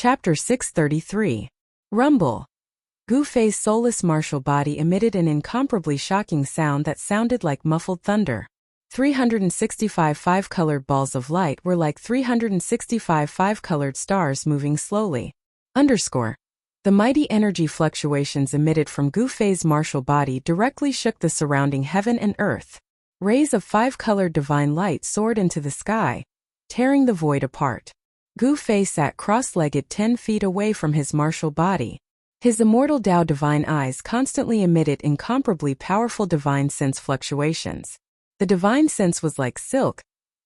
Chapter 633. Rumble. Gu Fei's soulless martial body emitted an incomparably shocking sound that sounded like muffled thunder. 365 five-colored balls of light were like 365 five-colored stars moving slowly. The mighty energy fluctuations emitted from Gu Fei's martial body directly shook the surrounding heaven and earth. Rays of five-colored divine light soared into the sky, tearing the void apart. Gu Fei sat cross-legged 10 feet away from his martial body. His immortal Tao divine eyes constantly emitted incomparably powerful divine sense fluctuations. The divine sense was like silk,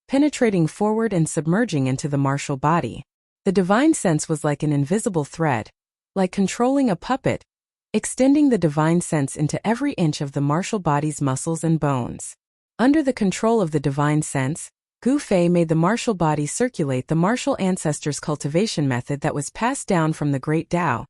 penetrating forward and submerging into the martial body. The divine sense was like an invisible thread, like controlling a puppet, extending the divine sense into every inch of the martial body's muscles and bones. Under the control of the divine sense, Gu Fei made the martial body circulate the martial ancestors' cultivation method that was passed down from the great Tao,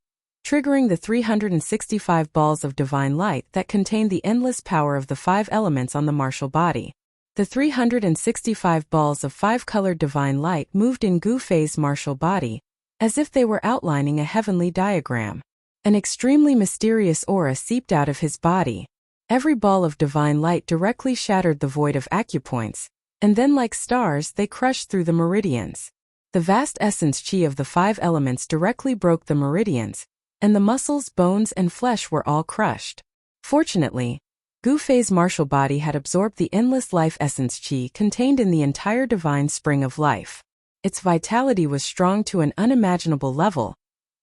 triggering the 365 balls of divine light that contained the endless power of the 5 elements on the martial body. The 365 balls of 5-colored divine light moved in Gu Fei's martial body, as if they were outlining a heavenly diagram. An extremely mysterious aura seeped out of his body. Every ball of divine light directly shattered the void of acupoints, and then like stars they crushed through the meridians. The vast essence qi of the 5 elements directly broke the meridians, and the muscles, bones, and flesh were all crushed. Fortunately, Gu Fei's martial body had absorbed the endless life essence qi contained in the entire divine spring of life. Its vitality was strong to an unimaginable level.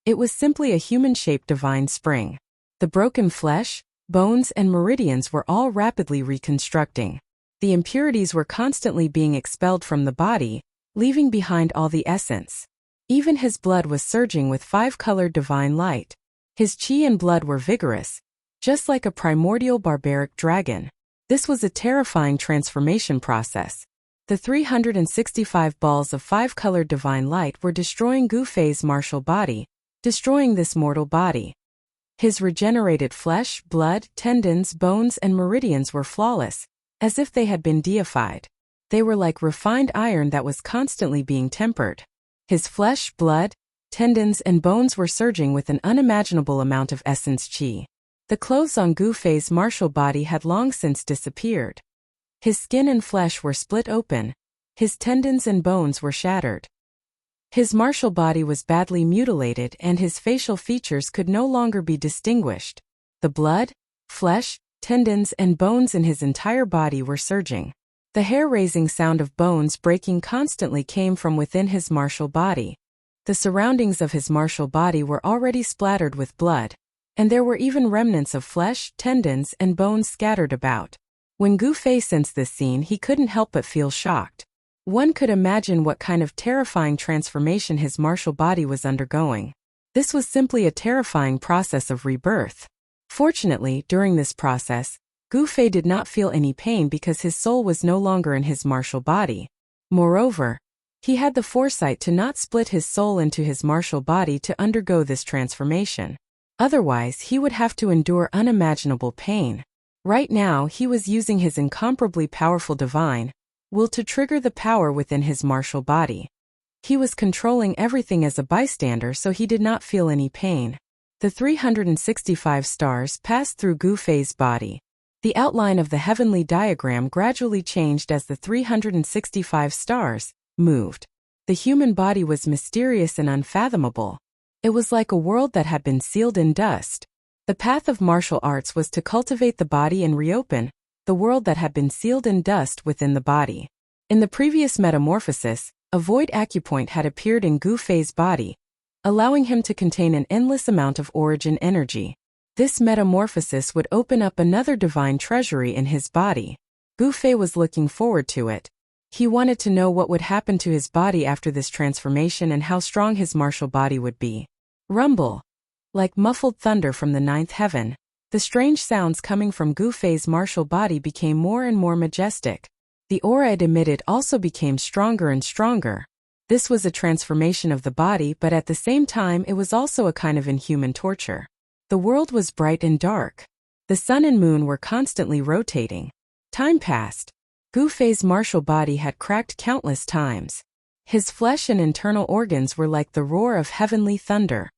It was simply a human-shaped divine spring. The broken flesh, bones, and meridians were all rapidly reconstructing. The impurities were constantly being expelled from the body, leaving behind all the essence. Even his blood was surging with 5-colored divine light. His qi and blood were vigorous, just like a primordial barbaric dragon. This was a terrifying transformation process. The 365 balls of 5-colored divine light were destroying Gu Fei's martial body, destroying this mortal body. His regenerated flesh, blood, tendons, bones, and meridians were flawless, as if they had been deified. They were like refined iron that was constantly being tempered. His flesh, blood, tendons, and bones were surging with an unimaginable amount of essence qi. The clothes on Gu Fei's martial body had long since disappeared. His skin and flesh were split open. His tendons and bones were shattered. His martial body was badly mutilated and his facial features could no longer be distinguished. The blood, flesh, tendons, and bones in his entire body were surging. The hair-raising sound of bones breaking constantly came from within his martial body. The surroundings of his martial body were already splattered with blood, and there were even remnants of flesh, tendons, and bones scattered about. When Gu Fei sensed this scene, he couldn't help but feel shocked. One could imagine what kind of terrifying transformation his martial body was undergoing. This was simply a terrifying process of rebirth. Fortunately, during this process, Gu Fei did not feel any pain because his soul was no longer in his martial body. Moreover, he had the foresight to not split his soul into his martial body to undergo this transformation. Otherwise, he would have to endure unimaginable pain. Right now, he was using his incomparably powerful divine will to trigger the power within his martial body. He was controlling everything as a bystander, so he did not feel any pain. The 365 stars passed through Gu Fei's body. The outline of the heavenly diagram gradually changed as the 365 stars moved. The human body was mysterious and unfathomable. It was like a world that had been sealed in dust. The path of martial arts was to cultivate the body and reopen the world that had been sealed in dust within the body. In the previous metamorphosis, a void acupoint had appeared in Gu Fei's body, allowing him to contain an endless amount of origin energy. This metamorphosis would open up another divine treasury in his body. Gu Fei was looking forward to it. He wanted to know what would happen to his body after this transformation and how strong his martial body would be. Rumble. Like muffled thunder from the 9th heaven, the strange sounds coming from Gu Fei's martial body became more and more majestic. The aura it emitted also became stronger and stronger. This was a transformation of the body, but at the same time it was also a kind of inhuman torture. The world was bright and dark. The sun and moon were constantly rotating. Time passed. Gu Fei's martial body had cracked countless times. His flesh and internal organs were like the roar of heavenly thunder.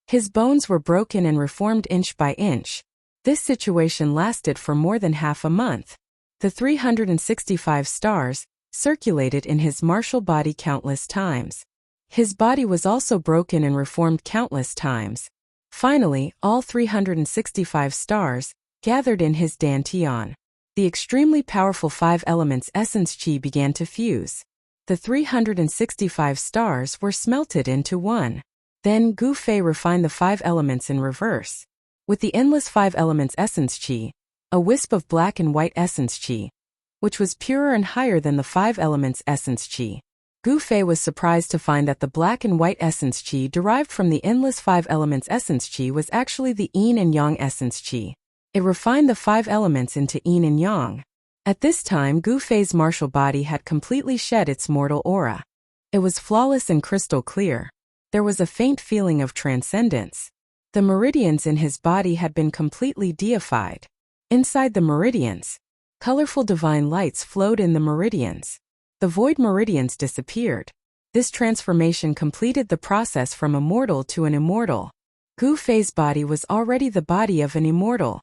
His bones were broken and reformed inch by inch. This situation lasted for more than half a month. The 365 stars circulated in his martial body countless times. His body was also broken and reformed countless times. Finally, all 365 stars gathered in his dantian. The extremely powerful 5 elements essence chi began to fuse. The 365 stars were smelted into one. Then Gu Fei refined the 5 elements in reverse. With the endless 5 elements essence chi, a wisp of black and white essence chi, which was purer and higher than the 5 elements essence chi. Gu Fei was surprised to find that the black and white essence chi derived from the endless 5 elements essence chi was actually the yin and yang essence chi. It refined the 5 elements into yin and yang. At this time, Gu Fei's martial body had completely shed its mortal aura. It was flawless and crystal clear. There was a faint feeling of transcendence. The meridians in his body had been completely deified. Inside the meridians, colorful divine lights flowed in the meridians. The void meridians disappeared. This transformation completed the process from a mortal to an immortal. Gu Fei's body was already the body of an immortal.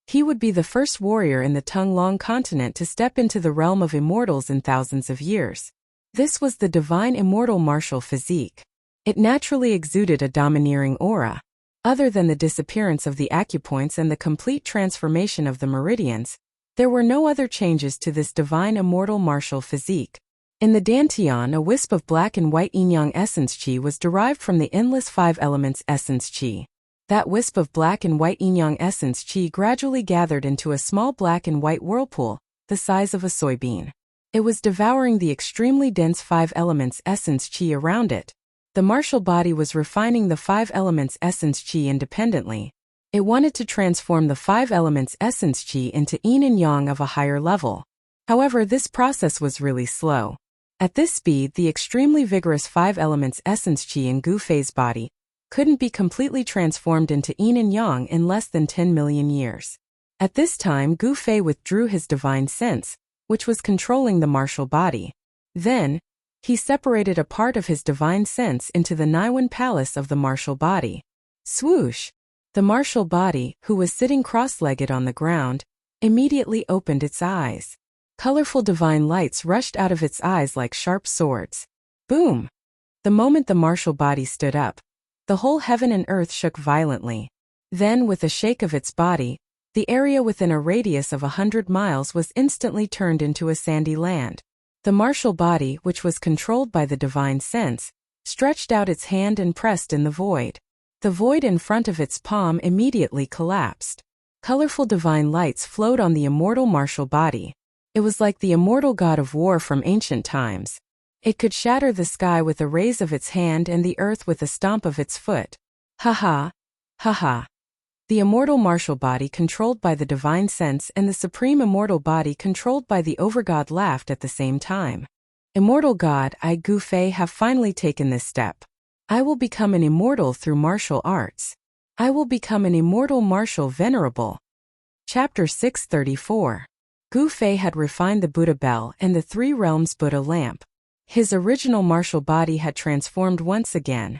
He would be the first warrior in the Tonglong continent to step into the realm of immortals in thousands of years. This was the divine immortal martial physique. It naturally exuded a domineering aura. Other than the disappearance of the acupoints and the complete transformation of the meridians, there were no other changes to this divine immortal martial physique. In the dantian, a wisp of black and white yin-yang essence chi was derived from the endless 5 elements essence chi. That wisp of black and white yin-yang essence chi gradually gathered into a small black and white whirlpool, the size of a soybean. It was devouring the extremely dense 5 elements essence chi around it. The martial body was refining the 5 elements essence chi independently. It wanted to transform the 5 elements essence chi into yin and yang of a higher level. However, this process was really slow. At this speed, the extremely vigorous 5 elements essence chi in Gu Fei's body couldn't be completely transformed into yin and yang in less than 10 million years. At this time, Gu Fei withdrew his divine sense, which was controlling the martial body. Then, he separated a part of his divine sense into the Naiwan palace of the martial body. Swoosh! The martial body, who was sitting cross-legged on the ground, immediately opened its eyes. Colorful divine lights rushed out of its eyes like sharp swords. Boom! The moment the martial body stood up, the whole heaven and earth shook violently. Then, with a shake of its body, the area within a radius of 100 miles was instantly turned into a sandy land. The martial body, which was controlled by the divine sense, stretched out its hand and pressed in the void. The void in front of its palm immediately collapsed. Colorful divine lights flowed on the immortal martial body. It was like the immortal god of war from ancient times. It could shatter the sky with a raise of its hand and the earth with a stomp of its foot. Ha ha! Ha ha! The immortal martial body controlled by the divine sense and the supreme immortal body controlled by the overgod laughed at the same time. Immortal God, I Gu Fei have finally taken this step. I will become an immortal through martial arts. I will become an immortal martial venerable. Chapter 634. Gu Fei had refined the Buddha bell and the 3 realms Buddha lamp. His original martial body had transformed once again.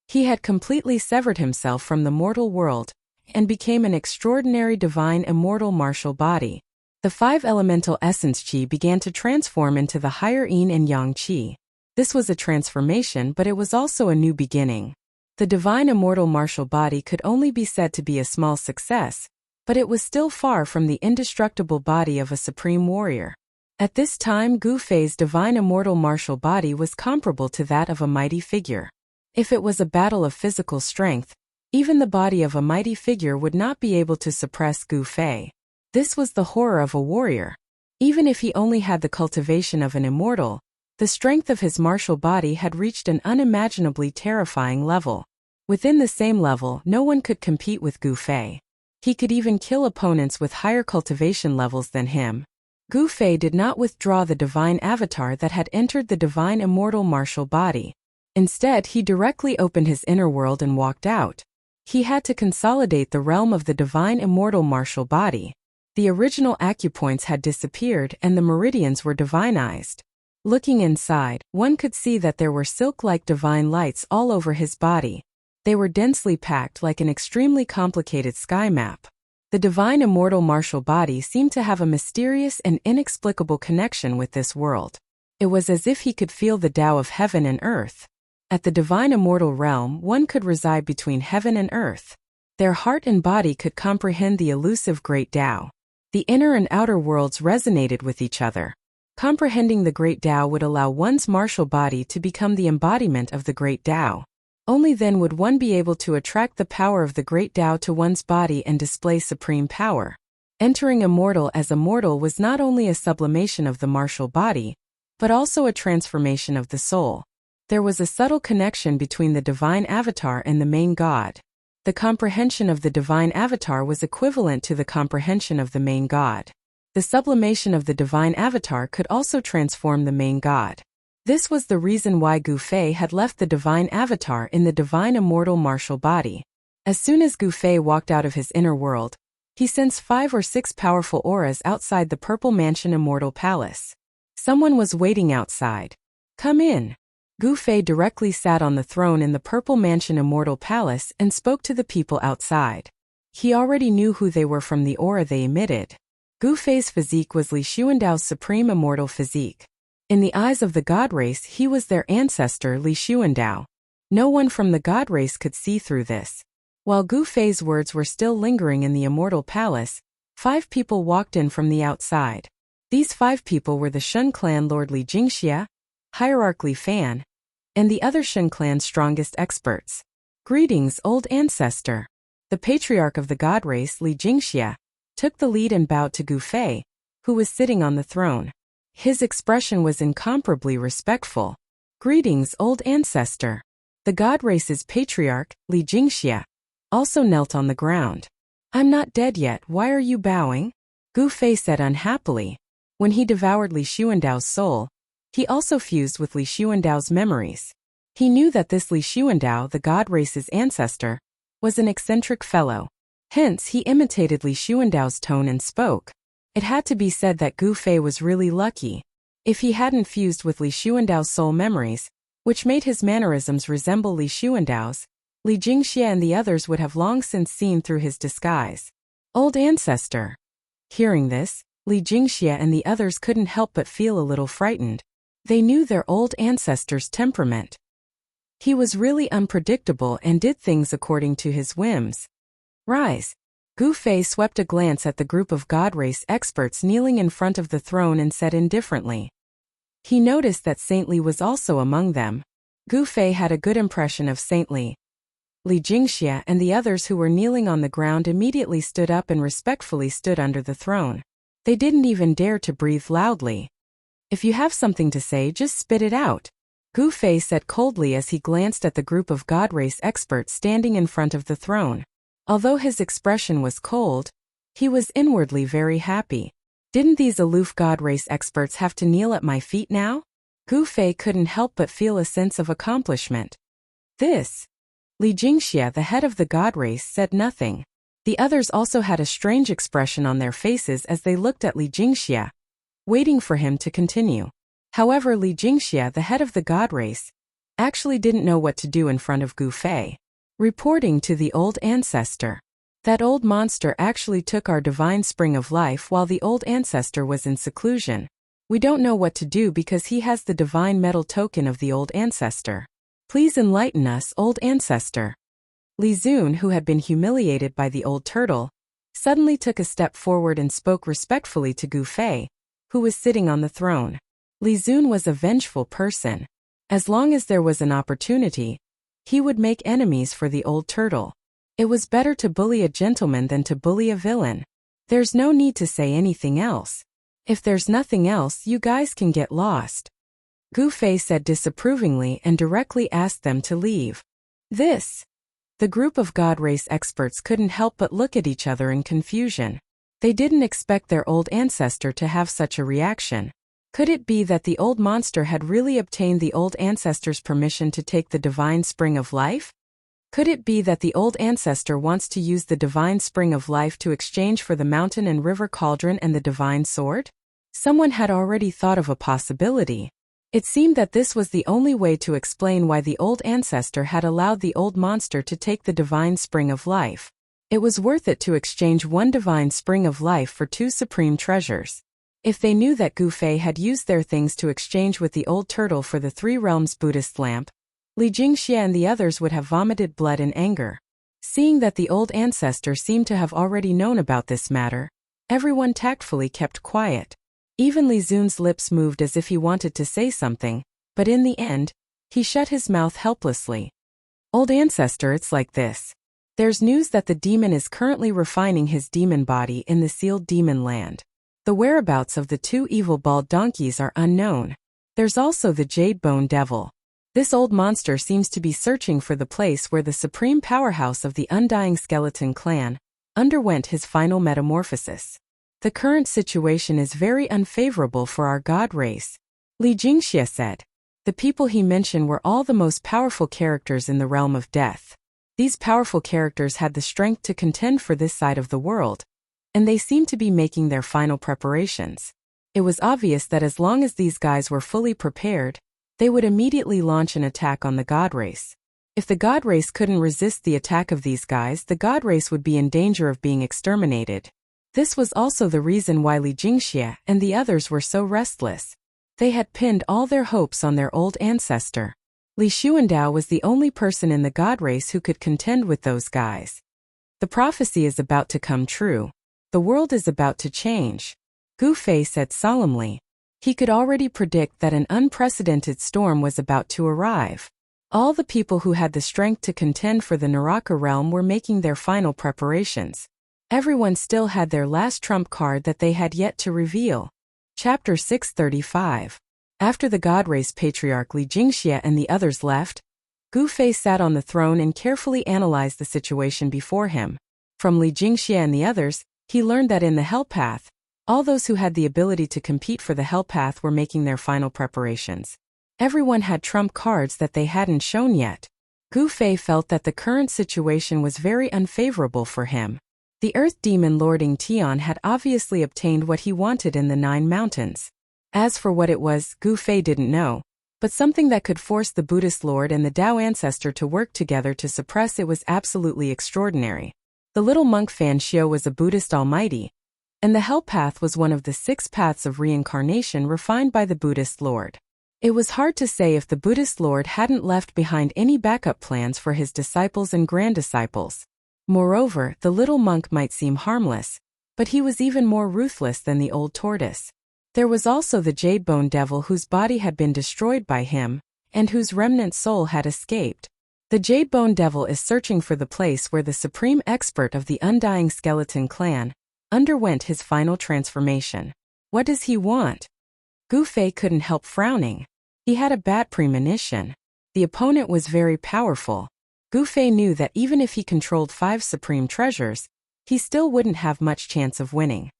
He had completely severed himself from the mortal world and became an extraordinary divine immortal martial body. The 5 elemental essence chi began to transform into the higher yin and yang chi. This was a transformation, but it was also a new beginning. The divine immortal martial body could only be said to be a small success, but it was still far from the indestructible body of a supreme warrior. At this time, Gu Fei's divine immortal martial body was comparable to that of a mighty figure. If it was a battle of physical strength, even the body of a mighty figure would not be able to suppress Gu Fei. This was the horror of a warrior. Even if he only had the cultivation of an immortal, the strength of his martial body had reached an unimaginably terrifying level. Within the same level, no one could compete with Gu Fei. He could even kill opponents with higher cultivation levels than him. Gu Fei did not withdraw the divine avatar that had entered the divine immortal martial body. Instead, he directly opened his inner world and walked out. He had to consolidate the realm of the divine immortal martial body. The original acupoints had disappeared and the meridians were divinized. Looking inside, one could see that there were silk-like divine lights all over his body. They were densely packed like an extremely complicated sky map. The divine immortal martial body seemed to have a mysterious and inexplicable connection with this world. It was as if he could feel the Tao of heaven and earth. At the divine immortal realm, one could reside between heaven and earth. Their heart and body could comprehend the elusive great Tao. The inner and outer worlds resonated with each other. Comprehending the great Tao would allow one's martial body to become the embodiment of the great Tao. Only then would one be able to attract the power of the great Tao to one's body and display supreme power. Entering immortal as a mortal was not only a sublimation of the martial body, but also a transformation of the soul. There was a subtle connection between the divine avatar and the main god. The comprehension of the divine avatar was equivalent to the comprehension of the main god. The sublimation of the divine avatar could also transform the main god. This was the reason why Gu Fei had left the divine avatar in the divine immortal martial body. As soon as Gu Fei walked out of his inner world, he sensed 5 or 6 powerful auras outside the Purple Mansion Immortal Palace. Someone was waiting outside. "Come in." Gu Fei directly sat on the throne in the Purple Mansion Immortal Palace and spoke to the people outside. He already knew who they were from the aura they emitted. Gu Fei's physique was Li Xuandao's supreme immortal physique. In the eyes of the god race, he was their ancestor Li Xuandao. No one from the god race could see through this. While Gu Fei's words were still lingering in the immortal palace, 5 people walked in from the outside. These 5 people were the Shun clan Lord Li Jingxia, Hierarch Li Fan, and the other Shun clan's strongest experts. "Greetings, old ancestor." The patriarch of the god race, Li Jingxia, took the lead and bowed to Gu Fei, who was sitting on the throne. His expression was incomparably respectful. "Greetings, old ancestor." The god race's patriarch, Li Jingxia, also knelt on the ground. "I'm not dead yet, why are you bowing?" Gu Fei said unhappily. When he devoured Li Xuandao's soul, he also fused with Li Xuandao's memories. He knew that this Li Xuandao, the god race's ancestor, was an eccentric fellow. Hence, he imitated Li Xuandao's tone and spoke. It had to be said that Gu Fei was really lucky. If he hadn't fused with Li Xuandao's soul memories, which made his mannerisms resemble Li Xuandao's, Li Jingxia and the others would have long since seen through his disguise. "Old ancestor." Hearing this, Li Jingxia and the others couldn't help but feel a little frightened. They knew their old ancestor's temperament. He was really unpredictable and did things according to his whims. "Rise." Gu Fei swept a glance at the group of god race experts kneeling in front of the throne and said indifferently. He noticed that Saint Li was also among them. Gu Fei had a good impression of Saint Li. Li Jingxia and the others who were kneeling on the ground immediately stood up and respectfully stood under the throne. They didn't even dare to breathe loudly. "If you have something to say, just spit it out," Gu Fei said coldly as he glanced at the group of god race experts standing in front of the throne. Although his expression was cold, he was inwardly very happy. Didn't these aloof god race experts have to kneel at my feet now? Gu Fei couldn't help but feel a sense of accomplishment. "This." Li Jingxia, the head of the god race, said nothing. The others also had a strange expression on their faces as they looked at Li Jingxia, waiting for him to continue. However, Li Jingxia, the head of the god race, actually didn't know what to do in front of Gu Fei. Reporting to the old ancestor. "That old monster actually took our divine spring of life while the old ancestor was in seclusion. We don't know what to do because he has the divine metal token of the old ancestor. Please enlighten us, old ancestor." Li Zun, who had been humiliated by the old turtle, suddenly took a step forward and spoke respectfully to Gu Fei, who was sitting on the throne. Li Zun was a vengeful person. As long as there was an opportunity, he would make enemies for the old turtle. It was better to bully a gentleman than to bully a villain. There's no need to say anything else. If there's nothing else, you guys can get lost. Gu Fei said disapprovingly and directly asked them to leave. "This." The group of god race experts couldn't help but look at each other in confusion. They didn't expect their old ancestor to have such a reaction. Could it be that the old monster had really obtained the old ancestor's permission to take the divine spring of life? Could it be that the old ancestor wants to use the divine spring of life to exchange for the mountain and river cauldron and the divine sword? Someone had already thought of a possibility. It seemed that this was the only way to explain why the old ancestor had allowed the old monster to take the divine spring of life. It was worth it to exchange one divine spring of life for two supreme treasures. If they knew that Gu Fei had used their things to exchange with the old turtle for the Three Realms Buddhist lamp, Li Jingxia and the others would have vomited blood in anger. Seeing that the old ancestor seemed to have already known about this matter, everyone tactfully kept quiet. Even Li Zun's lips moved as if he wanted to say something, but in the end, he shut his mouth helplessly. Old ancestor, it's like this. There's news that the demon is currently refining his demon body in the sealed demon land. The whereabouts of the two evil bald donkeys are unknown. There's also the Jade Bone Devil. This old monster seems to be searching for the place where the supreme powerhouse of the Undying skeleton clan underwent his final metamorphosis. The current situation is very unfavorable for our god race, Li Jingxia said. The people he mentioned were all the most powerful characters in the realm of death. These powerful characters had the strength to contend for this side of the world, and they seemed to be making their final preparations. It was obvious that as long as these guys were fully prepared, they would immediately launch an attack on the god race. If the god race couldn't resist the attack of these guys, the god race would be in danger of being exterminated. This was also the reason why Li Jingxia and the others were so restless. They had pinned all their hopes on their old ancestor. Li Xuandao was the only person in the god race who could contend with those guys. The prophecy is about to come true. The world is about to change, Gu Fei said solemnly. He could already predict that an unprecedented storm was about to arrive. All the people who had the strength to contend for the Naraka realm were making their final preparations. Everyone still had their last trump card that they had yet to reveal. Chapter 635. After the god race patriarch Li Jingxia and the others left, Gu Fei sat on the throne and carefully analyzed the situation before him. From Li Jingxia and the others, he learned that in the Hell Path, all those who had the ability to compete for the Hell Path were making their final preparations. Everyone had trump cards that they hadn't shown yet. Gu Fei felt that the current situation was very unfavorable for him. The Earth Demon Lord Ing Tian had obviously obtained what he wanted in the Nine Mountains. As for what it was, Gu Fei didn't know, but something that could force the Buddhist Lord and the Tao ancestor to work together to suppress it was absolutely extraordinary. The little monk Fan Xiu was a Buddhist almighty, and the Hell Path was one of the 6 paths of reincarnation refined by the Buddhist Lord. It was hard to say if the Buddhist Lord hadn't left behind any backup plans for his disciples and grand-disciples. Moreover, the little monk might seem harmless, but he was even more ruthless than the old tortoise. There was also the Jade Bone Devil whose body had been destroyed by him, and whose remnant soul had escaped. The Jade Bone Devil is searching for the place where the supreme expert of the Undying skeleton clan underwent his final transformation. What does he want? Gu Fei couldn't help frowning. He had a bad premonition. The opponent was very powerful. Gu Fei knew that even if he controlled 5 supreme treasures, he still wouldn't have much chance of winning.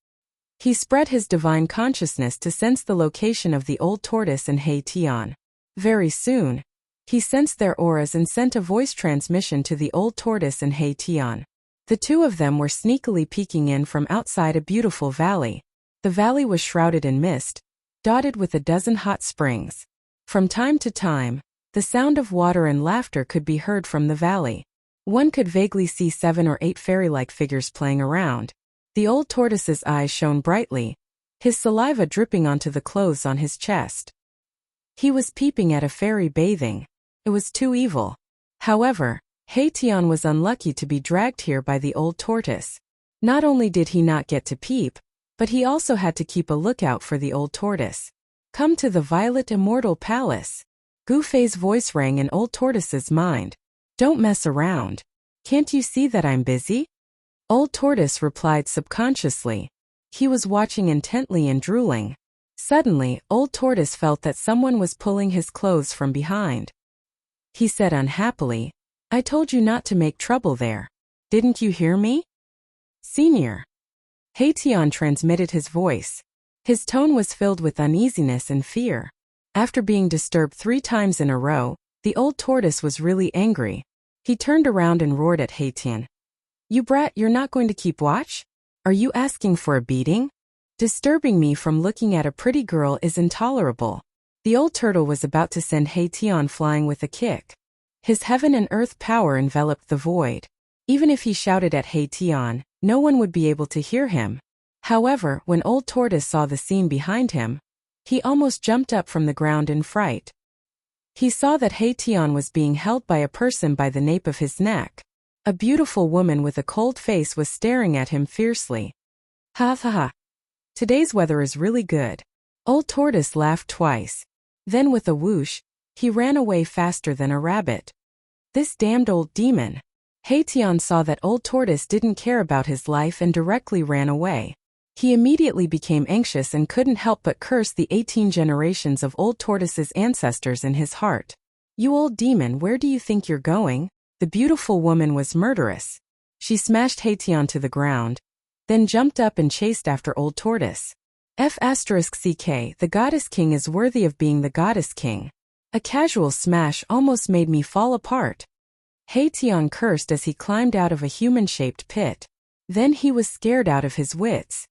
He spread his divine consciousness to sense the location of the old tortoise and He Tian. Very soon, he sensed their auras and sent a voice transmission to the old tortoise and He Tian. The two of them were sneakily peeking in from outside a beautiful valley. The valley was shrouded in mist, dotted with a dozen hot springs. From time to time, the sound of water and laughter could be heard from the valley. One could vaguely see 7 or 8 fairy-like figures playing around. The old tortoise's eyes shone brightly, his saliva dripping onto the clothes on his chest. He was peeping at a fairy bathing. It was too evil. However, He Tian was unlucky to be dragged here by the old tortoise. Not only did he not get to peep, but he also had to keep a lookout for the old tortoise. Come to the Violet Immortal Palace. Gu Fei's voice rang in old tortoise's mind. Don't mess around. Can't you see that I'm busy? Old tortoise replied subconsciously. He was watching intently and drooling. Suddenly, old tortoise felt that someone was pulling his clothes from behind. He said unhappily, I told you not to make trouble there. Didn't you hear me? Senior. He Tian transmitted his voice. His tone was filled with uneasiness and fear. After being disturbed 3 times in a row, the old tortoise was really angry. He turned around and roared at He Tian. You brat, you're not going to keep watch? Are you asking for a beating? Disturbing me from looking at a pretty girl is intolerable. The old turtle was about to send Heition flying with a kick. His heaven and earth power enveloped the void. Even if he shouted at Heition, no one would be able to hear him. However, when Old Tortoise saw the scene behind him, he almost jumped up from the ground in fright. He saw that Heition was being held by a person by the nape of his neck. A beautiful woman with a cold face was staring at him fiercely. Ha ha ha. Today's weather is really good. Old Tortoise laughed twice. Then with a whoosh, he ran away faster than a rabbit. This damned old demon. Heition saw that Old Tortoise didn't care about his life and directly ran away. He immediately became anxious and couldn't help but curse the 18 generations of Old Tortoise's ancestors in his heart. You old demon, where do you think you're going? The beautiful woman was murderous. She smashed Heition to the ground, then jumped up and chased after Old Tortoise. F***ck, the goddess king is worthy of being the goddess king. A casual smash almost made me fall apart. Heition cursed as he climbed out of a human-shaped pit. Then he was scared out of his wits.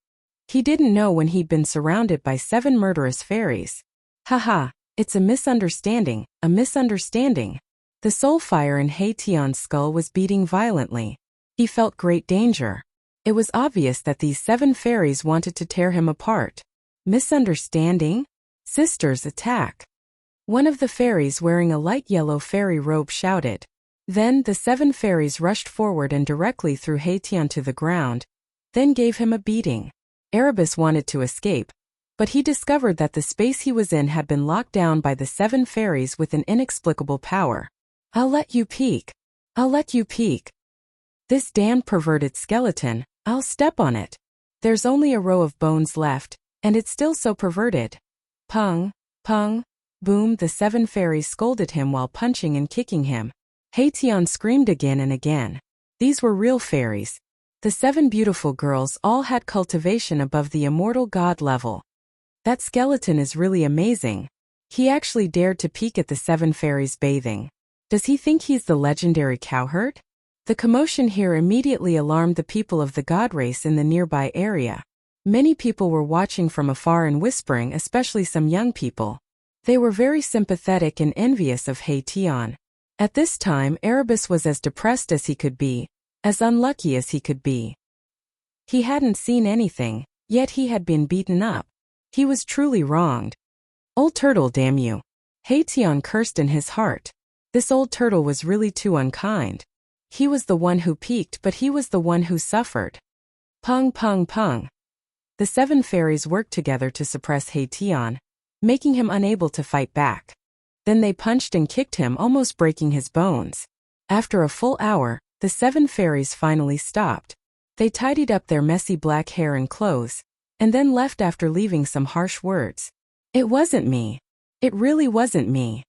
He didn't know when he'd been surrounded by 7 murderous fairies. Haha, it's a misunderstanding, a misunderstanding. The soul fire in Heition's skull was beating violently. He felt great danger. It was obvious that these 7 fairies wanted to tear him apart. Misunderstanding? Sisters, attack! One of the fairies wearing a light yellow fairy robe shouted. Then the 7 fairies rushed forward and directly threw Heition to the ground, then gave him a beating. Erebus wanted to escape, but he discovered that the space he was in had been locked down by the 7 fairies with an inexplicable power. I'll let you peek. I'll let you peek. This damned perverted skeleton, I'll step on it. There's only a row of bones left, and it's still so perverted. Pung, pung, boom, the 7 fairies scolded him while punching and kicking him. Heition screamed again and again. These were real fairies. The 7 beautiful girls all had cultivation above the immortal god level. That skeleton is really amazing. He actually dared to peek at the 7 fairies bathing. Does he think he's the legendary cowherd? The commotion here immediately alarmed the people of the god race in the nearby area. Many people were watching from afar and whispering, especially some young people. They were very sympathetic and envious of Heition. At this time, Erebus was as depressed as he could be, as unlucky as he could be. He hadn't seen anything, yet he had been beaten up. He was truly wronged. Old turtle, damn you. Heition cursed in his heart. This old turtle was really too unkind. He was the one who peeked, but he was the one who suffered. Pung pung pung. The 7 fairies worked together to suppress Heition, making him unable to fight back. Then they punched and kicked him, almost breaking his bones. After a full hour, the 7 fairies finally stopped. They tidied up their messy black hair and clothes, and then left after leaving some harsh words. It wasn't me. It really wasn't me.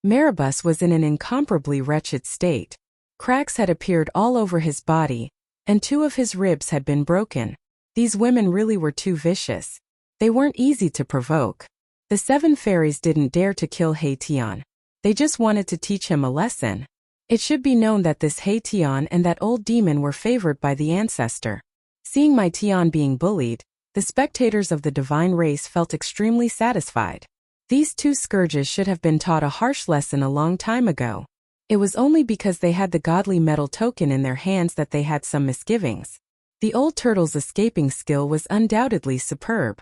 Maribus was in an incomparably wretched state. Cracks had appeared all over his body, and 2 of his ribs had been broken. These women really were too vicious. They weren't easy to provoke. The 7 fairies didn't dare to kill Heition. They just wanted to teach him a lesson. It should be known that this Heition and that old demon were favored by the ancestor. Seeing my Tion being bullied, the spectators of the divine race felt extremely satisfied. These 2 scourges should have been taught a harsh lesson a long time ago. It was only because they had the godly metal token in their hands that they had some misgivings. The old turtle's escaping skill was undoubtedly superb.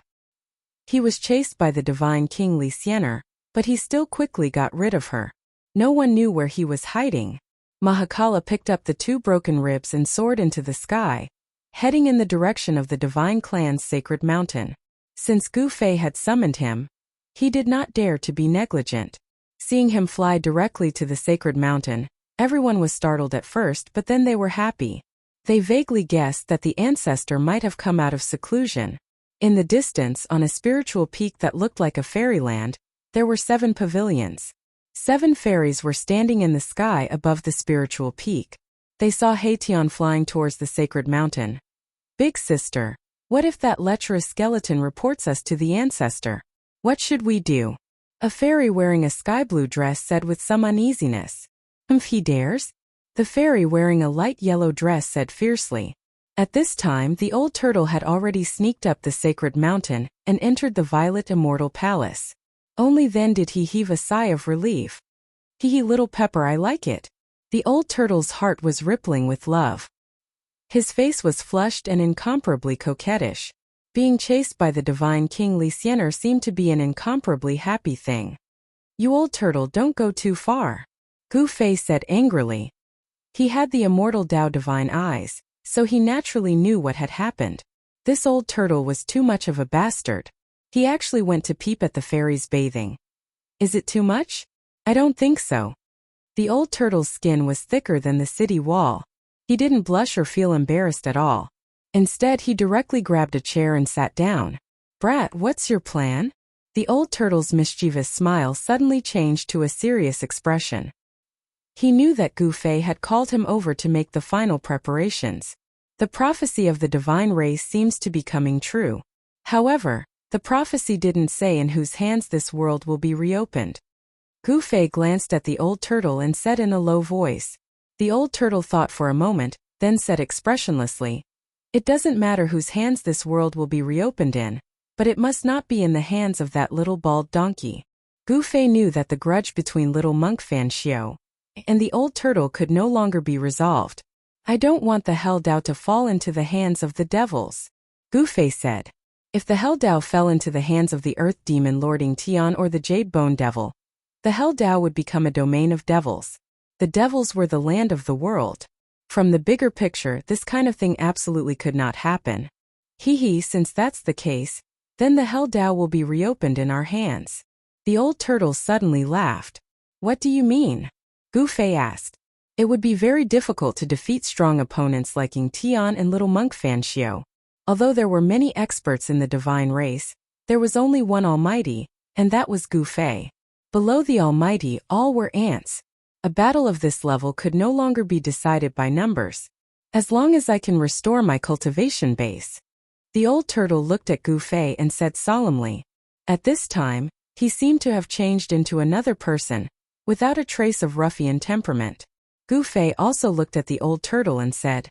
He was chased by the divine king Lysianer, but he still quickly got rid of her. No one knew where he was hiding. Mahakala picked up the 2 broken ribs and soared into the sky, heading in the direction of the divine clan's sacred mountain. Since Gu Fei had summoned him, he did not dare to be negligent. Seeing him fly directly to the sacred mountain, everyone was startled at first, but then they were happy. They vaguely guessed that the ancestor might have come out of seclusion. In the distance, on a spiritual peak that looked like a fairyland, there were 7 pavilions. 7 fairies were standing in the sky above the spiritual peak. They saw Heition flying towards the sacred mountain. Big sister, what if that lecherous skeleton reports us to the ancestor? What should we do? A fairy wearing a sky blue dress said with some uneasiness. If he dares? The fairy wearing a light yellow dress said fiercely. At this time, the old turtle had already sneaked up the sacred mountain and entered the violet immortal palace. Only then did he heave a sigh of relief. Hee little pepper, I like it. The old turtle's heart was rippling with love. His face was flushed and incomparably coquettish. Being chased by the divine King Li Xianer seemed to be an incomparably happy thing. You old turtle, don't go too far, Gu Fei said angrily. He had the immortal Dao divine eyes, so he naturally knew what had happened. This old turtle was too much of a bastard. He actually went to peep at the fairies bathing. Is it too much? I don't think so. The old turtle's skin was thicker than the city wall. He didn't blush or feel embarrassed at all. Instead, he directly grabbed a chair and sat down. Brat, what's your plan? The old turtle's mischievous smile suddenly changed to a serious expression. He knew that Gu Fei had called him over to make the final preparations. The prophecy of the divine race seems to be coming true. However, the prophecy didn't say in whose hands this world will be reopened. Gu Fei glanced at the old turtle and said in a low voice. The old turtle thought for a moment, then said expressionlessly, It doesn't matter whose hands this world will be reopened in, but it must not be in the hands of that little bald donkey. Gu Fei knew that the grudge between little monk Fan Xiao and the old turtle could no longer be resolved. I don't want the Hell Dao to fall into the hands of the devils, Gu Fei said. If the Hell Dao fell into the hands of the Earth Demon lording Tian or the Jade Bone Devil, the Hell Dao would become a domain of devils. The devils were the land of the world. From the bigger picture, this kind of thing absolutely could not happen. Since that's the case, then the Hell Dao will be reopened in our hands. The old turtle suddenly laughed. What do you mean? Gu Fei asked. It would be very difficult to defeat strong opponents like Ying Tian and little monk Fan Xiao. Although there were many experts in the divine race, there was only one Almighty, and that was Gu Fei. Below the Almighty, all were ants. A battle of this level could no longer be decided by numbers. As long as I can restore my cultivation base. The old turtle looked at Gu Fei and said solemnly. At this time, he seemed to have changed into another person, without a trace of ruffian temperament. Gu Fei also looked at the old turtle and said,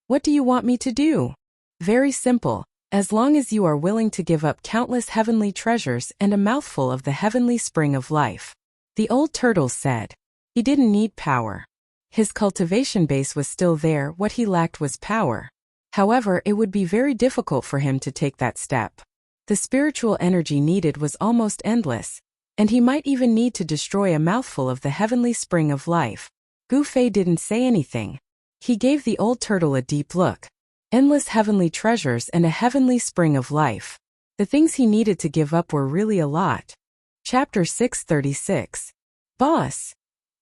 What do you want me to do? Very simple. As long as you are willing to give up countless heavenly treasures and a mouthful of the heavenly spring of life. The old turtle said. He didn't need power. His cultivation base was still there, what he lacked was power. However, it would be very difficult for him to take that step. The spiritual energy needed was almost endless, and he might even need to destroy a mouthful of the heavenly spring of life. Gu Fei didn't say anything. He gave the old turtle a deep look. Endless heavenly treasures and a heavenly spring of life. The things he needed to give up were really a lot. Chapter 636. Boss.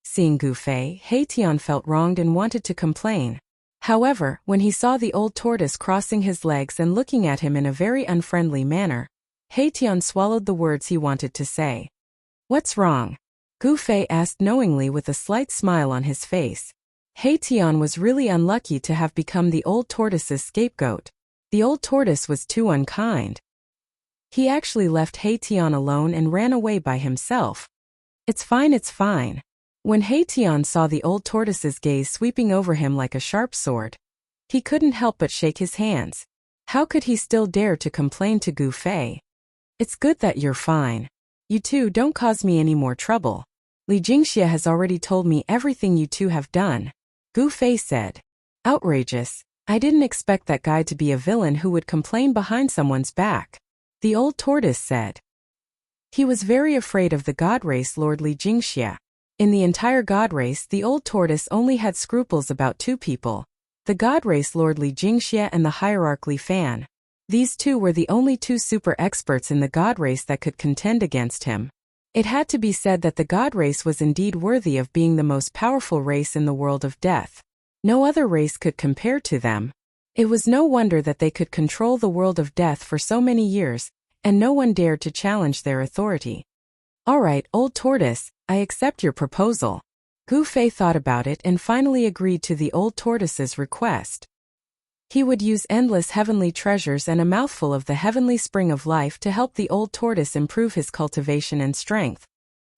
Seeing Gu Fei, Tian felt wronged and wanted to complain. However, when he saw the old tortoise crossing his legs and looking at him in a very unfriendly manner, Tian swallowed the words he wanted to say. What's wrong? Gu Fei asked knowingly with a slight smile on his face. Tian was really unlucky to have become the old tortoise's scapegoat. The old tortoise was too unkind. He actually left Tian alone and ran away by himself. It's fine, it's fine. When Tian saw the old tortoise's gaze sweeping over him like a sharp sword, he couldn't help but shake his hands. How could he still dare to complain to Gu Fei? It's good that you're fine. You two don't cause me any more trouble. Li Jingxia has already told me everything you two have done. Gu Fei said. Outrageous. I didn't expect that guy to be a villain who would complain behind someone's back. The old tortoise said. He was very afraid of the god race Lord Li Jingxia. In the entire god race, the old tortoise only had scruples about two people. The god race Lord Li Jingxia and the hierarch Li Fan. These two were the only two super experts in the god race that could contend against him. It had to be said that the god race was indeed worthy of being the most powerful race in the world of death. No other race could compare to them. It was no wonder that they could control the world of death for so many years, and no one dared to challenge their authority. All right, old tortoise, I accept your proposal. Gu Fei thought about it and finally agreed to the old tortoise's request. He would use endless heavenly treasures and a mouthful of the heavenly spring of life to help the old tortoise improve his cultivation and strength.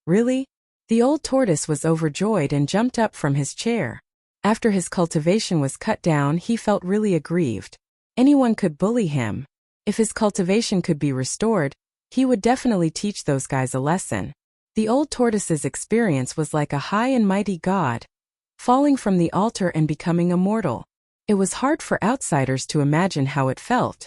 Really? The old tortoise was overjoyed and jumped up from his chair. After his cultivation was cut down, he felt really aggrieved. Anyone could bully him. If his cultivation could be restored, He would definitely teach those guys a lesson. The old tortoise's experience was like a high and mighty god, falling from the altar and becoming immortal. It was hard for outsiders to imagine how it felt.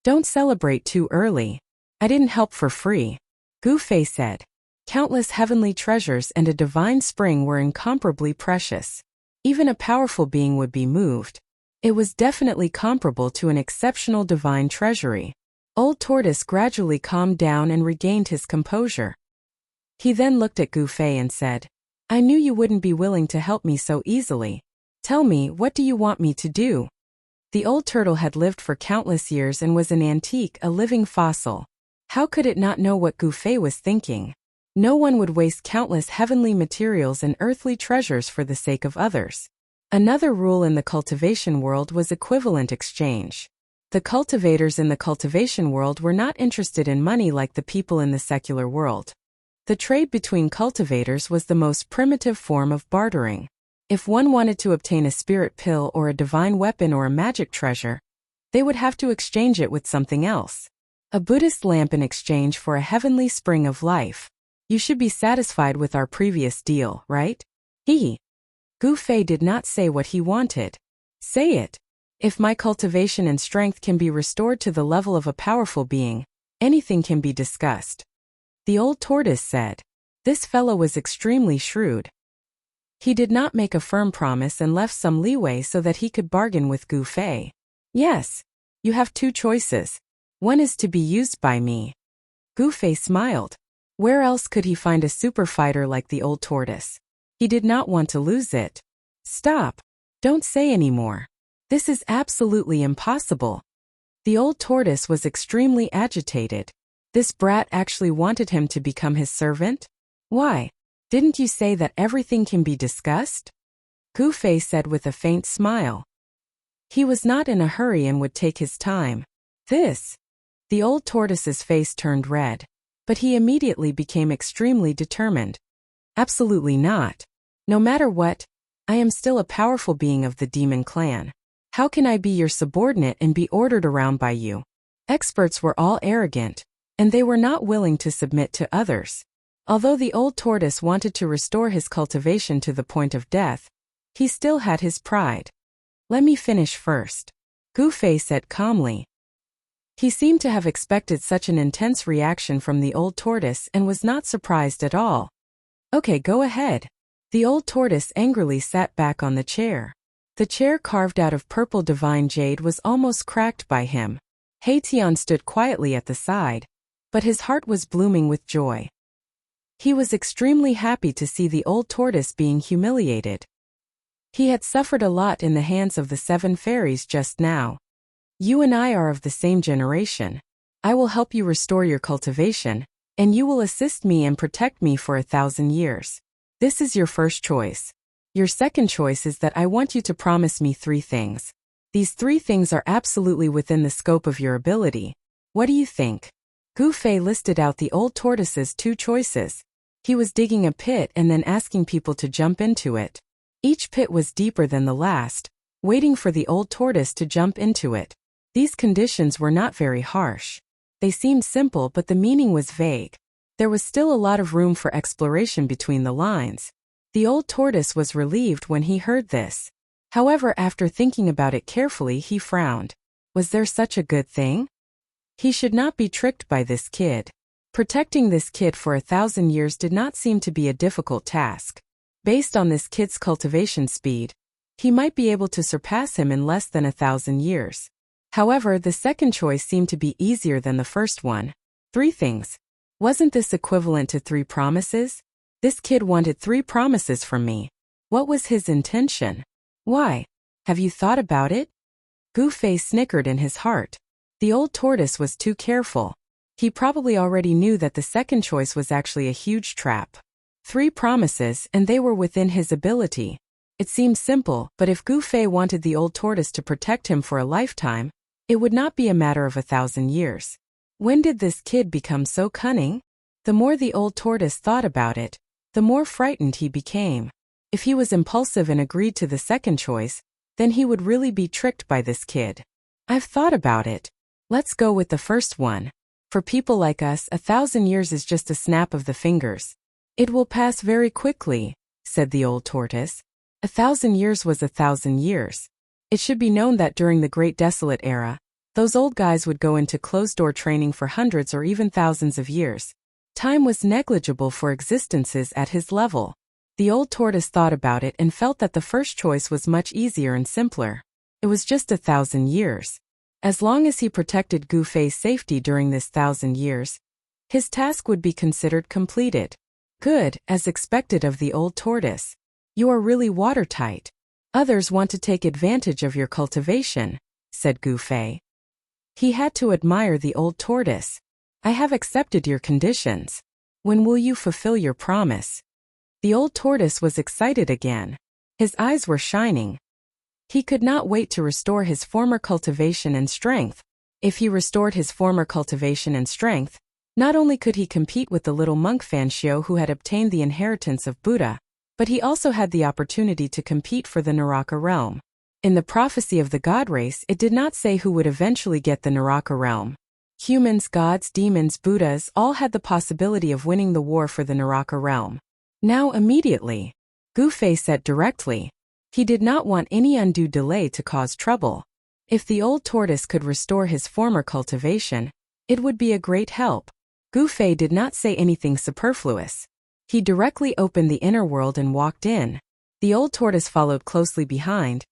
Don't celebrate too early. I didn't help for free, Gu Fei said. Countless heavenly treasures and a divine spring were incomparably precious. Even a powerful being would be moved. It was definitely comparable to an exceptional divine treasury. Old Tortoise gradually calmed down and regained his composure. He then looked at Gu Fei and said, I knew you wouldn't be willing to help me so easily. Tell me, what do you want me to do? The old turtle had lived for countless years and was an antique, a living fossil. How could it not know what Gu Fei was thinking? No one would waste countless heavenly materials and earthly treasures for the sake of others. Another rule in the cultivation world was equivalent exchange. The cultivators in the cultivation world were not interested in money like the people in the secular world. The trade between cultivators was the most primitive form of bartering. If one wanted to obtain a spirit pill or a divine weapon or a magic treasure, they would have to exchange it with something else. A Buddhist lamp in exchange for a heavenly spring of life. You should be satisfied with our previous deal, right? Gu Fei did not say what he wanted. Say it. If my cultivation and strength can be restored to the level of a powerful being, anything can be discussed. The old tortoise said. This fellow was extremely shrewd. He did not make a firm promise and left some leeway so that he could bargain with Gu Fei. Yes. You have two choices. One is to be used by me. Gu Fei smiled. Where else could he find a super fighter like the old tortoise? He did not want to lose it. Stop. Don't say any more. This is absolutely impossible. The old tortoise was extremely agitated. This brat actually wanted him to become his servant? Why? Didn't you say that everything can be discussed? Gu Fei said with a faint smile. He was not in a hurry and would take his time. The old tortoise's face turned red. But he immediately became extremely determined. Absolutely not. No matter what, I am still a powerful being of the demon clan. How can I be your subordinate and be ordered around by you? Experts were all arrogant, and they were not willing to submit to others. Although the old tortoise wanted to restore his cultivation to the point of death, he still had his pride. Let me finish first, Gu Fei said calmly. He seemed to have expected such an intense reaction from the old tortoise and was not surprised at all. Okay, go ahead. The old tortoise angrily sat back on the chair. The chair carved out of purple divine jade was almost cracked by him. Tian stood quietly at the side, but his heart was blooming with joy. He was extremely happy to see the old tortoise being humiliated. He had suffered a lot in the hands of the 7 fairies just now. You and I are of the same generation. I will help you restore your cultivation, and you will assist me and protect me for 1,000 years. This is your first choice. Your second choice is that I want you to promise me 3 things. These 3 things are absolutely within the scope of your ability. What do you think? Gu Fei listed out the old tortoise's 2 choices. He was digging a pit and then asking people to jump into it. Each pit was deeper than the last, waiting for the old tortoise to jump into it. These conditions were not very harsh. They seemed simple, but the meaning was vague. There was still a lot of room for exploration between the lines. The old tortoise was relieved when he heard this. However, after thinking about it carefully, he frowned. Was there such a good thing? He should not be tricked by this kid. Protecting this kid for 1,000 years did not seem to be a difficult task. Based on this kid's cultivation speed, he might be able to surpass him in less than 1,000 years. However, the second choice seemed to be easier than the first one. 3 things. Wasn't this equivalent to 3 promises? This kid wanted 3 promises from me. What was his intention? Why? Have you thought about it? Gu Fei snickered in his heart. The old tortoise was too careful. He probably already knew that the second choice was actually a huge trap. 3 promises, and they were within his ability. It seemed simple, but if Gu Fei wanted the old tortoise to protect him for a lifetime, it would not be a matter of 1,000 years. When did this kid become so cunning? The more the old tortoise thought about it, the more frightened he became. If he was impulsive and agreed to the second choice, then he would really be tricked by this kid. I've thought about it. Let's go with the first one. For people like us, 1,000 years is just a snap of the fingers. It will pass very quickly, said the old tortoise. 1,000 years was 1,000 years. It should be known that during the Great Desolate Era, those old guys would go into closed-door training for hundreds or even thousands of years. Time was negligible for existences at his level. The old tortoise thought about it and felt that the first choice was much easier and simpler. It was just 1,000 years. As long as he protected Goofei's safety during this 1,000 years, his task would be considered completed. Good, as expected of the old tortoise. You are really watertight. Others want to take advantage of your cultivation, said Goofei. He had to admire the old tortoise. I have accepted your conditions. When will you fulfill your promise? The old tortoise was excited again. His eyes were shining. He could not wait to restore his former cultivation and strength. If he restored his former cultivation and strength, not only could he compete with the little monk Fanshio who had obtained the inheritance of Buddha, but he also had the opportunity to compete for the Naraka realm. In the prophecy of the god race, it did not say who would eventually get the Naraka realm. Humans, gods, demons, Buddhas all had the possibility of winning the war for the Naraka realm. Now immediately, Goofei said directly. He did not want any undue delay to cause trouble. If the old tortoise could restore his former cultivation, it would be a great help. Goofei did not say anything superfluous. He directly opened the inner world and walked in. The old tortoise followed closely behind,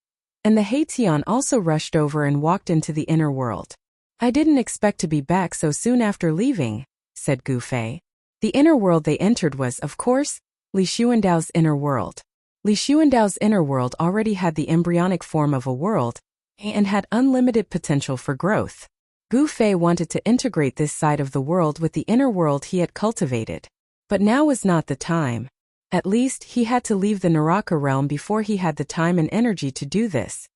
and the Haitian also rushed over and walked into the inner world. I didn't expect to be back so soon after leaving, said Goofei. The inner world they entered was, of course, Li Xuandao's inner world. Li Xuandao's inner world already had the embryonic form of a world, and had unlimited potential for growth. Goofei wanted to integrate this side of the world with the inner world he had cultivated. But now was not the time. At least, he had to leave the Naraka realm before he had the time and energy to do this.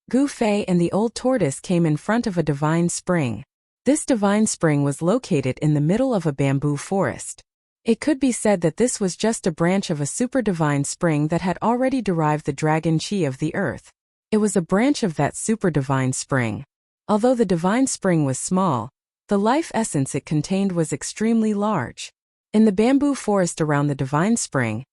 Goofei and the old tortoise came in front of a divine spring. This divine spring was located in the middle of a bamboo forest. It could be said that this was just a branch of a super divine spring that had already derived the dragon chi of the earth. It was a branch of that super divine spring. Although the divine spring was small, the life essence it contained was extremely large. In the bamboo forest around the divine spring,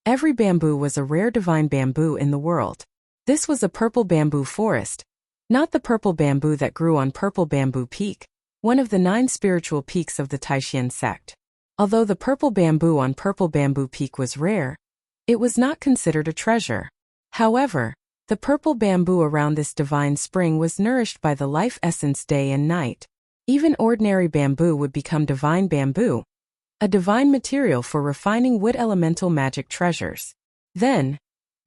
every bamboo was a rare divine bamboo in the world. This was a purple bamboo forest, not the purple bamboo that grew on Purple Bamboo Peak, one of the 9 spiritual peaks of the Taishan sect. Although the purple bamboo on Purple Bamboo Peak was rare, it was not considered a treasure. However, the purple bamboo around this divine spring was nourished by the life essence day and night. Even ordinary bamboo would become divine bamboo, a divine material for refining wood elemental magic treasures. Then,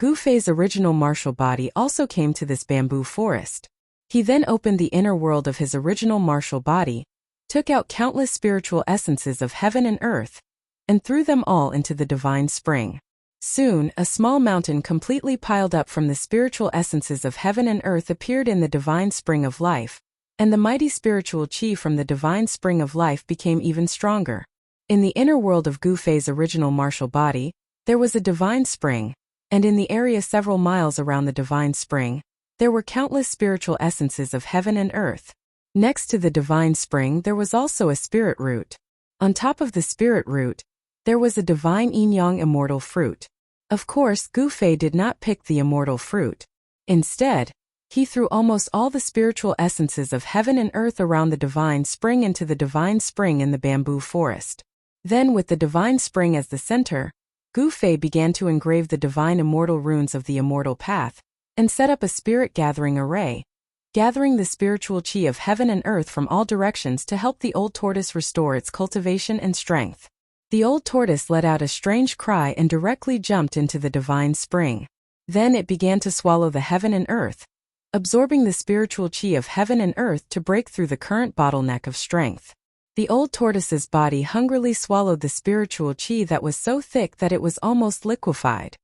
Goofei's original martial body also came to this bamboo forest. He then opened the inner world of his original martial body, took out countless spiritual essences of heaven and earth, and threw them all into the divine spring. Soon, a small mountain completely piled up from the spiritual essences of heaven and earth appeared in the divine spring of life, and the mighty spiritual chi from the divine spring of life became even stronger. In the inner world of Goofei's original martial body, there was a divine spring, and in the area several miles around the divine spring, there were countless spiritual essences of heaven and earth. Next to the divine spring there was also a spirit root. On top of the spirit root, there was a divine yin-yang immortal fruit. Of course, Goofei did not pick the immortal fruit. Instead, he threw almost all the spiritual essences of heaven and earth around the divine spring into the divine spring in the bamboo forest. Then, with the divine spring as the center, Goofei began to engrave the divine immortal runes of the immortal path, and set up a spirit gathering array, gathering the spiritual chi of heaven and earth from all directions to help the old tortoise restore its cultivation and strength. The old tortoise let out a strange cry and directly jumped into the divine spring. Then it began to swallow the heaven and earth, absorbing the spiritual chi of heaven and earth to break through the current bottleneck of strength. The old tortoise's body hungrily swallowed the spiritual chi that was so thick that it was almost liquefied.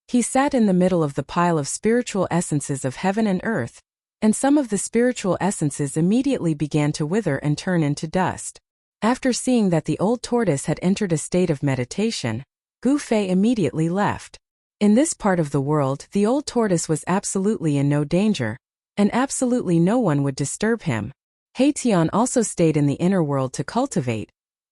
He sat in the middle of the pile of spiritual essences of heaven and earth, and some of the spiritual essences immediately began to wither and turn into dust. After seeing that the old tortoise had entered a state of meditation, Goofei immediately left. In this part of the world, the old tortoise was absolutely in no danger, and absolutely no one would disturb him. Tian also stayed in the inner world to cultivate,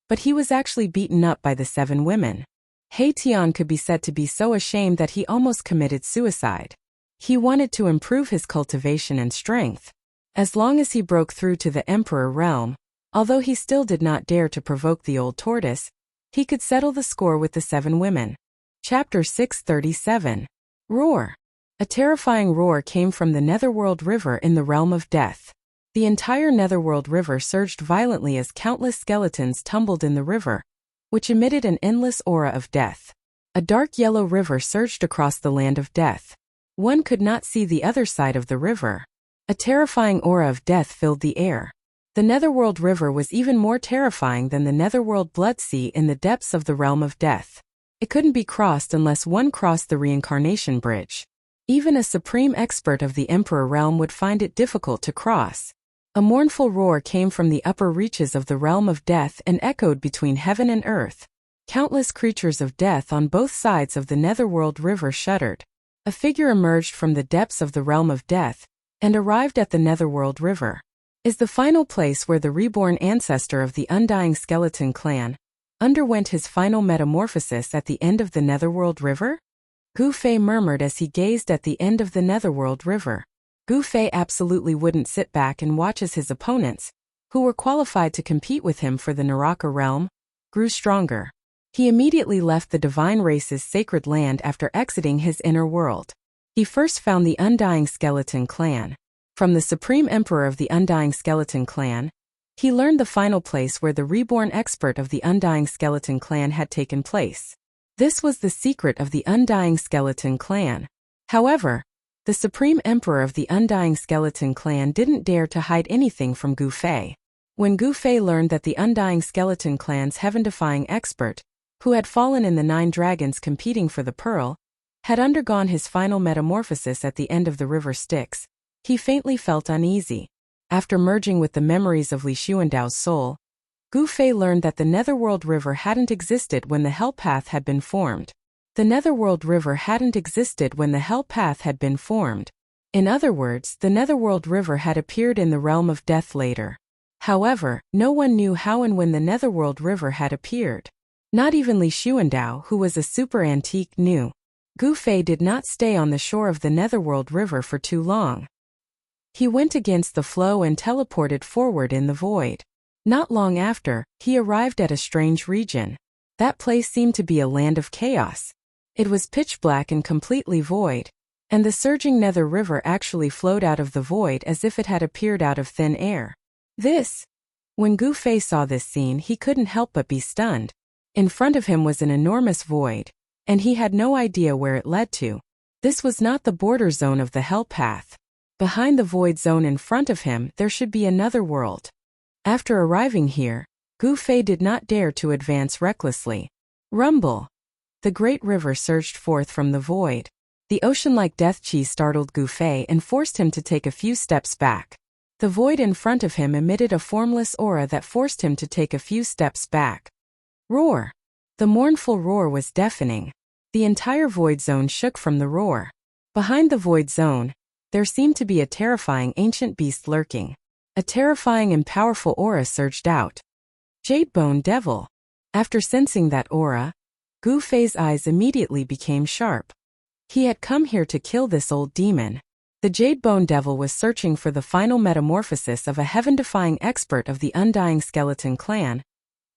but he was actually beaten up by the 7 women. Tian could be said to be so ashamed that he almost committed suicide. He wanted to improve his cultivation and strength. As long as he broke through to the Emperor realm, although he still did not dare to provoke the old tortoise, he could settle the score with the 7 women. Chapter 637. Roar. A terrifying roar came from the Netherworld River in the realm of death. The entire Netherworld River surged violently as countless skeletons tumbled in the river, which emitted an endless aura of death. A dark yellow river surged across the land of death. One could not see the other side of the river. A terrifying aura of death filled the air. The Netherworld River was even more terrifying than the Netherworld Blood Sea in the depths of the realm of death. It couldn't be crossed unless one crossed the reincarnation bridge. Even a supreme expert of the Emperor realm would find it difficult to cross. A mournful roar came from the upper reaches of the realm of death and echoed between heaven and earth. Countless creatures of death on both sides of the Netherworld River shuddered. A figure emerged from the depths of the realm of death and arrived at the Netherworld River. Is the final place where the reborn ancestor of the Undying skeleton clan underwent his final metamorphosis at the end of the Netherworld River? Gu Fei murmured as he gazed at the end of the Netherworld River. Gu Fei absolutely wouldn't sit back and watch as his opponents, who were qualified to compete with him for the Naraka realm, grew stronger. He immediately left the divine race's sacred land after exiting his inner world. He first found the Undying skeleton clan. From the supreme emperor of the Undying skeleton clan, he learned the final place where the reborn expert of the Undying skeleton clan had taken place. This was the secret of the Undying skeleton clan. However, the supreme emperor of the Undying skeleton clan didn't dare to hide anything from Gu Fei. When Gu Fei learned that the Undying skeleton clan's heaven-defying expert, who had fallen in the 9 dragons competing for the pearl, had undergone his final metamorphosis at the end of the river Styx, he faintly felt uneasy. After merging with the memories of Li Xuandao's soul, Gu Fei learned that the Netherworld River hadn't existed when the Hell Path had been formed. The Netherworld River hadn't existed when the Hell Path had been formed. In other words, the Netherworld River had appeared in the realm of death later. However, no one knew how and when the Netherworld River had appeared. Not even Li Xuandao, who was a super antique, knew. Gu Fei did not stay on the shore of the Netherworld River for too long. He went against the flow and teleported forward in the void. Not long after, he arrived at a strange region. That place seemed to be a land of chaos. It was pitch black and completely void, and the surging Nether River actually flowed out of the void as if it had appeared out of thin air. When Gu Fei saw this scene, he couldn't help but be stunned. In front of him was an enormous void, and he had no idea where it led to. This was not the border zone of the Hell Path. Behind the void zone in front of him, there should be another world. After arriving here, Gu Fei did not dare to advance recklessly. Rumble! The great river surged forth from the void. The ocean-like death chi startled Gu Fei and forced him to take a few steps back. The void in front of him emitted a formless aura that forced him to take a few steps back. Roar! The mournful roar was deafening. The entire void zone shook from the roar. Behind the void zone, there seemed to be a terrifying ancient beast lurking. A terrifying and powerful aura surged out. Jadebone Devil! After sensing that aura, Gu Fei's eyes immediately became sharp. He had come here to kill this old demon. The Jadebone Devil was searching for the final metamorphosis of a heaven-defying expert of the Undying skeleton clan,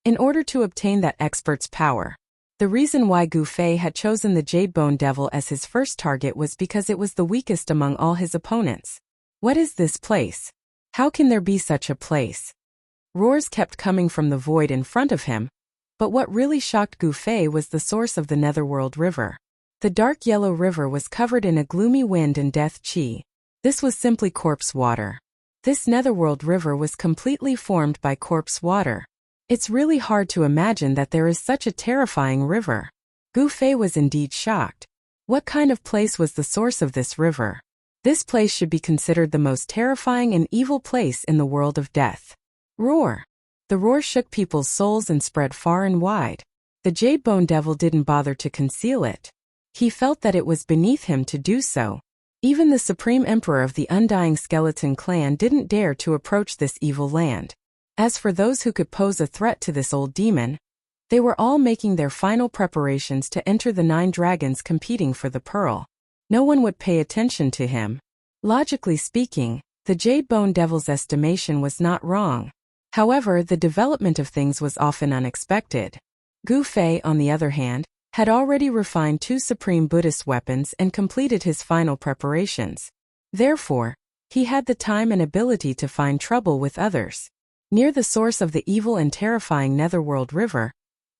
in order to obtain that expert's power. The reason why Gu Fei had chosen the Jadebone Devil as his first target was because it was the weakest among all his opponents. What is this place? How can there be such a place? Roars kept coming from the void in front of him, but what really shocked Gu Fei was the source of the Netherworld River. The dark yellow river was covered in a gloomy wind and death chi. This was simply corpse water. This Netherworld River was completely formed by corpse water. It's really hard to imagine that there is such a terrifying river. Gu Fei was indeed shocked. What kind of place was the source of this river? This place should be considered the most terrifying and evil place in the world of death. Roar! The roar shook people's souls and spread far and wide. The Jadebone Devil didn't bother to conceal it. He felt that it was beneath him to do so. Even the Supreme Emperor of the Undying Skeleton Clan didn't dare to approach this evil land. As for those who could pose a threat to this old demon, they were all making their final preparations to enter the 9 dragons competing for the pearl. No one would pay attention to him. Logically speaking, the Jade Bone Devil's estimation was not wrong. However, the development of things was often unexpected. Gu Fei, on the other hand, had already refined 2 supreme Buddhist weapons and completed his final preparations. Therefore, he had the time and ability to find trouble with others. Near the source of the evil and terrifying Netherworld River,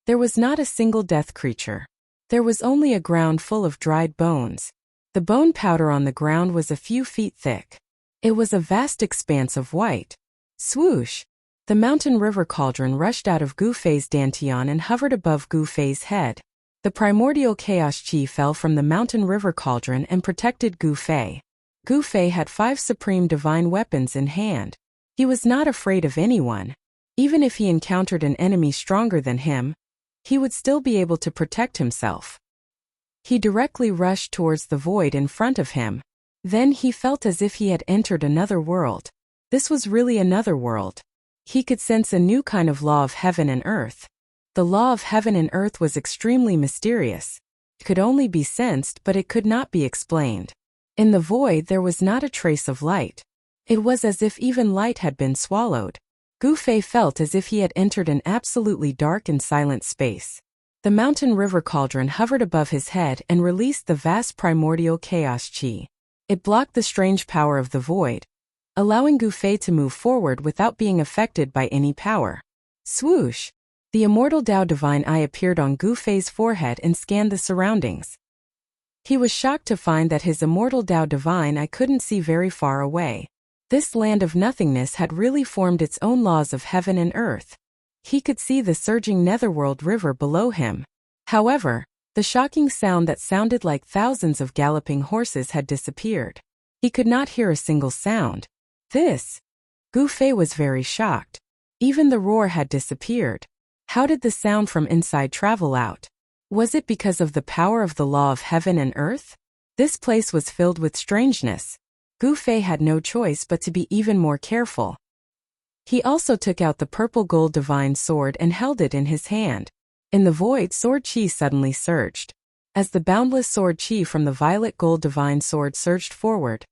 there was not a single death creature. There was only a ground full of dried bones. The bone powder on the ground was a few feet thick. It was a vast expanse of white. Swoosh! The mountain river cauldron rushed out of Gu Fei's dantian and hovered above Gu Fei's head. The primordial chaos chi fell from the mountain river cauldron and protected Gu Fei. Gu Fei had 5 supreme divine weapons in hand. He was not afraid of anyone. Even if he encountered an enemy stronger than him, he would still be able to protect himself. He directly rushed towards the void in front of him. Then he felt as if he had entered another world. This was really another world. He could sense a new kind of law of heaven and earth. The law of heaven and earth was extremely mysterious. It could only be sensed, but it could not be explained. In the void there was not a trace of light. It was as if even light had been swallowed. Gu Fei felt as if he had entered an absolutely dark and silent space. The mountain river cauldron hovered above his head and released the vast primordial chaos chi. It blocked the strange power of the void, allowing Gu Fei to move forward without being affected by any power. Swoosh! The immortal Dao Divine Eye appeared on Gu Fei's forehead and scanned the surroundings. He was shocked to find that his immortal Dao Divine Eye couldn't see very far away. This land of nothingness had really formed its own laws of heaven and earth. He could see the surging Netherworld River below him. However, the shocking sound that sounded like thousands of galloping horses had disappeared. He could not hear a single sound. Gu Fei was very shocked. Even the roar had disappeared. How did the sound from inside travel out? Was it because of the power of the law of heaven and earth? This place was filled with strangeness. Gu Fei had no choice but to be even more careful. He also took out the purple gold divine sword and held it in his hand. In the void, sword chi suddenly surged. As the boundless sword chi from the violet gold divine sword surged forward,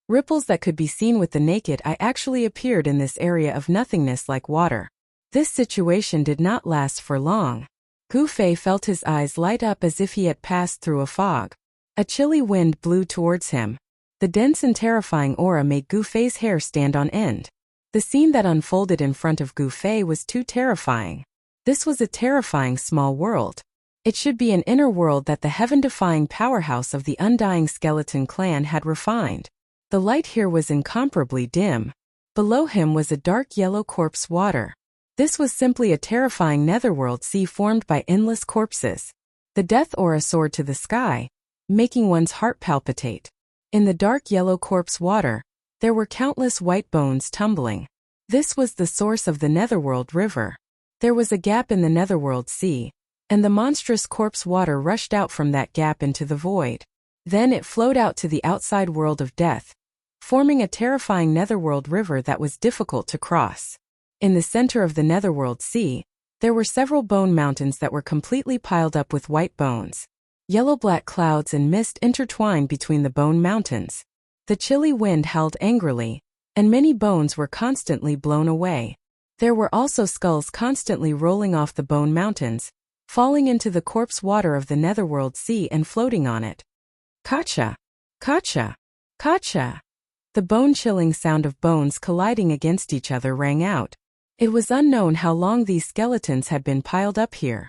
ripples that could be seen with the naked eye actually appeared in this area of nothingness like water. This situation did not last for long. Gu Fei felt his eyes light up as if he had passed through a fog. A chilly wind blew towards him. The dense and terrifying aura made Gu Fei's hair stand on end. The scene that unfolded in front of Gu Fei was too terrifying. This was a terrifying small world. It should be an inner world that the heaven-defying powerhouse of the Undying Skeleton Clan had refined. The light here was incomparably dim. Below him was a dark yellow corpse water. This was simply a terrifying netherworld sea formed by endless corpses. The death aura soared to the sky, making one's heart palpitate. In the dark yellow corpse water, there were countless white bones tumbling. This was the source of the Netherworld River. There was a gap in the Netherworld Sea, and the monstrous corpse water rushed out from that gap into the void. Then it flowed out to the outside world of death, forming a terrifying Netherworld River that was difficult to cross. In the center of the Netherworld Sea, there were several bone mountains that were completely piled up with white bones. Yellow-black clouds and mist intertwined between the bone mountains. The chilly wind howled angrily, and many bones were constantly blown away. There were also skulls constantly rolling off the bone mountains, falling into the corpse water of the Netherworld Sea and floating on it. Kacha! Kacha! Kacha! The bone-chilling sound of bones colliding against each other rang out. It was unknown how long these skeletons had been piled up here.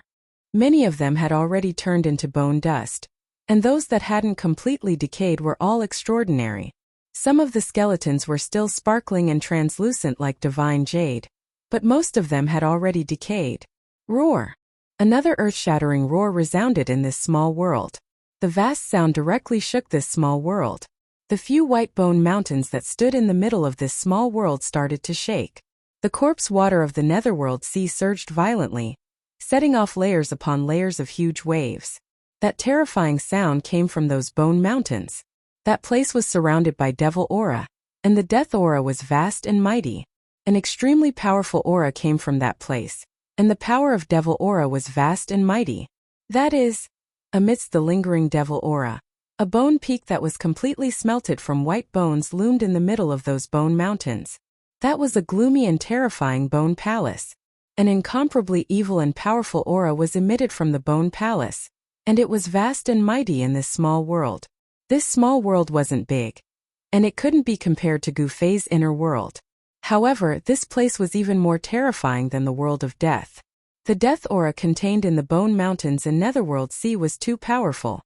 Many of them had already turned into bone dust, and those that hadn't completely decayed were all extraordinary. Some of the skeletons were still sparkling and translucent like divine jade, but most of them had already decayed. Roar! Another earth-shattering roar resounded in this small world. The vast sound directly shook this small world. The few white bone mountains that stood in the middle of this small world started to shake. The corpse water of the Netherworld Sea surged violently, setting off layers upon layers of huge waves. That terrifying sound came from those bone mountains. That place was surrounded by devil aura, and the death aura was vast and mighty. An extremely powerful aura came from that place, and the power of devil aura was vast and mighty. That is, amidst the lingering devil aura, a bone peak that was completely smelted from white bones loomed in the middle of those bone mountains. That was a gloomy and terrifying bone palace. An incomparably evil and powerful aura was emitted from the bone palace, and it was vast and mighty in this small world. This small world wasn't big, and it couldn't be compared to Gu Fei's inner world. However, this place was even more terrifying than the world of death. The death aura contained in the Bone Mountains and Netherworld Sea was too powerful.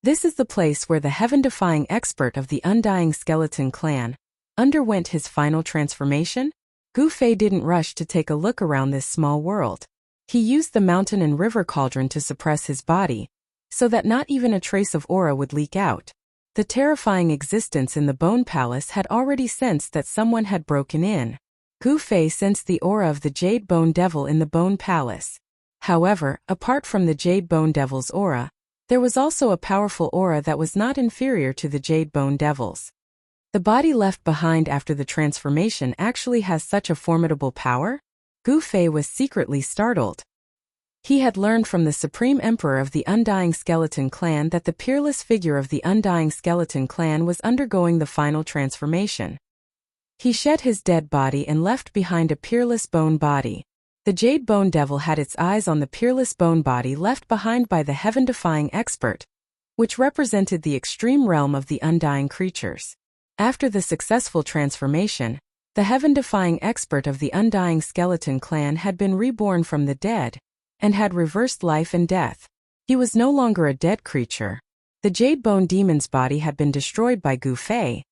This is the place where the heaven-defying expert of the Undying skeleton clan underwent his final transformation. Gu Fei didn't rush to take a look around this small world. He used the mountain and river cauldron to suppress his body, so that not even a trace of aura would leak out. The terrifying existence in the Bone Palace had already sensed that someone had broken in. Gu Fei sensed the aura of the Jade Bone Devil in the Bone Palace. However, apart from the Jade Bone Devil's aura, there was also a powerful aura that was not inferior to the Jade Bone Devil's. The body left behind after the transformation actually has such a formidable power? Gu Fei was secretly startled. He had learned from the Supreme Emperor of the Undying Skeleton Clan that the peerless figure of the Undying Skeleton Clan was undergoing the final transformation. He shed his dead body and left behind a peerless bone body. The Jade Bone Devil had its eyes on the peerless bone body left behind by the heaven-defying expert, which represented the extreme realm of the undying creatures. After the successful transformation, the heaven-defying expert of the Undying Skeleton Clan had been reborn from the dead, and had reversed life and death. He was no longer a dead creature. The Jade Bone Demon's body had been destroyed by Gu Fei,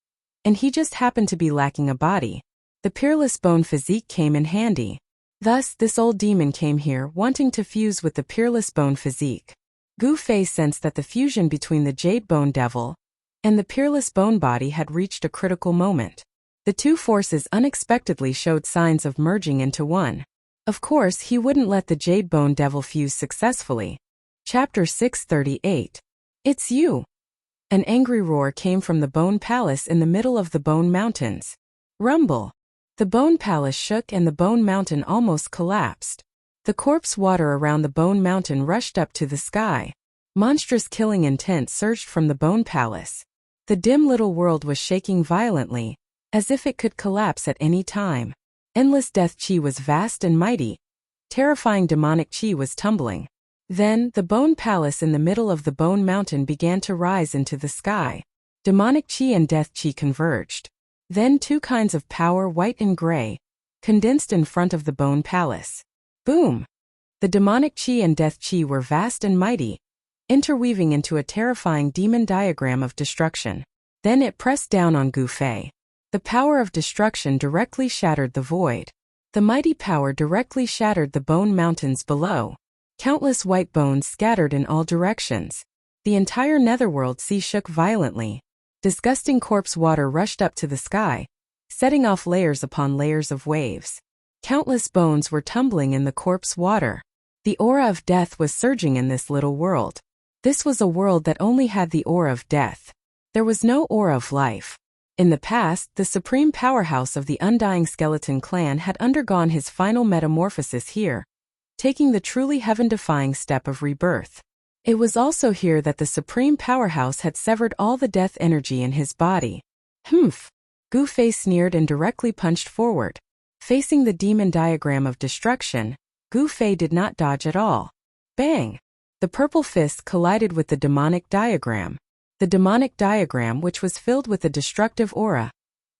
and he just happened to be lacking a body. The peerless bone physique came in handy. Thus, this old demon came here wanting to fuse with the peerless bone physique. Gu Fei sensed that the fusion between the Jade Bone Devil and the peerless bone body had reached a critical moment. The two forces unexpectedly showed signs of merging into one. Of course, he wouldn't let the Jade Bone Devil fuse successfully. Chapter 638. It's you! An angry roar came from the Bone Palace in the middle of the Bone Mountains. Rumble! The Bone Palace shook and the Bone Mountain almost collapsed. The corpse water around the Bone Mountain rushed up to the sky. Monstrous killing intent surged from the Bone Palace. The dim little world was shaking violently, as if it could collapse at any time. Endless death chi was vast and mighty. Terrifying demonic chi was tumbling. Then, the Bone Palace in the middle of the Bone Mountain began to rise into the sky. Demonic chi and death chi converged. Then two kinds of power, white and gray, condensed in front of the Bone Palace. Boom! The demonic chi and death chi were vast and mighty, interweaving into a terrifying demon diagram of destruction. Then it pressed down on Gu Fei. The power of destruction directly shattered the void. The mighty power directly shattered the Bone Mountains below. Countless white bones scattered in all directions. The entire netherworld sea shook violently. Disgusting corpse water rushed up to the sky, setting off layers upon layers of waves. Countless bones were tumbling in the corpse water. The aura of death was surging in this little world. This was a world that only had the aura of death. There was no aura of life. In the past, the supreme powerhouse of the Undying Skeleton Clan had undergone his final metamorphosis here, taking the truly heaven-defying step of rebirth. It was also here that the supreme powerhouse had severed all the death energy in his body. Humph! Gu Fei sneered and directly punched forward. Facing the demon diagram of destruction, Gu Fei did not dodge at all. Bang! The purple fist collided with the demonic diagram. The demonic diagram, which was filled with a destructive aura,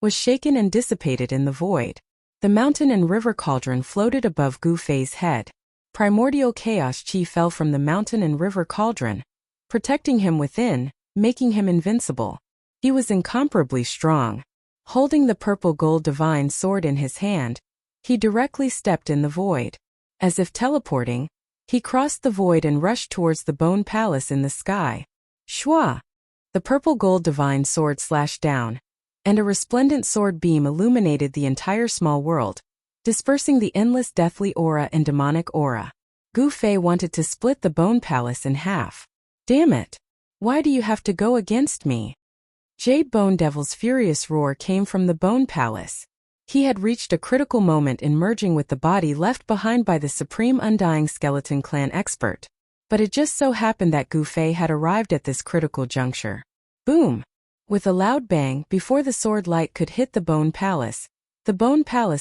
was shaken and dissipated in the void. The mountain and river cauldron floated above Gu Fei's head. Primordial chaos chi fell from the mountain and river cauldron, protecting him within, making him invincible. He was incomparably strong. Holding the purple gold divine sword in his hand, he directly stepped in the void. As if teleporting, he crossed the void and rushed towards the Bone Palace in the sky. Shwa! The purple gold divine sword slashed down, and a resplendent sword beam illuminated the entire small world, dispersing the endless deathly aura and demonic aura. Gu Fei wanted to split the Bone Palace in half. Damn it! Why do you have to go against me? Jade Bone Devil's furious roar came from the Bone Palace. He had reached a critical moment in merging with the body left behind by the supreme Undying Skeleton Clan expert. But it just so happened that Gu Fei had arrived at this critical juncture. Boom! With a loud bang, before the sword light could hit the Bone Palace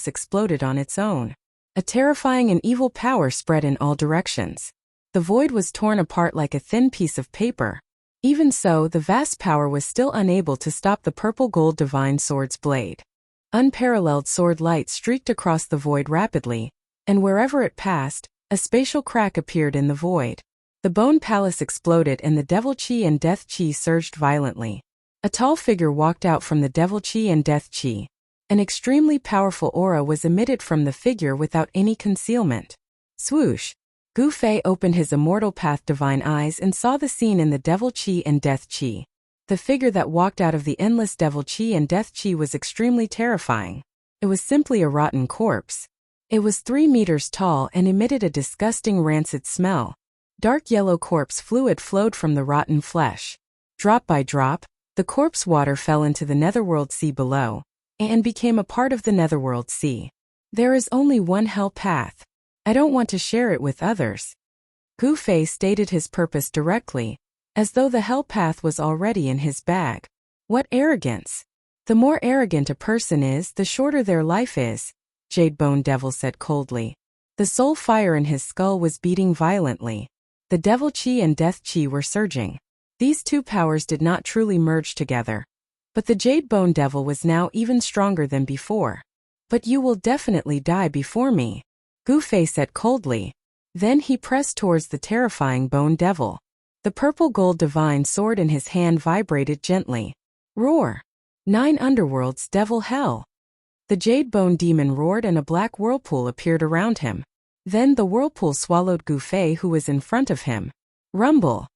exploded on its own. A terrifying and evil power spread in all directions. The void was torn apart like a thin piece of paper. Even so, the vast power was still unable to stop the purple gold divine sword's blade. Unparalleled sword light streaked across the void rapidly, and wherever it passed, a spatial crack appeared in the void. The Bone Palace exploded and the Devil Chi and Death Chi surged violently. A tall figure walked out from the Devil Chi and Death Chi. An extremely powerful aura was emitted from the figure without any concealment. Swoosh! Gu Fei opened his immortal path divine eyes and saw the scene in the Devil Chi and Death Chi. The figure that walked out of the endless Devil Chi and Death Chi was extremely terrifying. It was simply a rotten corpse. It was 3 meters tall and emitted a disgusting rancid smell. Dark yellow corpse fluid flowed from the rotten flesh. Drop by drop, the corpse water fell into the netherworld sea below, and became a part of the netherworld sea. There is only one hell path. I don't want to share it with others. Gu Fei stated his purpose directly, as though the hell path was already in his bag. What arrogance! The more arrogant a person is, the shorter their life is, Jade Bone Devil said coldly. The soul fire in his skull was beating violently. The Devil Chi and Death Chi were surging. These two powers did not truly merge together. But the Jade Bone Devil was now even stronger than before. But you will definitely die before me, Gu Fei said coldly. Then he pressed towards the terrifying Bone Devil. The purple gold divine sword in his hand vibrated gently. Roar! 9 underworlds, devil hell! The Jade Bone Demon roared and a black whirlpool appeared around him. Then the whirlpool swallowed Gu Fei, who was in front of him. Rumble!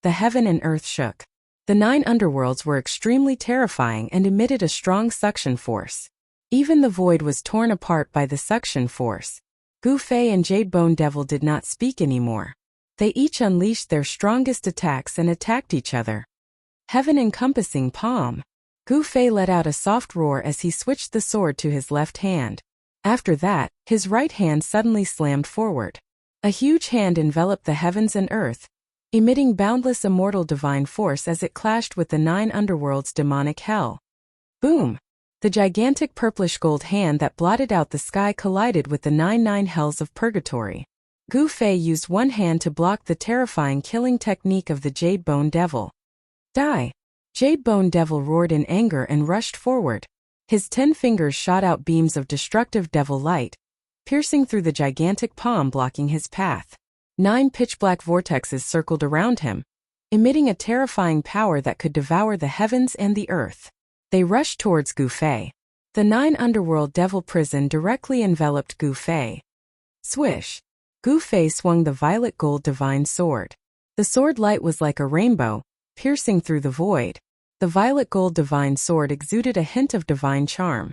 The heaven and earth shook. The 9 underworlds were extremely terrifying and emitted a strong suction force. Even the void was torn apart by the suction force. Gu Fei and Jade Bone Devil did not speak anymore. They each unleashed their strongest attacks and attacked each other. Heaven-encompassing palm. Gu Fei let out a soft roar as he switched the sword to his left hand. After that, his right hand suddenly slammed forward. A huge hand enveloped the heavens and earth, emitting boundless immortal divine force as it clashed with the 9 underworlds' demonic hell. Boom! The gigantic purplish gold hand that blotted out the sky collided with the 9 hells of purgatory. Gu Fei used one hand to block the terrifying killing technique of the Jade Bone Devil. Die! Jade Bone Devil roared in anger and rushed forward. His 10 fingers shot out beams of destructive devil light, piercing through the gigantic palm blocking his path. 9 pitch-black vortexes circled around him, emitting a terrifying power that could devour the heavens and the earth. They rushed towards Gu Fei. The 9 underworld devil prison directly enveloped Gu Fei. Swish! Gu Fei swung the violet gold divine sword. The sword light was like a rainbow, piercing through the void. The violet gold divine sword exuded a hint of divine charm.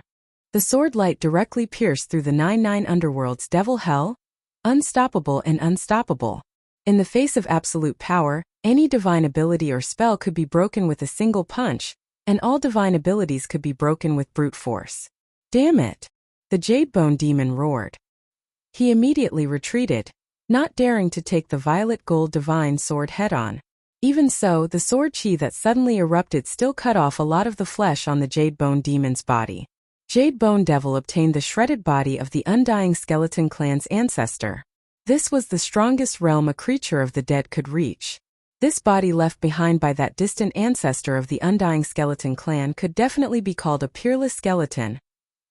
The sword light directly pierced through the 9 underworlds devil hell, unstoppable and unstoppable. In the face of absolute power, any divine ability or spell could be broken with a single punch, and all divine abilities could be broken with brute force. Damn it! The Jade Bone Demon roared. He immediately retreated, not daring to take the violet gold divine sword head-on. Even so, the sword chi that suddenly erupted still cut off a lot of the flesh on the Jade Bone Demon's body. Jade Bone Devil obtained the shredded body of the Undying Skeleton Clan's ancestor. This was the strongest realm a creature of the dead could reach. This body left behind by that distant ancestor of the Undying Skeleton Clan could definitely be called a peerless skeleton,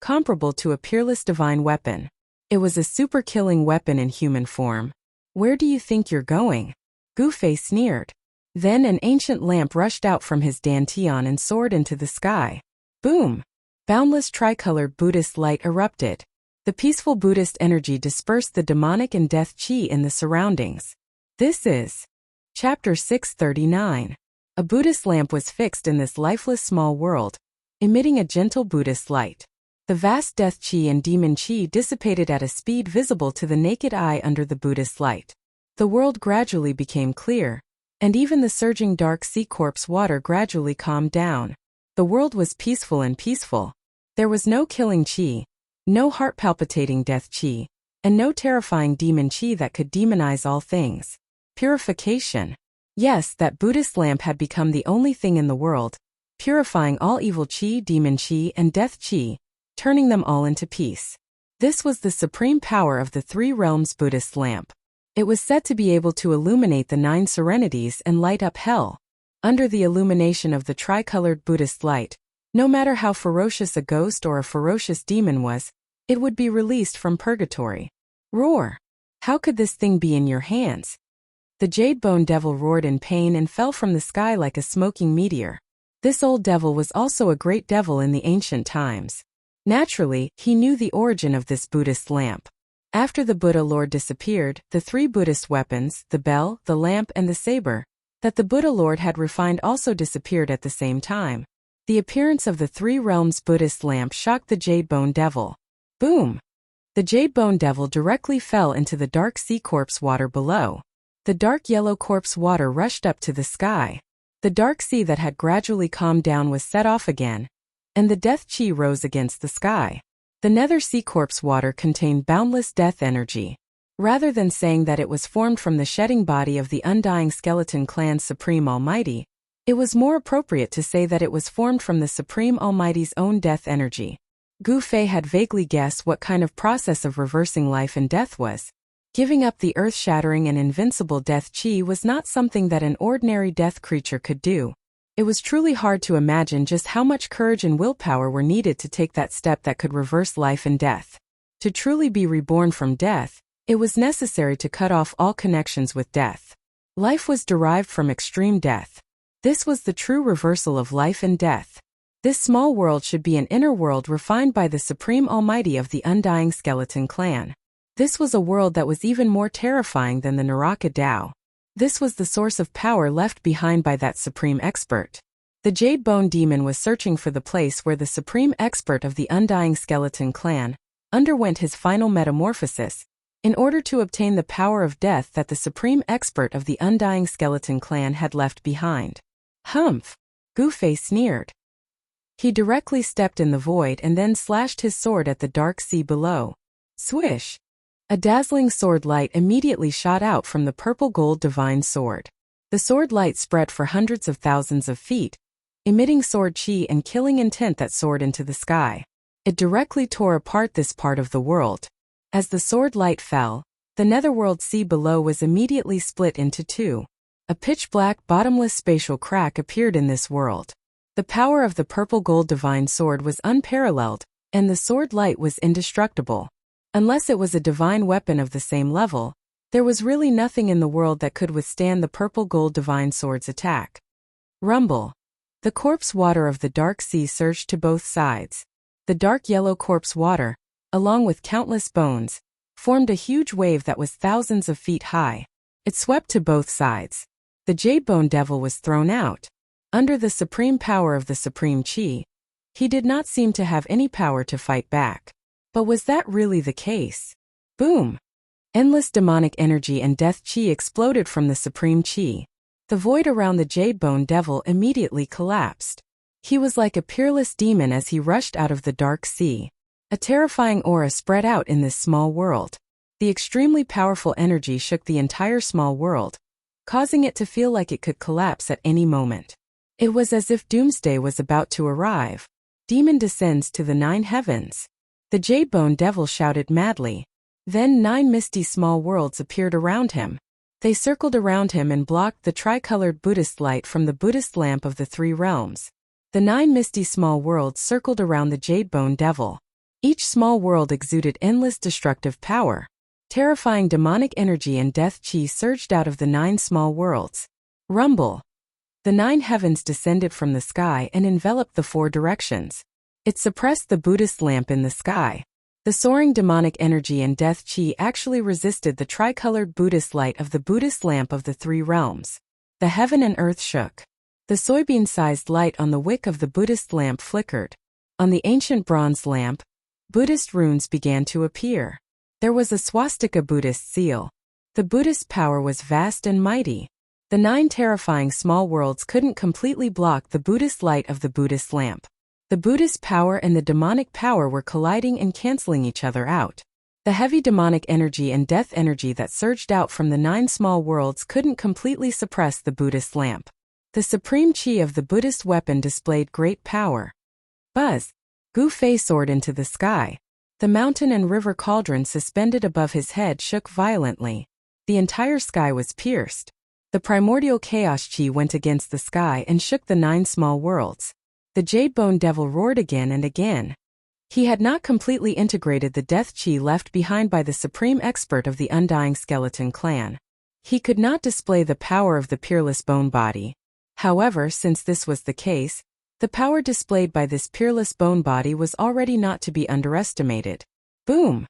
comparable to a peerless divine weapon. It was a super-killing weapon in human form. Where do you think you're going? Gu Fei sneered. Then an ancient lamp rushed out from his dantian and soared into the sky. Boom! Boundless tricolored Buddhist light erupted. The peaceful Buddhist energy dispersed the demonic and death chi in the surroundings. This is Chapter 639. A Buddhist lamp was fixed in this lifeless small world, emitting a gentle Buddhist light. The vast death chi and demon chi dissipated at a speed visible to the naked eye under the Buddhist light. The world gradually became clear, and even the surging dark sea corpse water gradually calmed down. The world was peaceful and peaceful. There was no killing qi, no heart-palpitating death qi, and no terrifying demon qi that could demonize all things. Purification. Yes, that Buddhist lamp had become the only thing in the world, purifying all evil qi, demon qi, and death qi, turning them all into peace. This was the supreme power of the three realms Buddhist lamp. It was said to be able to illuminate the 9 serenities and light up hell. Under the illumination of the tricolored Buddhist light, no matter how ferocious a ghost or a ferocious demon was, it would be released from purgatory. Roar! How could this thing be in your hands? The jade bone devil roared in pain and fell from the sky like a smoking meteor. This old devil was also a great devil in the ancient times. Naturally, he knew the origin of this Buddhist lamp. After the Buddha Lord disappeared, the 3 Buddhist weapons, the bell, the lamp, and the saber, that the Buddha Lord had refined also disappeared at the same time. The appearance of the 3 realms Buddhist lamp shocked the jade bone devil. Boom! The jade bone devil directly fell into the dark sea corpse water below. The dark yellow corpse water rushed up to the sky. The dark sea that had gradually calmed down was set off again, and the death chi rose against the sky. The nether sea corpse water contained boundless death energy. Rather than saying that it was formed from the shedding body of the Undying skeleton clan's Supreme Almighty, it was more appropriate to say that it was formed from the Supreme Almighty's own death energy. Gu Fei had vaguely guessed what kind of process of reversing life and death was. Giving up the earth-shattering and invincible death chi was not something that an ordinary death creature could do. It was truly hard to imagine just how much courage and willpower were needed to take that step that could reverse life and death. To truly be reborn from death, it was necessary to cut off all connections with death. Life was derived from extreme death. This was the true reversal of life and death. This small world should be an inner world refined by the Supreme Almighty of the Undying skeleton clan. This was a world that was even more terrifying than the Naraka Tao. This was the source of power left behind by that supreme expert. The Jade Bone Demon was searching for the place where the supreme expert of the Undying skeleton clan underwent his final metamorphosis, in order to obtain the power of death that the supreme expert of the Undying skeleton clan had left behind. Humph! Gu Fei sneered. He directly stepped in the void and then slashed his sword at the dark sea below. Swish! A dazzling sword light immediately shot out from the purple gold divine sword. The sword light spread for hundreds of thousands of feet, emitting sword chi and killing intent that soared into the sky. It directly tore apart this part of the world. As the sword light fell, the netherworld sea below was immediately split into 2. A pitch-black, bottomless spatial crack appeared in this world. The power of the purple gold divine sword was unparalleled, and the sword light was indestructible. Unless it was a divine weapon of the same level, there was really nothing in the world that could withstand the purple gold divine sword's attack. Rumble. The corpse water of the dark sea surged to both sides. The dark yellow corpse water, along with countless bones, formed a huge wave that was thousands of feet high. It swept to both sides. The Jade Bone Devil was thrown out. Under the supreme power of the supreme chi, he did not seem to have any power to fight back. But was that really the case? Boom! Endless demonic energy and death chi exploded from the supreme chi. The void around the Jade Bone Devil immediately collapsed. He was like a peerless demon as he rushed out of the dark sea. A terrifying aura spread out in this small world. The extremely powerful energy shook the entire small world, causing it to feel like it could collapse at any moment. It was as if doomsday was about to arrive. Demon descends to the 9 heavens. The Jade Bone Devil shouted madly. Then 9 misty small worlds appeared around him. They circled around him and blocked the tricolored Buddhist light from the Buddhist lamp of the 3 realms. The 9 misty small worlds circled around the Jade Bone Devil. Each small world exuded endless destructive power. Terrifying demonic energy and death chi surged out of the 9 small worlds. Rumble. The 9 heavens descended from the sky and enveloped the 4 directions. It suppressed the Buddhist lamp in the sky. The soaring demonic energy and death chi actually resisted the tricolored Buddhist light of the Buddhist lamp of the 3 realms. The heaven and earth shook. The soybean-sized light on the wick of the Buddhist lamp flickered. On the ancient bronze lamp, Buddhist runes began to appear. There was a swastika Buddhist seal. The Buddhist power was vast and mighty. The 9 terrifying small worlds couldn't completely block the Buddhist light of the Buddhist lamp. The Buddhist power and the demonic power were colliding and canceling each other out. The heavy demonic energy and death energy that surged out from the 9 small worlds couldn't completely suppress the Buddhist lamp. The supreme chi of the Buddhist weapon displayed great power. Buzz! Gu Fei soared into the sky. The mountain and river cauldron suspended above his head shook violently. The entire sky was pierced. The primordial chaos chi went against the sky and shook the 9 small worlds. The Jade Bone Devil roared again and again. He had not completely integrated the death chi left behind by the supreme expert of the Undying skeleton clan. He could not display the power of the peerless bone body. However, since this was the case, the power displayed by this peerless bone body was already not to be underestimated. Boom!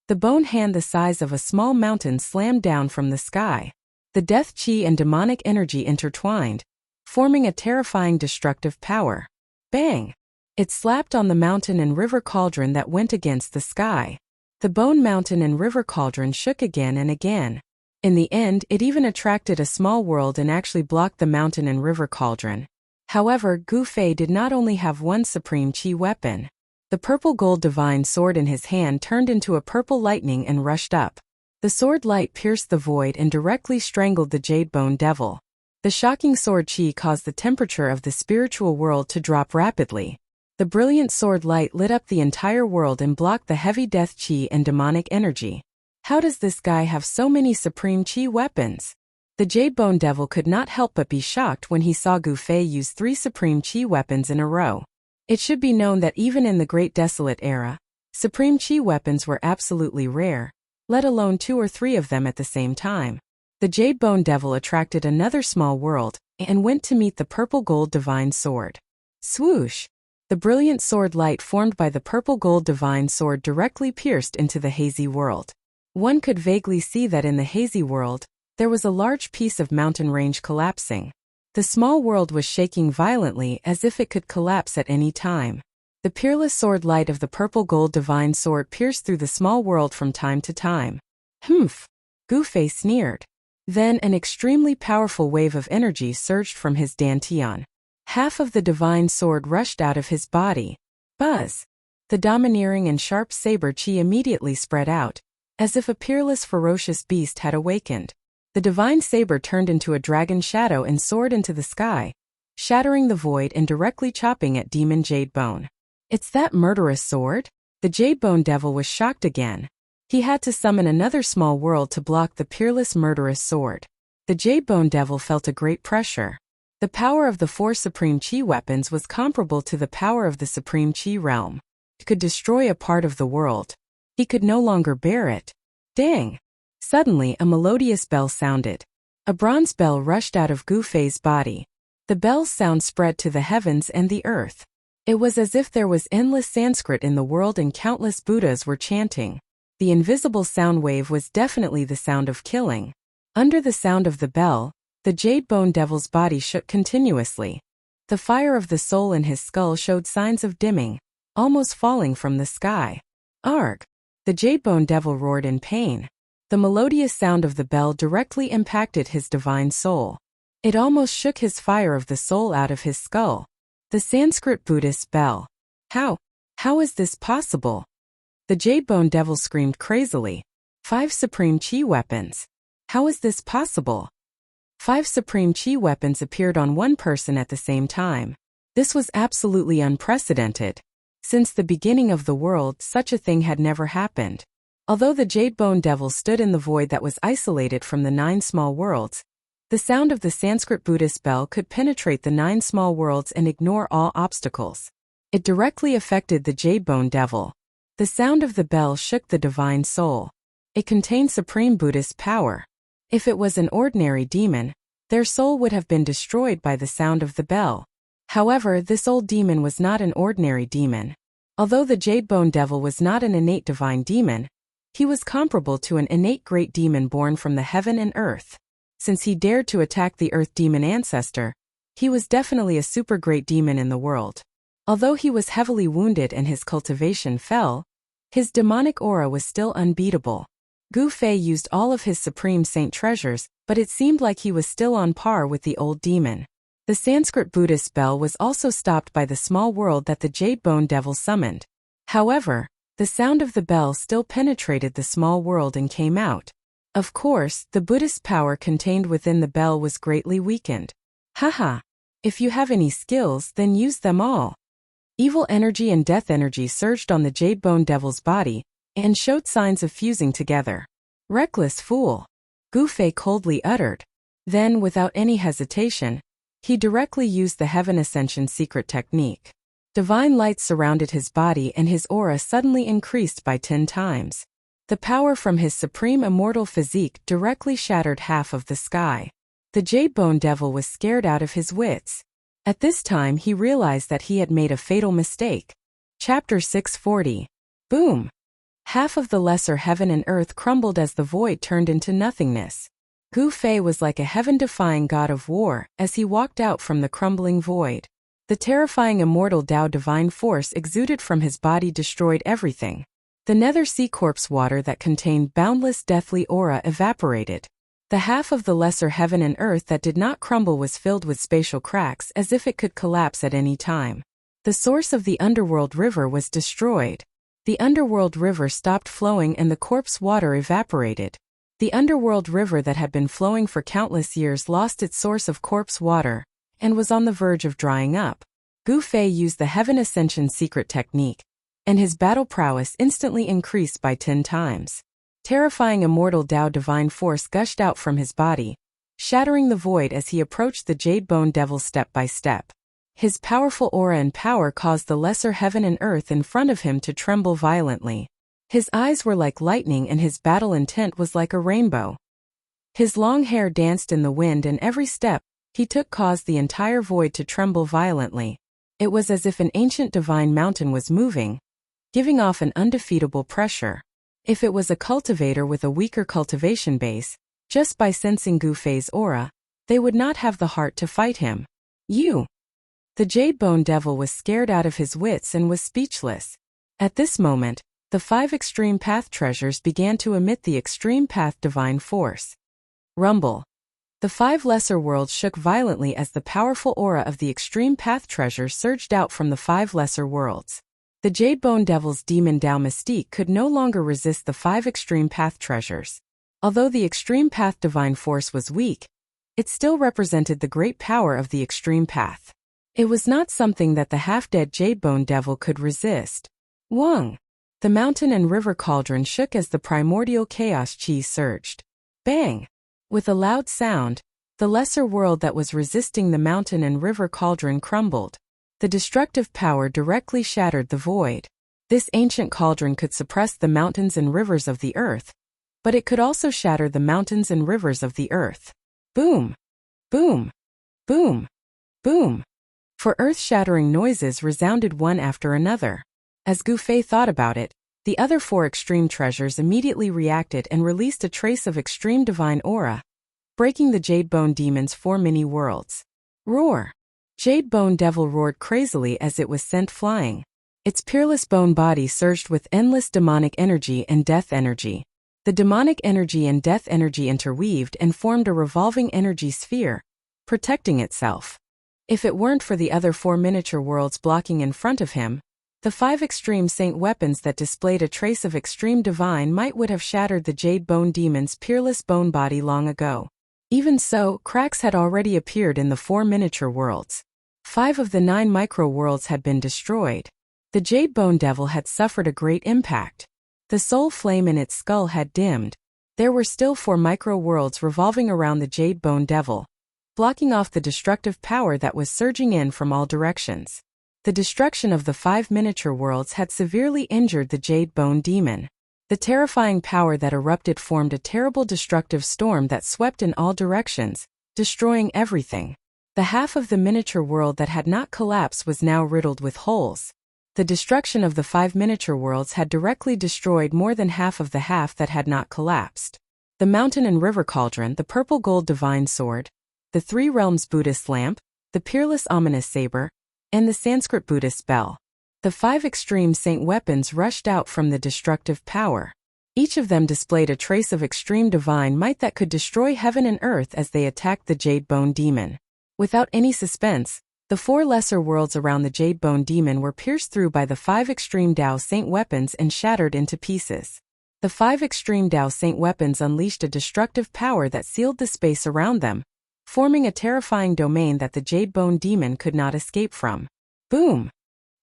The bone hand the size of a small mountain slammed down from the sky. The death chi and demonic energy intertwined, forming a terrifying destructive power. Bang! It slapped on the mountain and river cauldron that went against the sky. The bone mountain and river cauldron shook again and again. In the end, it even attracted a small world and actually blocked the mountain and river cauldron. However, Gu Fei did not only have one supreme chi weapon. The purple gold divine sword in his hand turned into a purple lightning and rushed up. The sword light pierced the void and directly strangled the Jade Bone Devil. The shocking sword chi caused the temperature of the spiritual world to drop rapidly. The brilliant sword light lit up the entire world and blocked the heavy death chi and demonic energy. How does this guy have so many supreme chi weapons? The Jade Bone Devil could not help but be shocked when he saw Gu Fei use 3 supreme chi weapons in a row. It should be known that even in the Great Desolate Era, supreme chi weapons were absolutely rare, let alone 2 or 3 of them at the same time. The Jade Bone Devil attracted another small world and went to meet the purple gold divine sword. Swoosh! The brilliant sword light formed by the purple gold divine sword directly pierced into the hazy world. One could vaguely see that in the hazy world, there was a large piece of mountain range collapsing. The small world was shaking violently as if it could collapse at any time. The peerless sword light of the purple gold divine sword pierced through the small world from time to time. Humph! Gu Fei sneered. Then an extremely powerful wave of energy surged from his dantian. Half of the divine sword rushed out of his body. Buzz! The domineering and sharp saber chi immediately spread out, as if a peerless ferocious beast had awakened. The divine saber turned into a dragon shadow and soared into the sky, shattering the void and directly chopping at Demon Jade Bone. It's that murderous sword? The Jade Bone Devil was shocked again. He had to summon another small world to block the peerless murderous sword. The Jade Bone Devil felt a great pressure. The power of the 4 supreme chi weapons was comparable to the power of the supreme chi realm. It could destroy a part of the world. He could no longer bear it. Dang! Suddenly a melodious bell sounded. A bronze bell rushed out of Gu Fei's body. The bell's sound spread to the heavens and the earth. It was as if there was endless Sanskrit in the world and countless Buddhas were chanting. The invisible sound wave was definitely the sound of killing. Under the sound of the bell, the Jade Bone Devil's body shook continuously. The fire of the soul in his skull showed signs of dimming, almost falling from the sky. Arg! The Jade Bone Devil roared in pain. The melodious sound of the bell directly impacted his divine soul. It almost shook his fire of the soul out of his skull. The Sanskrit Buddhist bell. How is this possible? The Jade Bone Devil screamed crazily. 5 supreme chi weapons. How is this possible? 5 supreme chi weapons appeared on one person at the same time. This was absolutely unprecedented. Since the beginning of the world, such a thing had never happened. Although the Jade Bone Devil stood in the void that was isolated from the 9 small worlds, the sound of the Sanskrit Buddhist bell could penetrate the 9 small worlds and ignore all obstacles. It directly affected the Jade Bone Devil. The sound of the bell shook the divine soul. It contained supreme Buddhist power. If it was an ordinary demon, their soul would have been destroyed by the sound of the bell. However, this old demon was not an ordinary demon. Although the Jade Bone Devil was not an innate divine demon, he was comparable to an innate great demon born from the heaven and earth. Since he dared to attack the earth demon ancestor, he was definitely a super great demon in the world. Although he was heavily wounded and his cultivation fell, his demonic aura was still unbeatable. Gu Fei used all of his Supreme Saint treasures, but it seemed like he was still on par with the old demon. The Sanskrit Buddhist bell was also stopped by the small world that the Jade Bone Devil summoned. However, the sound of the bell still penetrated the small world and came out. Of course, the Buddhist power contained within the bell was greatly weakened. Haha. If you have any skills, then use them all. Evil energy and death energy surged on the Jade Bone Devil's body, and showed signs of fusing together. Reckless fool, Gu Fei coldly uttered. Then, without any hesitation, he directly used the Heaven Ascension secret technique. Divine light surrounded his body and his aura suddenly increased by 10 times. The power from his supreme immortal physique directly shattered half of the sky. The Jade Bone Devil was scared out of his wits. At this time he realized that he had made a fatal mistake. Chapter 640. Boom! Half of the lesser heaven and earth crumbled as the void turned into nothingness. Gu Fei was like a heaven-defying god of war as he walked out from the crumbling void. The terrifying immortal Tao divine force exuded from his body destroyed everything. The nether sea corpse water that contained boundless deathly aura evaporated. The half of the lesser heaven and earth that did not crumble was filled with spatial cracks as if it could collapse at any time. The source of the underworld river was destroyed. The underworld river stopped flowing and the corpse water evaporated. The underworld river that had been flowing for countless years lost its source of corpse water, and was on the verge of drying up. Gu Fei used the Heaven Ascension secret technique, and his battle prowess instantly increased by 10 times. Terrifying immortal Tao divine force gushed out from his body, shattering the void as he approached the Jade Bone Devil step by step. His powerful aura and power caused the lesser heaven and earth in front of him to tremble violently. His eyes were like lightning and his battle intent was like a rainbow. His long hair danced in the wind and every step he took caused the entire void to tremble violently. It was as if an ancient divine mountain was moving, giving off an undefeatable pressure. If it was a cultivator with a weaker cultivation base, just by sensing Gu Fei's aura, they would not have the heart to fight him. You! The Jade Bone Devil was scared out of his wits and was speechless. At this moment, the 5 Extreme Path treasures began to emit the Extreme Path divine force. Rumble. The 5 lesser worlds shook violently as the powerful aura of the Extreme Path treasures surged out from the 5 lesser worlds. The Jade Bone Devil's demon Tao mystique could no longer resist the 5 Extreme Path treasures. Although the Extreme Path divine force was weak, it still represented the great power of the Extreme Path. It was not something that the half-dead Jade Bone Devil could resist. Wang! The mountain and river cauldron shook as the primordial chaos chi surged. Bang! With a loud sound, the lesser world that was resisting the mountain and river cauldron crumbled. The destructive power directly shattered the void. This ancient cauldron could suppress the mountains and rivers of the earth, but it could also shatter the mountains and rivers of the earth. Boom! Boom! Boom! Boom! For earth-shattering noises resounded one after another. As Gu Fei thought about it, the other 4 extreme treasures immediately reacted and released a trace of extreme divine aura, breaking the Jade Bone Demon's 4 mini-worlds. Roar! Jade Bone Devil roared crazily as it was sent flying. Its peerless bone body surged with endless demonic energy and death energy. The demonic energy and death energy interweaved and formed a revolving energy sphere, protecting itself. If it weren't for the other 4 miniature worlds blocking in front of him, the 5 extreme saint weapons that displayed a trace of extreme divine might would have shattered the Jade Bone Demon's peerless bone body long ago. Even so, cracks had already appeared in the 4 miniature worlds. 5 of the 9 micro worlds had been destroyed. The Jade Bone Devil had suffered a great impact. The soul flame in its skull had dimmed. There were still 4 micro worlds revolving around the Jade Bone Devil, blocking off the destructive power that was surging in from all directions. The destruction of the 5 miniature worlds had severely injured the Jade Bone Demon. The terrifying power that erupted formed a terrible destructive storm that swept in all directions, destroying everything. The half of the miniature world that had not collapsed was now riddled with holes. The destruction of the 5 miniature worlds had directly destroyed more than half of the half that had not collapsed. The mountain and river cauldron, the purple gold divine sword, the 3 realms Buddhist lamp, the peerless ominous saber, and the Sanskrit Buddhist bell. The 5 extreme saint weapons rushed out from the destructive power. Each of them displayed a trace of extreme divine might that could destroy heaven and earth as they attacked the Jade Bone Demon. Without any suspense, the 4 lesser worlds around the Jade Bone Demon were pierced through by the 5 extreme Tao Saint weapons and shattered into pieces. The 5 extreme Tao Saint weapons unleashed a destructive power that sealed the space around them, forming a terrifying domain that the Jade Bone Demon could not escape from. Boom!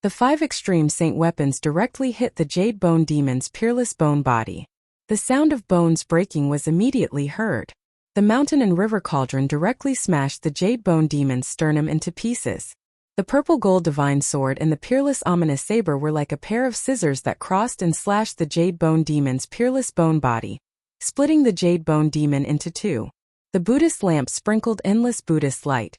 The 5 extreme Saint weapons directly hit the Jade Bone Demon's peerless bone body. The sound of bones breaking was immediately heard. The mountain and river cauldron directly smashed the Jade Bone Demon's sternum into pieces. The purple gold divine sword and the peerless ominous saber were like a pair of scissors that crossed and slashed the Jade Bone Demon's peerless bone body, splitting the Jade Bone Demon into 2. The Buddhist lamp sprinkled endless Buddhist light,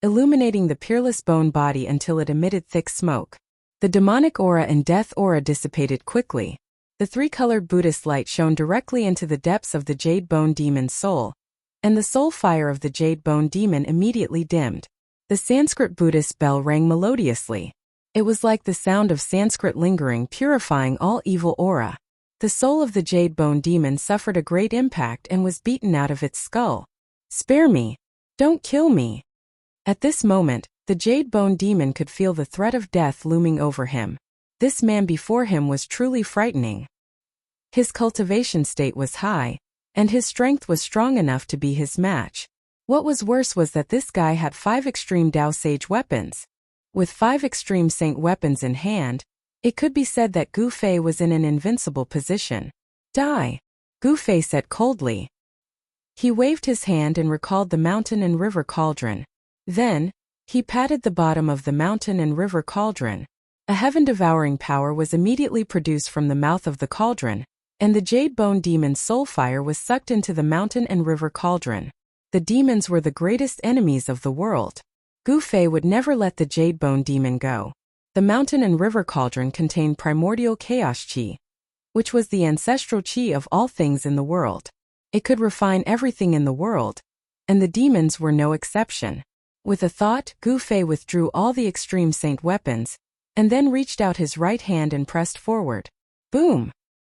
illuminating the peerless bone body until it emitted thick smoke. The demonic aura and death aura dissipated quickly. The 3-colored Buddhist light shone directly into the depths of the Jade Bone Demon's soul, and the soul fire of the Jade Bone Demon immediately dimmed. The Sanskrit Buddhist bell rang melodiously. It was like the sound of Sanskrit lingering, purifying all evil aura. The soul of the Jade Bone Demon suffered a great impact and was beaten out of its skull. "Spare me! Don't kill me!" At this moment, the Jade Bone Demon could feel the threat of death looming over him. This man before him was truly frightening. His cultivation state was high, and his strength was strong enough to be his match. What was worse was that this guy had 5 extreme Tao Sage weapons. With 5 extreme Saint weapons in hand, it could be said that Gu Fei was in an invincible position. "Die," Gu Fei said coldly. He waved his hand and recalled the mountain and river cauldron. Then, he patted the bottom of the mountain and river cauldron. A heaven-devouring power was immediately produced from the mouth of the cauldron, and the Jade Bone Demon's soul fire was sucked into the mountain and river cauldron. The demons were the greatest enemies of the world. Gu Fei would never let the Jade Bone Demon go. The mountain and river cauldron contained primordial chaos chi, which was the ancestral chi of all things in the world. It could refine everything in the world, and the demons were no exception. With a thought, Gu Fei withdrew all the extreme Saint weapons, and then reached out his right hand and pressed forward. Boom!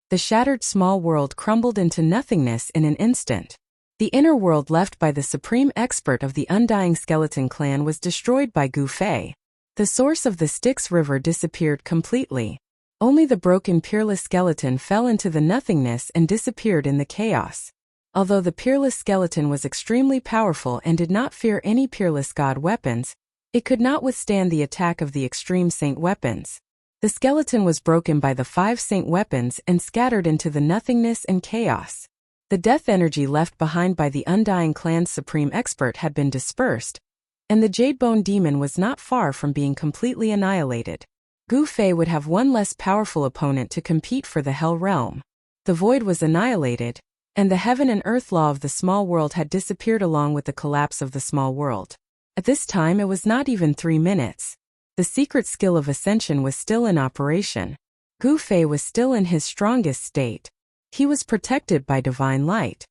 The shattered small world crumbled into nothingness in an instant. The inner world left by the supreme expert of the Undying skeleton clan was destroyed by Gu Fei. The source of the Styx River disappeared completely. Only the broken peerless skeleton fell into the nothingness and disappeared in the chaos. Although the peerless skeleton was extremely powerful and did not fear any peerless god weapons, it could not withstand the attack of the extreme Saint weapons. The skeleton was broken by the 5 Saint weapons and scattered into the nothingness and chaos. The death energy left behind by the Undying clan's supreme expert had been dispersed, and the Jade Bone Demon was not far from being completely annihilated. Gu Fei would have one less powerful opponent to compete for the Hell Realm. The void was annihilated, and the heaven and earth law of the small world had disappeared along with the collapse of the small world. At this time it was not even 3 minutes. The secret skill of ascension was still in operation. Gu Fei was still in his strongest state. He was protected by divine light.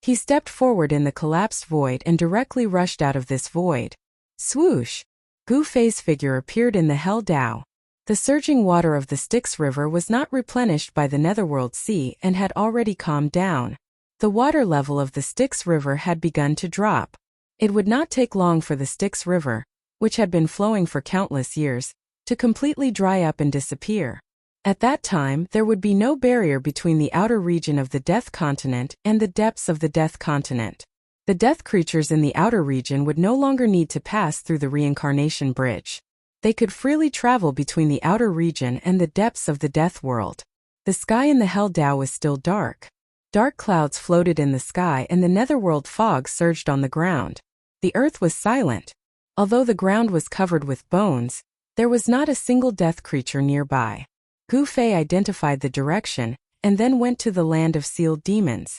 He stepped forward in the collapsed void and directly rushed out of this void. Swoosh! Gu Fei's figure appeared in the Hell Dao. The surging water of the Styx River was not replenished by the Netherworld Sea and had already calmed down. The water level of the Styx River had begun to drop. It would not take long for the Styx River, which had been flowing for countless years, to completely dry up and disappear. At that time, there would be no barrier between the outer region of the Death Continent and the depths of the Death Continent. The death creatures in the outer region would no longer need to pass through the reincarnation bridge. They could freely travel between the outer region and the depths of the Death World. The sky in the Hell Dao was still dark. Dark clouds floated in the sky and the netherworld fog surged on the ground. The earth was silent. Although the ground was covered with bones, there was not a single death creature nearby. Gu Fei identified the direction, and then went to the land of sealed demons.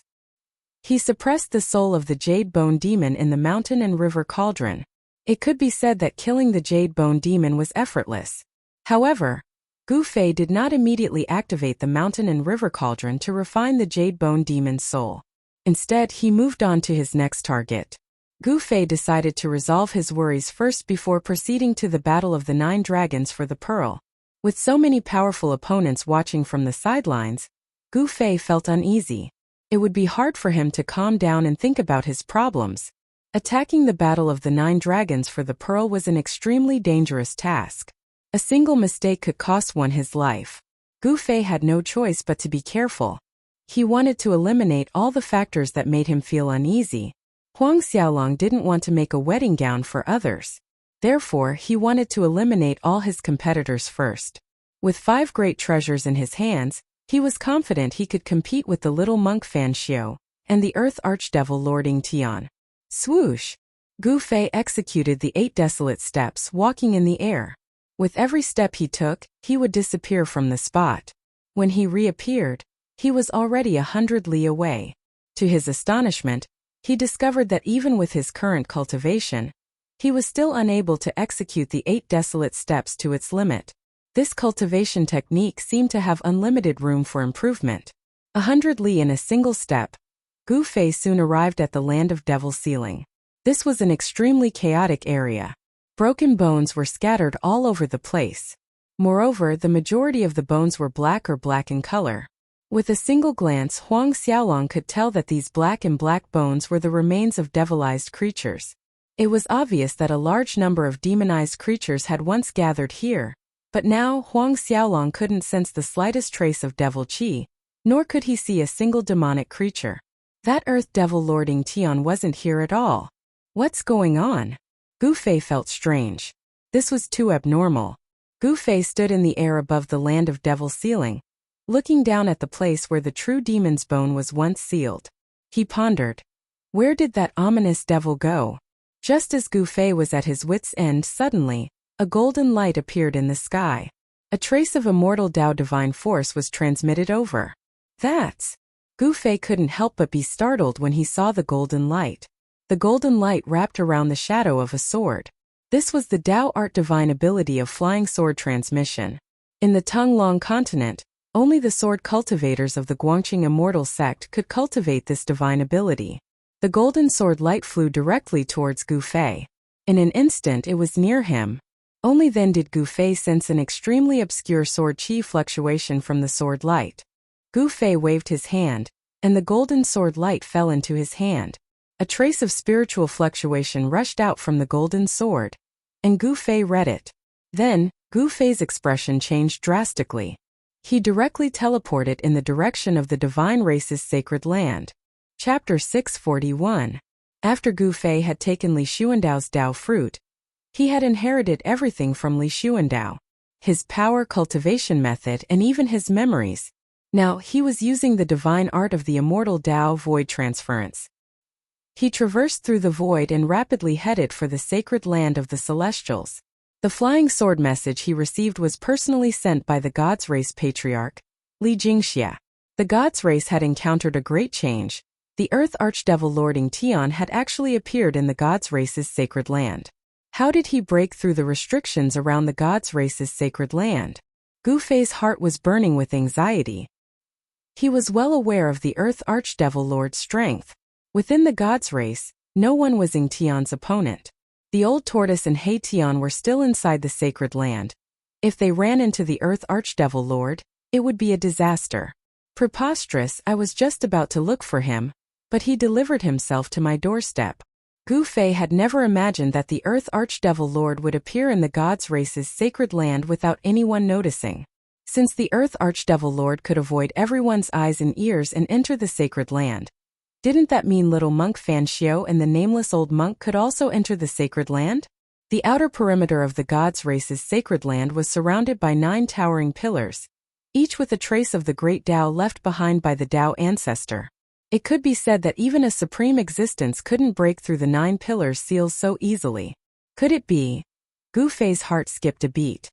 He suppressed the soul of the Jade Bone Demon in the mountain and river cauldron. It could be said that killing the Jade Bone Demon was effortless. However, Gu Fei did not immediately activate the mountain and river cauldron to refine the Jade Bone Demon's soul. Instead, he moved on to his next target. Gu Fei decided to resolve his worries first before proceeding to the battle of the 9 dragons for the pearl. With so many powerful opponents watching from the sidelines, Gu Fei felt uneasy. It would be hard for him to calm down and think about his problems. Attacking the Battle of the 9 Dragons for the Pearl was an extremely dangerous task. A single mistake could cost one his life. Gu Fei had no choice but to be careful. He wanted to eliminate all the factors that made him feel uneasy. Huang Xiaolong didn't want to make a wedding gown for others. Therefore, he wanted to eliminate all his competitors first. With 5 great treasures in his hands, he was confident he could compete with the little monk Fan Xiu and the Earth Archdevil Lord Ying Tian. Swoosh! Gu Fei executed the 8 desolate steps, walking in the air. With every step he took, he would disappear from the spot. When he reappeared, he was already 100 li away. To his astonishment, he discovered that even with his current cultivation, he was still unable to execute the 8 desolate steps to its limit. This cultivation technique seemed to have unlimited room for improvement. 100 li in a single step. Gu Fei soon arrived at the land of Devil's Ceiling. This was an extremely chaotic area. Broken bones were scattered all over the place. Moreover, the majority of the bones were black or black in color. With a single glance, Huang Xiaolong could tell that these black bones were the remains of devilized creatures. It was obvious that a large number of demonized creatures had once gathered here, but now Huang Xiaolong couldn't sense the slightest trace of devil qi, nor could he see a single demonic creature. That Earth Devil Lord Ying Tian wasn't here at all. What's going on? Gu Fei felt strange. This was too abnormal. Gu Fei stood in the air above the land of Devil's Ceiling, looking down at the place where the true demon's bone was once sealed. He pondered. Where did that ominous devil go? Just as Gu Fei was at his wits' end, suddenly, a golden light appeared in the sky. A trace of immortal Tao divine force was transmitted over. That's... Gu Fei couldn't help but be startled when he saw the golden light. The golden light wrapped around the shadow of a sword. This was the Tao art divine ability of flying sword transmission. In the Tonglong continent, only the sword cultivators of the Guangqing immortal sect could cultivate this divine ability. The golden sword light flew directly towards Gu Fei. In an instant it was near him. Only then did Gu Fei sense an extremely obscure sword qi fluctuation from the sword light. Gu Fei waved his hand, and the golden sword light fell into his hand. A trace of spiritual fluctuation rushed out from the golden sword, and Gu Fei read it. Then, Gu Fei's expression changed drastically. He directly teleported in the direction of the divine race's sacred land. Chapter 641. After Gu Fei had taken Li Xuandao's Tao fruit, he had inherited everything from Li Xuandao. His power cultivation method and even his memories. Now he was using the divine art of the immortal Tao void transference. He traversed through the void and rapidly headed for the sacred land of the Celestials. The flying sword message he received was personally sent by the God's Race patriarch, Li Jingxia. The God's Race had encountered a great change. The Earth Archdevil Lord Ying Tian had actually appeared in the God's Race's sacred land. How did he break through the restrictions around the God's Race's sacred land? Gu Fei's heart was burning with anxiety. He was well aware of the Earth Archdevil Lord's strength. Within the God's Race, no one was Ying Tian's opponent. The old tortoise and He Tian were still inside the sacred land. If they ran into the Earth Archdevil Lord, it would be a disaster. Preposterous, I was just about to look for him, but he delivered himself to my doorstep. Gu Fei had never imagined that the Earth Archdevil Lord would appear in the God's Race's sacred land without anyone noticing. Since the Earth Archdevil Lord could avoid everyone's eyes and ears and enter the sacred land, didn't that mean little monk Fan Xiu and the nameless old monk could also enter the sacred land? The outer perimeter of the God's Race's sacred land was surrounded by 9 towering pillars, each with a trace of the great Tao left behind by the Tao ancestor. It could be said that even a supreme existence couldn't break through the 9 pillars' seals so easily. Could it be? Gu Fei's heart skipped a beat.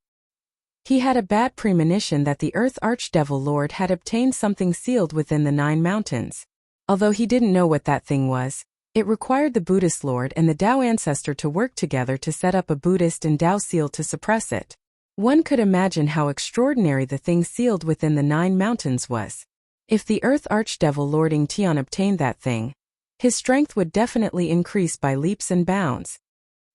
He had a bad premonition that the Earth Archdevil Lord had obtained something sealed within the 9 mountains. Although he didn't know what that thing was, it required the Buddhist Lord and the Tao ancestor to work together to set up a Buddhist and Tao seal to suppress it. One could imagine how extraordinary the thing sealed within the 9 mountains was. If the Earth Archdevil Lord Ying Tian obtained that thing, his strength would definitely increase by leaps and bounds.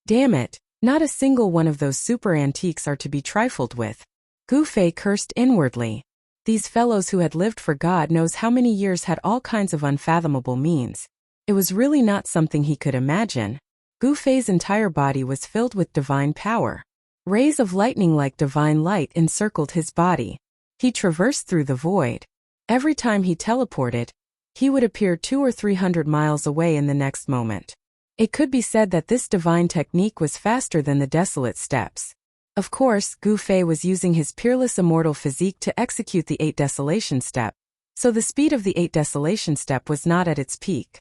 Damn it, not a single one of those super antiques are to be trifled with. Gu Fei cursed inwardly. These fellows who had lived for God knows how many years had all kinds of unfathomable means. It was really not something he could imagine. Gu Fei's entire body was filled with divine power. Rays of lightning like divine light encircled his body. He traversed through the void. Every time he teleported, he would appear 200 or 300 miles away in the next moment. It could be said that this divine technique was faster than the desolate steps. Of course, Gu Fei was using his peerless immortal physique to execute the 8 desolation step, so the speed of the 8 desolation step was not at its peak.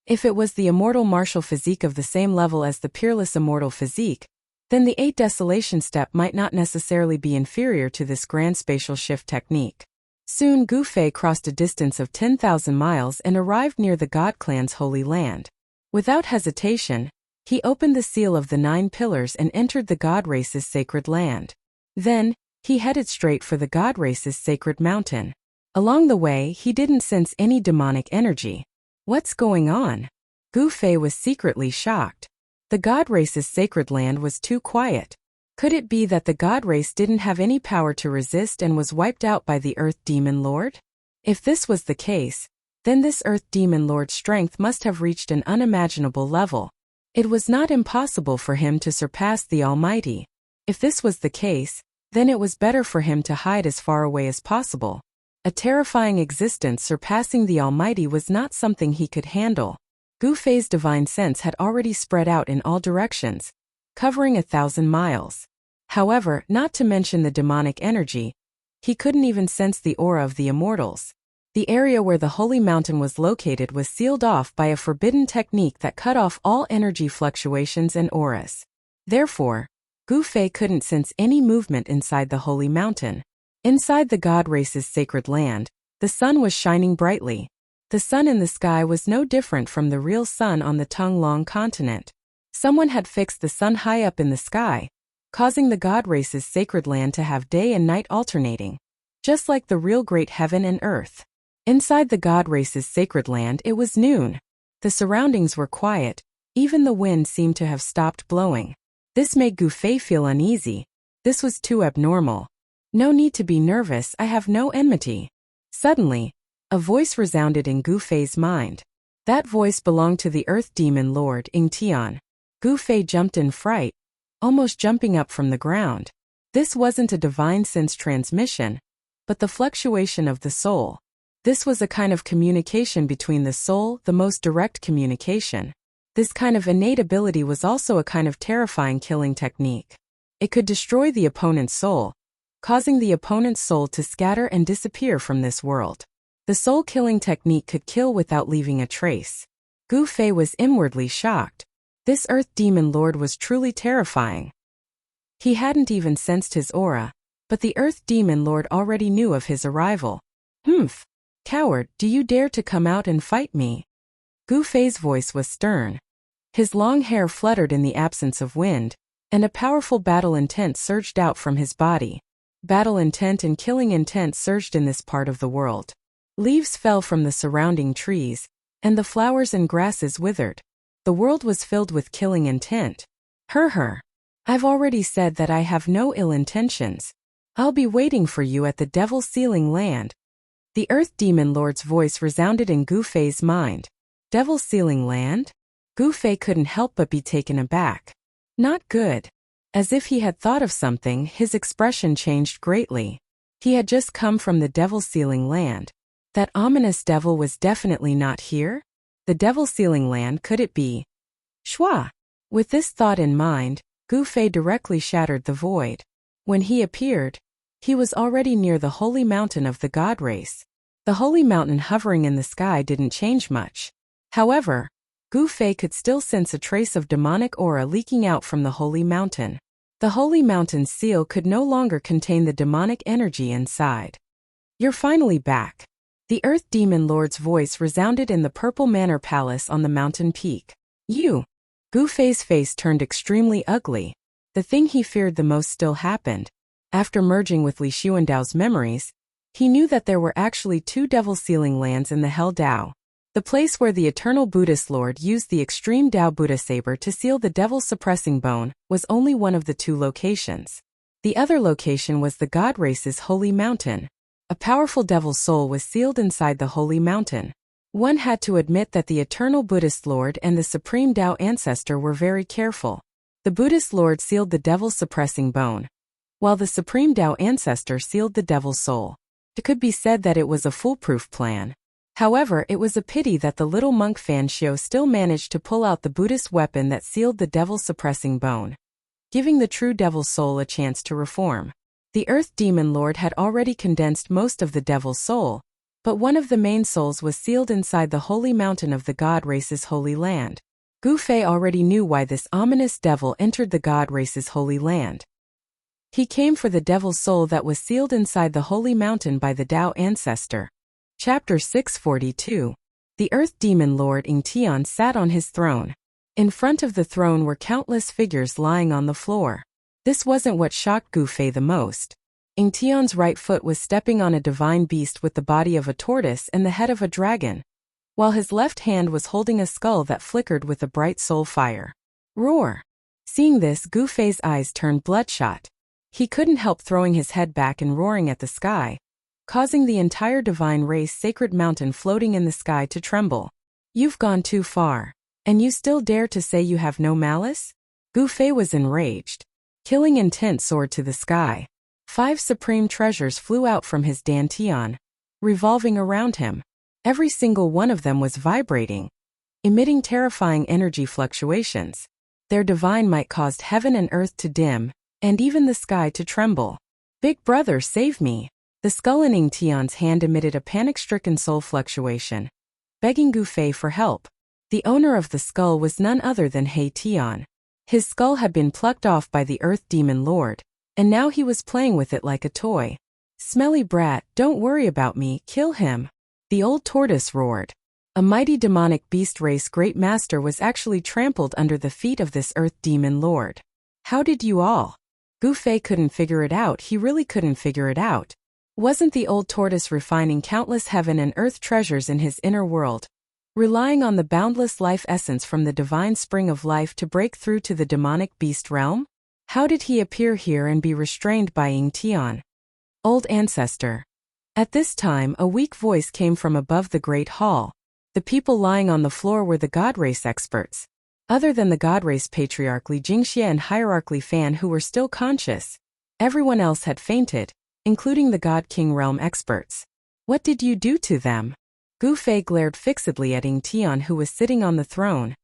If it was the immortal martial physique of the same level as the peerless immortal physique, then the 8 desolation step might not necessarily be inferior to this grand spatial shift technique. Soon Gu Fei crossed a distance of 10,000 miles and arrived near the God Clan's holy land. Without hesitation, he opened the seal of the 9 pillars and entered the God race's sacred land. Then, he headed straight for the God race's sacred mountain. Along the way, he didn't sense any demonic energy. What's going on? Gu Fei was secretly shocked. The God race's sacred land was too quiet. Could it be that the God race didn't have any power to resist and was wiped out by the Earth Demon Lord? If this was the case, then this Earth Demon Lord's strength must have reached an unimaginable level. It was not impossible for him to surpass the Almighty. If this was the case, then it was better for him to hide as far away as possible. A terrifying existence surpassing the Almighty was not something he could handle. Gu Fei's divine sense had already spread out in all directions, covering 1,000 miles. However, not to mention the demonic energy, he couldn't even sense the aura of the immortals. The area where the holy mountain was located was sealed off by a forbidden technique that cut off all energy fluctuations and auras. Therefore, Gu Fei couldn't sense any movement inside the holy mountain. Inside the God race's sacred land, the sun was shining brightly. The sun in the sky was no different from the real sun on the Tonglong continent. Someone had fixed the sun high up in the sky, causing the God race's sacred land to have day and night alternating, just like the real great heaven and earth. Inside the God race's sacred land, it was noon. The surroundings were quiet, even the wind seemed to have stopped blowing. This made Gu Fei feel uneasy. This was too abnormal. No need to be nervous, I have no enmity. Suddenly, a voice resounded in Gu Fei's mind. That voice belonged to the Earth Demon Lord, Ing Tian. Gu Fei jumped in fright, almost jumping up from the ground. This wasn't a divine sense transmission, but the fluctuation of the soul. This was a kind of communication between the soul, the most direct communication. This kind of innate ability was also a kind of terrifying killing technique. It could destroy the opponent's soul, causing the opponent's soul to scatter and disappear from this world. The soul-killing technique could kill without leaving a trace. Gu Fei was inwardly shocked. This Earth Demon Lord was truly terrifying. He hadn't even sensed his aura, but the Earth Demon Lord already knew of his arrival. "Humph! Coward, do you dare to come out and fight me?" Gu Fei's voice was stern. His long hair fluttered in the absence of wind, and a powerful battle intent surged out from his body. Battle intent and killing intent surged in this part of the world. Leaves fell from the surrounding trees, and the flowers and grasses withered. The world was filled with killing intent. Her. I've already said that I have no ill intentions. I'll be waiting for you at the Devil's Sealing Land. The Earth Demon Lord's voice resounded in Gu Fei's mind. Devil's Sealing Land? Gu Fei couldn't help but be taken aback. Not good. As if he had thought of something, his expression changed greatly. He had just come from the Devil's Sealing Land. That ominous devil was definitely not here? The Devil's Sealing Land, could it be? Shua! With this thought in mind, Gu Fei directly shattered the void. When he appeared, he was already near the holy mountain of the God race. The holy mountain hovering in the sky didn't change much. However, Gu Fei could still sense a trace of demonic aura leaking out from the holy mountain. The holy mountain's seal could no longer contain the demonic energy inside. You're finally back. The Earth Demon Lord's voice resounded in the Purple Manor Palace on the mountain peak. You! Gu Fei's face turned extremely ugly. The thing he feared the most still happened. After merging with Li Xuandao's memories, he knew that there were actually 2 Devil Sealing Lands in the Hell Dao. The place where the Eternal Buddhist Lord used the extreme Dao Buddha saber to seal the Devil's suppressing bone was only one of the 2 locations. The other location was the God race's holy mountain. A powerful devil's soul was sealed inside the holy mountain. One had to admit that the eternal Buddhist Lord and the supreme Tao ancestor were very careful. The Buddhist Lord sealed the devil's suppressing bone, while the supreme Tao ancestor sealed the devil's soul. It could be said that it was a foolproof plan. However, it was a pity that the little monk Fan Xiu still managed to pull out the Buddhist weapon that sealed the devil's suppressing bone, giving the true devil's soul a chance to reform. The Earth Demon Lord had already condensed most of the devil's soul, but one of the main souls was sealed inside the holy mountain of the god race's holy land. Gu Fei already knew why this ominous devil entered the god race's holy land. He came for the devil's soul that was sealed inside the holy mountain by the Tao ancestor. Chapter 642. The Earth Demon Lord Ing Tian sat on his throne. In front of the throne were countless figures lying on the floor. This wasn't what shocked Gu Fei the most. Ing Tian's right foot was stepping on a divine beast with the body of a tortoise and the head of a dragon, while his left hand was holding a skull that flickered with a bright soul fire. Roar! Seeing this, Gu Fei's eyes turned bloodshot. He couldn't help throwing his head back and roaring at the sky, causing the entire divine race sacred mountain floating in the sky to tremble. You've gone too far. And you still dare to say you have no malice? Gu Fei was enraged. Killing intent soared to the sky. 5 supreme treasures flew out from his dantian, revolving around him. Every single one of them was vibrating, emitting terrifying energy fluctuations. Their divine might caused heaven and earth to dim, and even the sky to tremble. Big brother, save me! The skull in Ing Tian's hand emitted a panic-stricken soul fluctuation, begging Gu Fei for help. The owner of the skull was none other than He Tian. His skull had been plucked off by the Earth Demon Lord, and now he was playing with it like a toy. Smelly brat, don't worry about me, kill him! The old tortoise roared. A mighty demonic beast race great master was actually trampled under the feet of this Earth Demon Lord. How did you all? Gu Fei couldn't figure it out. He really couldn't figure it out. Wasn't the old tortoise refining countless heaven and earth treasures in his inner world, relying on the boundless life essence from the divine spring of life to break through to the demonic beast realm? How did he appear here and be restrained by Ing Tian? Old ancestor. At this time, a weak voice came from above the great hall. The people lying on the floor were the god race experts. Other than the god race patriarch Li Jingxie and hierarchy Fan who were still conscious, everyone else had fainted, including the god king realm experts. What did you do to them? Gu Fei glared fixedly at Ing Tian who was sitting on the throne,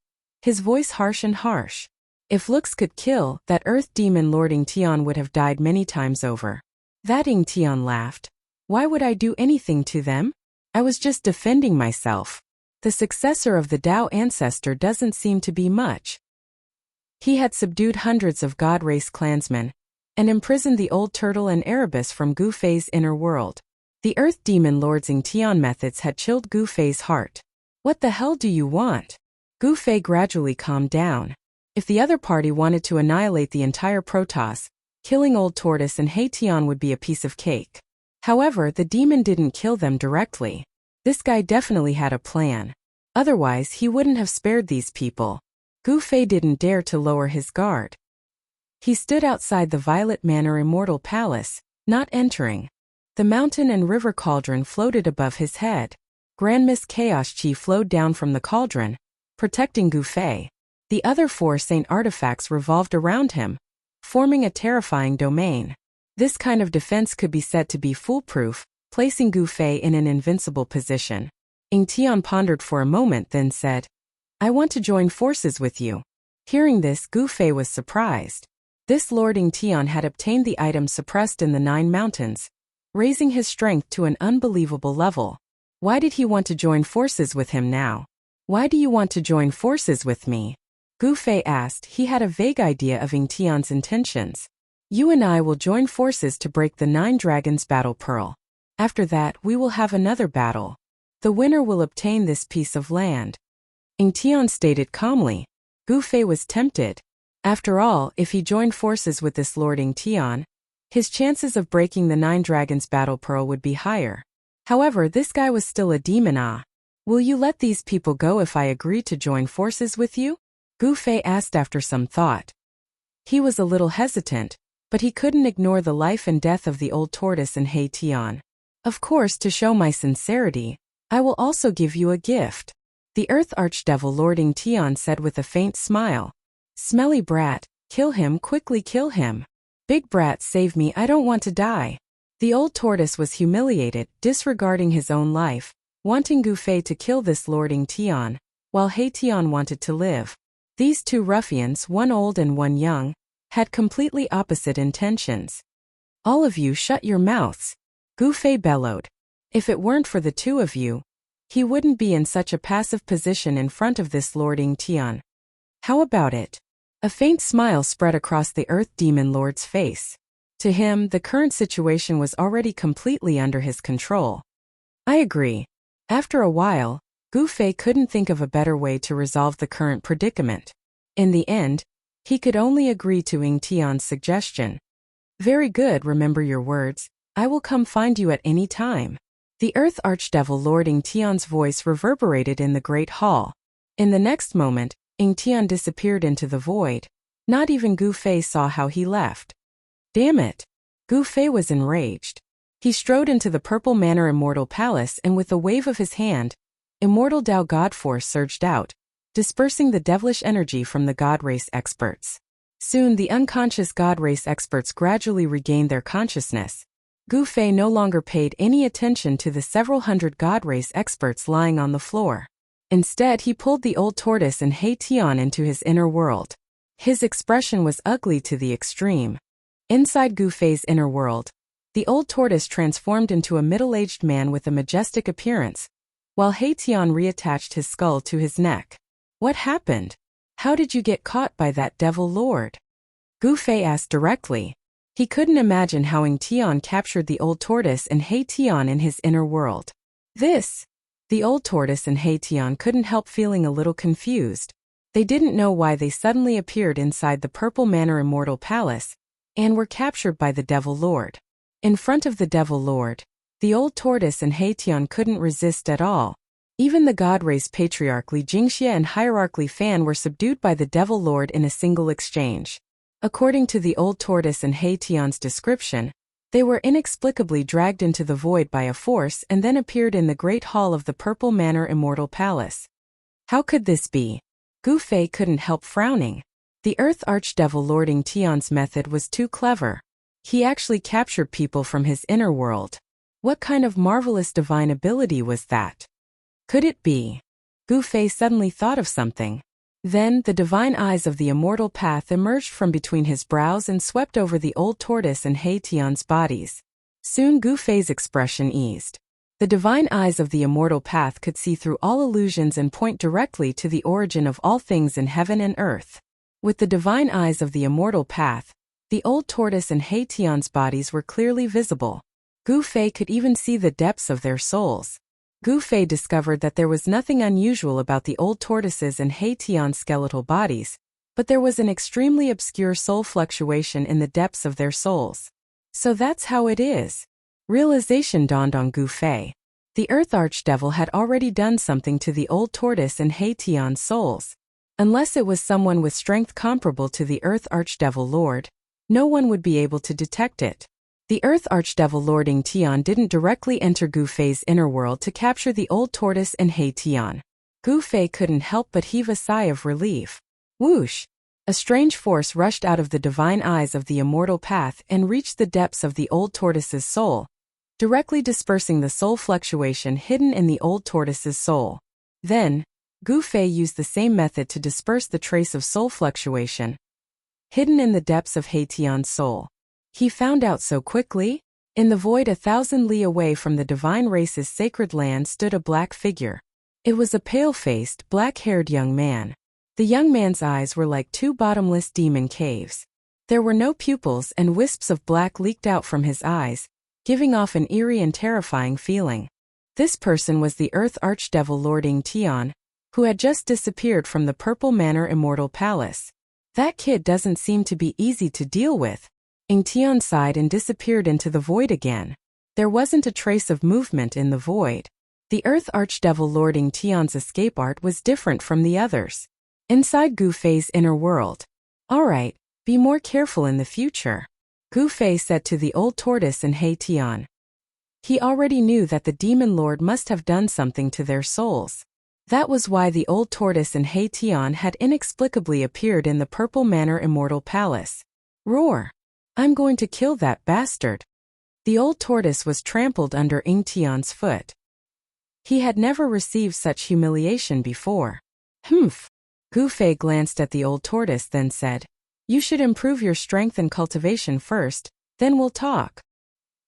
his voice harsh and harsh. If looks could kill, that Earth Demon Lord Ing Tian would have died many times over. That Ing Tian laughed. Why would I do anything to them? I was just defending myself. The successor of the Tao ancestor doesn't seem to be much. He had subdued hundreds of god race clansmen, and imprisoned the old turtle and Erebus from Gu Fei's inner world. The Earth Demon Lord's Ing Tian methods had chilled Gu Fei's heart. What the hell do you want? Gu Fei gradually calmed down. If the other party wanted to annihilate the entire Protoss, killing Old Tortoise and He Tian would be a piece of cake. However, the demon didn't kill them directly. This guy definitely had a plan. Otherwise, he wouldn't have spared these people. Gu Fei didn't dare to lower his guard. He stood outside the Violet Manor Immortal Palace, not entering. The mountain and river cauldron floated above his head. Grand Miss Chaos Chi flowed down from the cauldron, protecting Gu Fei. The other 4 saint artifacts revolved around him, forming a terrifying domain. This kind of defense could be said to be foolproof, placing Gu Fei in an invincible position. Ing Tian pondered for a moment, then said, I want to join forces with you. Hearing this, Gu Fei was surprised. This Lord Ing Tian had obtained the item suppressed in the 9 mountains, raising his strength to an unbelievable level. Why did he want to join forces with him now? Why do you want to join forces with me? Gu Fei asked. He had a vague idea of Ing Tian's intentions. You and I will join forces to break the 9 dragons battle pearl. After that, we will have another battle. The winner will obtain this piece of land. Ing Tian stated calmly. Gu Fei was tempted. After all, if he joined forces with this Lord Ing Tian, his chances of breaking the 9 dragons battle pearl would be higher. However, this guy was still a demon. Will you let these people go if I agree to join forces with you? Gu Fei asked after some thought. He was a little hesitant, but he couldn't ignore the life and death of the old tortoise and He Tian. Of course, to show my sincerity, I will also give you a gift. The Earth Archdevil Lord Ingtion said with a faint smile. Smelly brat, kill him, quickly kill him. Big brat, save me, I don't want to die. The old tortoise was humiliated, disregarding his own life, wanting Gufei to kill this Lord Ingtion, while Heition wanted to live. These two ruffians, one old and one young, had completely opposite intentions. All of you shut your mouths, Gufei bellowed. If it weren't for the two of you, he wouldn't be in such a passive position in front of this Lord Ingtion. How about it? A faint smile spread across the Earth Demon Lord's face. To him, the current situation was already completely under his control. I agree. After a while, Gufei couldn't think of a better way to resolve the current predicament. In the end, he could only agree to Ingtion's suggestion. Very good, remember your words. I will come find you at any time. The Earth Archdevil Lord Ingtion's voice reverberated in the Great Hall. In the next moment, Ingtion disappeared into the void. Not even Gufei saw how he left. Damn it! Gufei was enraged. He strode into the Purple Manor Immortal Palace and with a wave of his hand, Immortal Tao God Force surged out, dispersing the devilish energy from the God Race experts. Soon the unconscious God Race experts gradually regained their consciousness. Gufei no longer paid any attention to the several hundred God Race experts lying on the floor. Instead, he pulled the old tortoise and Heition into his inner world. His expression was ugly to the extreme. Inside Gufei's inner world, the old tortoise transformed into a middle-aged man with a majestic appearance, while Heition reattached his skull to his neck. What happened? How did you get caught by that devil lord? Gufei asked directly. He couldn't imagine how Ingtion captured the old tortoise and Heition in his inner world. The old tortoise and Heition couldn't help feeling a little confused. They didn't know why they suddenly appeared inside the Purple Manor Immortal Palace, and were captured by the Devil Lord. In front of the Devil Lord, the old tortoise and Heition couldn't resist at all. Even the God Race Patriarch Li Jingxia and Hierarch Li Fan were subdued by the Devil Lord in a single exchange. According to the old tortoise and Heition's description, they were inexplicably dragged into the void by a force and then appeared in the Great Hall of the Purple Manor Immortal Palace. How could this be? Gufei couldn't help frowning. The Earth Archdevil Lord Ingtion's method was too clever. He actually captured people from his inner world. What kind of marvelous divine ability was that? Could it be? Gufei suddenly thought of something. Then, the divine eyes of the immortal path emerged from between his brows and swept over the old tortoise and Heition's bodies. Soon Gufei's expression eased. The divine eyes of the immortal path could see through all illusions and point directly to the origin of all things in heaven and earth. With the divine eyes of the immortal path, the old tortoise and Heition's bodies were clearly visible. Gufei could even see the depths of their souls. Gufei discovered that there was nothing unusual about the old tortoises and Heition's skeletal bodies, but there was an extremely obscure soul fluctuation in the depths of their souls. So that's how it is. Realization dawned on Gufei. The Earth Archdevil had already done something to the old tortoise and Heition's souls. Unless it was someone with strength comparable to the Earth Archdevil Lord, no one would be able to detect it. The Earth Archdevil Lord Ingtion didn't directly enter Gufei's inner world to capture the old tortoise and Heition. Gufei couldn't help but heave a sigh of relief. Whoosh! A strange force rushed out of the divine eyes of the immortal path and reached the depths of the old tortoise's soul, directly dispersing the soul fluctuation hidden in the old tortoise's soul. Then, Gufei used the same method to disperse the trace of soul fluctuation hidden in the depths of Heition's soul. He found out so quickly? In the void 1,000 li away from the divine race's sacred land stood a black figure. It was a pale-faced, black-haired young man. The young man's eyes were like two bottomless demon caves. There were no pupils and wisps of black leaked out from his eyes, giving off an eerie and terrifying feeling. This person was the Earth Archdevil Lord Ingtion, who had just disappeared from the Purple Manor Immortal Palace. That kid doesn't seem to be easy to deal with. Ingtion sighed and disappeared into the void again. There wasn't a trace of movement in the void. The Earth Archdevil Lord Ingtion's escape art was different from the others. Inside Gufei's inner world. Alright, be more careful in the future, Gufei said to the old tortoise and Heition. He already knew that the demon lord must have done something to their souls. That was why the old tortoise and He Tian had inexplicably appeared in the Purple Manor Immortal Palace. Roar! I'm going to kill that bastard. The old tortoise was trampled under Ying Tian's foot. He had never received such humiliation before. Humph! Gu Fei glanced at the old tortoise, then said, "You should improve your strength and cultivation first, then we'll talk."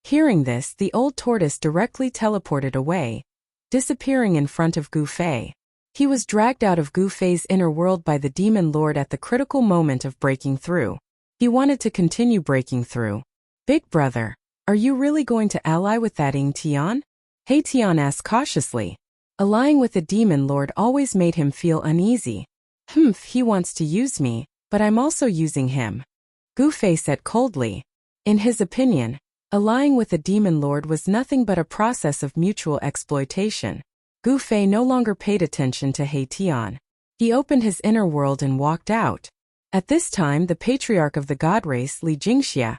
Hearing this, the old tortoise directly teleported away, disappearing in front of Gu Fei. He was dragged out of Gu Fei's inner world by the demon lord at the critical moment of breaking through. He wanted to continue breaking through. "Big brother, are you really going to ally with that Ying Tian?" He Tian asked cautiously. Allying with the demon lord always made him feel uneasy. "Humph, he wants to use me, but I'm also using him," Gu Fei said coldly. In his opinion, allying with the demon lord was nothing but a process of mutual exploitation. Gu Fei no longer paid attention to He Tian. He opened his inner world and walked out. At this time, the patriarch of the god race, Li Jingxia,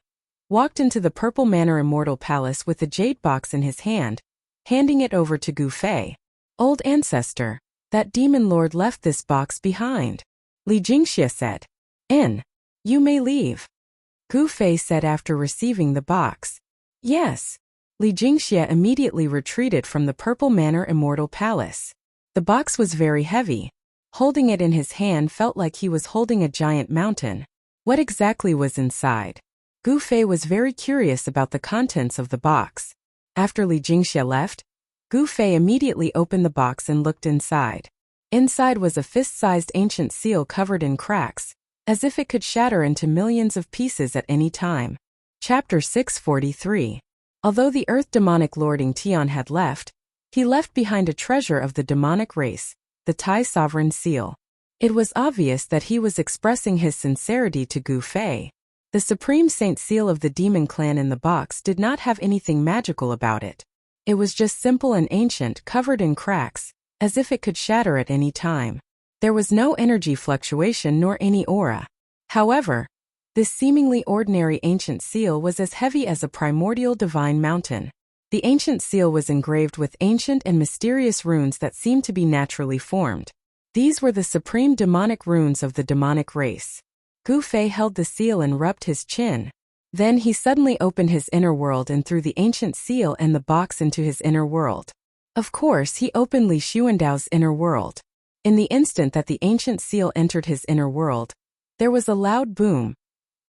walked into the Purple Manor Immortal Palace with the jade box in his hand, handing it over to Gu Fei. "Old ancestor, that demon lord left this box behind," Li Jingxia said. You may leave," Gu Fei said after receiving the box. "Yes." Li Jingxia immediately retreated from the Purple Manor Immortal Palace. The box was very heavy. Holding it in his hand felt like he was holding a giant mountain. What exactly was inside? Gu Fei was very curious about the contents of the box. After Li Jingxia left, Gu Fei immediately opened the box and looked inside. Inside was a fist-sized ancient seal covered in cracks, as if it could shatter into millions of pieces at any time. Chapter 643. Although the Earth demonic Lord Ying Tian had left, he left behind a treasure of the demonic race, the Tai Sovereign Seal. It was obvious that he was expressing his sincerity to Gu Fei. The Supreme Saint Seal of the Demon Clan in the box did not have anything magical about it. It was just simple and ancient, covered in cracks, as if it could shatter at any time. There was no energy fluctuation nor any aura. However, this seemingly ordinary ancient seal was as heavy as a primordial divine mountain. The ancient seal was engraved with ancient and mysterious runes that seemed to be naturally formed. These were the supreme demonic runes of the demonic race. Gu Fei held the seal and rubbed his chin. Then he suddenly opened his inner world and threw the ancient seal and the box into his inner world. Of course, he opened Li Xuandao's inner world. In the instant that the ancient seal entered his inner world, there was a loud boom,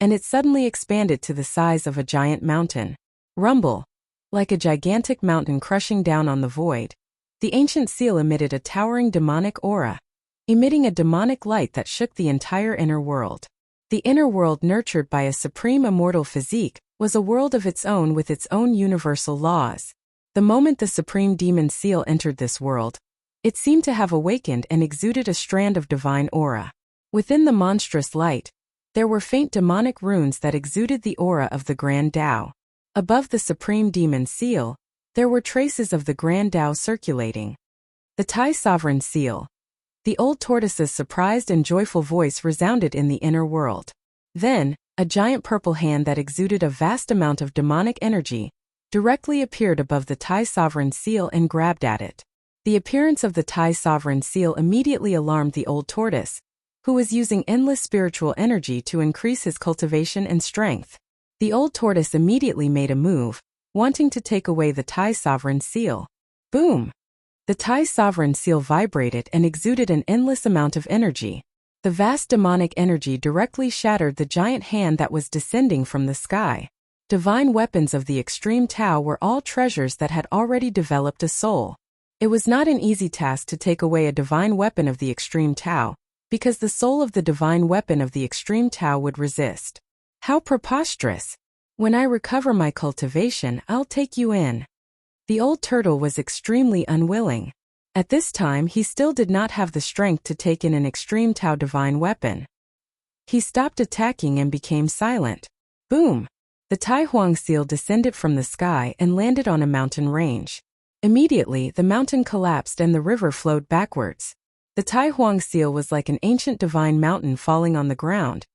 and it suddenly expanded to the size of a giant mountain. Rumble. Like a gigantic mountain crushing down on the void, the ancient seal emitted a towering demonic aura, emitting a demonic light that shook the entire inner world. The inner world, nurtured by a supreme immortal physique, was a world of its own with its own universal laws. The moment the supreme demon seal entered this world, it seemed to have awakened and exuded a strand of divine aura. Within the monstrous light, there were faint demonic runes that exuded the aura of the Grand Tao. Above the supreme demon seal, there were traces of the Grand Tao circulating. The Tai Sovereign Seal. The old tortoise's surprised and joyful voice resounded in the inner world. Then, a giant purple hand that exuded a vast amount of demonic energy directly appeared above the Tai Sovereign Seal and grabbed at it. The appearance of the Tai Sovereign Seal immediately alarmed the old tortoise, who was using endless spiritual energy to increase his cultivation and strength. The old tortoise immediately made a move, wanting to take away the Tai Sovereign Seal. Boom! The Tai Sovereign Seal vibrated and exuded an endless amount of energy. The vast demonic energy directly shattered the giant hand that was descending from the sky. Divine weapons of the extreme Tao were all treasures that had already developed a soul. It was not an easy task to take away a divine weapon of the extreme Tao, because the soul of the divine weapon of the extreme Tao would resist. How preposterous! When I recover my cultivation, I'll take you in. The old turtle was extremely unwilling. At this time, he still did not have the strength to take in an extreme Tao divine weapon. He stopped attacking and became silent. Boom! The Tai Huang Seal descended from the sky and landed on a mountain range. Immediately, the mountain collapsed and the river flowed backwards. The Tai Huang Seal was like an ancient divine mountain falling on the ground,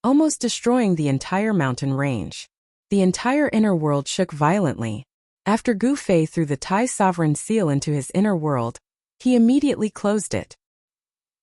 almost destroying the entire mountain range. The entire inner world shook violently. After Gu Fei threw the Tai sovereign seal into his inner world, he immediately closed it.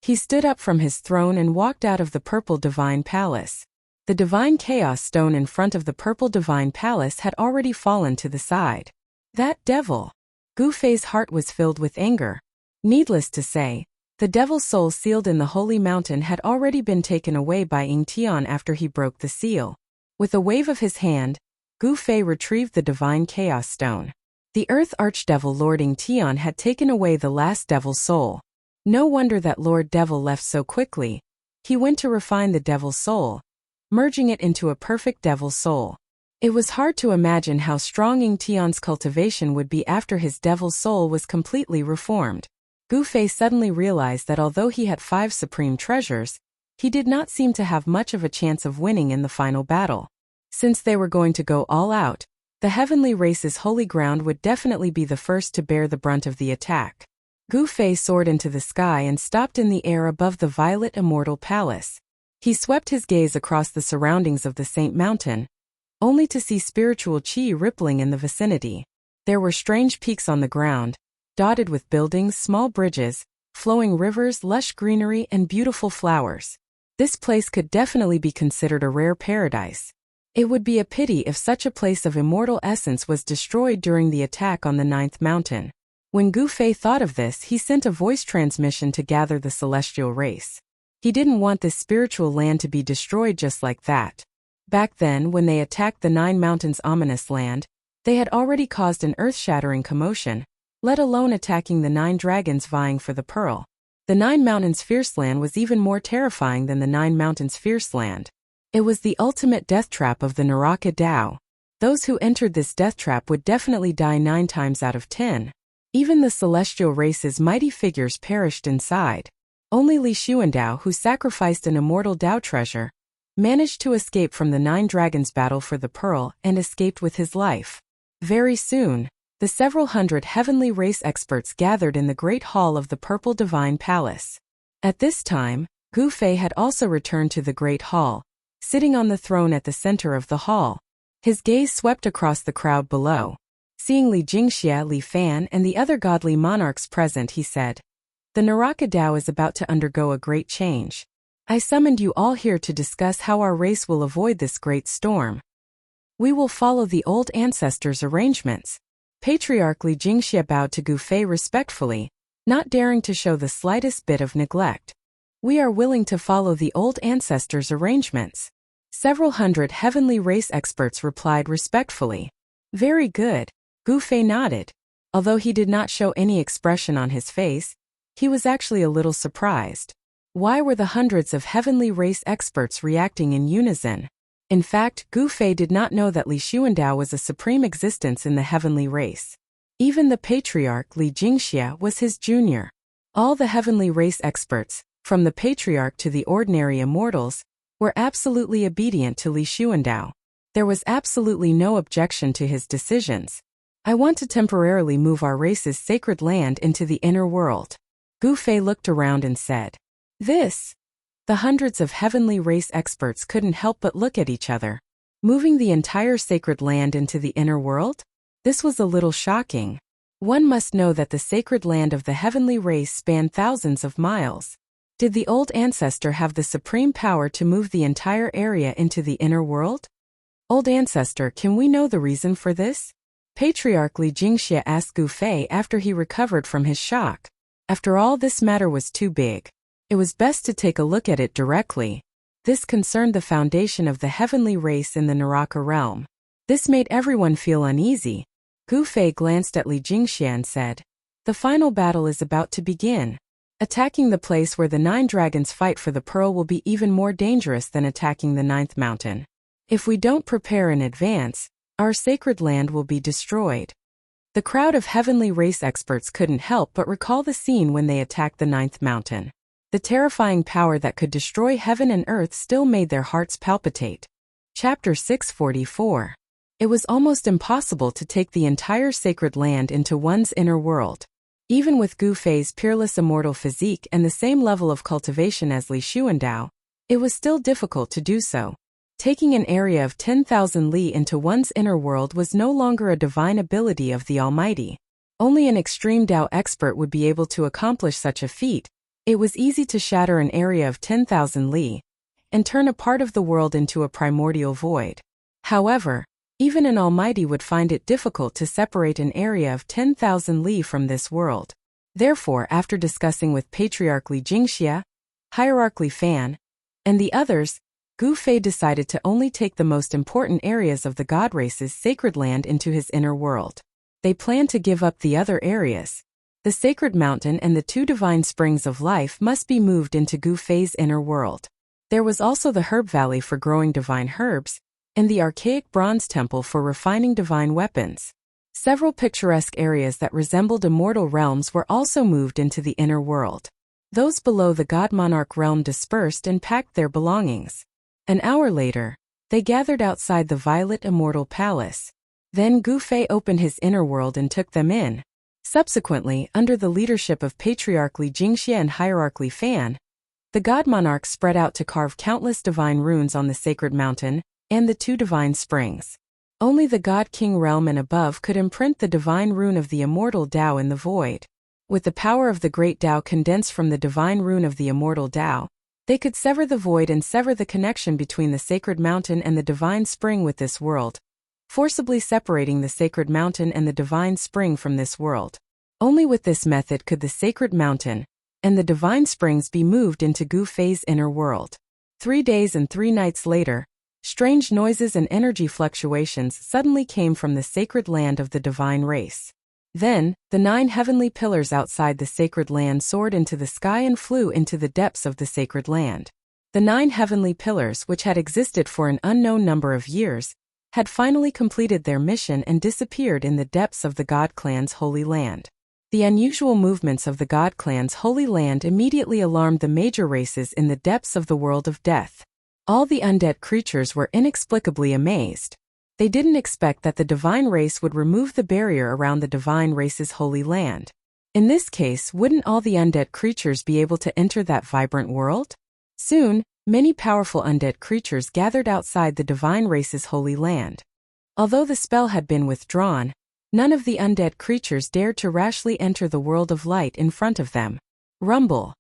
He stood up from his throne and walked out of the purple divine palace. The divine chaos stone in front of the purple divine palace had already fallen to the side. That devil! Gu Fei's heart was filled with anger. Needless to say, the devil's soul sealed in the holy mountain had already been taken away by Ying Tian after he broke the seal. With a wave of his hand, Gu Fei retrieved the divine chaos stone. The earth archdevil Lord Ying Tian had taken away the last devil's soul. No wonder that Lord Devil left so quickly. He went to refine the devil's soul, merging it into a perfect devil's soul. It was hard to imagine how strong Ying Tian's cultivation would be after his devil's soul was completely reformed. Gu Fei suddenly realized that although he had 5 supreme treasures, he did not seem to have much of a chance of winning in the final battle. Since they were going to go all out, the heavenly race's holy ground would definitely be the first to bear the brunt of the attack. Gu Fei soared into the sky and stopped in the air above the violet immortal palace. He swept his gaze across the surroundings of the Saint Mountain, only to see spiritual qi rippling in the vicinity. There were strange peaks on the ground, dotted with buildings, small bridges, flowing rivers, lush greenery, and beautiful flowers. This place could definitely be considered a rare paradise. It would be a pity if such a place of immortal essence was destroyed during the attack on the 9th mountain. When Gu Fei thought of this, he sent a voice transmission to gather the celestial race. He didn't want this spiritual land to be destroyed just like that. Back then, when they attacked the 9 mountains' ominous land, they had already caused an earth-shattering commotion, let alone attacking the 9 dragons vying for the pearl. The 9 mountains' fierce land was even more terrifying than the 9 mountains' fierce land. It was the ultimate death trap of the Naraka Dao. Those who entered this death trap would definitely die 9 times out of 10. Even the celestial race's mighty figures perished inside. Only Li Xuandao, who sacrificed an immortal Dao treasure, managed to escape from the 9 dragons' battle for the pearl and escaped with his life. Very soon, the several hundred heavenly race experts gathered in the great hall of the purple divine palace. At this time, Gu Fei had also returned to the great hall, sitting on the throne at the center of the hall. His gaze swept across the crowd below. Seeing Li Jingxia, Li Fan, and the other godly monarchs present, he said, "The Naraka Dao is about to undergo a great change. I summoned you all here to discuss how our race will avoid this great storm. We will follow the old ancestors' arrangements." Patriarch Li Jingxia bowed to Gu Fei respectfully, not daring to show the slightest bit of neglect. "We are willing to follow the old ancestors' arrangements." Several hundred heavenly race experts replied respectfully. "Very good." Gu Fei nodded. Although he did not show any expression on his face, he was actually a little surprised. Why were the hundreds of heavenly race experts reacting in unison? In fact, Gu Fei did not know that Li Xuandao was a supreme existence in the heavenly race. Even the patriarch Li Jingxia was his junior. All the heavenly race experts, from the patriarch to the ordinary immortals, were absolutely obedient to Li Xuandao. There was absolutely no objection to his decisions. "I want to temporarily move our race's sacred land into the inner world." Gu Fei looked around and said, "This?" The hundreds of heavenly race experts couldn't help but look at each other. Moving the entire sacred land into the inner world? This was a little shocking. One must know that the sacred land of the heavenly race spanned thousands of miles. Did the old ancestor have the supreme power to move the entire area into the inner world? "Old ancestor, can we know the reason for this?" Patriarch Li Jingxia asked Gu Fei after he recovered from his shock. After all, this matter was too big. It was best to take a look at it directly. This concerned the foundation of the heavenly race in the Naraka realm. This made everyone feel uneasy. Gu Fei glanced at Li Jingxia and said, "The final battle is about to begin. Attacking the place where the 9 dragons fight for the pearl will be even more dangerous than attacking the 9th mountain. If we don't prepare in advance, our sacred land will be destroyed." The crowd of heavenly race experts couldn't help but recall the scene when they attacked the 9th mountain. The terrifying power that could destroy heaven and earth still made their hearts palpitate. Chapter 644. It was almost impossible to take the entire sacred land into one's inner world. Even with Gu Fei's peerless immortal physique and the same level of cultivation as Li Xuandao, it was still difficult to do so. Taking an area of 10,000 li into one's inner world was no longer a divine ability of the Almighty. Only an extreme Tao expert would be able to accomplish such a feat. It was easy to shatter an area of 10,000 li and turn a part of the world into a primordial void. However, even an Almighty would find it difficult to separate an area of 10,000 li from this world. Therefore, after discussing with Patriarch Li Jingxia, Hierarch Li Fan, and the others, Gu Fei decided to only take the most important areas of the god race's sacred land into his inner world. They planned to give up the other areas. The sacred mountain and the 2 divine springs of life must be moved into Gu Fei's inner world. There was also the herb valley for growing divine herbs, and the archaic bronze temple for refining divine weapons. Several picturesque areas that resembled immortal realms were also moved into the inner world. Those below the god monarch realm dispersed and packed their belongings. An hour later, they gathered outside the Violet Immortal Palace. Then Gu Fei opened his inner world and took them in. Subsequently, under the leadership of Patriarch Li Jingxia and Hierarch Li Fan, the god monarch spread out to carve countless divine runes on the sacred mountain and the 2 divine springs. Only the God King realm and above could imprint the divine rune of the immortal Tao in the void. With the power of the great Tao condensed from the divine rune of the immortal Tao, they could sever the void and sever the connection between the sacred mountain and the divine spring with this world, forcibly separating the sacred mountain and the divine spring from this world. Only with this method could the sacred mountain and the divine springs be moved into Gu Fei's inner world. 3 days and 3 nights later, strange noises and energy fluctuations suddenly came from the sacred land of the divine race. Then, the 9 heavenly pillars outside the sacred land soared into the sky and flew into the depths of the sacred land. The 9 heavenly pillars, which had existed for an unknown number of years, had finally completed their mission and disappeared in the depths of the God Clan's holy land. The unusual movements of the God Clan's holy land immediately alarmed the major races in the depths of the world of death. All the undead creatures were inexplicably amazed. They didn't expect that the divine race would remove the barrier around the divine race's holy land. In this case, wouldn't all the undead creatures be able to enter that vibrant world? Soon, many powerful undead creatures gathered outside the divine race's holy land. Although the spell had been withdrawn, none of the undead creatures dared to rashly enter the world of light in front of them. Rumble.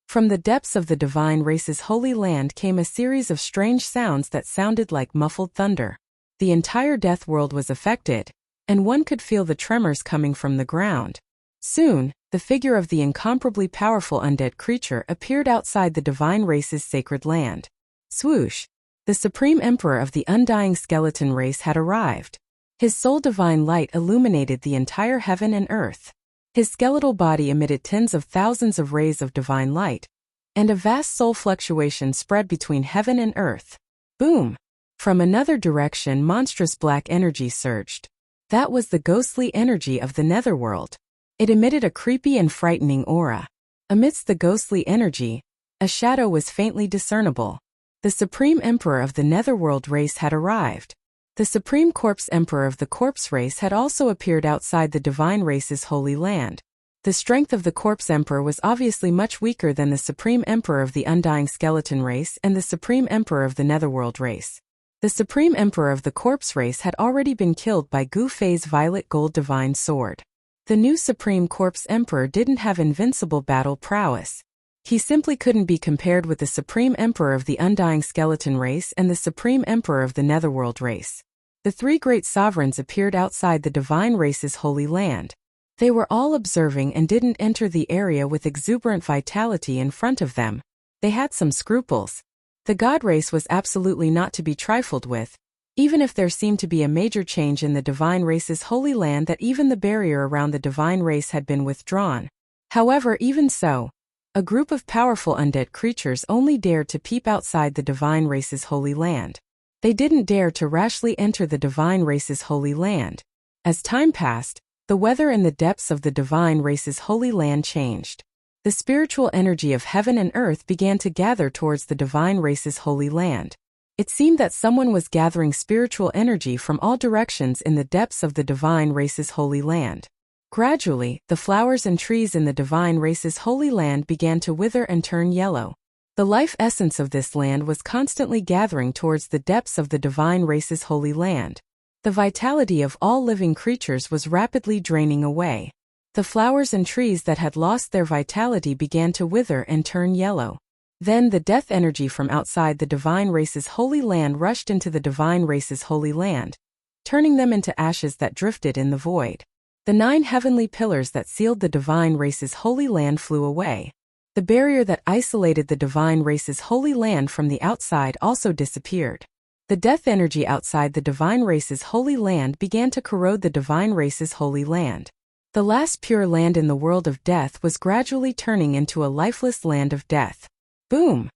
From the depths of the divine race's holy land came a series of strange sounds that sounded like muffled thunder. The entire death world was affected, and one could feel the tremors coming from the ground. Soon, the figure of the incomparably powerful undead creature appeared outside the divine race's sacred land. Swoosh! The supreme emperor of the Undying skeleton race had arrived. His sole divine light illuminated the entire heaven and earth. His skeletal body emitted tens of thousands of rays of divine light, and a vast soul fluctuation spread between heaven and earth. Boom! From another direction, monstrous black energy surged. That was the ghostly energy of the netherworld. It emitted a creepy and frightening aura. Amidst the ghostly energy, a shadow was faintly discernible. The Supreme Emperor of the Netherworld race had arrived. The Supreme Corpse Emperor of the Corpse race had also appeared outside the divine race's holy land. The strength of the Corpse Emperor was obviously much weaker than the Supreme Emperor of the Undying skeleton race and the Supreme Emperor of the Netherworld race. The Supreme Emperor of the Corpse race had already been killed by Gu Fei's violet gold divine sword. The new Supreme Corpse Emperor didn't have invincible battle prowess. He simply couldn't be compared with the Supreme Emperor of the Undying skeleton race and the Supreme Emperor of the Netherworld race. The 3 great sovereigns appeared outside the divine race's holy land. They were all observing and didn't enter the area with exuberant vitality in front of them. They had some scruples. The god race was absolutely not to be trifled with, even if there seemed to be a major change in the divine race's holy land that even the barrier around the divine race had been withdrawn. However, even so, a group of powerful undead creatures only dared to peep outside the divine race's holy land. They didn't dare to rashly enter the divine race's holy land. As time passed, the weather in the depths of the divine race's holy land changed. The spiritual energy of heaven and earth began to gather towards the divine race's holy land. It seemed that someone was gathering spiritual energy from all directions in the depths of the divine race's holy land. Gradually, the flowers and trees in the divine race's holy land began to wither and turn yellow. The life essence of this land was constantly gathering towards the depths of the divine race's holy land. The vitality of all living creatures was rapidly draining away. The flowers and trees that had lost their vitality began to wither and turn yellow. Then the death energy from outside the divine race's holy land rushed into the divine race's holy land, turning them into ashes that drifted in the void. The 9 heavenly pillars that sealed the divine race's holy land flew away. The barrier that isolated the divine race's holy land from the outside also disappeared. The death energy outside the divine race's holy land began to corrode the divine race's holy land. The last pure land in the world of death was gradually turning into a lifeless land of death. Boom!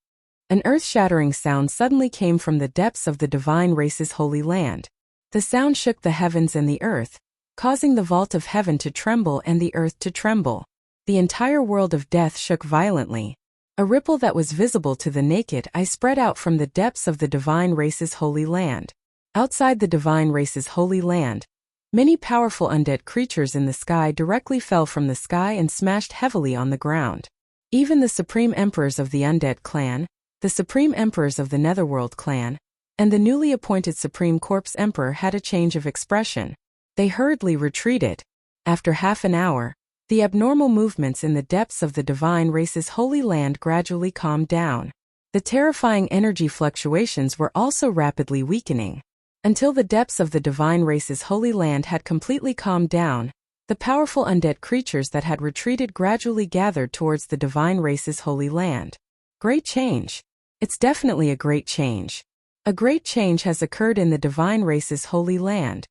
An earth-shattering sound suddenly came from the depths of the divine race's holy land. The sound shook the heavens and the earth, causing the vault of heaven to tremble and the earth to tremble. The entire world of death shook violently. A ripple that was visible to the naked eye spread out from the depths of the divine race's holy land. Outside the divine race's holy land, many powerful undead creatures in the sky directly fell from the sky and smashed heavily on the ground. Even the supreme emperors of the undead clan, the supreme emperors of the netherworld clan, and the newly appointed supreme corpse emperor had a change of expression. They hurriedly retreated. After half an hour, the abnormal movements in the depths of the divine race's holy land gradually calmed down. The terrifying energy fluctuations were also rapidly weakening. Until the depths of the divine race's holy land had completely calmed down, the powerful undead creatures that had retreated gradually gathered towards the divine race's holy land. Great change. It's definitely a great change. A great change has occurred in the divine race's holy land.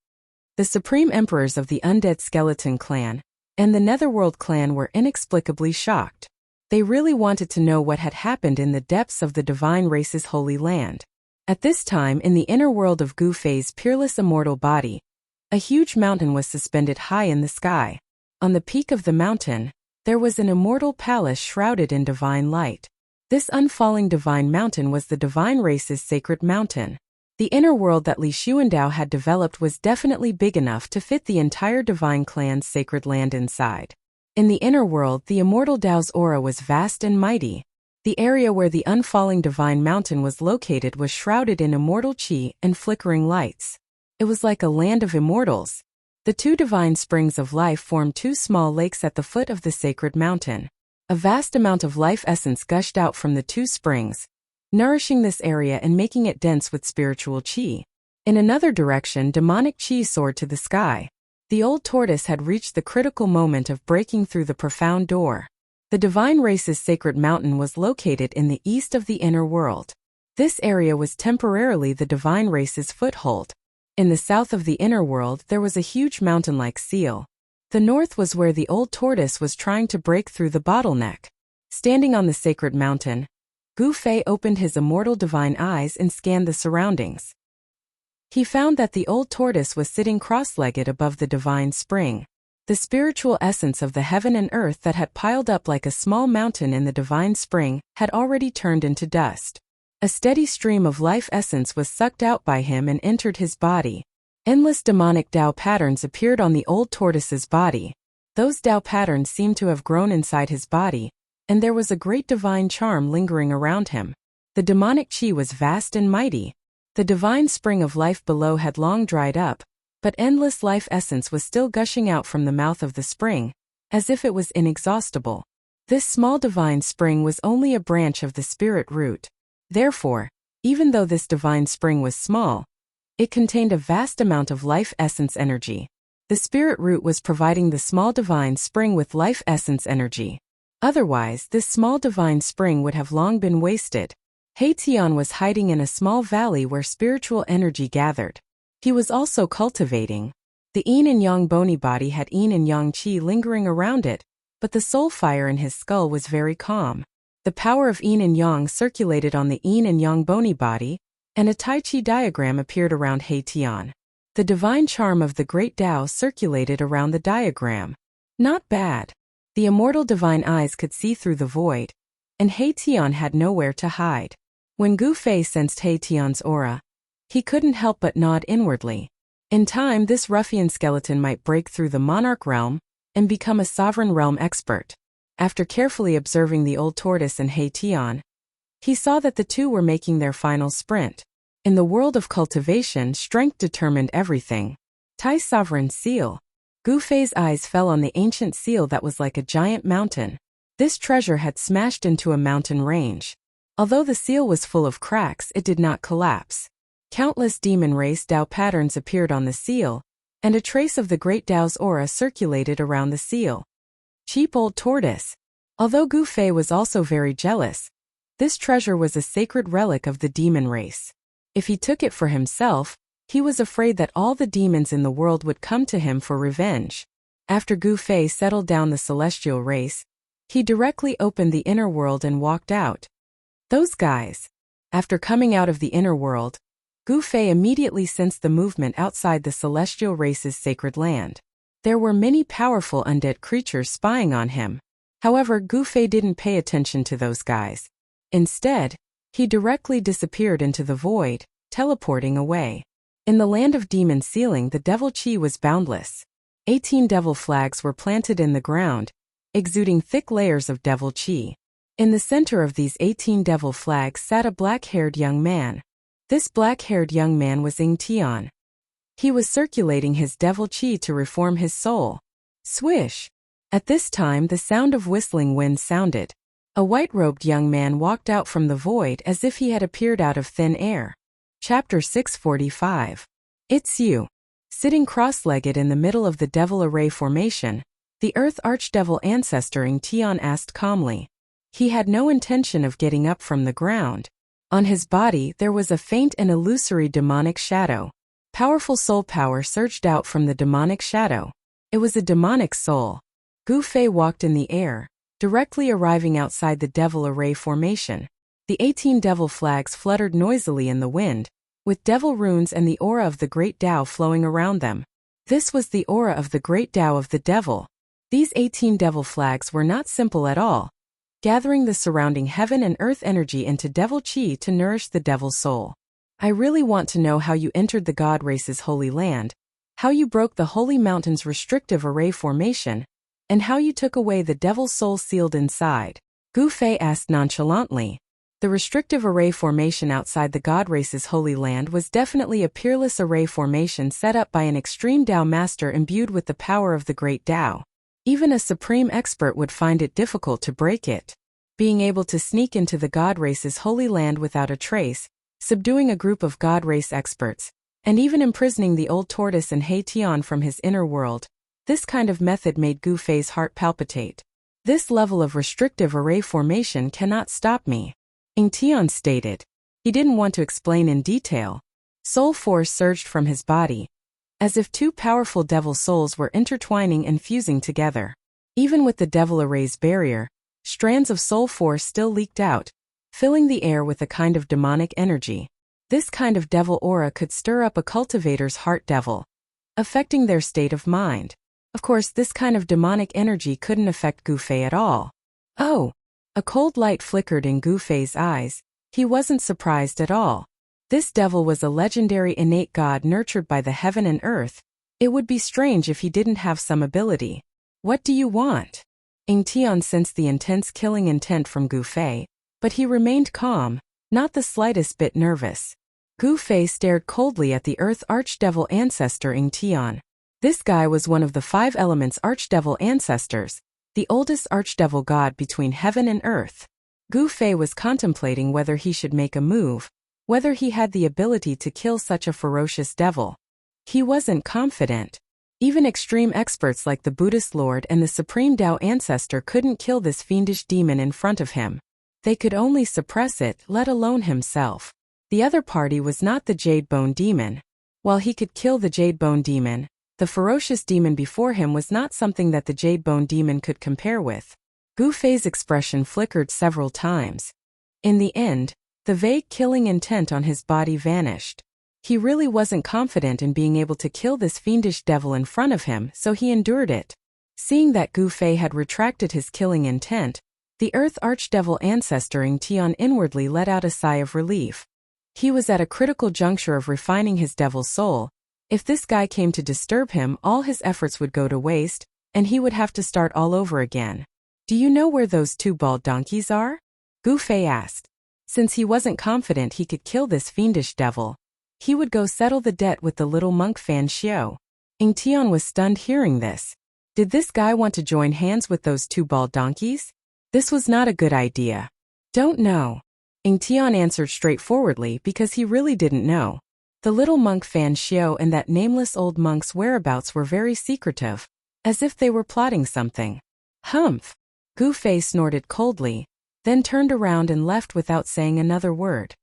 The supreme emperors of the undead skeleton clan and the netherworld clan were inexplicably shocked. They really wanted to know what had happened in the depths of the divine race's holy land. At this time, in the inner world of Gu Fei's peerless immortal body, a huge mountain was suspended high in the sky. On the peak of the mountain, there was an immortal palace shrouded in divine light. This unfalling divine mountain was the divine race's sacred mountain. The inner world that Li Xuandao had developed was definitely big enough to fit the entire divine clan's sacred land inside. In the inner world, the immortal Dao's aura was vast and mighty. The area where the unfalling divine mountain was located was shrouded in immortal qi and flickering lights. It was like a land of immortals. The 2 divine springs of life formed 2 small lakes at the foot of the sacred mountain. A vast amount of life essence gushed out from the 2 springs, nourishing this area and making it dense with spiritual qi. In another direction, demonic qi soared to the sky. The old tortoise had reached the critical moment of breaking through the profound door. The divine race's sacred mountain was located in the east of the inner world. This area was temporarily the divine race's foothold. In the south of the inner world, there was a huge mountain-like seal. The north was where the old tortoise was trying to break through the bottleneck. Standing on the sacred mountain, Gu Fei opened his immortal divine eyes and scanned the surroundings. He found that the old tortoise was sitting cross-legged above the divine spring. The spiritual essence of the heaven and earth that had piled up like a small mountain in the divine spring had already turned into dust. A steady stream of life essence was sucked out by him and entered his body. Endless demonic Dao patterns appeared on the old tortoise's body. Those Dao patterns seemed to have grown inside his body, and there was a great divine charm lingering around him. The demonic qi was vast and mighty. The divine spring of life below had long dried up, but endless life essence was still gushing out from the mouth of the spring, as if it was inexhaustible. This small divine spring was only a branch of the spirit root. Therefore, even though this divine spring was small, it contained a vast amount of life essence energy. The spirit root was providing the small divine spring with life essence energy. Otherwise, this small divine spring would have long been wasted. He Tian was hiding in a small valley where spiritual energy gathered. He was also cultivating. The yin and yang bony body had yin and yang qi lingering around it, but the soul fire in his skull was very calm. The power of yin and yang circulated on the yin and yang bony body, and a Tai Chi diagram appeared around He Tian. The divine charm of the great Tao circulated around the diagram. Not bad. The immortal divine eyes could see through the void, and He Tian had nowhere to hide. When Gu Fei sensed He Tian's aura, he couldn't help but nod inwardly. In time, this ruffian skeleton might break through the monarch realm and become a sovereign realm expert. After carefully observing the old tortoise and He Tian, He saw that the two were making their final sprint. In the world of cultivation, strength determined everything. Tai's sovereign seal. Gu Fei's eyes fell on the ancient seal that was like a giant mountain. This treasure had smashed into a mountain range. Although the seal was full of cracks, it did not collapse. Countless demon race Dao patterns appeared on the seal, and a trace of the great Dao's aura circulated around the seal. Cheap old tortoise. Although Gu Fei was also very jealous, this treasure was a sacred relic of the demon race. If he took it for himself, he was afraid that all the demons in the world would come to him for revenge. After Gu Fei settled down the celestial race, he directly opened the inner world and walked out. Those guys. After coming out of the inner world, Gu Fei immediately sensed the movement outside the celestial race's sacred land. There were many powerful undead creatures spying on him. However, Gu Fei didn't pay attention to those guys. Instead, he directly disappeared into the void, teleporting away. In the land of demon sealing, the devil chi was boundless. 18 devil flags were planted in the ground, exuding thick layers of devil chi. In the center of these 18 devil flags sat a black-haired young man. This black-haired young man was Ying Tian. He was circulating his devil chi to reform his soul. Swish! At this time, the sound of whistling wind sounded. A white-robed young man walked out from the void as if he had appeared out of thin air. Chapter 645. It's you. Sitting cross-legged in the middle of the devil array formation, the earth archdevil ancestor Ying Tian asked calmly. He had no intention of getting up from the ground. On his body there was a faint and illusory demonic shadow. Powerful soul power surged out from the demonic shadow. It was a demonic soul. Gu Fei walked in the air, directly arriving outside the devil array formation. The 18 devil flags fluttered noisily in the wind, with devil runes and the aura of the great Tao flowing around them. This was the aura of the great Tao of the devil. These 18 devil flags were not simple at all, gathering the surrounding heaven and earth energy into devil chi to nourish the devil soul. I really want to know how you entered the God race's holy land, how you broke the holy mountain's restrictive array formation, and how you took away the devil's soul sealed inside. Gu Fei asked nonchalantly. The restrictive array formation outside the God race's holy land was definitely a peerless array formation set up by an extreme Tao master imbued with the power of the great Tao. Even a supreme expert would find it difficult to break it. Being able to sneak into the God race's holy land without a trace, subduing a group of God race experts, and even imprisoning the old tortoise and He Tian from his inner world, this kind of method made Gu Fei's heart palpitate. This level of restrictive array formation cannot stop me, Ying Tian stated. He didn't want to explain in detail. Soul force surged from his body, as if two powerful devil souls were intertwining and fusing together. Even with the devil array's barrier, strands of soul force still leaked out, filling the air with a kind of demonic energy. This kind of devil aura could stir up a cultivator's heart devil, affecting their state of mind. Of course, this kind of demonic energy couldn't affect Gu Fei at all. Oh! A cold light flickered in Gu Fei's eyes. He wasn't surprised at all. This devil was a legendary innate god nurtured by the heaven and earth. It would be strange if he didn't have some ability. What do you want? Ying Tian sensed the intense killing intent from Gu Fei, but he remained calm, not the slightest bit nervous. Gu Fei stared coldly at the earth archdevil ancestor Ying Tian. This guy was one of the 5 elements archdevil ancestors, the oldest archdevil god between heaven and earth. Gu Fei was contemplating whether he should make a move, whether he had the ability to kill such a ferocious devil. He wasn't confident. Even extreme experts like the Buddhist Lord and the Supreme Tao Ancestor couldn't kill this fiendish demon in front of him. They could only suppress it, let alone himself. The other party was not the Jade Bone Demon. While he could kill the Jade Bone Demon, the ferocious demon before him was not something that the Jade Bone Demon could compare with. Gu Fei's expression flickered several times. In the end, the vague killing intent on his body vanished. He really wasn't confident in being able to kill this fiendish devil in front of him, so he endured it. Seeing that Gu Fei had retracted his killing intent, the Earth Archdevil ancestor Ying Tian inwardly let out a sigh of relief. He was at a critical juncture of refining his devil soul. If this guy came to disturb him, all his efforts would go to waste, and he would have to start all over again. Do you know where those 2 bald donkeys are? Gu Fei asked. Since he wasn't confident he could kill this fiendish devil, he would go settle the debt with the little monk Fan Xiao. Tian was stunned hearing this. Did this guy want to join hands with those two bald donkeys? This was not a good idea. Don't know. Tian answered straightforwardly because he really didn't know. The little monk Fan Xiao and that nameless old monk's whereabouts were very secretive, as if they were plotting something. Humph! Gu Fei snorted coldly, then turned around and left without saying another word.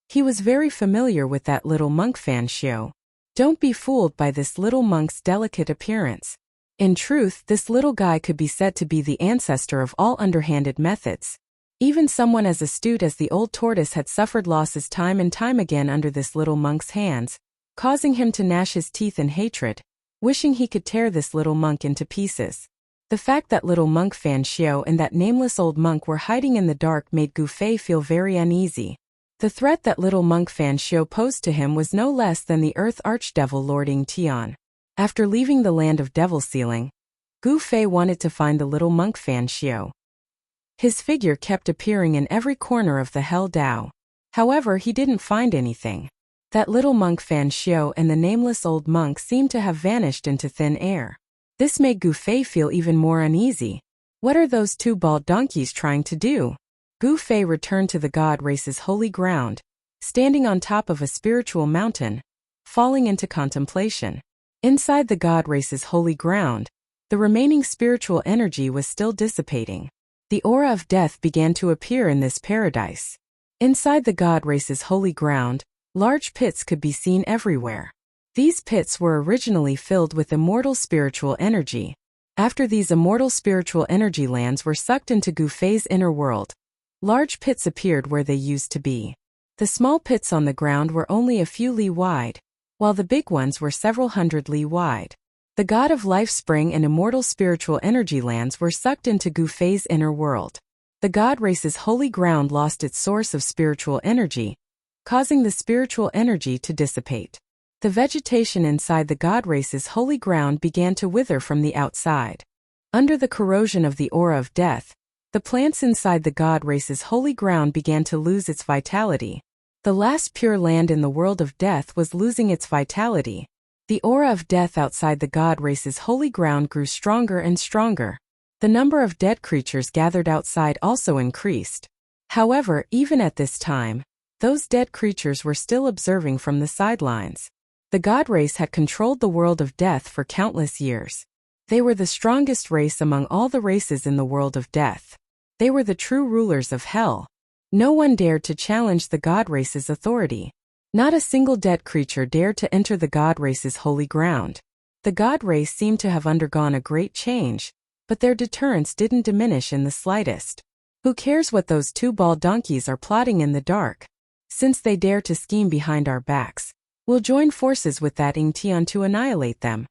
He was very familiar with that little monk Fan Xiao. Don't be fooled by this little monk's delicate appearance. In truth, this little guy could be said to be the ancestor of all underhanded methods. Even someone as astute as the old tortoise had suffered losses time and time again under this little monk's hands, causing him to gnash his teeth in hatred, wishing he could tear this little monk into pieces. The fact that little monk Fan Xiao and that nameless old monk were hiding in the dark made Gu Fei feel very uneasy. The threat that little monk Fan Xiao posed to him was no less than the Earth Archdevil Lord Tian. After leaving the land of Devil Sealing, Gu Fei wanted to find the little monk Fan Xiao. His figure kept appearing in every corner of the Hell Dao. However, he didn't find anything. That little monk Fan Xiao and the nameless old monk seemed to have vanished into thin air. This made Gu Fei feel even more uneasy. What are those two bald donkeys trying to do? Gu Fei returned to the god race's holy ground, standing on top of a spiritual mountain, falling into contemplation. Inside the god race's holy ground, the remaining spiritual energy was still dissipating. The aura of death began to appear in this paradise. Inside the god race's holy ground, large pits could be seen everywhere. These pits were originally filled with immortal spiritual energy. After these immortal spiritual energy lands were sucked into Gu Fei's inner world, large pits appeared where they used to be. The small pits on the ground were only a few li wide, while the big ones were several hundred li wide. The god of life spring and immortal spiritual energy lands were sucked into Gu Fei's inner world. The god race's holy ground lost its source of spiritual energy, causing the spiritual energy to dissipate. The vegetation inside the god race's holy ground began to wither from the outside. Under the corrosion of the aura of death, the plants inside the god race's holy ground began to lose its vitality. The last pure land in the world of death was losing its vitality. The aura of death outside the god race's holy ground grew stronger and stronger. The number of dead creatures gathered outside also increased. However, even at this time, those dead creatures were still observing from the sidelines. The god race had controlled the world of death for countless years. They were the strongest race among all the races in the world of death. They were the true rulers of hell. No one dared to challenge the god race's authority. Not a single dead creature dared to enter the god race's holy ground. The god race seemed to have undergone a great change, but their deterrence didn't diminish in the slightest. Who cares what those two bald donkeys are plotting in the dark? Since they dare to scheme behind our backs, we'll join forces with that Tian to annihilate them.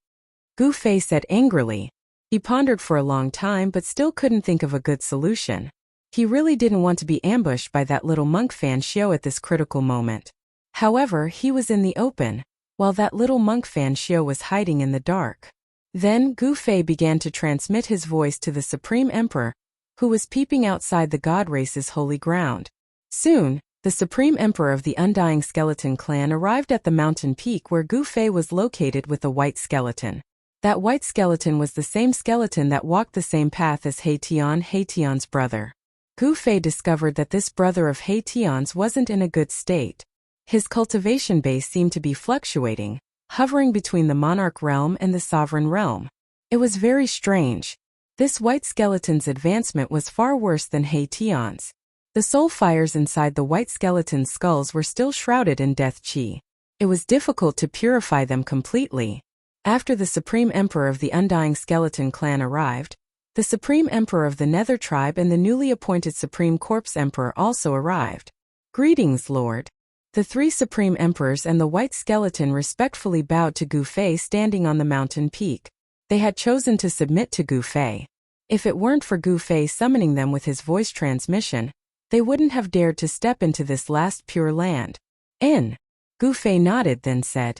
Gu Fei said angrily. He pondered for a long time but still couldn't think of a good solution. He really didn't want to be ambushed by that little monk Fan Xiao at this critical moment. However, he was in the open, while that little monk Fan Xiao was hiding in the dark. Then Gu Fei began to transmit his voice to the Supreme Emperor, who was peeping outside the god race's holy ground. Soon, the Supreme Emperor of the Undying Skeleton clan arrived at the mountain peak where Gu Fei was located with a white skeleton. That white skeleton was the same skeleton that walked the same path as Tian's brother. Gu Fei discovered that this brother of Tian's wasn't in a good state. His cultivation base seemed to be fluctuating, hovering between the monarch realm and the sovereign realm. It was very strange. This white skeleton's advancement was far worse than Tian's. The soul fires inside the white skeleton's skulls were still shrouded in death qi. It was difficult to purify them completely. After the Supreme Emperor of the Undying Skeleton clan arrived, the Supreme Emperor of the Nether tribe and the newly appointed Supreme Corpse Emperor also arrived. Greetings, Lord. The three Supreme Emperors and the white skeleton respectfully bowed to Gu Fei standing on the mountain peak. They had chosen to submit to Gu Fei. If it weren't for Gu Fei summoning them with his voice transmission, they wouldn't have dared to step into this last pure land. Gu Fei nodded then said,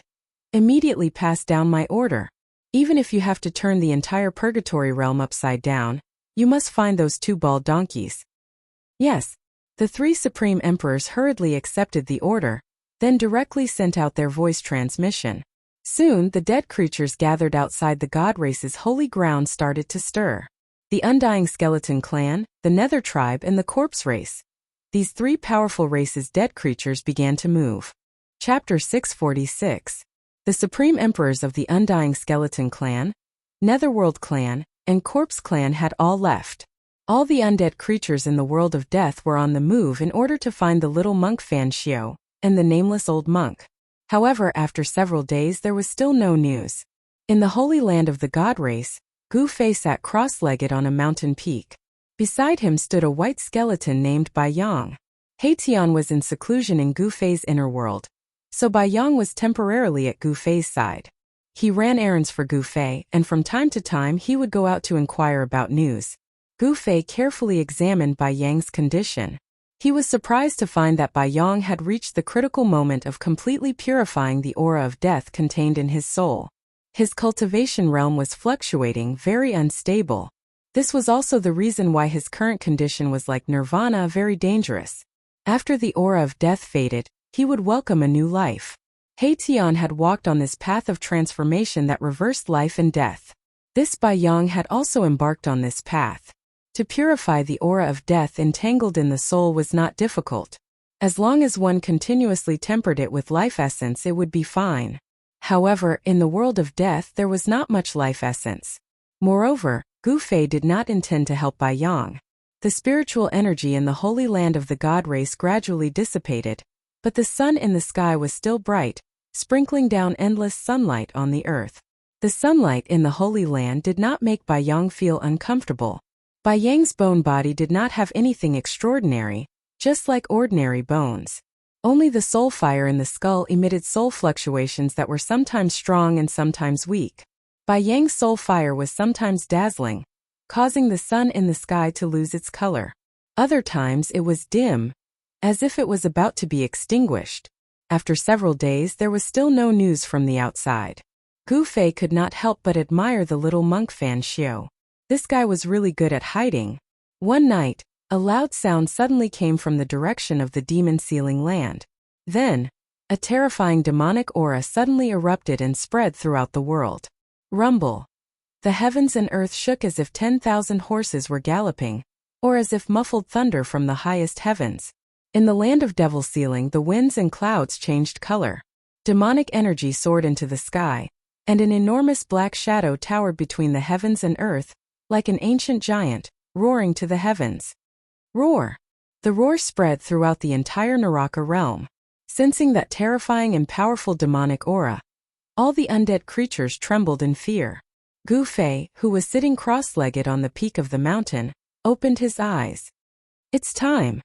immediately pass down my order. Even if you have to turn the entire purgatory realm upside down, you must find those two bald donkeys. Yes. The three supreme emperors hurriedly accepted the order, then directly sent out their voice transmission. Soon, the dead creatures gathered outside the god race's holy ground started to stir. The Undying Skeleton Clan, the Nether Tribe, and the Corpse Race. These three powerful races' dead creatures began to move. Chapter 646. The Supreme Emperors of the Undying Skeleton Clan, Netherworld Clan, and Corpse Clan had all left. All the undead creatures in the world of death were on the move in order to find the little monk Fan Xiao and the nameless old monk. However, after several days there was still no news. In the holy land of the god race, Gu Fei sat cross-legged on a mountain peak. Beside him stood a white skeleton named Bai Yang. Tian was in seclusion in Gu Fei's inner world, so Bai Yang was temporarily at Gu Fei's side. He ran errands for Gu Fei, and from time to time he would go out to inquire about news. Gu Fei carefully examined Bai Yang's condition. He was surprised to find that Bai Yang had reached the critical moment of completely purifying the aura of death contained in his soul. His cultivation realm was fluctuating, very unstable. This was also the reason why his current condition was like nirvana, very dangerous. After the aura of death faded, he would welcome a new life. Tian had walked on this path of transformation that reversed life and death. This Bai Yang had also embarked on this path. To purify the aura of death entangled in the soul was not difficult. As long as one continuously tempered it with life essence, it would be fine. However, in the world of death there was not much life essence. Moreover, Gu Fei did not intend to help Bai Yang. The spiritual energy in the holy land of the god race gradually dissipated, but the sun in the sky was still bright, sprinkling down endless sunlight on the earth. The sunlight in the holy land did not make Bai Yang feel uncomfortable. Bai Yang's bone body did not have anything extraordinary, just like ordinary bones. Only the soul fire in the skull emitted soul fluctuations that were sometimes strong and sometimes weak. Bai Yang's soul fire was sometimes dazzling, causing the sun in the sky to lose its color. Other times it was dim, as if it was about to be extinguished. After several days there was still no news from the outside. Gu Fei could not help but admire the little monk Fan Xiao. This guy was really good at hiding. One night, a loud sound suddenly came from the direction of the demon sealing land. Then, a terrifying demonic aura suddenly erupted and spread throughout the world. Rumble. The heavens and earth shook as if 10,000 horses were galloping, or as if muffled thunder from the highest heavens. In the land of devil sealing, the winds and clouds changed color. Demonic energy soared into the sky, and an enormous black shadow towered between the heavens and earth, like an ancient giant, roaring to the heavens. Roar! The roar spread throughout the entire Naraka realm. Sensing that terrifying and powerful demonic aura, all the undead creatures trembled in fear. Gu Fei, who was sitting cross-legged on the peak of the mountain, opened his eyes. It's time.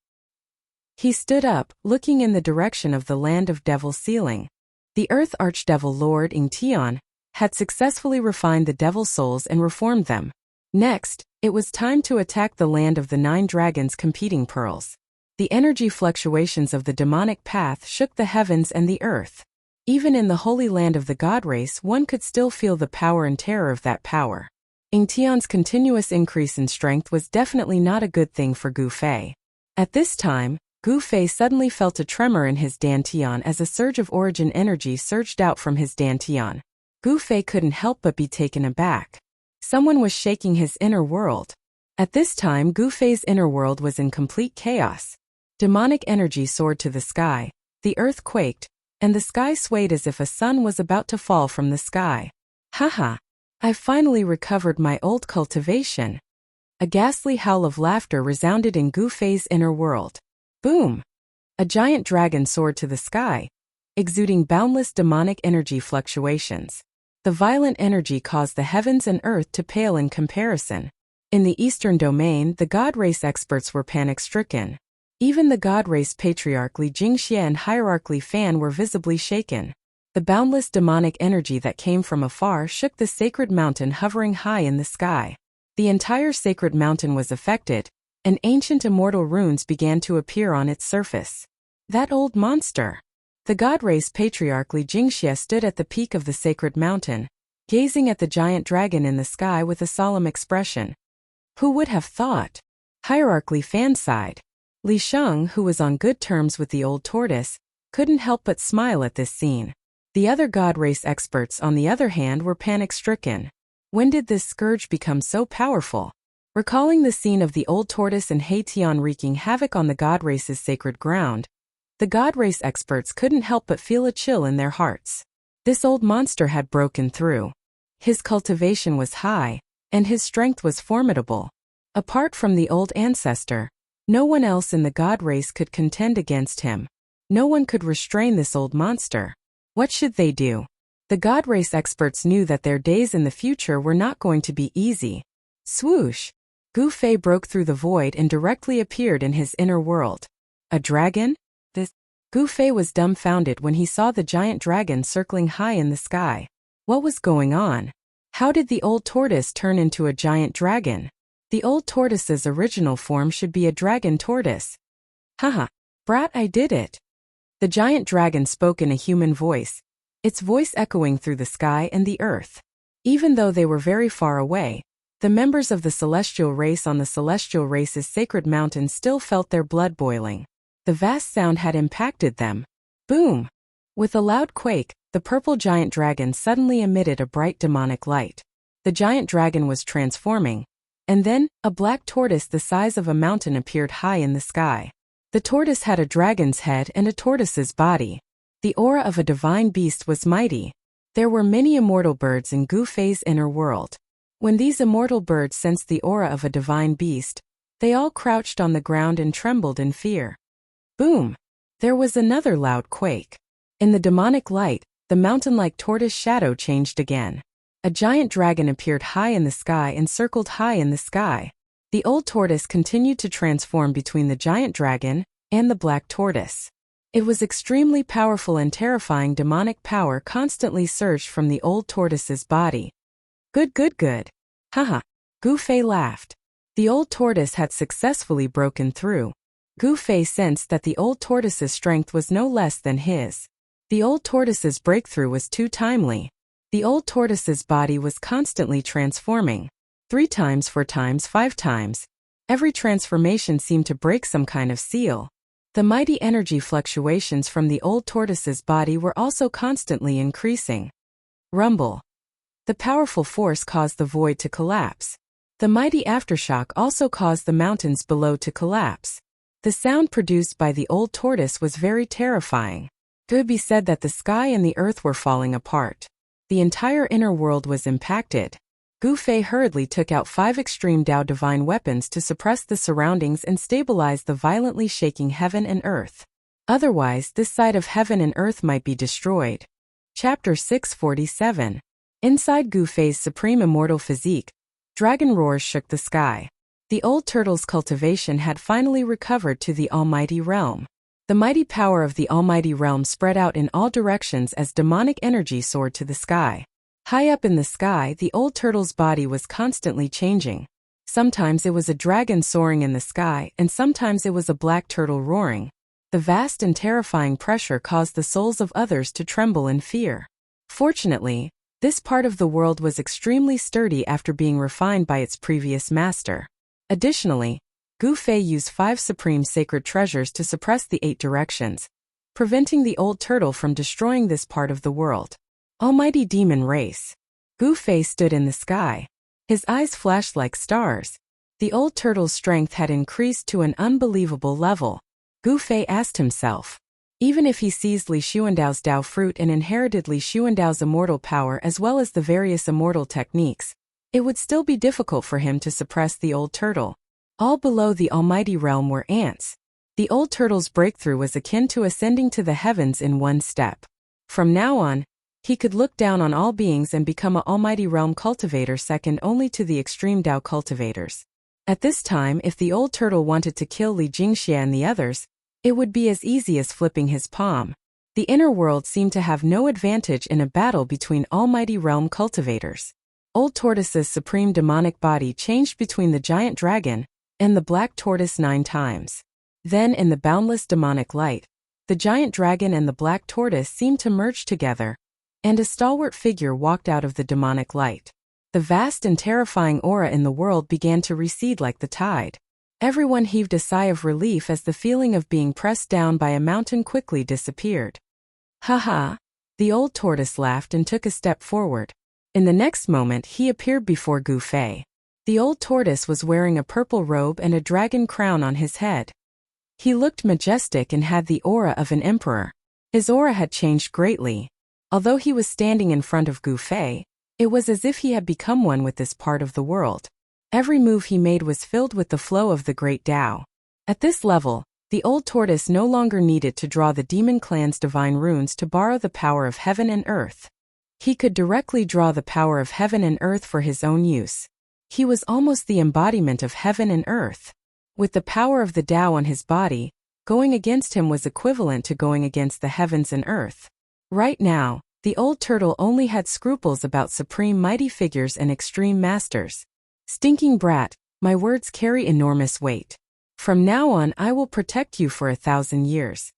He stood up, looking in the direction of the land of devil sealing. The Earth Archdevil Lord Tian had successfully refined the devil souls and reformed them. Next, it was time to attack the land of the 9 dragons competing pearls. The energy fluctuations of the demonic path shook the heavens and the earth. Even in the holy land of the god race, one could still feel the power and terror of that power. Tian's continuous increase in strength was definitely not a good thing for Gu Fei. At this time, Gu Fei suddenly felt a tremor in his dantian as a surge of origin energy surged out from his dantian. Gu Fei couldn't help but be taken aback. Someone was shaking his inner world. At this time, Gu Fei's inner world was in complete chaos. Demonic energy soared to the sky, the earth quaked, and the sky swayed as if a sun was about to fall from the sky. Haha! I finally recovered my old cultivation. A ghastly howl of laughter resounded in Gu Fei's inner world. Boom! A giant dragon soared to the sky, exuding boundless demonic energy fluctuations. The violent energy caused the heavens and earth to pale in comparison. In the eastern domain, the god race experts were panic-stricken. Even the god race patriarch Li Jingxie and hierarch Li Fan were visibly shaken. The boundless demonic energy that came from afar shook the sacred mountain hovering high in the sky. The entire sacred mountain was affected, and ancient immortal runes began to appear on its surface. That old monster! The god race patriarch Li Jingxie stood at the peak of the sacred mountain, gazing at the giant dragon in the sky with a solemn expression. Who would have thought? Hierarch Li Fan sighed. Li Sheng, who was on good terms with the old tortoise, couldn't help but smile at this scene. The other god race experts, on the other hand, were panic-stricken. When did this scourge become so powerful? Recalling the scene of the old tortoise and Haitian wreaking havoc on the god race's sacred ground, the god race experts couldn't help but feel a chill in their hearts. This old monster had broken through. His cultivation was high, and his strength was formidable. Apart from the old ancestor, no one else in the god race could contend against him. No one could restrain this old monster. What should they do? The god race experts knew that their days in the future were not going to be easy. Swoosh! Gu Fei broke through the void and directly appeared in his inner world. A dragon? Gu Fei was dumbfounded when he saw the giant dragon circling high in the sky. What was going on? How did the old tortoise turn into a giant dragon? The old tortoise's original form should be a dragon tortoise. Haha, brat, I did it. The giant dragon spoke in a human voice, its voice echoing through the sky and the earth. Even though they were very far away, the members of the celestial race on the celestial race's sacred mountain still felt their blood boiling. The vast sound had impacted them. Boom! With a loud quake, the purple giant dragon suddenly emitted a bright demonic light. The giant dragon was transforming, and then, a black tortoise the size of a mountain appeared high in the sky. The tortoise had a dragon's head and a tortoise's body. The aura of a divine beast was mighty. There were many immortal birds in Gu Fei's inner world. When these immortal birds sensed the aura of a divine beast, they all crouched on the ground and trembled in fear. Boom! There was another loud quake. In the demonic light, the mountain-like tortoise shadow changed again. A giant dragon appeared high in the sky and circled high in the sky. The old tortoise continued to transform between the giant dragon and the black tortoise. It was extremely powerful and terrifying. Demonic power constantly surged from the old tortoise's body. Good. Haha. Gu Fei laughed. The old tortoise had successfully broken through. Gu Fei sensed that the old tortoise's strength was no less than his. The old tortoise's breakthrough was too timely. The old tortoise's body was constantly transforming. 3 times, 4 times, 5 times. Every transformation seemed to break some kind of seal. The mighty energy fluctuations from the old tortoise's body were also constantly increasing. Rumble. The powerful force caused the void to collapse. The mighty aftershock also caused the mountains below to collapse. The sound produced by the old tortoise was very terrifying. It could be said that the sky and the earth were falling apart. The entire inner world was impacted. Gu Fei hurriedly took out 5 extreme Dao divine weapons to suppress the surroundings and stabilize the violently shaking heaven and earth. Otherwise, this side of heaven and earth might be destroyed. Chapter 647. Inside Gu Fei's supreme immortal physique, dragon roars shook the sky. The old turtle's cultivation had finally recovered to the almighty realm. The mighty power of the almighty realm spread out in all directions as demonic energy soared to the sky. High up in the sky, the old turtle's body was constantly changing. Sometimes it was a dragon soaring in the sky, and sometimes it was a black turtle roaring. The vast and terrifying pressure caused the souls of others to tremble in fear. Fortunately, this part of the world was extremely sturdy after being refined by its previous master. Additionally, Gu Fei used 5 supreme sacred treasures to suppress the 8 directions, preventing the old turtle from destroying this part of the world. Almighty demon race. Gu Fei stood in the sky. His eyes flashed like stars. The old turtle's strength had increased to an unbelievable level. Gu Fei asked himself, even if he seized Li Xuandao's Dao fruit and inherited Li Xuandao's immortal power as well as the various immortal techniques, it would still be difficult for him to suppress the old turtle. All below the almighty realm were ants. The old turtle's breakthrough was akin to ascending to the heavens in one step. From now on, he could look down on all beings and become an almighty realm cultivator second only to the extreme Dao cultivators. At this time, if the old turtle wanted to kill Li Jingxia and the others, it would be as easy as flipping his palm. The inner world seemed to have no advantage in a battle between almighty realm cultivators. Old Tortoise's supreme demonic body changed between the giant dragon and the black tortoise 9 times. Then in the boundless demonic light, the giant dragon and the black tortoise seemed to merge together, and a stalwart figure walked out of the demonic light. The vast and terrifying aura in the world began to recede like the tide. Everyone heaved a sigh of relief as the feeling of being pressed down by a mountain quickly disappeared. Ha! The old tortoise laughed and took a step forward. In the next moment he appeared before Gu Fei. The old tortoise was wearing a purple robe and a dragon crown on his head. He looked majestic and had the aura of an emperor. His aura had changed greatly. Although he was standing in front of Gu Fei, it was as if he had become one with this part of the world. Every move he made was filled with the flow of the great Tao. At this level, the old tortoise no longer needed to draw the demon clan's divine runes to borrow the power of heaven and earth. He could directly draw the power of heaven and earth for his own use. He was almost the embodiment of heaven and earth. With the power of the Tao on his body, going against him was equivalent to going against the heavens and earth. Right now, the old turtle only had scruples about supreme mighty figures and extreme masters. Stinking brat, my words carry enormous weight. From now on I will protect you for 1,000 years.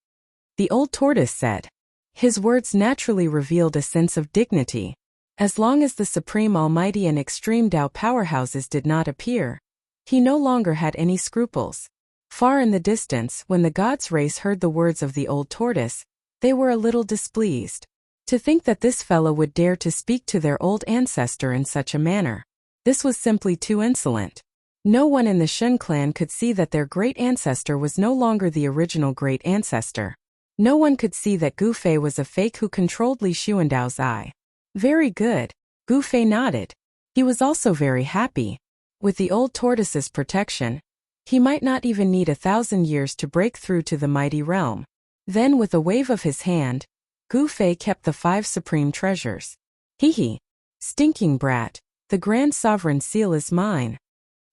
The old tortoise said. His words naturally revealed a sense of dignity. As long as the supreme almighty and extreme Tao powerhouses did not appear, he no longer had any scruples. Far in the distance, when the gods' race heard the words of the old tortoise, they were a little displeased. To think that this fellow would dare to speak to their old ancestor in such a manner. This was simply too insolent. No one in the Shun clan could see that their great ancestor was no longer the original great ancestor. No one could see that Gu Fei was a fake who controlled Li Xuandao's eye. Very good. Gu Fei nodded. He was also very happy. With the old tortoise's protection, he might not even need 1,000 years to break through to the mighty realm. Then with a wave of his hand, Gu Fei kept the 5 supreme treasures. Hee. Stinking brat, the grand sovereign seal is mine.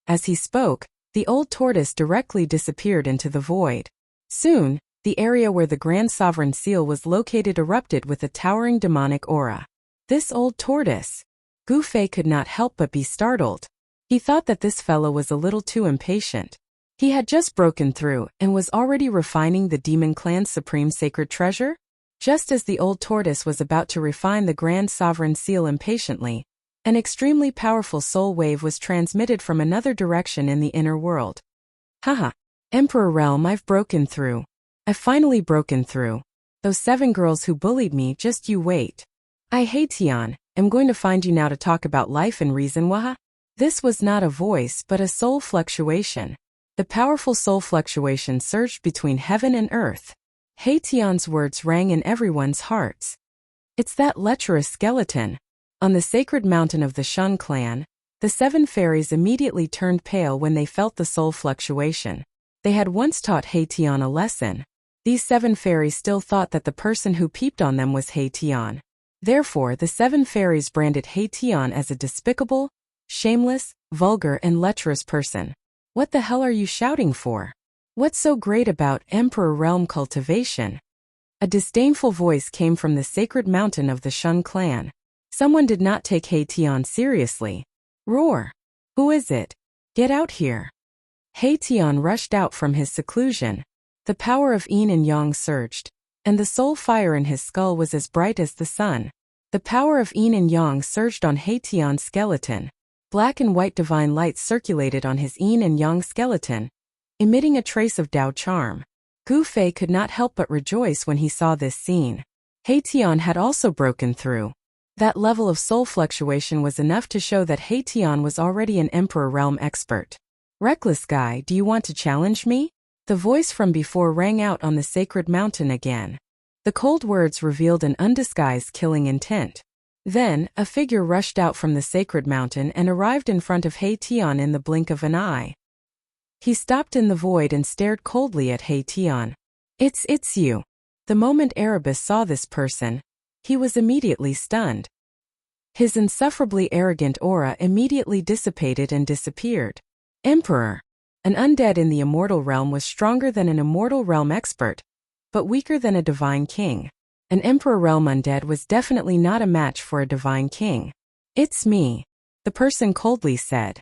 As he spoke, the old tortoise directly disappeared into the void. Soon, the area where the grand sovereign seal was located erupted with a towering demonic aura. This old tortoise. Gu Fei could not help but be startled. He thought that this fellow was a little too impatient. He had just broken through and was already refining the demon clan's supreme sacred treasure? Just as the old tortoise was about to refine the grand sovereign seal impatiently, an extremely powerful soul wave was transmitted from another direction in the inner world. Haha. Emperor realm, I've broken through. I've finally broken through. Those 7 girls who bullied me, just you wait. I Tian, am going to find you now to talk about life and reason, waha? This was not a voice but a soul fluctuation. The powerful soul fluctuation surged between heaven and earth. Tian's words rang in everyone's hearts. It's that lecherous skeleton. On the sacred mountain of the Shun clan, the 7 fairies immediately turned pale when they felt the soul fluctuation. They had once taught Tian a lesson. These 7 fairies still thought that the person who peeped on them was Tian. Therefore, the 7 fairies branded Tian as a despicable, shameless, vulgar and lecherous person. What the hell are you shouting for? What's so great about Emperor Realm cultivation? A disdainful voice came from the sacred mountain of the Shun clan. Someone did not take Tian seriously. Roar! Who is it? Get out here! Tian rushed out from his seclusion. The power of yin and yang surged, and the soul fire in his skull was as bright as the sun. The power of yin and yang surged on Tian's skeleton. Black and white divine light circulated on his yin and yang skeleton, emitting a trace of Tao charm. Gu Fei could not help but rejoice when he saw this scene. Tian had also broken through. That level of soul fluctuation was enough to show that Tian was already an Emperor Realm expert. Reckless guy, do you want to challenge me? The voice from before rang out on the sacred mountain again. The cold words revealed an undisguised killing intent. Then, a figure rushed out from the sacred mountain and arrived in front of Tian in the blink of an eye. He stopped in the void and stared coldly at Tian. It's you. The moment Erebus saw this person, he was immediately stunned. His insufferably arrogant aura immediately dissipated and disappeared. Emperor. An undead in the immortal realm was stronger than an immortal realm expert, but weaker than a divine king. An Emperor realm undead was definitely not a match for a divine king. It's me, the person coldly said.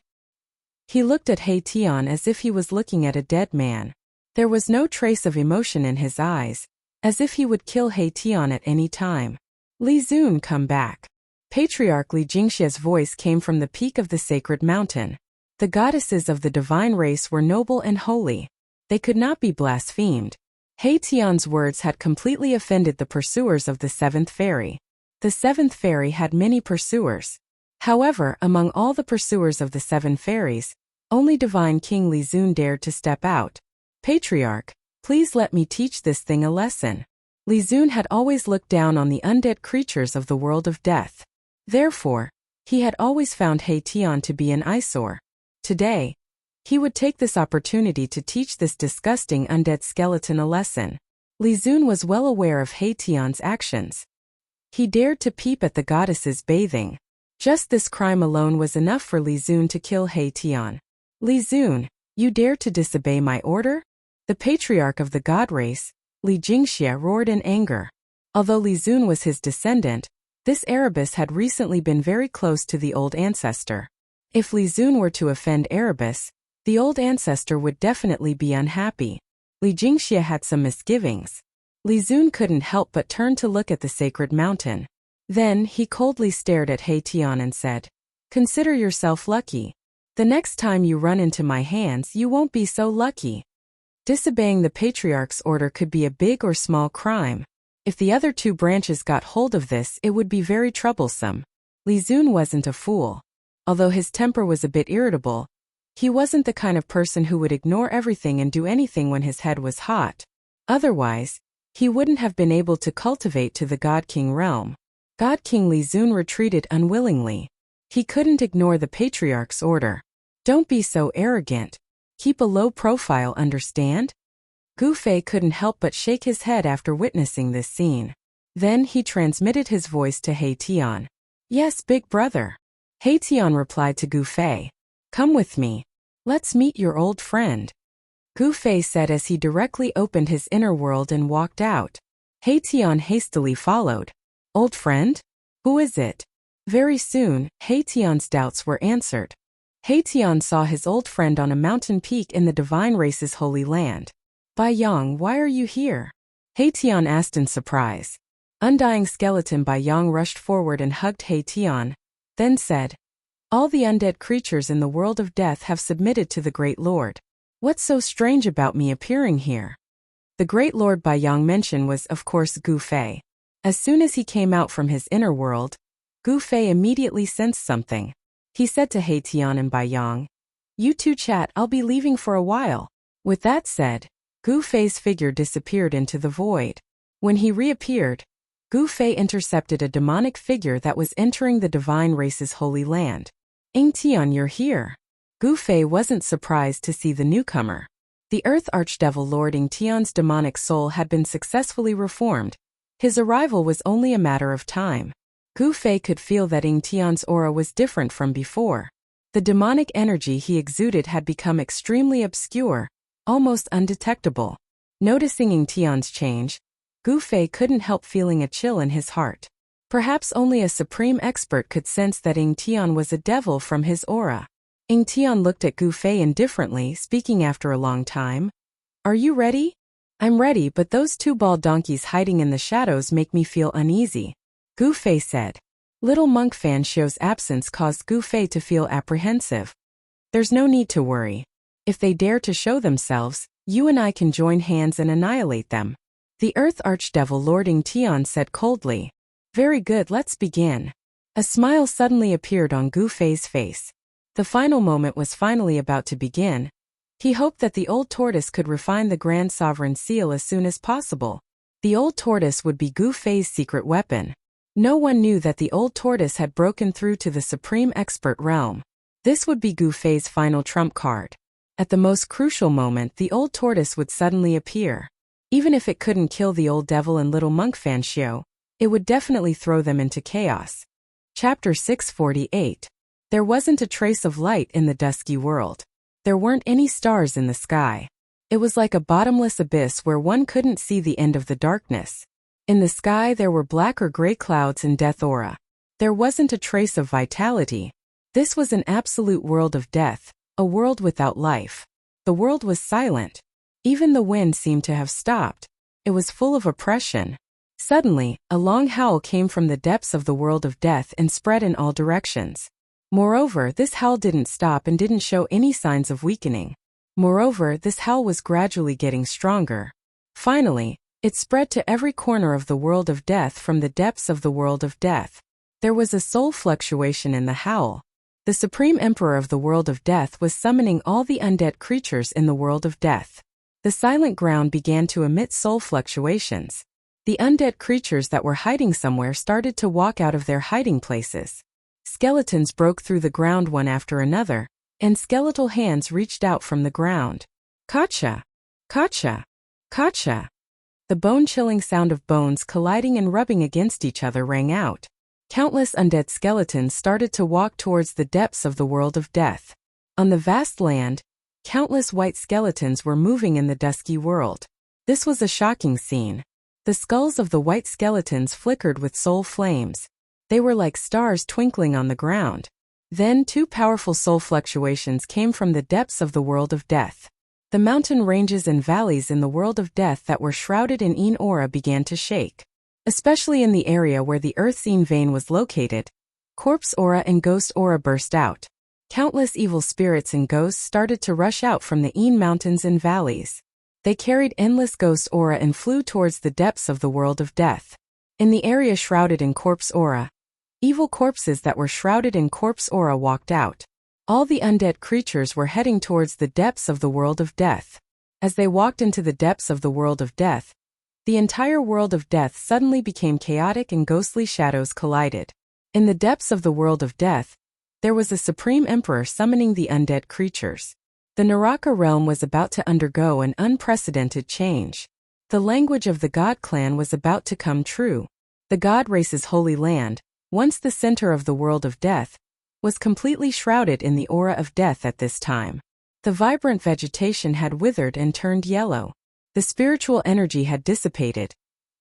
He looked at Tian as if he was looking at a dead man. There was no trace of emotion in his eyes, as if he would kill Tian at any time. Li Zun, come back. Patriarch Li Jingxia's voice came from the peak of the sacred mountain. The goddesses of the divine race were noble and holy. They could not be blasphemed. Haetion's words had completely offended the pursuers of the seventh fairy. The seventh fairy had many pursuers. However, among all the pursuers of the seven fairies, only divine King Lizun dared to step out. Patriarch, please let me teach this thing a lesson. Lizun had always looked down on the undead creatures of the world of death. Therefore, he had always found Haetion to be an eyesore. Today, he would take this opportunity to teach this disgusting undead skeleton a lesson. Lizun was well aware of Haetion's actions. He dared to peep at the goddesses bathing. Just this crime alone was enough for Lizun to kill Haetion. Lizun, you dare to disobey my order? The patriarch of the god race, Li Jingxie, roared in anger. Although Lizun was his descendant, this Erebus had recently been very close to the old ancestor. If Lizun were to offend Erebus, the old ancestor would definitely be unhappy. Li Jingxie had some misgivings. Lizun couldn't help but turn to look at the sacred mountain. Then he coldly stared at Haetion and said, "Consider yourself lucky. The next time you run into my hands, you won't be so lucky." Disobeying the patriarch's order could be a big or small crime. If the other two branches got hold of this, it would be very troublesome. Lizun wasn't a fool. Although his temper was a bit irritable, he wasn't the kind of person who would ignore everything and do anything when his head was hot. Otherwise, he wouldn't have been able to cultivate to the God King realm. God King Lizun retreated unwillingly. He couldn't ignore the patriarch's order. Don't be so arrogant. Keep a low profile, understand? Gu Fei couldn't help but shake his head after witnessing this scene. Then he transmitted his voice to Haetion. "Yes, big brother." Haetion replied to Gu Fei. "Come with me. Let's meet your old friend." Gu Fei said as he directly opened his inner world and walked out. Haetion hastily followed. "Old friend? Who is it?" Very soon, Haetion's doubts were answered. Haetion saw his old friend on a mountain peak in the divine race's holy land. "Bai Yang, why are you here?" Haetion asked in surprise. Undying skeleton Bai Yang rushed forward and hugged Haetion, then said, "All the undead creatures in the world of death have submitted to the Great Lord. What's so strange about me appearing here?" The Great Lord Bai Yang mentioned was, of course, Gu Fei. As soon as he came out from his inner world, Gu Fei immediately sensed something. He said to Haetion and Bai Yang, "You two chat, I'll be leaving for a while." With that said, Gu Fei's figure disappeared into the void. When he reappeared, Gu Fei intercepted a demonic figure that was entering the divine race's holy land. "Tian, you're here." Gu Fei wasn't surprised to see the newcomer. The Earth Archdevil Lord Tian's demonic soul had been successfully reformed. His arrival was only a matter of time. Gu Fei could feel that Tian's aura was different from before. The demonic energy he exuded had become extremely obscure, almost undetectable. Noticing Tian's change, Gu Fei couldn't help feeling a chill in his heart. Perhaps only a supreme expert could sense that Tian was a devil from his aura. Tian looked at Gu Fei indifferently, speaking after a long time. "Are you ready?" "I'm ready, but those two bald donkeys hiding in the shadows make me feel uneasy," Gu Fei said. Little monk Fan Xiu's absence caused Gu Fei to feel apprehensive. "There's no need to worry. If they dare to show themselves, you and I can join hands and annihilate them," the Earth Archdevil Lord Tian said coldly. "Very good, let's begin." A smile suddenly appeared on Gu Fei's face. The final moment was finally about to begin. He hoped that the old tortoise could refine the Grand Sovereign Seal as soon as possible. The old tortoise would be Gu Fei's secret weapon. No one knew that the old tortoise had broken through to the supreme expert realm. This would be Gu Fei's final trump card. At the most crucial moment, the old tortoise would suddenly appear. Even if it couldn't kill the old devil and little monk Fan Xiu, it would definitely throw them into chaos. Chapter 648. There wasn't a trace of light in the dusky world. There weren't any stars in the sky. It was like a bottomless abyss where one couldn't see the end of the darkness. In the sky there were black or gray clouds and death aura. There wasn't a trace of vitality. This was an absolute world of death, a world without life. The world was silent. Even the wind seemed to have stopped. It was full of oppression. Suddenly, a long howl came from the depths of the world of death and spread in all directions. Moreover, this howl didn't stop and didn't show any signs of weakening. Moreover, this howl was gradually getting stronger. Finally, it spread to every corner of the world of death from the depths of the world of death. There was a soul fluctuation in the howl. The Supreme Emperor of the world of death was summoning all the undead creatures in the world of death. The silent ground began to emit soul fluctuations. The undead creatures that were hiding somewhere started to walk out of their hiding places. Skeletons broke through the ground one after another, and skeletal hands reached out from the ground. Kacha! Kacha! Kacha! The bone-chilling sound of bones colliding and rubbing against each other rang out. Countless undead skeletons started to walk towards the depths of the world of death. On the vast land, countless white skeletons were moving in the dusky world. This was a shocking scene. The skulls of the white skeletons flickered with soul flames. They were like stars twinkling on the ground. Then 2 powerful soul fluctuations came from the depths of the world of death. The mountain ranges and valleys in the world of death that were shrouded in Een aura began to shake. Especially in the area where the Earth's Een vein was located, corpse aura and ghost aura burst out. Countless evil spirits and ghosts started to rush out from the Een mountains and valleys. They carried endless ghost aura and flew towards the depths of the world of death. In the area shrouded in corpse aura, evil corpses that were shrouded in corpse aura walked out. All the undead creatures were heading towards the depths of the world of death. As they walked into the depths of the world of death, the entire world of death suddenly became chaotic and ghostly shadows collided. In the depths of the world of death, there was a Supreme Emperor summoning the undead creatures. The Naraka realm was about to undergo an unprecedented change. The language of the God clan was about to come true. The God race's holy land, once the center of the world of death, was completely shrouded in the aura of death at this time. The vibrant vegetation had withered and turned yellow. The spiritual energy had dissipated,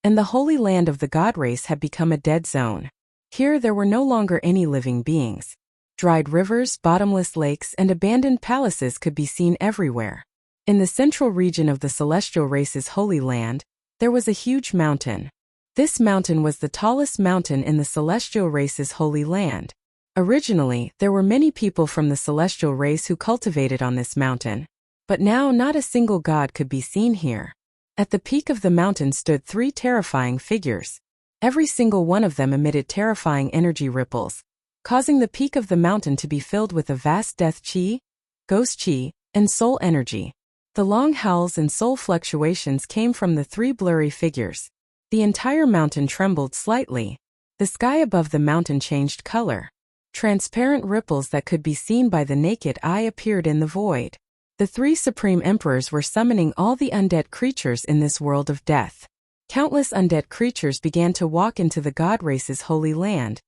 and the holy land of the God race had become a dead zone. Here there were no longer any living beings. Dried rivers, bottomless lakes, and abandoned palaces could be seen everywhere. In the central region of the celestial race's holy land, there was a huge mountain. This mountain was the tallest mountain in the celestial race's holy land. Originally, there were many people from the celestial race who cultivated on this mountain. But now not a single god could be seen here. At the peak of the mountain stood 3 terrifying figures. Every single one of them emitted terrifying energy ripples, causing the peak of the mountain to be filled with a vast death chi, ghost chi, and soul energy. The long howls and soul fluctuations came from the 3 blurry figures. The entire mountain trembled slightly. The sky above the mountain changed color. Transparent ripples that could be seen by the naked eye appeared in the void. The 3 Supreme Emperors were summoning all the undead creatures in this world of death. Countless undead creatures began to walk into the God race's holy land,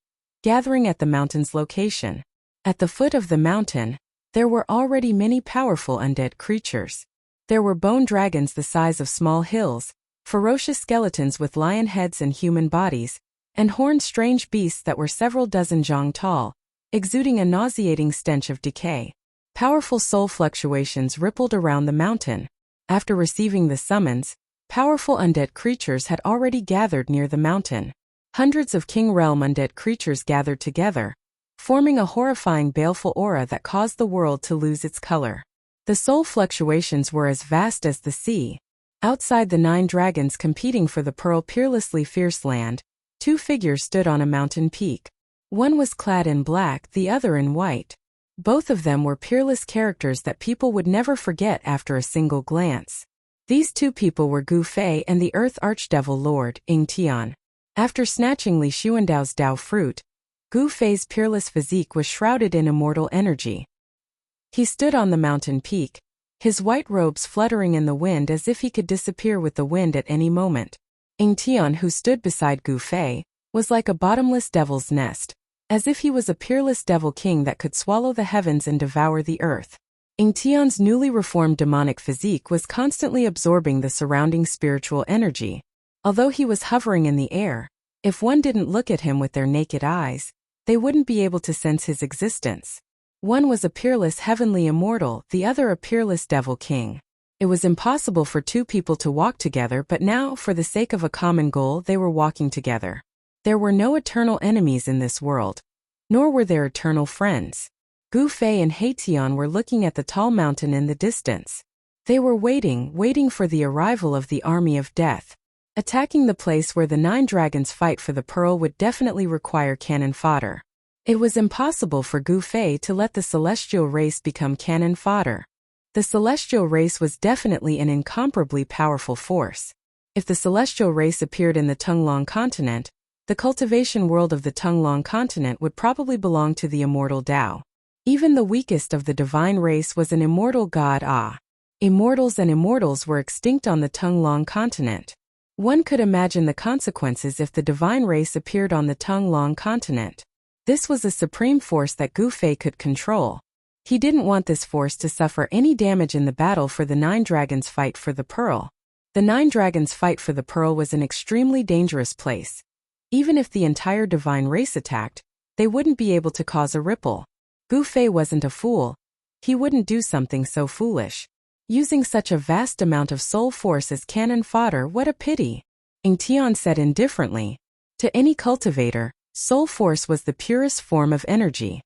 gathering at the mountain's location. At the foot of the mountain, there were already many powerful undead creatures. There were bone dragons the size of small hills, ferocious skeletons with lion heads and human bodies, and horned strange beasts that were several dozen zhang tall, exuding a nauseating stench of decay. Powerful soul fluctuations rippled around the mountain. After receiving the summons, powerful undead creatures had already gathered near the mountain. Hundreds of King Realm undead creatures gathered together, forming a horrifying baleful aura that caused the world to lose its color. The soul fluctuations were as vast as the sea. Outside the 9 dragons competing for the Pearl Peerlessly Fierce land, 2 figures stood on a mountain peak. One was clad in black, the other in white. Both of them were peerless characters that people would never forget after a single glance. These 2 people were Gu Fei and the Earth Archdevil Lord, Ying Tian. After snatching Li Xuandao's Dao fruit, Gu Fei's peerless physique was shrouded in immortal energy. He stood on the mountain peak, his white robes fluttering in the wind as if he could disappear with the wind at any moment. Ying Tian, who stood beside Gu Fei, was like a bottomless devil's nest, as if he was a peerless devil king that could swallow the heavens and devour the earth. Ying Tian's newly reformed demonic physique was constantly absorbing the surrounding spiritual energy. Although he was hovering in the air, if one didn't look at him with their naked eyes, they wouldn't be able to sense his existence. One was a peerless heavenly immortal, the other a peerless devil king. It was impossible for 2 people to walk together, but now, for the sake of a common goal, they were walking together. There were no eternal enemies in this world. nor were there eternal friends. Gu Fei and Heition were looking at the tall mountain in the distance. They were waiting for the arrival of the army of death. Attacking the place where the 9 dragons fight for the pearl would definitely require cannon fodder. It was impossible for Gu Fei to let the celestial race become cannon fodder. The celestial race was definitely an incomparably powerful force. If the celestial race appeared in the Tunglong continent, the cultivation world of the Tunglong continent would probably belong to the immortal Tao. Even the weakest of the divine race was an immortal god. Immortals and immortals were extinct on the Tunglong continent. One could imagine the consequences if the divine race appeared on the Tunglong continent. This was a supreme force that Gu Fei could control. He didn't want this force to suffer any damage in the battle for the 9 dragons fight for the pearl. The 9 dragons fight for the pearl was an extremely dangerous place. Even if the entire divine race attacked, they wouldn't be able to cause a ripple. Gu Fei wasn't a fool. He wouldn't do something so foolish. Using such a vast amount of soul force as cannon fodder, what a pity. Ingtian said indifferently. To any cultivator, soul force was the purest form of energy.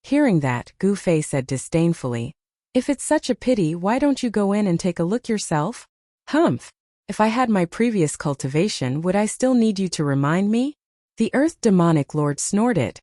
Hearing that, Gu Fei said disdainfully, "If it's such a pity, why don't you go in and take a look yourself?" "Humph! If I had my previous cultivation, would I still need you to remind me?" The Earth Demonic Lord snorted.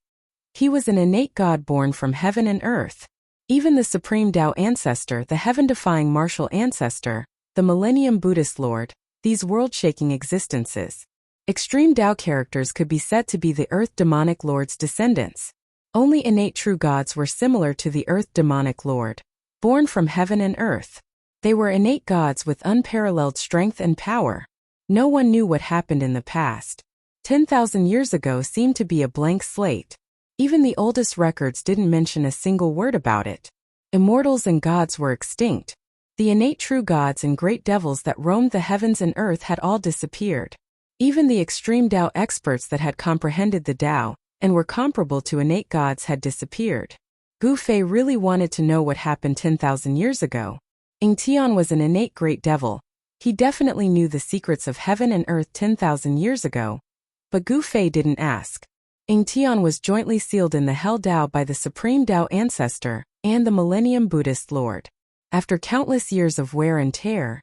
He was an innate god born from heaven and earth. Even the Supreme Tao Ancestor, the heaven-defying martial ancestor, the Millennium Buddhist Lord, these world-shaking existences. Extreme Tao characters could be said to be the Earth Demonic Lord's descendants. Only innate true gods were similar to the Earth Demonic Lord. Born from heaven and earth. They were innate gods with unparalleled strength and power. No one knew what happened in the past. 10,000 years ago seemed to be a blank slate. Even the oldest records didn't mention a single word about it. Immortals and gods were extinct. The innate true gods and great devils that roamed the heavens and earth had all disappeared. Even the extreme Tao experts that had comprehended the Tao and were comparable to innate gods had disappeared. Gu Fei really wanted to know what happened 10,000 years ago. Ingtian was an innate great devil. He definitely knew the secrets of heaven and earth 10,000 years ago. But Gu Fei didn't ask. Ingtian was jointly sealed in the Hell Tao by the Supreme Tao Ancestor and the Millennium Buddhist Lord. After countless years of wear and tear,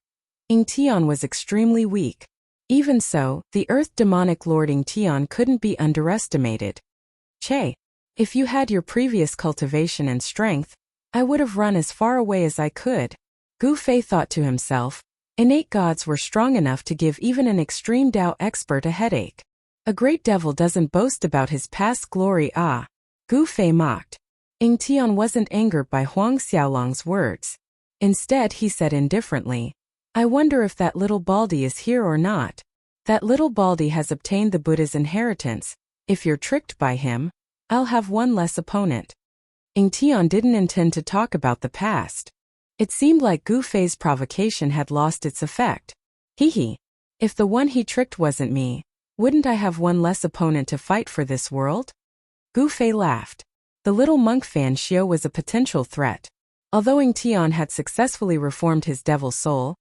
Ingtian was extremely weak. Even so, the Earth Demonic Lord Ingtian couldn't be underestimated. "Che, if you had your previous cultivation and strength, I would have run as far away as I could." Gu Fei thought to himself, innate gods were strong enough to give even an extreme Tao expert a headache. A great devil doesn't boast about his past glory. Gu Fei mocked. Ingtian wasn't angered by Huang Xiaolong's words. Instead, he said indifferently, "I wonder if that little baldy is here or not. That little baldy has obtained the Buddha's inheritance. If you're tricked by him, I'll have one less opponent." Ingtian didn't intend to talk about the past. It seemed like Gu Fei's provocation had lost its effect. Hee. If the one he tricked wasn't me, wouldn't I have one less opponent to fight for this world? Gu Fei laughed. The little monk Fan Xiao was a potential threat. Although Ingtian had successfully reformed his devil soul,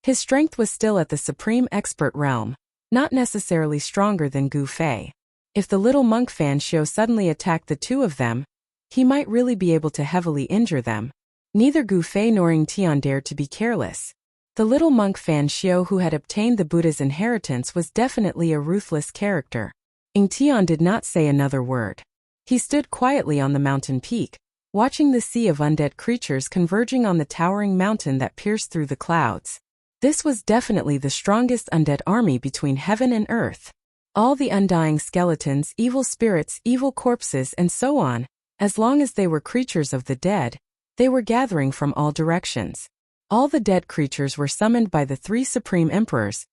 his strength was still at the supreme expert realm, not necessarily stronger than Gu Fei. If the little monk Fan Xiao suddenly attacked the two of them, he might really be able to heavily injure them. Neither Gu Fei nor Ingtian dared to be careless. The little monk Fan Xiao who had obtained the Buddha's inheritance was definitely a ruthless character. Ingtian did not say another word. He stood quietly on the mountain peak, watching the sea of undead creatures converging on the towering mountain that pierced through the clouds. This was definitely the strongest undead army between heaven and earth. All the undying skeletons, evil spirits, evil corpses, and so on, as long as they were creatures of the dead, they were gathering from all directions. All the dead creatures were summoned by the 3 supreme emperors,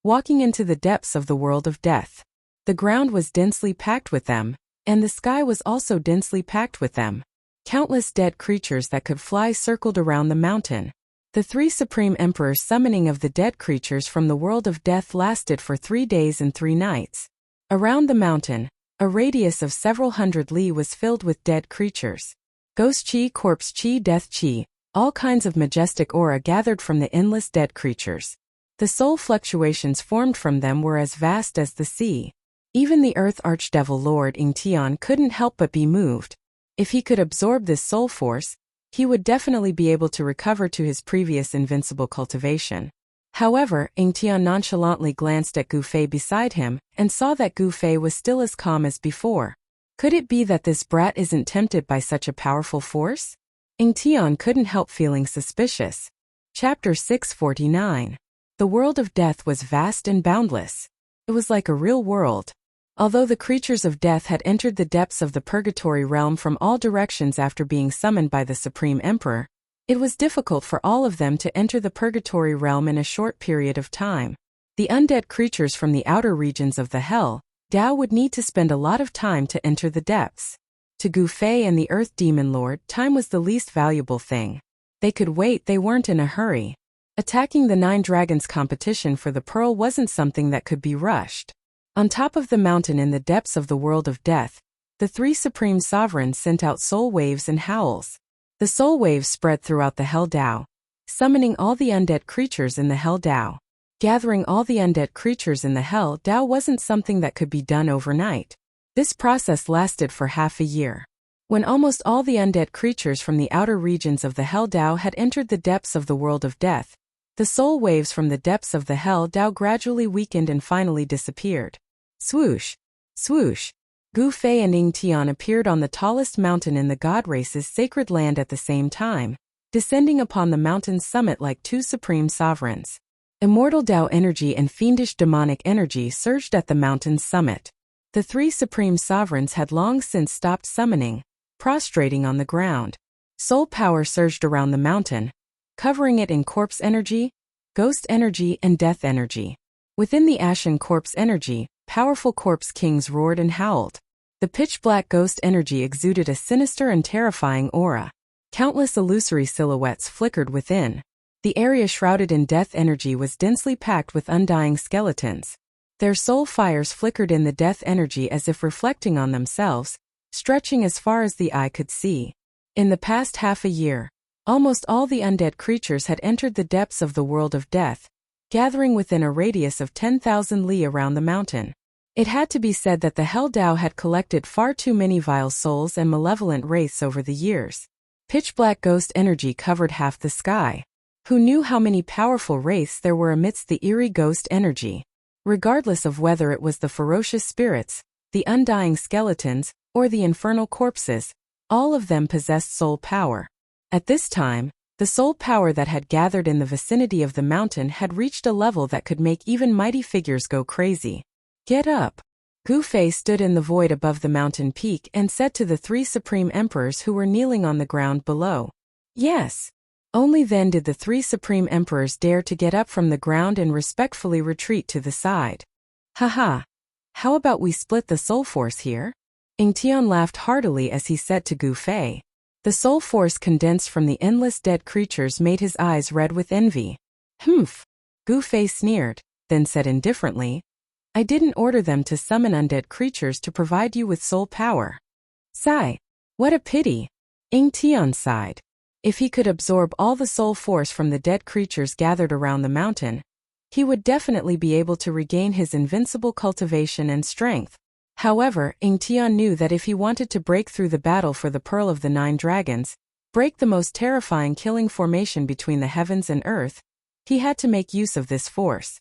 walking into the depths of the world of death. The ground was densely packed with them, and the sky was also densely packed with them. Countless dead creatures that could fly circled around the mountain. The 3 supreme emperors' summoning of the dead creatures from the world of death lasted for 3 days and 3 nights. Around the mountain, a radius of several hundred li was filled with dead creatures. Ghost chi, corpse chi, death chi, all kinds of majestic aura gathered from the endless dead creatures. The soul fluctuations formed from them were as vast as the sea. Even the Earth Archdevil Lord Ingtian couldn't help but be moved. If he could absorb this soul force, he would definitely be able to recover to his previous invincible cultivation. However, Ingtian nonchalantly glanced at Gu Fei beside him and saw that Gu Fei was still as calm as before. Could it be that this brat isn't tempted by such a powerful force? Ingtian couldn't help feeling suspicious. Chapter 649. The world of death was vast and boundless. It was like a real world. Although the creatures of death had entered the depths of the purgatory realm from all directions after being summoned by the Supreme Emperor, it was difficult for all of them to enter the purgatory realm in a short period of time. The undead creatures from the outer regions of the hell, Dao would need to spend a lot of time to enter the depths. To Gu Fei and the Earth Demon Lord, time was the least valuable thing. They could wait, they weren't in a hurry. Attacking the 9 dragons competition for the pearl wasn't something that could be rushed. On top of the mountain in the depths of the world of death, the 3 supreme sovereigns sent out soul waves and howls. The soul waves spread throughout the Hell Dao, summoning all the undead creatures in the Hell Dao. Gathering all the undead creatures in the Hell Dao wasn't something that could be done overnight. This process lasted for half a year. When almost all the undead creatures from the outer regions of the Hell Dao had entered the depths of the world of death, the soul waves from the depths of the Hell Dao gradually weakened and finally disappeared. Swoosh! Swoosh! Gu Fei and Ingtian appeared on the tallest mountain in the God Race's sacred land at the same time, descending upon the mountain's summit like 2 supreme sovereigns. Immortal Dao energy and fiendish demonic energy surged at the mountain's summit. The 3 supreme sovereigns had long since stopped summoning, prostrating on the ground. Soul power surged around the mountain, covering it in corpse energy, ghost energy, and death energy. Within the ashen corpse energy, powerful corpse kings roared and howled. The pitch-black ghost energy exuded a sinister and terrifying aura. Countless illusory silhouettes flickered within. The area shrouded in death energy was densely packed with undying skeletons. Their soul fires flickered in the death energy as if reflecting on themselves, stretching as far as the eye could see. In the past half a year, almost all the undead creatures had entered the depths of the world of death, gathering within a radius of 10,000 li around the mountain. It had to be said that the Hell Dao had collected far too many vile souls and malevolent wraiths over the years. Pitch-black ghost energy covered half the sky. Who knew how many powerful wraiths there were amidst the eerie ghost energy? Regardless of whether it was the ferocious spirits, the undying skeletons, or the infernal corpses, all of them possessed soul power. At this time, the soul power that had gathered in the vicinity of the mountain had reached a level that could make even mighty figures go crazy. Get up! Gu Fei stood in the void above the mountain peak and said to the 3 supreme emperors who were kneeling on the ground below. Yes. Only then did the 3 supreme emperors dare to get up from the ground and respectfully retreat to the side. Haha! How about we split the soul force here? Ingtian laughed heartily as he said to Gu Fei. The soul force condensed from the endless dead creatures made his eyes red with envy. Humph! Gu Fei sneered, then said indifferently, I didn't order them to summon undead creatures to provide you with soul power. Sigh! What a pity! Ingtian sighed. If he could absorb all the soul force from the dead creatures gathered around the mountain, he would definitely be able to regain his invincible cultivation and strength. However, Ingtian knew that if he wanted to break through the battle for the Pearl of the 9 Dragons, break the most terrifying killing formation between the heavens and earth, he had to make use of this force.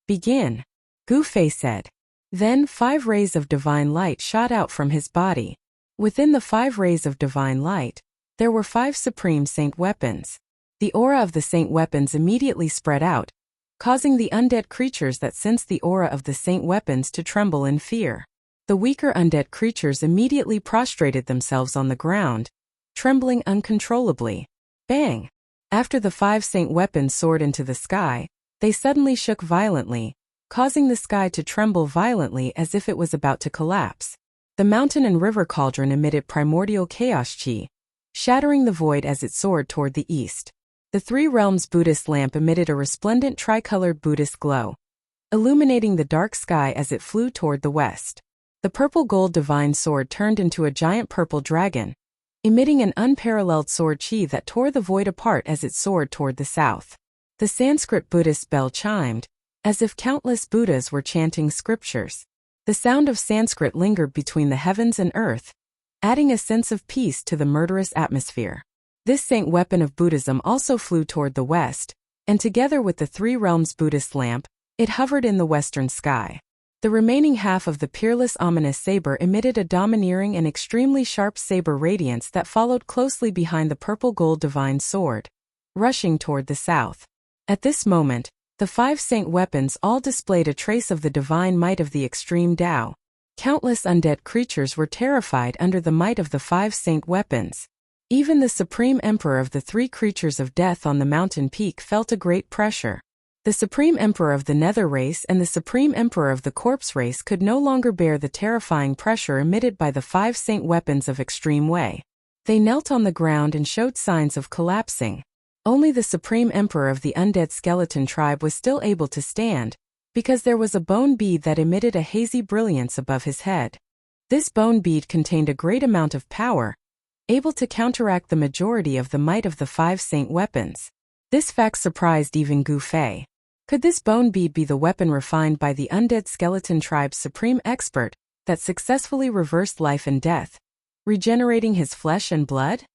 Begin, Gu Fei said. Then 5 rays of divine light shot out from his body. Within the 5 rays of divine light, there were 5 supreme saint weapons. The aura of the saint weapons immediately spread out, causing the undead creatures that sensed the aura of the saint weapons to tremble in fear. The weaker undead creatures immediately prostrated themselves on the ground, trembling uncontrollably. Bang! After the 5 saint weapons soared into the sky, they suddenly shook violently, causing the sky to tremble violently as if it was about to collapse. The mountain and river cauldron emitted primordial chaos chi, shattering the void as it soared toward the east. The 3 Realms Buddhist lamp emitted a resplendent tricolored Buddhist glow, illuminating the dark sky as it flew toward the west. The purple gold divine sword turned into a giant purple dragon, emitting an unparalleled sword chi that tore the void apart as it soared toward the south. The Sanskrit Buddhist bell chimed, as if countless Buddhas were chanting scriptures. The sound of Sanskrit lingered between the heavens and earth, adding a sense of peace to the murderous atmosphere. This saint weapon of Buddhism also flew toward the west, and together with the three realms Buddhist lamp, it hovered in the western sky. The remaining half of the peerless ominous saber emitted a domineering and extremely sharp saber radiance that followed closely behind the purple gold divine sword, rushing toward the south. At this moment, the five saint weapons all displayed a trace of the divine might of the extreme Tao. Countless undead creatures were terrified under the might of the five saint weapons. Even the supreme emperor of the three creatures of death on the mountain peak felt a great pressure. The supreme emperor of the nether race and the supreme emperor of the corpse race could no longer bear the terrifying pressure emitted by the five saint weapons of extreme way. They knelt on the ground and showed signs of collapsing. Only the supreme emperor of the undead skeleton tribe was still able to stand, because there was a bone bead that emitted a hazy brilliance above his head. This bone bead contained a great amount of power, able to counteract the majority of the might of the five saint weapons. This fact surprised even Gu Fei. Could this bone bead be the weapon refined by the undead skeleton tribe's supreme expert that successfully reversed life and death, regenerating his flesh and blood?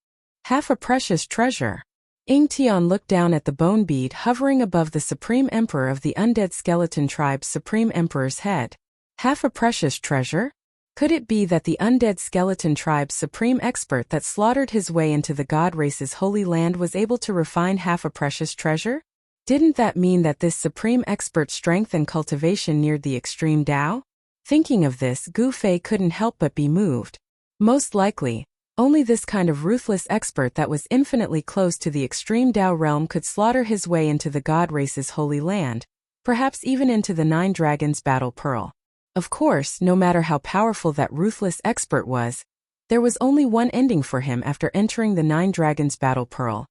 Half a precious treasure. Ying Tian looked down at the bone bead hovering above the supreme emperor of the undead skeleton tribe's supreme emperor's head. Half a precious treasure? Could it be that the undead skeleton tribe's supreme expert that slaughtered his way into the god race's holy land was able to refine half a precious treasure? Didn't that mean that this supreme expert's strength and cultivation neared the extreme Tao? Thinking of this, Gu Fei couldn't help but be moved. Most likely, only this kind of ruthless expert that was infinitely close to the extreme Tao realm could slaughter his way into the god race's holy land, perhaps even into the Nine Dragons Battle Pearl. Of course, no matter how powerful that ruthless expert was, there was only one ending for him after entering the Nine Dragons Battle Pearl: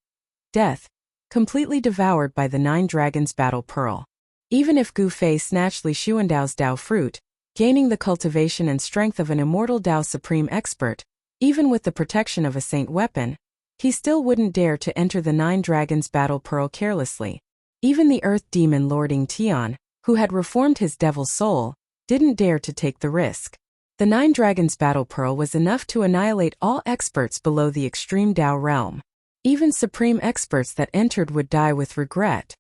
death, completely devoured by the Nine Dragons Battle Pearl. Even if Gu Fei snatched Li Xuandao's Dao fruit, gaining the cultivation and strength of an immortal Dao supreme expert, even with the protection of a saint weapon, he still wouldn't dare to enter the Nine Dragons Battle Pearl carelessly. Even the earth demon Lord Ying Tian, who had reformed his devil soul, didn't dare to take the risk. The Nine Dragons Battle Pearl was enough to annihilate all experts below the extreme Tao realm. Even supreme experts that entered would die with regret.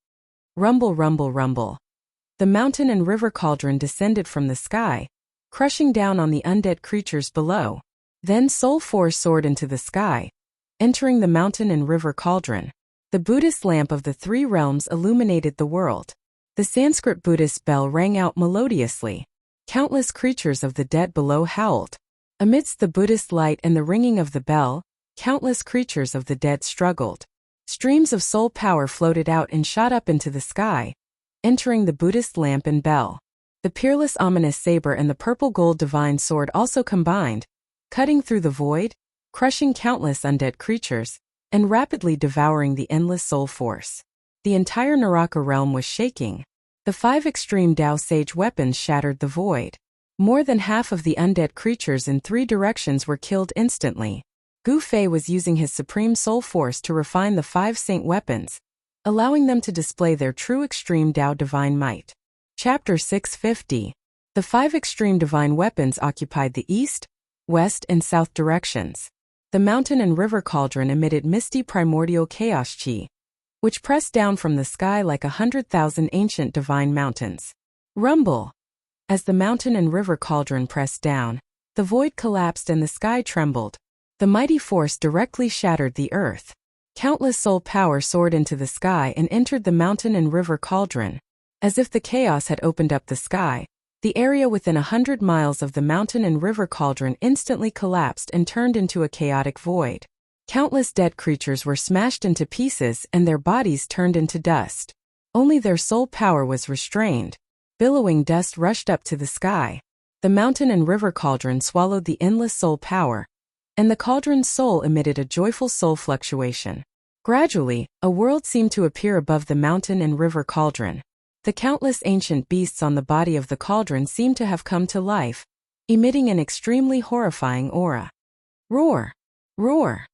Rumble, rumble, rumble. The mountain and river cauldron descended from the sky, crushing down on the undead creatures below. Then soul force soared into the sky, entering the mountain and river cauldron. The Buddhist lamp of the three realms illuminated the world. The Sanskrit Buddhist bell rang out melodiously. Countless creatures of the dead below howled. Amidst the Buddhist light and the ringing of the bell, countless creatures of the dead struggled. Streams of soul power floated out and shot up into the sky, entering the Buddhist lamp and bell. The peerless ominous saber and the purple gold divine sword also combined, cutting through the void, crushing countless undead creatures, and rapidly devouring the endless soul force. The entire Naraka realm was shaking. The five extreme Tao sage weapons shattered the void. More than half of the undead creatures in three directions were killed instantly. Gu Fei was using his supreme soul force to refine the five saint weapons, allowing them to display their true extreme Tao divine might. Chapter 650. The five extreme divine weapons occupied the east, west, and south directions. The mountain and river cauldron emitted misty primordial chaos chi, which pressed down from the sky like 100,000 ancient divine mountains. Rumble. As the mountain and river cauldron pressed down, the void collapsed and the sky trembled. The mighty force directly shattered the earth. Countless soul power soared into the sky and entered the mountain and river cauldron. As if the chaos had opened up the sky, the area within 100 miles of the mountain and river cauldron instantly collapsed and turned into a chaotic void. Countless dead creatures were smashed into pieces and their bodies turned into dust. Only their soul power was restrained. Billowing dust rushed up to the sky. The mountain and river cauldron swallowed the endless soul power, and the cauldron's soul emitted a joyful soul fluctuation. Gradually, a world seemed to appear above the mountain and river cauldron. The countless ancient beasts on the body of the cauldron seemed to have come to life, emitting an extremely horrifying aura. Roar! Roar!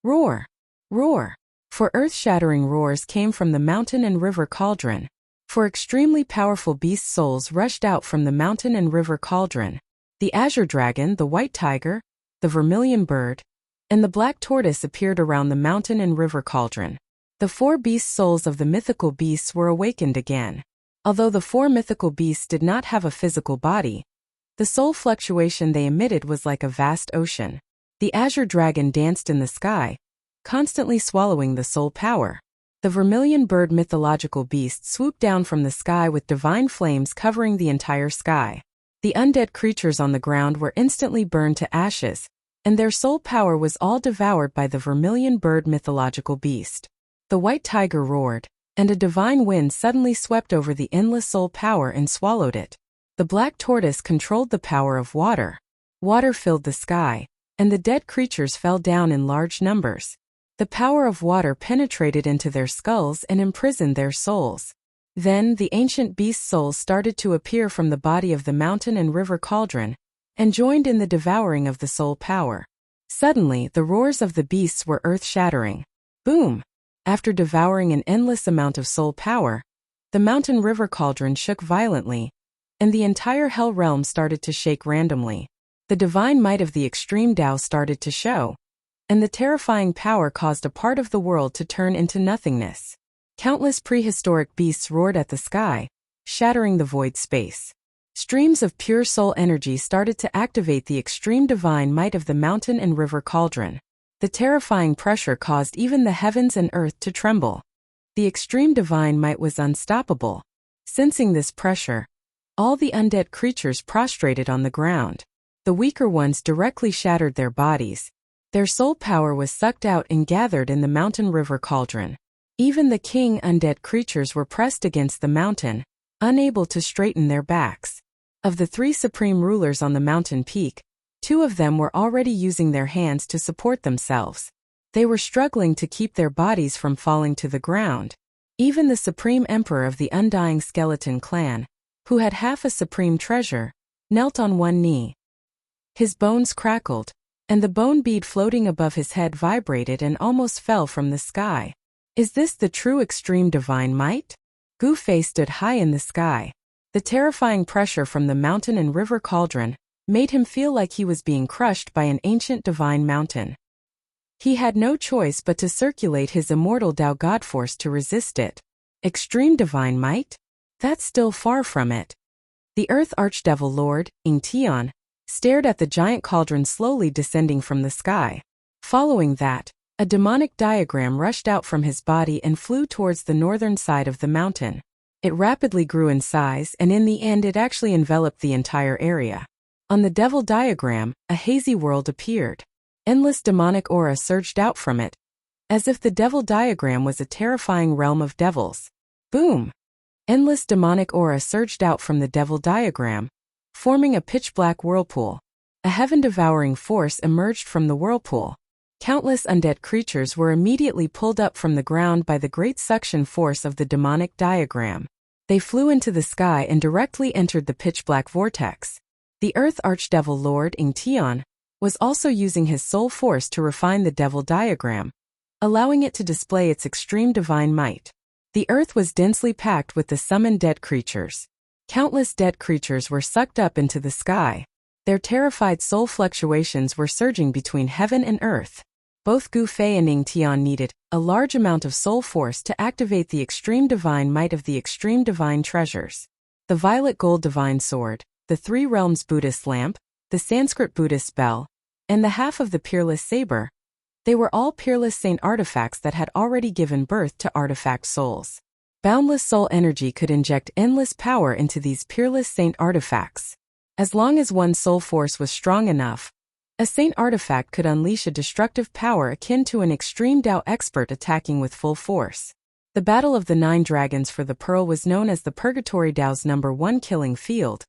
Roar! Roar! For earth-shattering roars came from the mountain and river cauldron. 4 extremely powerful beast souls rushed out from the mountain and river cauldron. The azure dragon, the white tiger, the vermilion bird, and the black tortoise appeared around the mountain and river cauldron. The 4 beast souls of the mythical beasts were awakened again. Although the 4 mythical beasts did not have a physical body, the soul fluctuation they emitted was like a vast ocean. The azure dragon danced in the sky, constantly swallowing the soul power. The vermilion bird mythological beast swooped down from the sky with divine flames covering the entire sky. The undead creatures on the ground were instantly burned to ashes, and their soul power was all devoured by the vermilion bird mythological beast. The white tiger roared, and a divine wind suddenly swept over the endless soul power and swallowed it. The black tortoise controlled the power of water. Water filled the sky, and the dead creatures fell down in large numbers. The power of water penetrated into their skulls and imprisoned their souls. Then the ancient beast souls started to appear from the body of the mountain and river cauldron, and joined in the devouring of the soul power. Suddenly, the roars of the beasts were earth-shattering. Boom! After devouring an endless amount of soul power, the mountain river cauldron shook violently, and the entire hell realm started to shake randomly. The divine might of the extreme Tao started to show, and the terrifying power caused a part of the world to turn into nothingness. Countless prehistoric beasts roared at the sky, shattering the void space. Streams of pure soul energy started to activate the extreme divine might of the mountain and river cauldron. The terrifying pressure caused even the heavens and earth to tremble. The extreme divine might was unstoppable. Sensing this pressure, all the undead creatures prostrated on the ground. The weaker ones directly shattered their bodies. Their soul power was sucked out and gathered in the mountain river cauldron. Even the king undead creatures were pressed against the mountain, unable to straighten their backs. Of the 3 supreme rulers on the mountain peak, 2 of them were already using their hands to support themselves. They were struggling to keep their bodies from falling to the ground. Even the supreme emperor of the Undying skeleton clan, who had half a supreme treasure, knelt on one knee. His bones crackled, and the bone bead floating above his head vibrated and almost fell from the sky. Is this the true extreme divine might? Gu Fei stood high in the sky. The terrifying pressure from the mountain and river cauldron made him feel like he was being crushed by an ancient divine mountain. He had no choice but to circulate his immortal Tao God force to resist it. Extreme divine might? That's still far from it. The Earth Archdevil Lord, Ingtian, stared at the giant cauldron slowly descending from the sky. Following that, a demonic diagram rushed out from his body and flew towards the northern side of the mountain. It rapidly grew in size, and in the end it actually enveloped the entire area. On the devil diagram, a hazy world appeared. Endless demonic aura surged out from it, as if the devil diagram was a terrifying realm of devils. Boom! Endless demonic aura surged out from the devil diagram, forming a pitch-black whirlpool. A heaven-devouring force emerged from the whirlpool. Countless undead creatures were immediately pulled up from the ground by the great suction force of the demonic diagram. They flew into the sky and directly entered the pitch-black vortex. The Earth Archdevil Lord, Ingtian, was also using his soul force to refine the devil diagram, allowing it to display its extreme divine might. The earth was densely packed with the summoned dead creatures. Countless dead creatures were sucked up into the sky. Their terrified soul fluctuations were surging between heaven and earth. Both Gu Fei and Ingtian needed a large amount of soul force to activate the extreme divine might of the extreme divine treasures. The violet gold divine sword, the 3 realms Buddhist lamp, the Sanskrit Buddhist bell, and the half of the peerless saber. They were all peerless saint artifacts that had already given birth to artifact souls. Boundless soul energy could inject endless power into these peerless saint artifacts. As long as one soul force was strong enough, a saint artifact could unleash a destructive power akin to an extreme Tao expert attacking with full force. The Battle of the 9 Dragons for the Pearl was known as the Purgatory Tao's #1 killing field,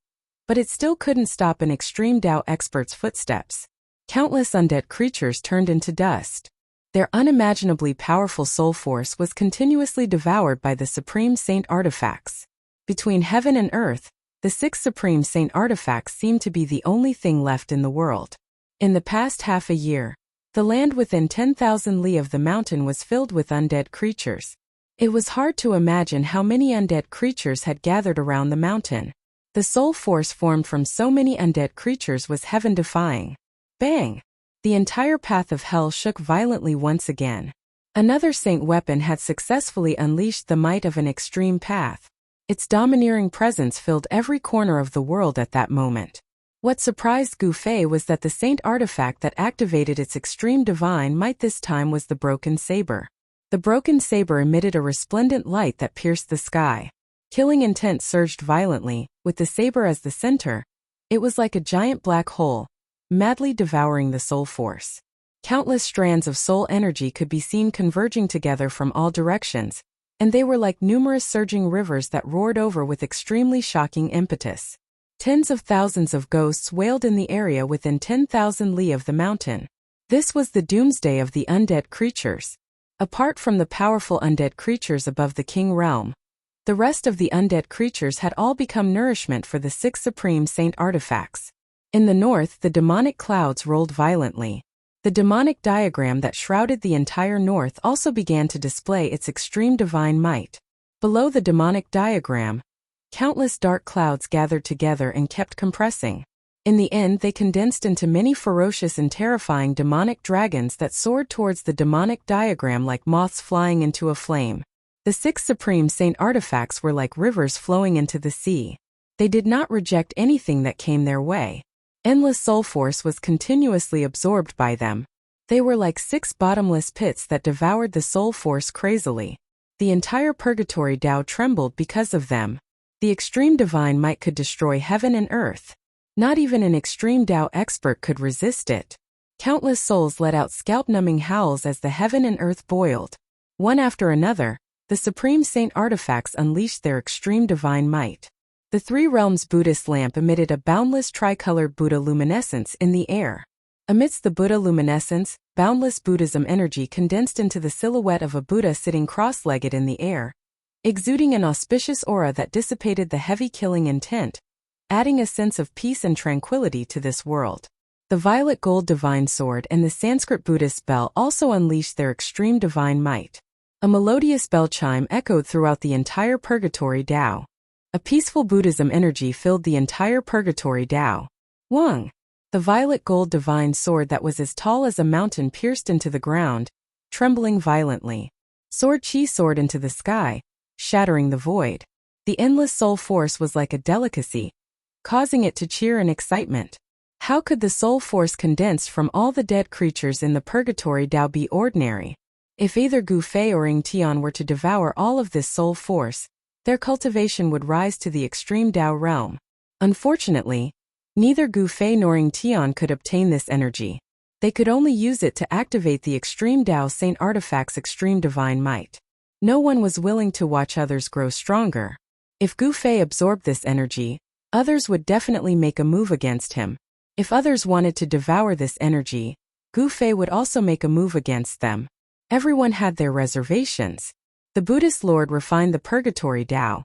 but it still couldn't stop an extreme Tao expert's footsteps. Countless undead creatures turned into dust. Their unimaginably powerful soul force was continuously devoured by the supreme saint artifacts. Between heaven and earth, the 6 supreme saint artifacts seemed to be the only thing left in the world. In the past half a year, the land within 10,000 li of the mountain was filled with undead creatures. It was hard to imagine how many undead creatures had gathered around the mountain. The soul force formed from so many undead creatures was heaven-defying. Bang! The entire path of hell shook violently once again. Another saint weapon had successfully unleashed the might of an extreme path. Its domineering presence filled every corner of the world at that moment. What surprised Gu Fei was that the saint artifact that activated its extreme divine might this time was the broken saber. The broken saber emitted a resplendent light that pierced the sky. Killing intent surged violently, with the saber as the center. It was like a giant black hole, madly devouring the soul force. Countless strands of soul energy could be seen converging together from all directions, and they were like numerous surging rivers that roared over with extremely shocking impetus. Tens of thousands of ghosts wailed in the area within 10,000 li of the mountain. This was the doomsday of the undead creatures. Apart from the powerful undead creatures above the king realm, the rest of the undead creatures had all become nourishment for the 6 supreme saint artifacts. In the north, the demonic clouds rolled violently. The demonic diagram that shrouded the entire north also began to display its extreme divine might. Below the demonic diagram, countless dark clouds gathered together and kept compressing. In the end, they condensed into many ferocious and terrifying demonic dragons that soared towards the demonic diagram like moths flying into a flame. The 6 supreme saint artifacts were like rivers flowing into the sea. They did not reject anything that came their way. Endless soul force was continuously absorbed by them. They were like 6 bottomless pits that devoured the soul force crazily. The entire purgatory Tao trembled because of them. The extreme divine might could destroy heaven and earth. Not even an extreme Tao expert could resist it. Countless souls let out scalp-numbing howls as the heaven and earth boiled. One after another, the supreme saint artifacts unleashed their extreme divine might. The 3 realms Buddhist lamp emitted a boundless tricolored Buddha luminescence in the air. Amidst the Buddha luminescence, boundless Buddhism energy condensed into the silhouette of a Buddha sitting cross-legged in the air, exuding an auspicious aura that dissipated the heavy killing intent, adding a sense of peace and tranquility to this world. The violet gold divine sword and the Sanskrit Buddhist bell also unleashed their extreme divine might. A melodious bell chime echoed throughout the entire purgatory Tao. A peaceful Buddhism energy filled the entire purgatory Tao. Wang! The violet gold divine sword that was as tall as a mountain pierced into the ground, trembling violently. Sword chi soared into the sky, shattering the void. The endless soul force was like a delicacy, causing it to cheer in excitement. How could the soul force condensed from all the dead creatures in the purgatory Tao be ordinary? If either Gu Fei or Ying Tian were to devour all of this soul force, their cultivation would rise to the extreme Tao realm. Unfortunately, neither Gu Fei nor Ying Tian could obtain this energy. They could only use it to activate the extreme Tao Saint Artifact's extreme divine might. No one was willing to watch others grow stronger. If Gu Fei absorbed this energy, others would definitely make a move against him. If others wanted to devour this energy, Gu Fei would also make a move against them. Everyone had their reservations. The Buddhist Lord refined the purgatory Tao,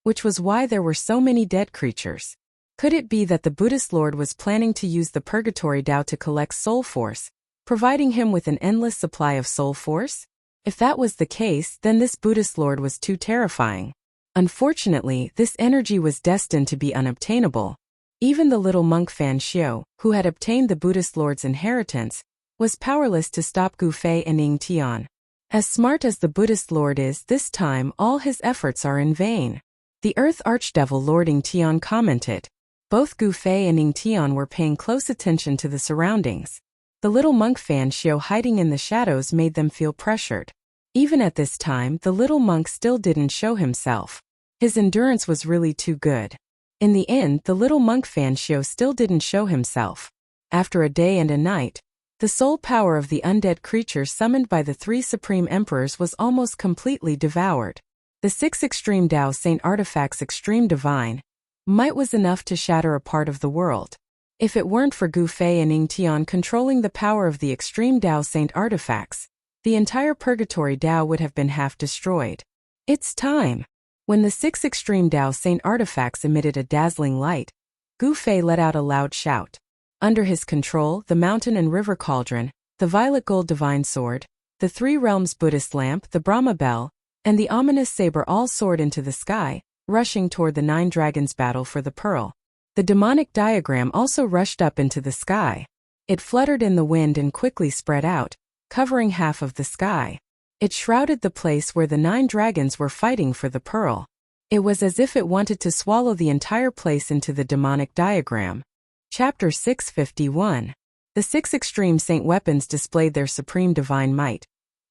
which was why there were so many dead creatures. Could it be that the Buddhist Lord was planning to use the purgatory Tao to collect soul force, providing him with an endless supply of soul force? If that was the case, then this Buddhist Lord was too terrifying. Unfortunately, this energy was destined to be unobtainable. Even the little monk Fan Xiu, who had obtained the Buddhist Lord's inheritance, was powerless to stop Gu Fei and Ying Tian. As smart as the Buddhist Lord is, this time all his efforts are in vain. The Earth Archdevil Lord Ying Tian commented. Both Gu Fei and Ying Tian were paying close attention to the surroundings. The little monk Fan Xiu hiding in the shadows made them feel pressured. Even at this time, the little monk still didn't show himself. His endurance was really too good. In the end, the little monk Fan Xiu still didn't show himself. After a day and a night, the soul power of the undead creature summoned by the 3 supreme emperors was almost completely devoured. The 6 extreme Tao Saint Artifacts' extreme divine might was enough to shatter a part of the world. If it weren't for Gu Fei and Ying Tian controlling the power of the extreme Tao Saint Artifacts, the entire purgatory Tao would have been half destroyed. It's time. When the 6 extreme Tao Saint Artifacts emitted a dazzling light, Gu Fei let out a loud shout. Under his control, the mountain and river cauldron, the violet gold divine sword, the 3 realms Buddhist lamp, the Brahma bell, and the ominous saber all soared into the sky, rushing toward the 9 dragons' battle for the pearl. The demonic diagram also rushed up into the sky. It fluttered in the wind and quickly spread out, covering half of the sky. It shrouded the place where the 9 dragons were fighting for the pearl. It was as if it wanted to swallow the entire place into the demonic diagram. Chapter 651. The 6 extreme saint weapons displayed their supreme divine might,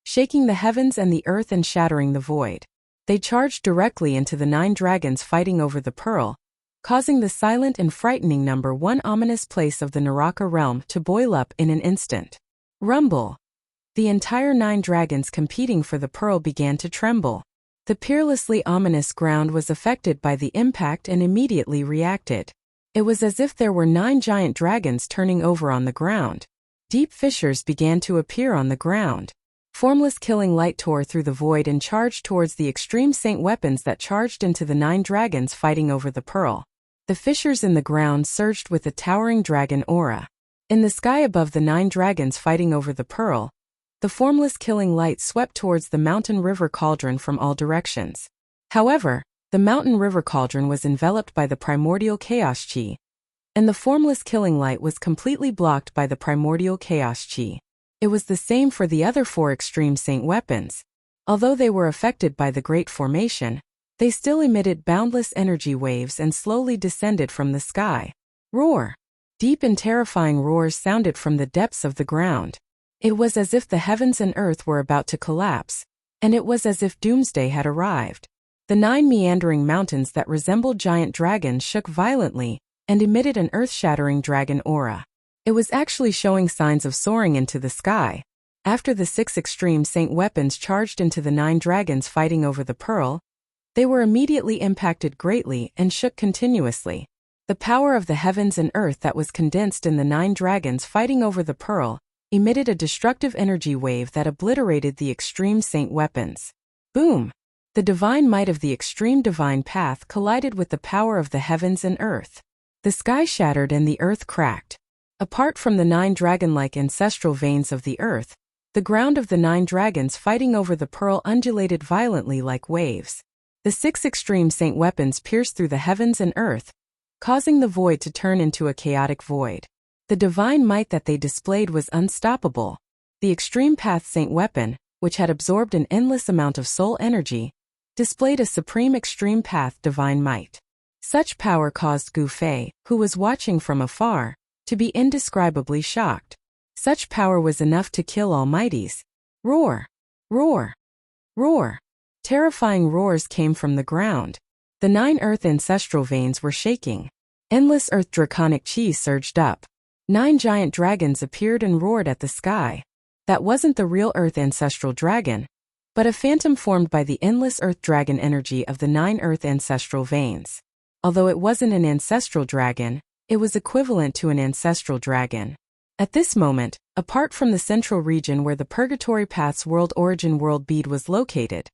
shaking the heavens and the earth and shattering the void. They charged directly into the 9 dragons fighting over the pearl, causing the silent and frightening number 1 ominous place of the Naraka realm to boil up in an instant. Rumble. The entire 9 dragons competing for the pearl began to tremble. The peerlessly ominous ground was affected by the impact and immediately reacted. It was as if there were 9 giant dragons turning over on the ground. Deep fissures began to appear on the ground. Formless killing light tore through the void and charged towards the extreme saint weapons that charged into the 9 dragons fighting over the pearl. The fissures in the ground surged with a towering dragon aura. In the sky above the 9 dragons fighting over the pearl, the formless killing light swept towards the mountain river cauldron from all directions. However, the mountain river cauldron was enveloped by the primordial chaos chi, and the formless killing light was completely blocked by the primordial chaos chi. It was the same for the other 4 extreme saint weapons. Although they were affected by the Great Formation, they still emitted boundless energy waves and slowly descended from the sky. Roar! Deep and terrifying roars sounded from the depths of the ground. It was as if the heavens and earth were about to collapse, and it was as if doomsday had arrived. The 9 meandering mountains that resembled giant dragons shook violently and emitted an earth-shattering dragon aura. It was actually showing signs of soaring into the sky. After the 6 extreme saint weapons charged into the 9 dragons fighting over the pearl, they were immediately impacted greatly and shook continuously. The power of the heavens and earth that was condensed in the 9 dragons fighting over the pearl emitted a destructive energy wave that obliterated the extreme saint weapons. Boom! The divine might of the extreme divine path collided with the power of the heavens and earth. The sky shattered and the earth cracked. Apart from the 9 dragon-like ancestral veins of the earth, the ground of the 9 dragons fighting over the pearl undulated violently like waves. The 6 extreme saint weapons pierced through the heavens and earth, causing the void to turn into a chaotic void. The divine might that they displayed was unstoppable. The extreme path saint weapon, which had absorbed an endless amount of soul energy, displayed a supreme extreme path divine might. Such power caused Gu Fei, who was watching from afar, to be indescribably shocked. Such power was enough to kill almighties. Roar! Roar! Roar! Terrifying roars came from the ground. The 9 earth ancestral veins were shaking. Endless earth draconic chi surged up. 9 giant dragons appeared and roared at the sky. That wasn't the real earth ancestral dragon, but a phantom formed by the endless earth dragon energy of the 9 earth ancestral veins. Although it wasn't an ancestral dragon, it was equivalent to an ancestral dragon. At this moment, apart from the central region where the Purgatory Path's world origin world bead was located,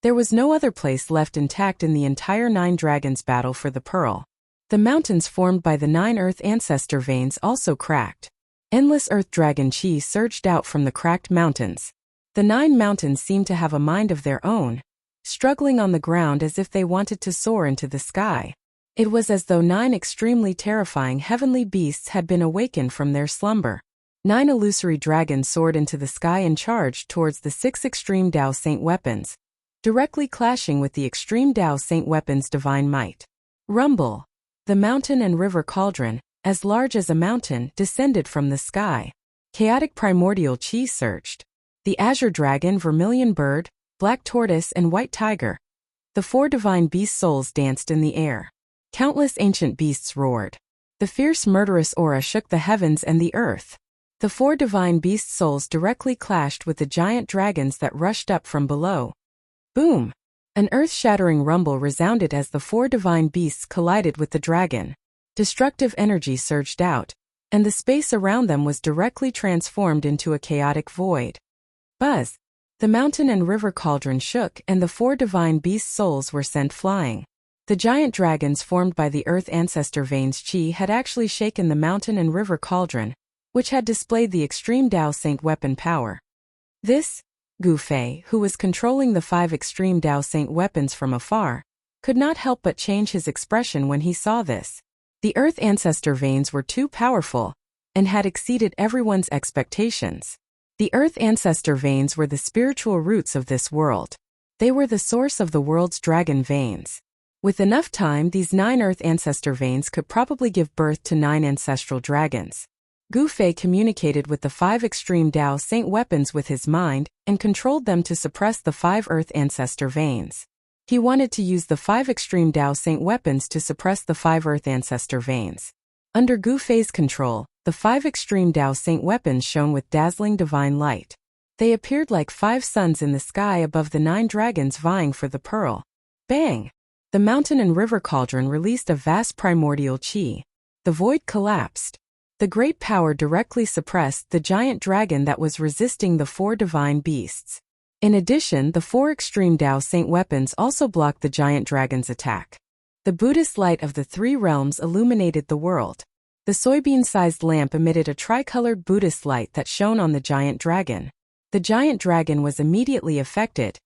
there was no other place left intact in the entire 9 dragons battle for the pearl. The mountains formed by the 9 earth ancestor veins also cracked. Endless earth dragon chi surged out from the cracked mountains. The 9 mountains seemed to have a mind of their own, struggling on the ground as if they wanted to soar into the sky. It was as though 9 extremely terrifying heavenly beasts had been awakened from their slumber. 9 illusory dragons soared into the sky and charged towards the 6 extreme Tao saint weapons, directly clashing with the extreme Tao saint weapons' divine might. Rumble! The mountain and river cauldron, as large as a mountain, descended from the sky. Chaotic primordial chi surged. The azure dragon, vermilion bird, black tortoise and white tiger. The 4 divine beast souls danced in the air. Countless ancient beasts roared. The fierce murderous aura shook the heavens and the earth. The 4 divine beast souls directly clashed with the giant dragons that rushed up from below. Boom! An earth-shattering rumble resounded as the 4 divine beasts collided with the dragon. Destructive energy surged out, and the space around them was directly transformed into a chaotic void. Buzz! The mountain and river cauldron shook and the 4 divine beast souls were sent flying. The giant dragons formed by the earth ancestor veins chi had actually shaken the mountain and river cauldron, which had displayed the extreme Tao saint weapon power. This Gu Fei, who was controlling the 5 extreme Dao Saint weapons from afar, could not help but change his expression when he saw this. The Earth Ancestor veins were too powerful and had exceeded everyone's expectations. The Earth Ancestor veins were the spiritual roots of this world. They were the source of the world's dragon veins. With enough time, these 9 Earth Ancestor veins could probably give birth to 9 ancestral dragons. Gu Fei communicated with the 5 extreme Dao Saint weapons with his mind and controlled them to suppress the 5 Earth Ancestor veins. He wanted to use the 5 extreme Dao Saint weapons to suppress the 5 Earth Ancestor veins. Under Gu Fei's control, the 5 extreme Dao Saint weapons shone with dazzling divine light. They appeared like 5 suns in the sky above the 9 dragons vying for the pearl. Bang! The mountain and river cauldron released a vast primordial qi. The void collapsed. The great power directly suppressed the giant dragon that was resisting the 4 divine beasts. In addition, the 4 extreme Dao Saint weapons also blocked the giant dragon's attack. The Buddhist light of the 3 realms illuminated the world. The soybean-sized lamp emitted a tricolored Buddhist light that shone on the giant dragon. The giant dragon was immediately affected,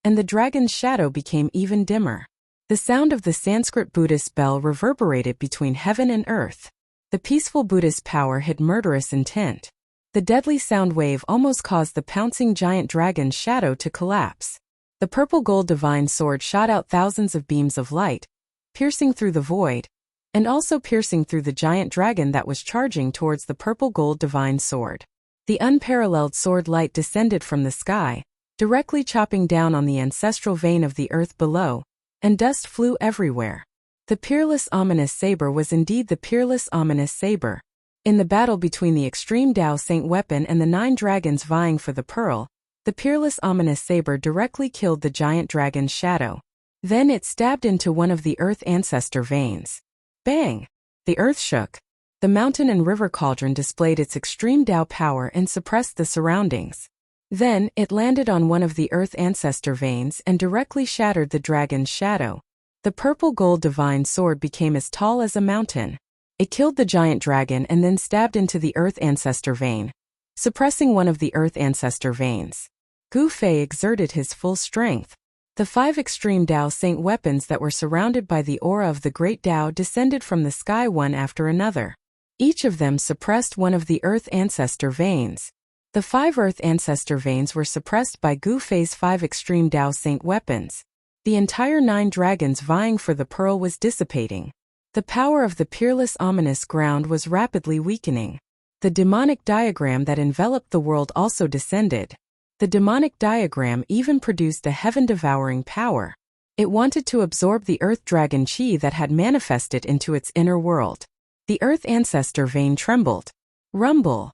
and the dragon's shadow became even dimmer. The sound of the Sanskrit Buddhist bell reverberated between heaven and earth. The peaceful Buddhist power hid murderous intent. The deadly sound wave almost caused the pouncing giant dragon's shadow to collapse. The purple gold divine sword shot out thousands of beams of light, piercing through the void, and also piercing through the giant dragon that was charging towards the purple gold divine sword. The unparalleled sword light descended from the sky, directly chopping down on the ancestral vein of the earth below, and dust flew everywhere. The peerless ominous saber was indeed the peerless ominous saber. In the battle between the extreme Dao Saint weapon and the 9 dragons vying for the pearl, the peerless ominous saber directly killed the giant dragon's shadow. Then it stabbed into one of the Earth Ancestor veins. Bang! The earth shook. The mountain and river cauldron displayed its extreme Dao power and suppressed the surroundings. Then, it landed on one of the Earth Ancestor veins and directly shattered the dragon's shadow. The purple gold divine sword became as tall as a mountain. It killed the giant dragon and then stabbed into the Earth Ancestor vein, suppressing one of the Earth Ancestor veins. Gu Fei exerted his full strength. The 5 extreme Dao Saint weapons that were surrounded by the aura of the great Dao descended from the sky one after another. Each of them suppressed one of the Earth Ancestor veins. The 5 Earth Ancestor veins were suppressed by Gu Fei's 5 extreme Dao Saint weapons. The entire 9 dragons vying for the pearl was dissipating. The power of the peerless ominous ground was rapidly weakening. The demonic diagram that enveloped the world also descended. The demonic diagram even produced a heaven-devouring power. It wanted to absorb the earth dragon chi that had manifested into its inner world. The Earth Ancestor vein trembled. Rumble!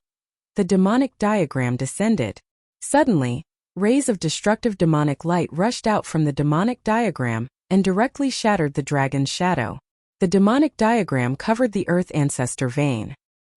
The demonic diagram descended. Suddenly, rays of destructive demonic light rushed out from the demonic diagram and directly shattered the dragon's shadow. The demonic diagram covered the Earth Ancestor vein.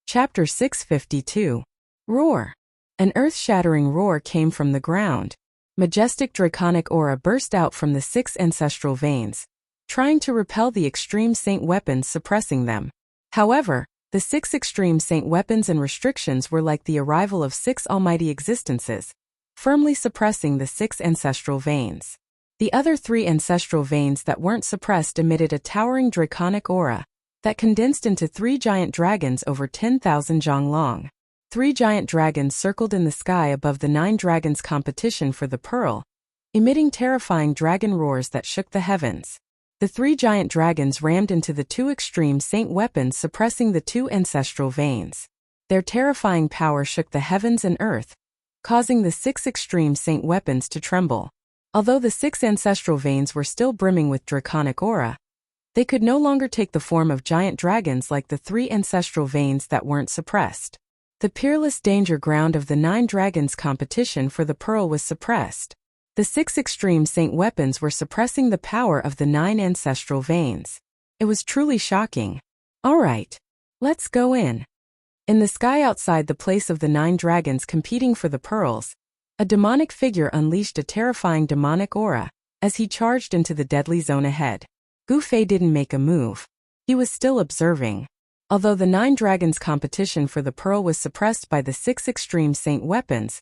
Chapter 652. Roar! An earth-shattering roar came from the ground. Majestic draconic aura burst out from the 6 ancestral veins, trying to repel the extreme saint weapons suppressing them. However, the 6 extreme saint weapons and restrictions were like the arrival of 6 almighty existences, firmly suppressing the 6 ancestral veins. The other 3 ancestral veins that weren't suppressed emitted a towering draconic aura that condensed into 3 giant dragons over 10,000 zhang long. 3 giant dragons circled in the sky above the 9 dragons' competition for the pearl, emitting terrifying dragon roars that shook the heavens. The 3 giant dragons rammed into the 2 extreme saint weapons, suppressing the 2 ancestral veins. Their terrifying power shook the heavens and earth, causing the 6 extreme saint weapons to tremble. Although the 6 ancestral veins were still brimming with draconic aura, they could no longer take the form of giant dragons like the 3 ancestral veins that weren't suppressed. The peerless danger ground of the 9 dragons' competition for the pearl was suppressed. The 6 extreme saint weapons were suppressing the power of the 9 ancestral veins. It was truly shocking. Alright, let's go in. In the sky outside the place of the 9 dragons competing for the pearls, a demonic figure unleashed a terrifying demonic aura as he charged into the deadly zone ahead. Gu Fei didn't make a move. He was still observing. Although the 9 dragons' competition for the pearl was suppressed by the 6 extreme saint weapons,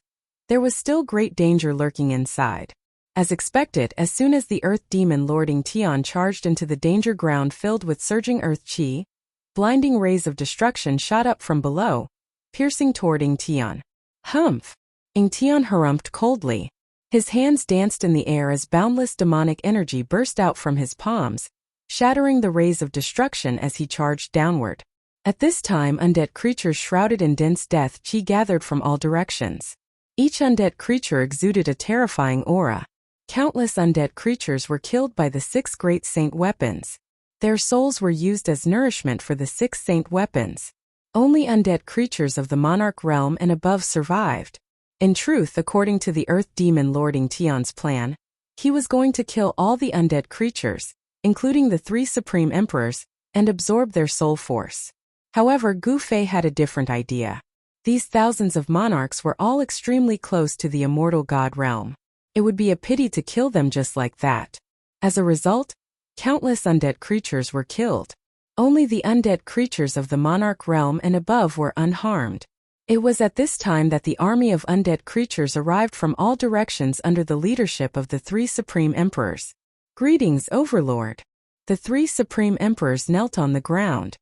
There was still great danger lurking inside. As expected, as soon as the earth demon lording Tian charged into the danger ground filled with surging earth chi, blinding rays of destruction shot up from below, piercing toward Ing Tian. Humph! Ing Tian harumphed coldly. His hands danced in the air as boundless demonic energy burst out from his palms, shattering the rays of destruction as he charged downward. At this time, undead creatures shrouded in dense death chi gathered from all directions. Each undead creature exuded a terrifying aura. Countless undead creatures were killed by the 6 great saint weapons. Their souls were used as nourishment for the 6 saint weapons. Only undead creatures of the monarch realm and above survived. In truth, according to the earth demon lording Tian's plan, he was going to kill all the undead creatures, including the 3 supreme emperors, and absorb their soul force. However, Gu Fei had a different idea. These thousands of monarchs were all extremely close to the immortal god realm. It would be a pity to kill them just like that. As a result, countless undead creatures were killed. Only the undead creatures of the monarch realm and above were unharmed. It was at this time that the army of undead creatures arrived from all directions under the leadership of the 3 supreme emperors. Greetings, Overlord. The 3 supreme emperors knelt on the ground.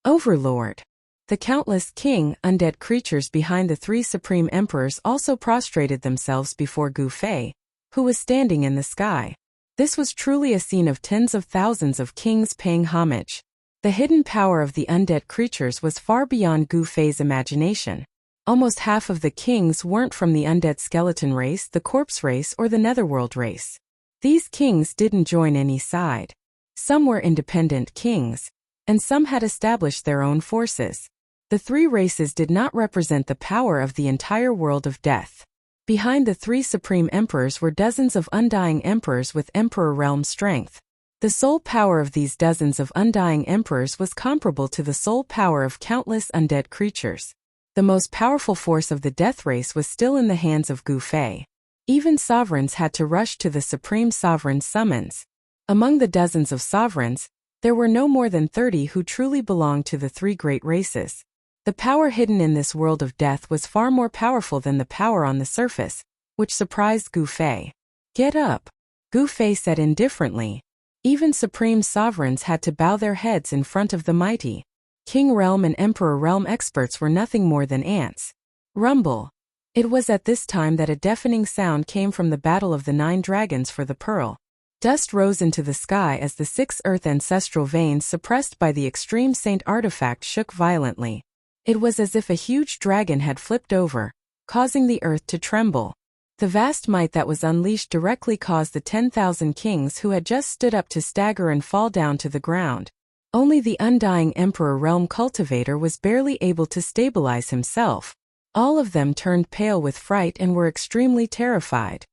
Overlord. The countless undead creatures behind the 3 supreme emperors also prostrated themselves before Gu Fei, who was standing in the sky. This was truly a scene of tens of thousands of kings paying homage. The hidden power of the undead creatures was far beyond Gu Fei's imagination. Almost half of the kings weren't from the undead skeleton race, the corpse race, or the netherworld race. These kings didn't join any side. Some were independent kings, and some had established their own forces. The 3 races did not represent the power of the entire world of death. Behind the 3 supreme emperors were dozens of undying emperors with emperor realm strength. The soul power of these dozens of undying emperors was comparable to the soul power of countless undead creatures. The most powerful force of the death race was still in the hands of Gu Fei. Even sovereigns had to rush to the supreme sovereign's summons. Among the dozens of sovereigns, there were no more than 30 who truly belonged to the 3 great races. The power hidden in this world of death was far more powerful than the power on the surface, which surprised Gu Fei. Get up, Gu Fei said indifferently. Even supreme sovereigns had to bow their heads in front of the mighty. King realm and emperor realm experts were nothing more than ants. Rumble. It was at this time that a deafening sound came from the battle of the 9 dragons for the pearl. Dust rose into the sky as the 6 earth ancestral veins suppressed by the extreme saint artifact shook violently. It was as if a huge dragon had flipped over, causing the earth to tremble. The vast might that was unleashed directly caused the 10,000 kings who had just stood up to stagger and fall down to the ground. Only the undying emperor realm cultivator was barely able to stabilize himself. All of them turned pale with fright and were extremely terrified.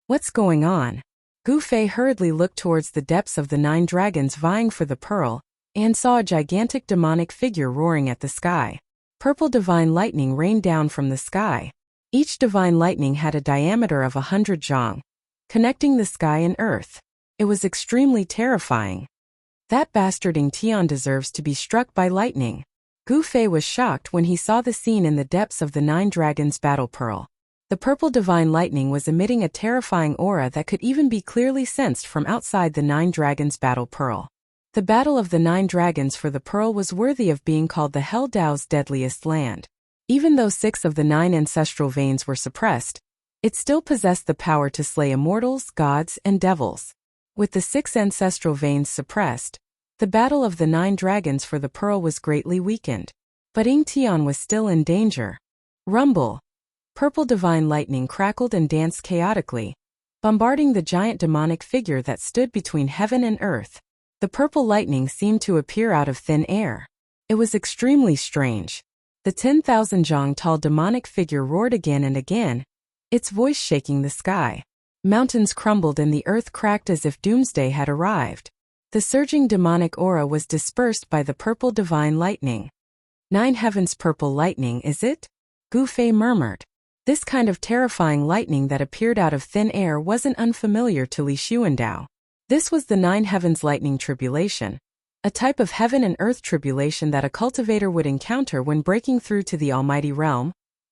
What's going on? Gu Fei hurriedly looked towards the depths of the 9 dragons vying for the pearl, and saw a gigantic demonic figure roaring at the sky. Purple divine lightning rained down from the sky. Each divine lightning had a diameter of 100 zhang, connecting the sky and earth. It was extremely terrifying. That bastard Ing Tian deserves to be struck by lightning. Gu Fei was shocked when he saw the scene in the depths of the 9 dragons battle pearl. The purple divine lightning was emitting a terrifying aura that could even be clearly sensed from outside the 9 dragons battle pearl. The battle of the 9 dragons for the pearl was worthy of being called the Hell Dao's deadliest land. Even though 6 of the 9 ancestral veins were suppressed, it still possessed the power to slay immortals, gods, and devils. With the 6 ancestral veins suppressed, the battle of the 9 dragons for the pearl was greatly weakened. But Ing Tian was still in danger. Rumble. Purple divine lightning crackled and danced chaotically, bombarding the giant demonic figure that stood between heaven and earth. The purple lightning seemed to appear out of thin air. It was extremely strange. The 10,000 zhang tall demonic figure roared again and again, its voice shaking the sky. Mountains crumbled and the earth cracked as if doomsday had arrived. The surging demonic aura was dispersed by the purple divine lightning. 9 heavens purple lightning, is it? Gu Fei murmured. This kind of terrifying lightning that appeared out of thin air wasn't unfamiliar to Li Xuandao. This was the 9 heavens lightning tribulation, a type of heaven and earth tribulation that a cultivator would encounter when breaking through to the almighty realm.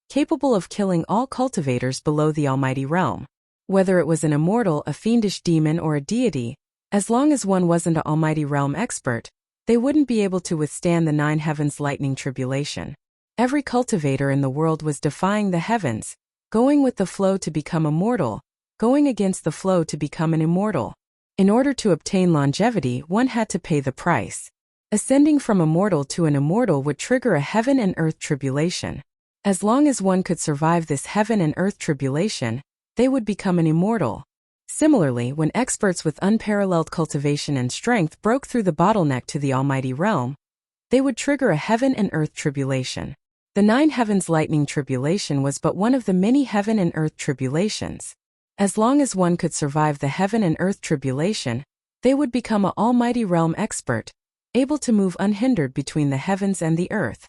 capable of killing all cultivators below the almighty realm. Whether it was an immortal, a fiendish demon, or a deity, as long as one wasn't an almighty realm expert, they wouldn't be able to withstand the 9 heavens lightning tribulation. Every cultivator in the world was defying the heavens, going with the flow to become immortal, going against the flow to become an immortal. In order to obtain longevity, one had to pay the price. Ascending from immortal to an immortal would trigger a heaven and earth tribulation. As long as one could survive this heaven and earth tribulation, they would become an immortal. Similarly, when experts with unparalleled cultivation and strength broke through the bottleneck to the almighty realm, they would trigger a heaven and earth tribulation. The 9 heavens lightning tribulation was but one of the many heaven and earth tribulations. As long as one could survive the heaven and earth tribulation, they would become an almighty realm expert, able to move unhindered between the heavens and the earth.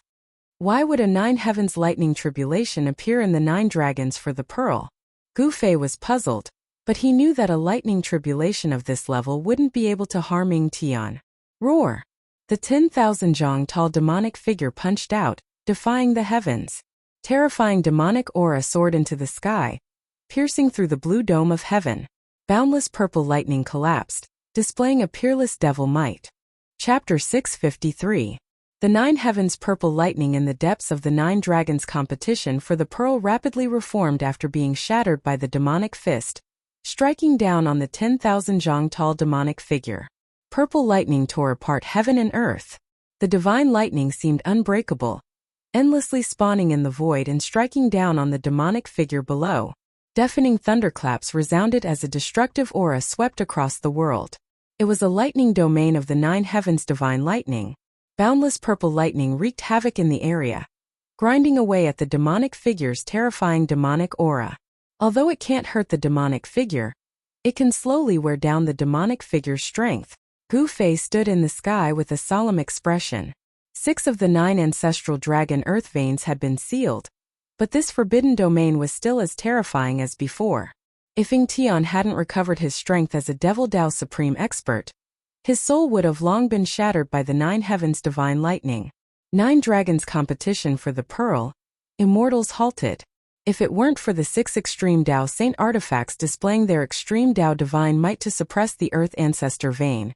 Why would a 9 heavens lightning tribulation appear in the 9 dragons for the pearl? Gu Fei was puzzled, but he knew that a lightning tribulation of this level wouldn't be able to harm Ming Tian. Roar! The 10,000 zhang tall demonic figure punched out, defying the heavens. Terrifying demonic aura soared into the sky, piercing through the blue dome of heaven. Boundless purple lightning collapsed, displaying a peerless devil might. Chapter 653. The 9 heavens purple lightning in the depths of the 9 dragons competition for the pearl rapidly reformed after being shattered by the demonic fist, striking down on the 10,000 zhang tall demonic figure. Purple lightning tore apart heaven and earth. The divine lightning seemed unbreakable, endlessly spawning in the void and striking down on the demonic figure below. Deafening thunderclaps resounded as a destructive aura swept across the world. It was a lightning domain of the 9 heavens divine lightning. Boundless purple lightning wreaked havoc in the area, grinding away at the demonic figure's terrifying demonic aura. Although it can't hurt the demonic figure, it can slowly wear down the demonic figure's strength. Gu Fei stood in the sky with a solemn expression. 6 of the 9 ancestral dragon earth veins had been sealed, but this forbidden domain was still as terrifying as before. If Ming Tian hadn't recovered his strength as a Devil Dao supreme expert, his soul would have long been shattered by the 9 heavens divine lightning. 9 dragons competition for the pearl. Immortals halted. If it weren't for the 6 extreme Dao Saint artifacts displaying their extreme Dao divine might to suppress the earth ancestor vein,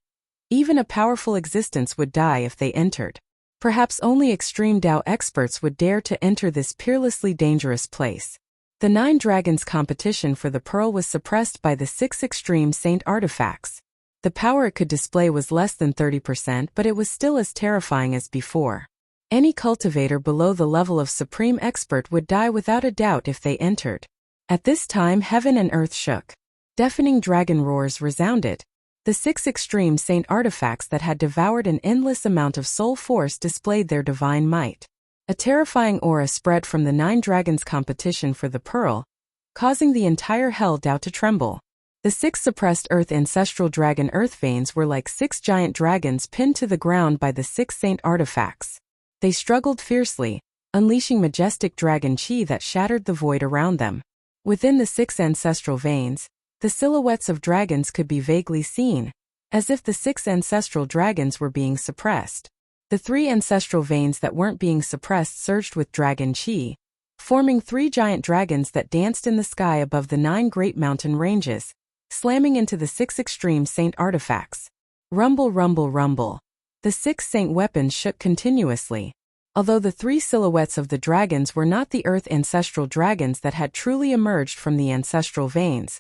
even a powerful existence would die if they entered. Perhaps only extreme Dao experts would dare to enter this peerlessly dangerous place. The 9 dragons competition for the pearl was suppressed by the 6 extreme Saint artifacts. The power it could display was less than 30%, but it was still as terrifying as before. Any cultivator below the level of supreme expert would die without a doubt if they entered. At this time heaven and earth shook. Deafening dragon roars resounded. The 6 extreme Saint artifacts that had devoured an endless amount of soul force displayed their divine might. A terrifying aura spread from the 9 dragons competition for the pearl, causing the entire Hell Dao to tremble. The 6 suppressed earth ancestral dragon earth veins were like 6 giant dragons pinned to the ground by the 6 Saint artifacts. They struggled fiercely, unleashing majestic dragon chi that shattered the void around them. Within the 6 ancestral veins, the silhouettes of dragons could be vaguely seen, as if the 6 ancestral dragons were being suppressed. The 3 ancestral veins that weren't being suppressed surged with dragon chi, forming 3 giant dragons that danced in the sky above the 9 great mountain ranges, slamming into the 6 extreme Saint artifacts. Rumble, rumble, rumble. The 6 Saint weapons shook continuously. Although the 3 silhouettes of the dragons were not the earth ancestral dragons that had truly emerged from the ancestral veins,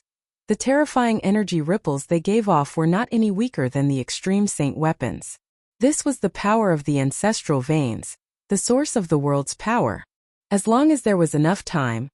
the terrifying energy ripples they gave off were not any weaker than the extreme Saint weapons. This was the power of the ancestral veins, the source of the world's power. As long as there was enough time,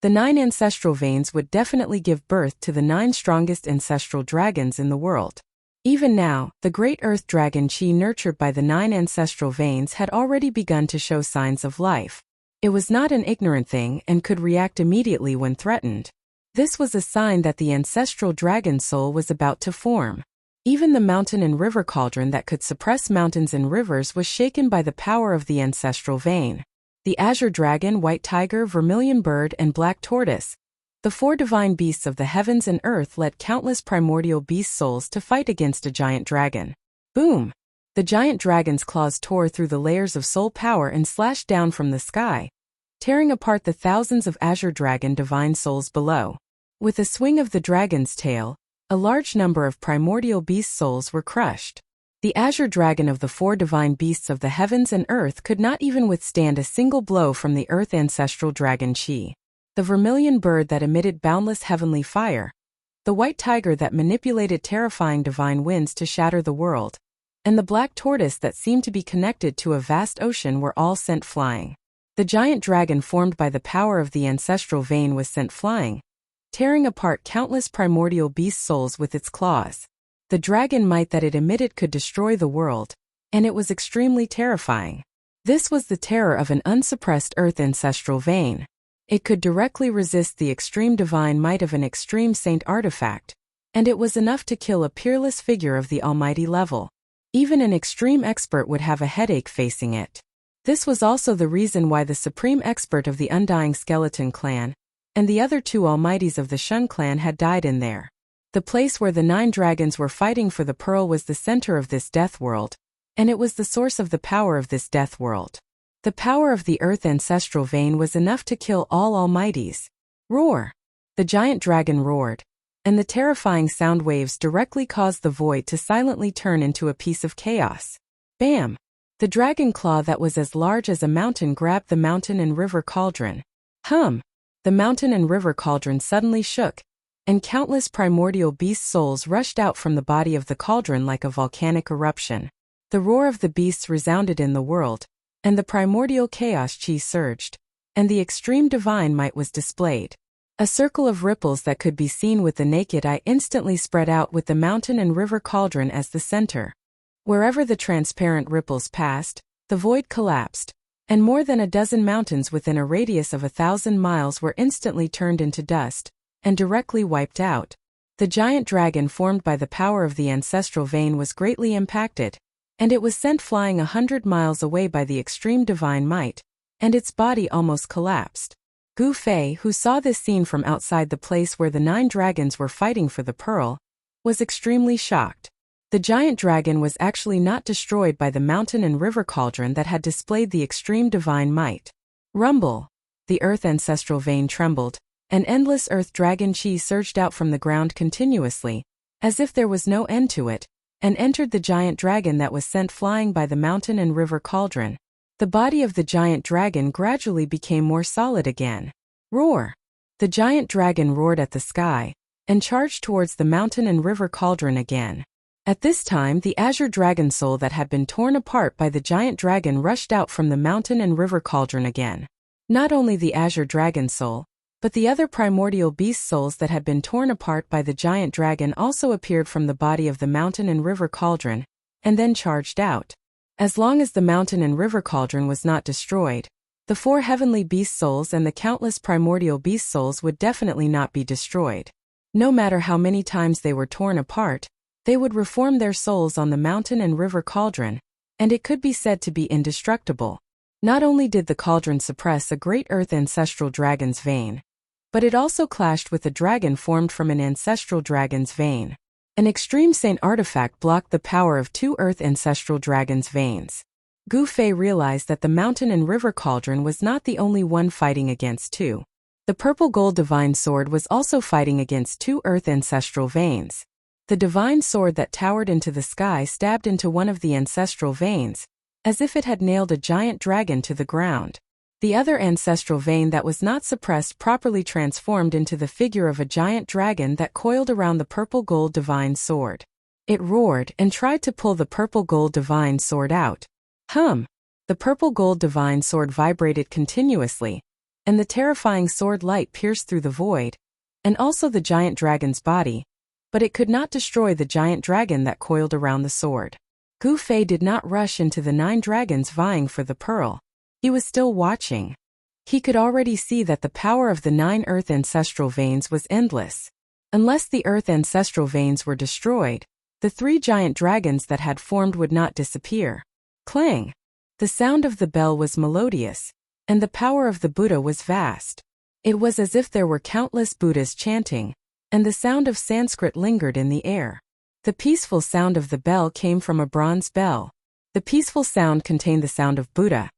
the 9 ancestral veins would definitely give birth to the 9 strongest ancestral dragons in the world. Even now, the great earth dragon chi nurtured by the 9 ancestral veins had already begun to show signs of life. It was not an ignorant thing and could react immediately when threatened. This was a sign that the ancestral dragon soul was about to form. Even the mountain and river cauldron that could suppress mountains and rivers was shaken by the power of the ancestral vein. The azure dragon, white tiger, vermilion bird, and black tortoise, the 4 divine beasts of the heavens and earth, led countless primordial beast souls to fight against a giant dragon. Boom! The giant dragon's claws tore through the layers of soul power and slashed down from the sky, tearing apart the thousands of azure dragon divine souls below. With a swing of the dragon's tail, a large number of primordial beast souls were crushed. The azure dragon of the 4 divine beasts of the heavens and earth could not even withstand a single blow from the earth ancestral dragon Chi. The vermilion bird that emitted boundless heavenly fire, the white tiger that manipulated terrifying divine winds to shatter the world, and the black tortoise that seemed to be connected to a vast ocean were all sent flying. The giant dragon formed by the power of the ancestral vein was sent flying, tearing apart countless primordial beast souls with its claws. The dragon might that it emitted could destroy the world, and it was extremely terrifying. This was the terror of an unsuppressed earth ancestral vein. It could directly resist the extreme divine might of an extreme saint artifact, and it was enough to kill a peerless figure of the almighty level. Even an extreme expert would have a headache facing it. This was also the reason why the supreme expert of the Undying Skeleton clan and the other 2 almighties of the Shun clan had died in there. The place where the 9 dragons were fighting for the pearl was the center of this death world, and it was the source of the power of this death world. The power of the earth ancestral vein was enough to kill all almighties. Roar! The giant dragon roared, and the terrifying sound waves directly caused the void to silently turn into a piece of chaos. Bam! The dragon claw that was as large as a mountain grabbed the mountain and river cauldron. Hum! The mountain and river cauldron suddenly shook, and countless primordial beast souls rushed out from the body of the cauldron like a volcanic eruption. The roar of the beasts resounded in the world, and the primordial chaos chi surged, and the extreme divine might was displayed. A circle of ripples that could be seen with the naked eye instantly spread out with the mountain and river cauldron as the center. Wherever the transparent ripples passed, the void collapsed, and more than a dozen mountains within a radius of 1,000 miles were instantly turned into dust, and directly wiped out. The giant dragon formed by the power of the ancestral vein was greatly impacted, and it was sent flying 100 miles away by the extreme divine might, and its body almost collapsed. Gu Fei, who saw this scene from outside the place where the 9 dragons were fighting for the pearl, was extremely shocked. The giant dragon was actually not destroyed by the mountain and river cauldron that had displayed the extreme divine might. Rumble! The earth ancestral vein trembled, and endless earth dragon chi surged out from the ground continuously, as if there was no end to it, and entered the giant dragon that was sent flying by the mountain and river cauldron. The body of the giant dragon gradually became more solid again. Roar! The giant dragon roared at the sky, and charged towards the mountain and river cauldron again. At this time the azure dragon soul that had been torn apart by the giant dragon rushed out from the mountain and river cauldron again. Not only the azure dragon soul, but the other primordial beast souls that had been torn apart by the giant dragon also appeared from the body of the mountain and river cauldron, and then charged out. As long as the mountain and river cauldron was not destroyed, the 4 heavenly beast souls and the countless primordial beast souls would definitely not be destroyed. No matter how many times they were torn apart, they would reform their souls on the mountain and river cauldron, and it could be said to be indestructible. Not only did the cauldron suppress a great earth ancestral dragon's vein, but it also clashed with a dragon formed from an ancestral dragon's vein. An extreme saint artifact blocked the power of 2 earth ancestral dragon's veins. Gu Fei realized that the mountain and river cauldron was not the only one fighting against 2. The purple gold divine sword was also fighting against 2 earth ancestral veins. The divine sword that towered into the sky stabbed into one of the ancestral veins, as if it had nailed a giant dragon to the ground. The other ancestral vein that was not suppressed properly transformed into the figure of a giant dragon that coiled around the purple gold divine sword. It roared and tried to pull the purple gold divine sword out. Hum! The purple gold divine sword vibrated continuously, and the terrifying sword light pierced through the void, and also the giant dragon's body, but it could not destroy the giant dragon that coiled around the sword. Gu Fei did not rush into the 9 dragons vying for the pearl. He was still watching. He could already see that the power of the 9 earth ancestral veins was endless. Unless the earth ancestral veins were destroyed, the 3 giant dragons that had formed would not disappear. Clang! The sound of the bell was melodious, and the power of the Buddha was vast. It was as if there were countless Buddhas chanting, and the sound of Sanskrit lingered in the air. The peaceful sound of the bell came from a bronze bell. The peaceful sound contained the sound of Buddha,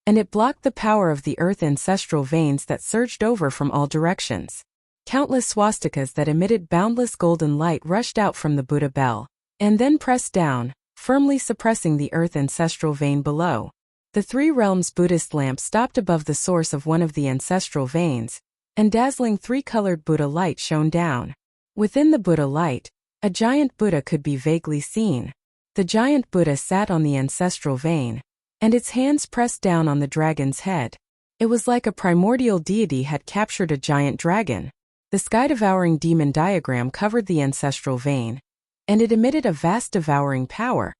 and it blocked the power of the earth ancestral veins that surged over from all directions. Countless swastikas that emitted boundless golden light rushed out from the Buddha bell, and then pressed down, firmly suppressing the earth ancestral vein below. The three realms Buddhist lamp stopped above the source of one of the ancestral veins, and dazzling three-colored Buddha light shone down. Within the Buddha light, a giant Buddha could be vaguely seen. The giant Buddha sat on the ancestral vein, and its hands pressed down on the dragon's head. It was like a primordial deity had captured a giant dragon. The sky-devouring demon diagram covered the ancestral vein, and it emitted a vast devouring power,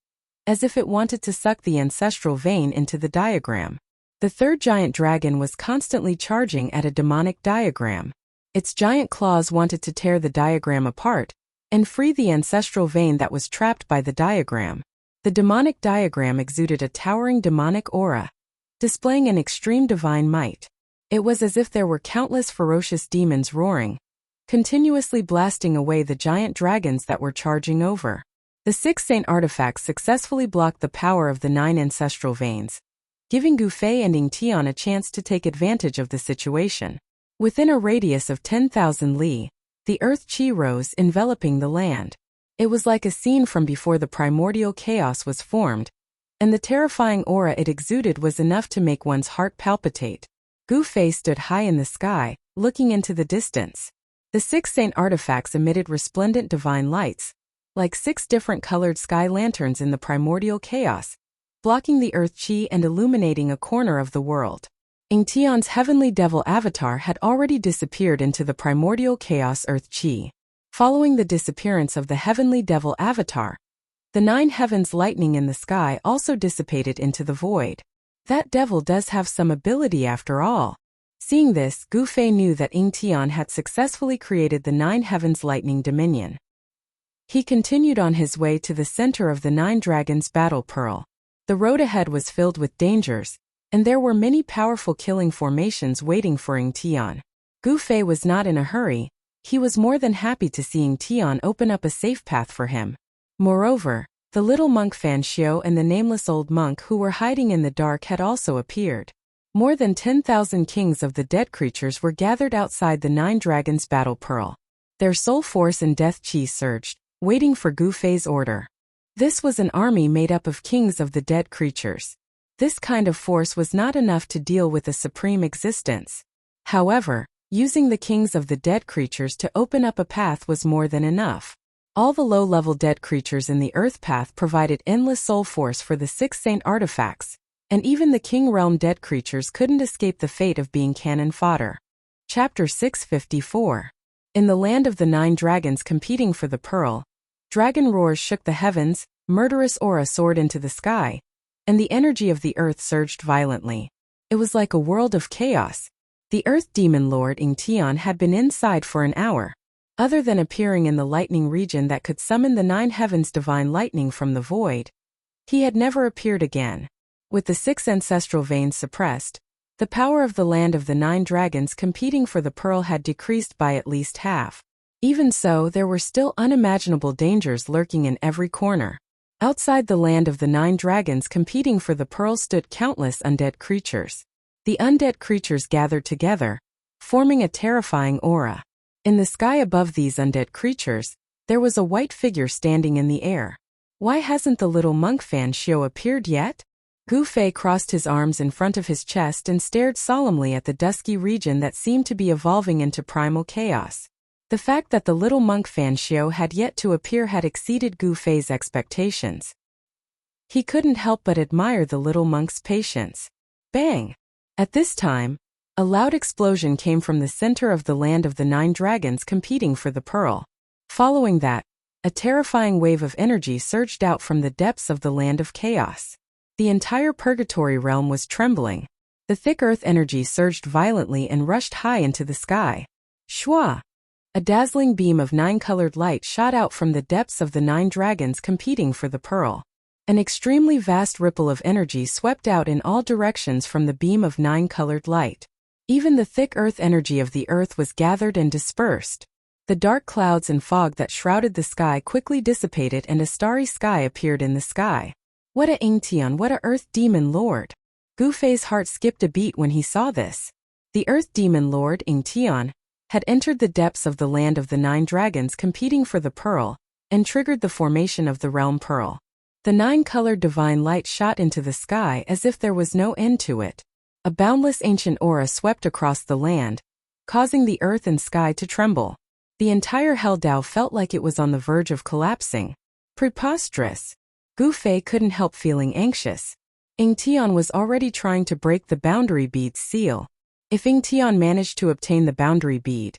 as if it wanted to suck the ancestral vein into the diagram. The third giant dragon was constantly charging at a demonic diagram. Its giant claws wanted to tear the diagram apart and free the ancestral vein that was trapped by the diagram. The demonic diagram exuded a towering demonic aura, displaying an extreme divine might. It was as if there were countless ferocious demons roaring, continuously blasting away the giant dragons that were charging over. The 6 saint artifacts successfully blocked the power of the 9 ancestral veins, giving Gu Fei and Ying Tian a chance to take advantage of the situation. Within a radius of 10,000 li, the earth chi rose, enveloping the land. It was like a scene from before the primordial chaos was formed, and the terrifying aura it exuded was enough to make one's heart palpitate. Gu Fei stood high in the sky, looking into the distance. The 6 saint artifacts emitted resplendent divine lights, like 6 different colored sky lanterns in the primordial chaos, blocking the earth chi and illuminating a corner of the world. Ying Tian's heavenly devil avatar had already disappeared into the primordial chaos earth chi. Following the disappearance of the heavenly devil avatar, the 9 heavens lightning in the sky also dissipated into the void. That devil does have some ability after all. Seeing this, Gu Fei knew that Ying Tian had successfully created the 9 heavens lightning dominion. He continued on his way to the center of the 9 dragons battle pearl. The road ahead was filled with dangers, and there were many powerful killing formations waiting for Ying Tian. Gu Fei was not in a hurry. He was more than happy to see Ying Tian open up a safe path for him. Moreover, the little monk Fan Xiu and the nameless old monk who were hiding in the dark had also appeared. More than 10,000 kings of the dead creatures were gathered outside the 9 dragons battle pearl. Their soul force and death chi surged, waiting for Gu Fei's order. This was an army made up of kings of the dead creatures. This kind of force was not enough to deal with a supreme existence. However, using the kings of the dead creatures to open up a path was more than enough. All the low-level dead creatures in the earth path provided endless soul force for the 6 saint artifacts, and even the king realm dead creatures couldn't escape the fate of being cannon fodder. Chapter 654. In the land of the 9 dragons competing for the pearl, dragon roars shook the heavens, murderous aura soared into the sky, and the energy of the earth surged violently. It was like a world of chaos. The earth demon lord Ying Tian had been inside for an hour. Other than appearing in the lightning region that could summon the 9 heavens divine lightning from the void, he had never appeared again. With the 6 ancestral veins suppressed, the power of the land of the 9 dragons competing for the pearl had decreased by at least half. Even so, there were still unimaginable dangers lurking in every corner. Outside the land of the 9 dragons competing for the pearl stood countless undead creatures. The undead creatures gathered together, forming a terrifying aura. In the sky above these undead creatures, there was a white figure standing in the air. Why hasn't the little monk Fan Xiu appeared yet? Gu Fei crossed his arms in front of his chest and stared solemnly at the dusky region that seemed to be evolving into primal chaos. The fact that the little monk Fan Xiu had yet to appear had exceeded Gu Fei's expectations. He couldn't help but admire the little monk's patience. Bang! At this time, a loud explosion came from the center of the land of the 9 dragons competing for the pearl. Following that, a terrifying wave of energy surged out from the depths of the land of chaos. The entire purgatory realm was trembling. The thick earth energy surged violently and rushed high into the sky. Shwa! A dazzling beam of 9-colored light shot out from the depths of the 9 dragons competing for the pearl. An extremely vast ripple of energy swept out in all directions from the beam of 9-colored light. Even the thick earth energy of the earth was gathered and dispersed. The dark clouds and fog that shrouded the sky quickly dissipated and a starry sky appeared in the sky. What a Ying Tian, what a earth demon lord! Gu Fei's heart skipped a beat when he saw this. The Earth Demon Lord, Ing Tian, had entered the depths of the land of the 9 dragons competing for the pearl, and triggered the formation of the realm pearl. The 9-colored divine light shot into the sky as if there was no end to it. A boundless ancient aura swept across the land, causing the earth and sky to tremble. The entire Hell Dao felt like it was on the verge of collapsing. Preposterous. Gu Fei couldn't help feeling anxious. Ing Tian was already trying to break the boundary bead's seal. If Ing Tian managed to obtain the boundary bead,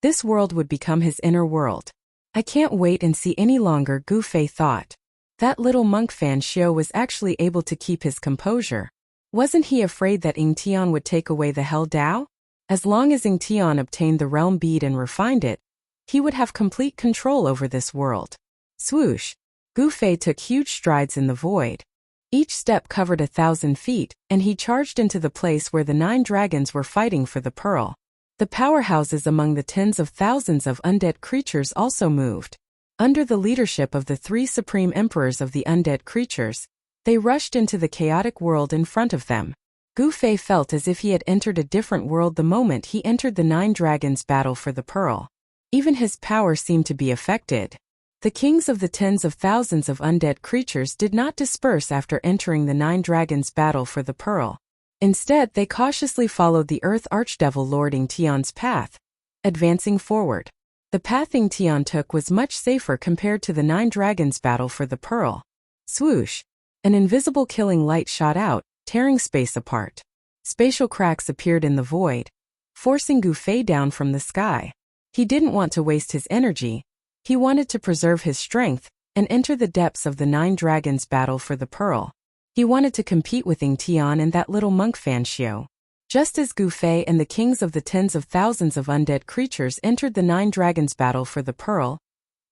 this world would become his inner world. I can't wait and see any longer, Gu Fei thought. That little monk Fan Xiu was actually able to keep his composure. Wasn't he afraid that Ing Tian would take away the Hell Dao? As long as Ing Tian obtained the realm bead and refined it, he would have complete control over this world. Swoosh! Gu Fei took huge strides in the void. Each step covered 1,000 feet, and he charged into the place where the 9 dragons were fighting for the pearl. The powerhouses among the tens of thousands of undead creatures also moved. Under the leadership of the 3 supreme emperors of the undead creatures, they rushed into the chaotic world in front of them. Gu Fei felt as if he had entered a different world the moment he entered the 9 dragons' battle for the pearl. Even his power seemed to be affected. The kings of the tens of thousands of undead creatures did not disperse after entering the 9 dragons' battle for the pearl. Instead, they cautiously followed the Earth Archdevil Lord Ing Tian's path, advancing forward. The path Ing Tian took was much safer compared to the 9 dragons' battle for the pearl. Swoosh! An invisible killing light shot out, tearing space apart. Spatial cracks appeared in the void, forcing Gu Fei down from the sky. He didn't want to waste his energy. He wanted to preserve his strength and enter the depths of the 9 dragons' battle for the pearl. He wanted to compete with Ing Tian and that little monk Fan Xiu. Just as Gu Fei and the kings of the tens of thousands of undead creatures entered the 9 dragons' battle for the pearl,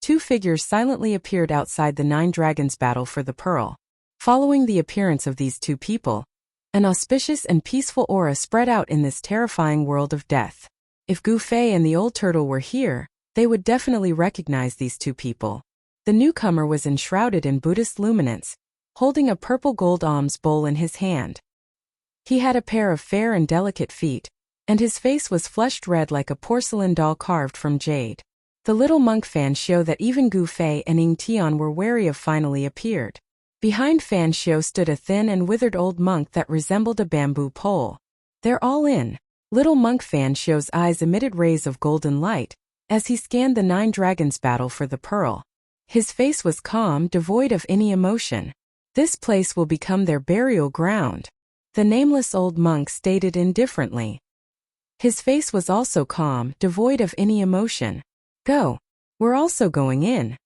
2 figures silently appeared outside the 9 dragons' battle for the pearl. Following the appearance of these 2 people, an auspicious and peaceful aura spread out in this terrifying world of death. If Gu Fei and the old turtle were here, they would definitely recognize these 2 people. The newcomer was enshrouded in Buddhist luminance, holding a purple gold alms bowl in his hand. He had a pair of fair and delicate feet, and his face was flushed red like a porcelain doll carved from jade. The little monk Fan Xiu that even Gu Fei and Ing Tian were wary of finally appeared. Behind Fan Xiu stood a thin and withered old monk that resembled a bamboo pole. They're all in. Little monk Fan Xiu's eyes emitted rays of golden light as he scanned the 9 dragons' battle for the pearl. His face was calm, devoid of any emotion. This place will become their burial ground, the nameless old monk stated indifferently. His face was also calm, devoid of any emotion. Go. We're also going in,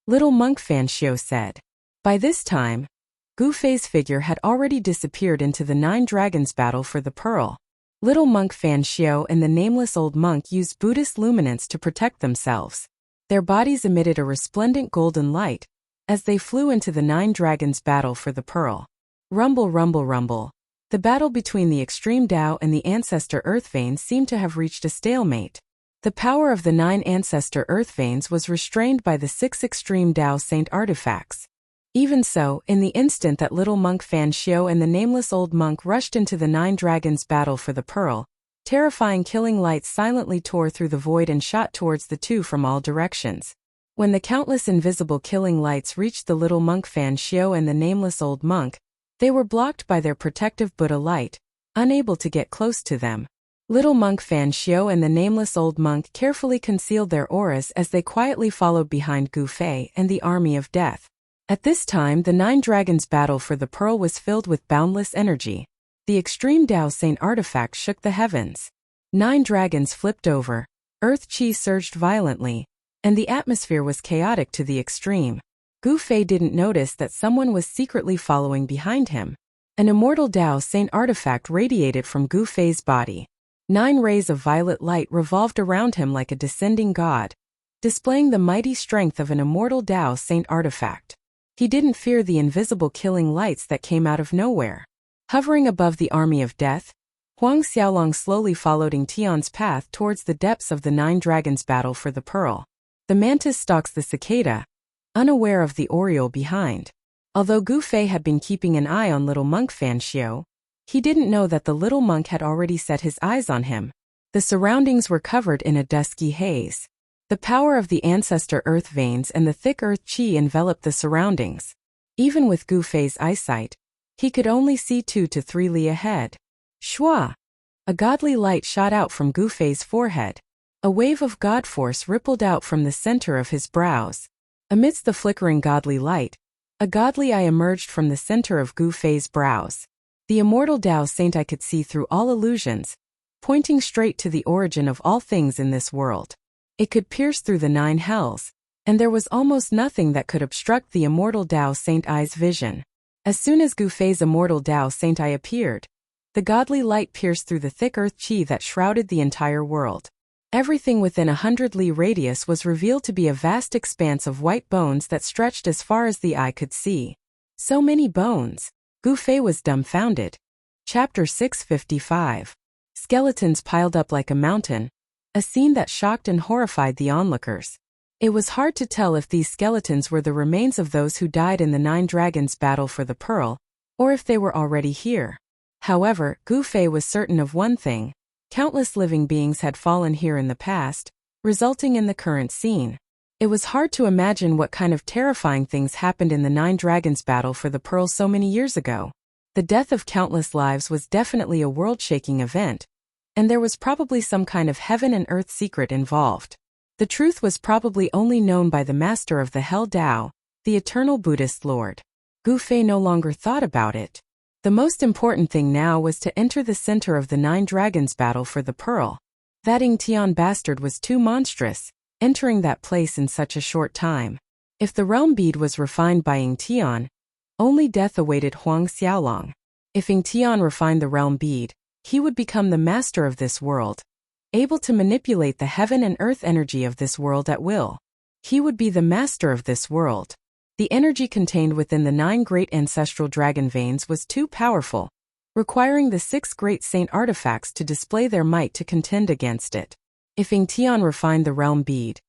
little monk Fan Xiu said. By this time, Gu Fei's figure had already disappeared into the 9 dragons' battle for the pearl. Little monk Fan Xiu and the nameless old monk used Buddhist luminance to protect themselves. Their bodies emitted a resplendent golden light as they flew into the 9 dragons' battle for the pearl. Rumble, rumble, rumble. The battle between the extreme Tao and the ancestor earth veins seemed to have reached a stalemate. The power of the 9 ancestor earth veins was restrained by the 6 extreme Tao saint artifacts. Even so, in the instant that little monk Fan Xiu and the nameless old monk rushed into the 9 dragons' battle for the pearl, terrifying killing lights silently tore through the void and shot towards the 2 from all directions. When the countless invisible killing lights reached the little monk Fan Xiu and the nameless old monk, they were blocked by their protective Buddha light, unable to get close to them. Little monk Fan Xiu and the nameless old monk carefully concealed their auras as they quietly followed behind Gu Fei and the army of death. At this time, the 9 dragons' battle for the pearl was filled with boundless energy. The extreme Tao Saint artifact shook the heavens. 9 dragons flipped over, earth chi surged violently, and the atmosphere was chaotic to the extreme. Gu Fei didn't notice that someone was secretly following behind him. An immortal Tao Saint artifact radiated from Gu Fei's body. 9 rays of violet light revolved around him like a descending god, displaying the mighty strength of an immortal Tao Saint artifact. He didn't fear the invisible killing lights that came out of nowhere. Hovering above the army of death, Huang Xiaolong slowly followed Ing Tian's path towards the depths of the 9 dragons' battle for the pearl. The mantis stalks the cicada, unaware of the oriole behind. Although Gu Fei had been keeping an eye on little monk Fan Xiu, He didn't know that the little monk had already set his eyes on him. The surroundings were covered in a dusky haze. The power of the ancestor earth veins and the thick earth chi enveloped the surroundings. Even with Gu Fei's eyesight, he could only see 2 to 3 li ahead. Shua! A godly light shot out from Gu Fei's forehead. A wave of god force rippled out from the center of his brows. Amidst the flickering godly light, a godly eye emerged from the center of Gu Fei's brows. The immortal Tao Saint eye could see through all illusions, pointing straight to the origin of all things in this world. It could pierce through the 9 hells, and there was almost nothing that could obstruct the immortal Tao Saint eye's vision. As soon as Gu Fei's immortal Tao Saint eye appeared, the godly light pierced through the thick earth chi that shrouded the entire world. Everything within 100 li radius was revealed to be a vast expanse of white bones that stretched as far as the eye could see. So many bones! Gu Fei was dumbfounded. Chapter 655. Skeletons piled up like a mountain, a scene that shocked and horrified the onlookers. It was hard to tell if these skeletons were the remains of those who died in the 9 dragons' battle for the pearl, or if they were already here. However, Gu Fei was certain of one thing: countless living beings had fallen here in the past, resulting in the current scene. It was hard to imagine what kind of terrifying things happened in the 9 dragons' battle for the pearl so many years ago. The death of countless lives was definitely a world-shaking event, and there was probably some kind of heaven and earth secret involved. The truth was probably only known by the master of the Hell Tao, the eternal Buddhist Lord. Gu Fei no longer thought about it. The most important thing now was to enter the center of the 9 dragons' battle for the pearl. That Ying Tian bastard was too monstrous, entering that place in such a short time. If the realm bead was refined by Ying Tian, only death awaited Huang Xiaolong. If Ying Tian refined the realm bead, he would become the master of this world, able to manipulate the heaven and earth energy of this world at will. He would be the master of this world. The energy contained within the 9 great ancestral dragon veins was too powerful, requiring the 6 great saint artifacts to display their might to contend against it. If Ying Tian refined the realm bead,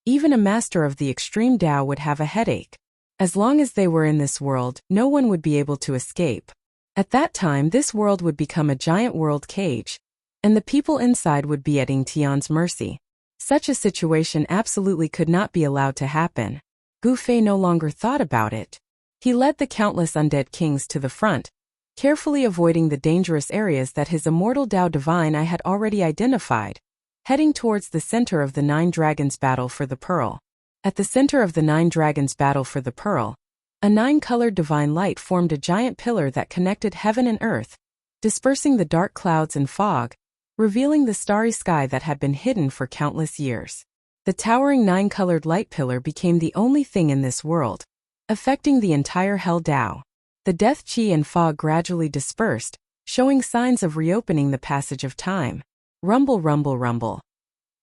even a master of the extreme Tao would have a headache. As long as they were in this world, no one would be able to escape. At that time, this world would become a giant world cage, and the people inside would be at Ying Tian's mercy. Such a situation absolutely could not be allowed to happen. Gu Fei no longer thought about it. He led the countless undead kings to the front, carefully avoiding the dangerous areas that his immortal Tao Divine Eye had already identified, heading towards the center of the 9 dragons' battle for the pearl. At the center of the 9 dragons' battle for the pearl, a 9-colored divine light formed a giant pillar that connected heaven and earth, dispersing the dark clouds and fog, revealing the starry sky that had been hidden for countless years. The towering 9-colored light pillar became the only thing in this world, affecting the entire Hell Tao. The death chi and fog gradually dispersed, showing signs of reopening the passage of time. Rumble, rumble, rumble.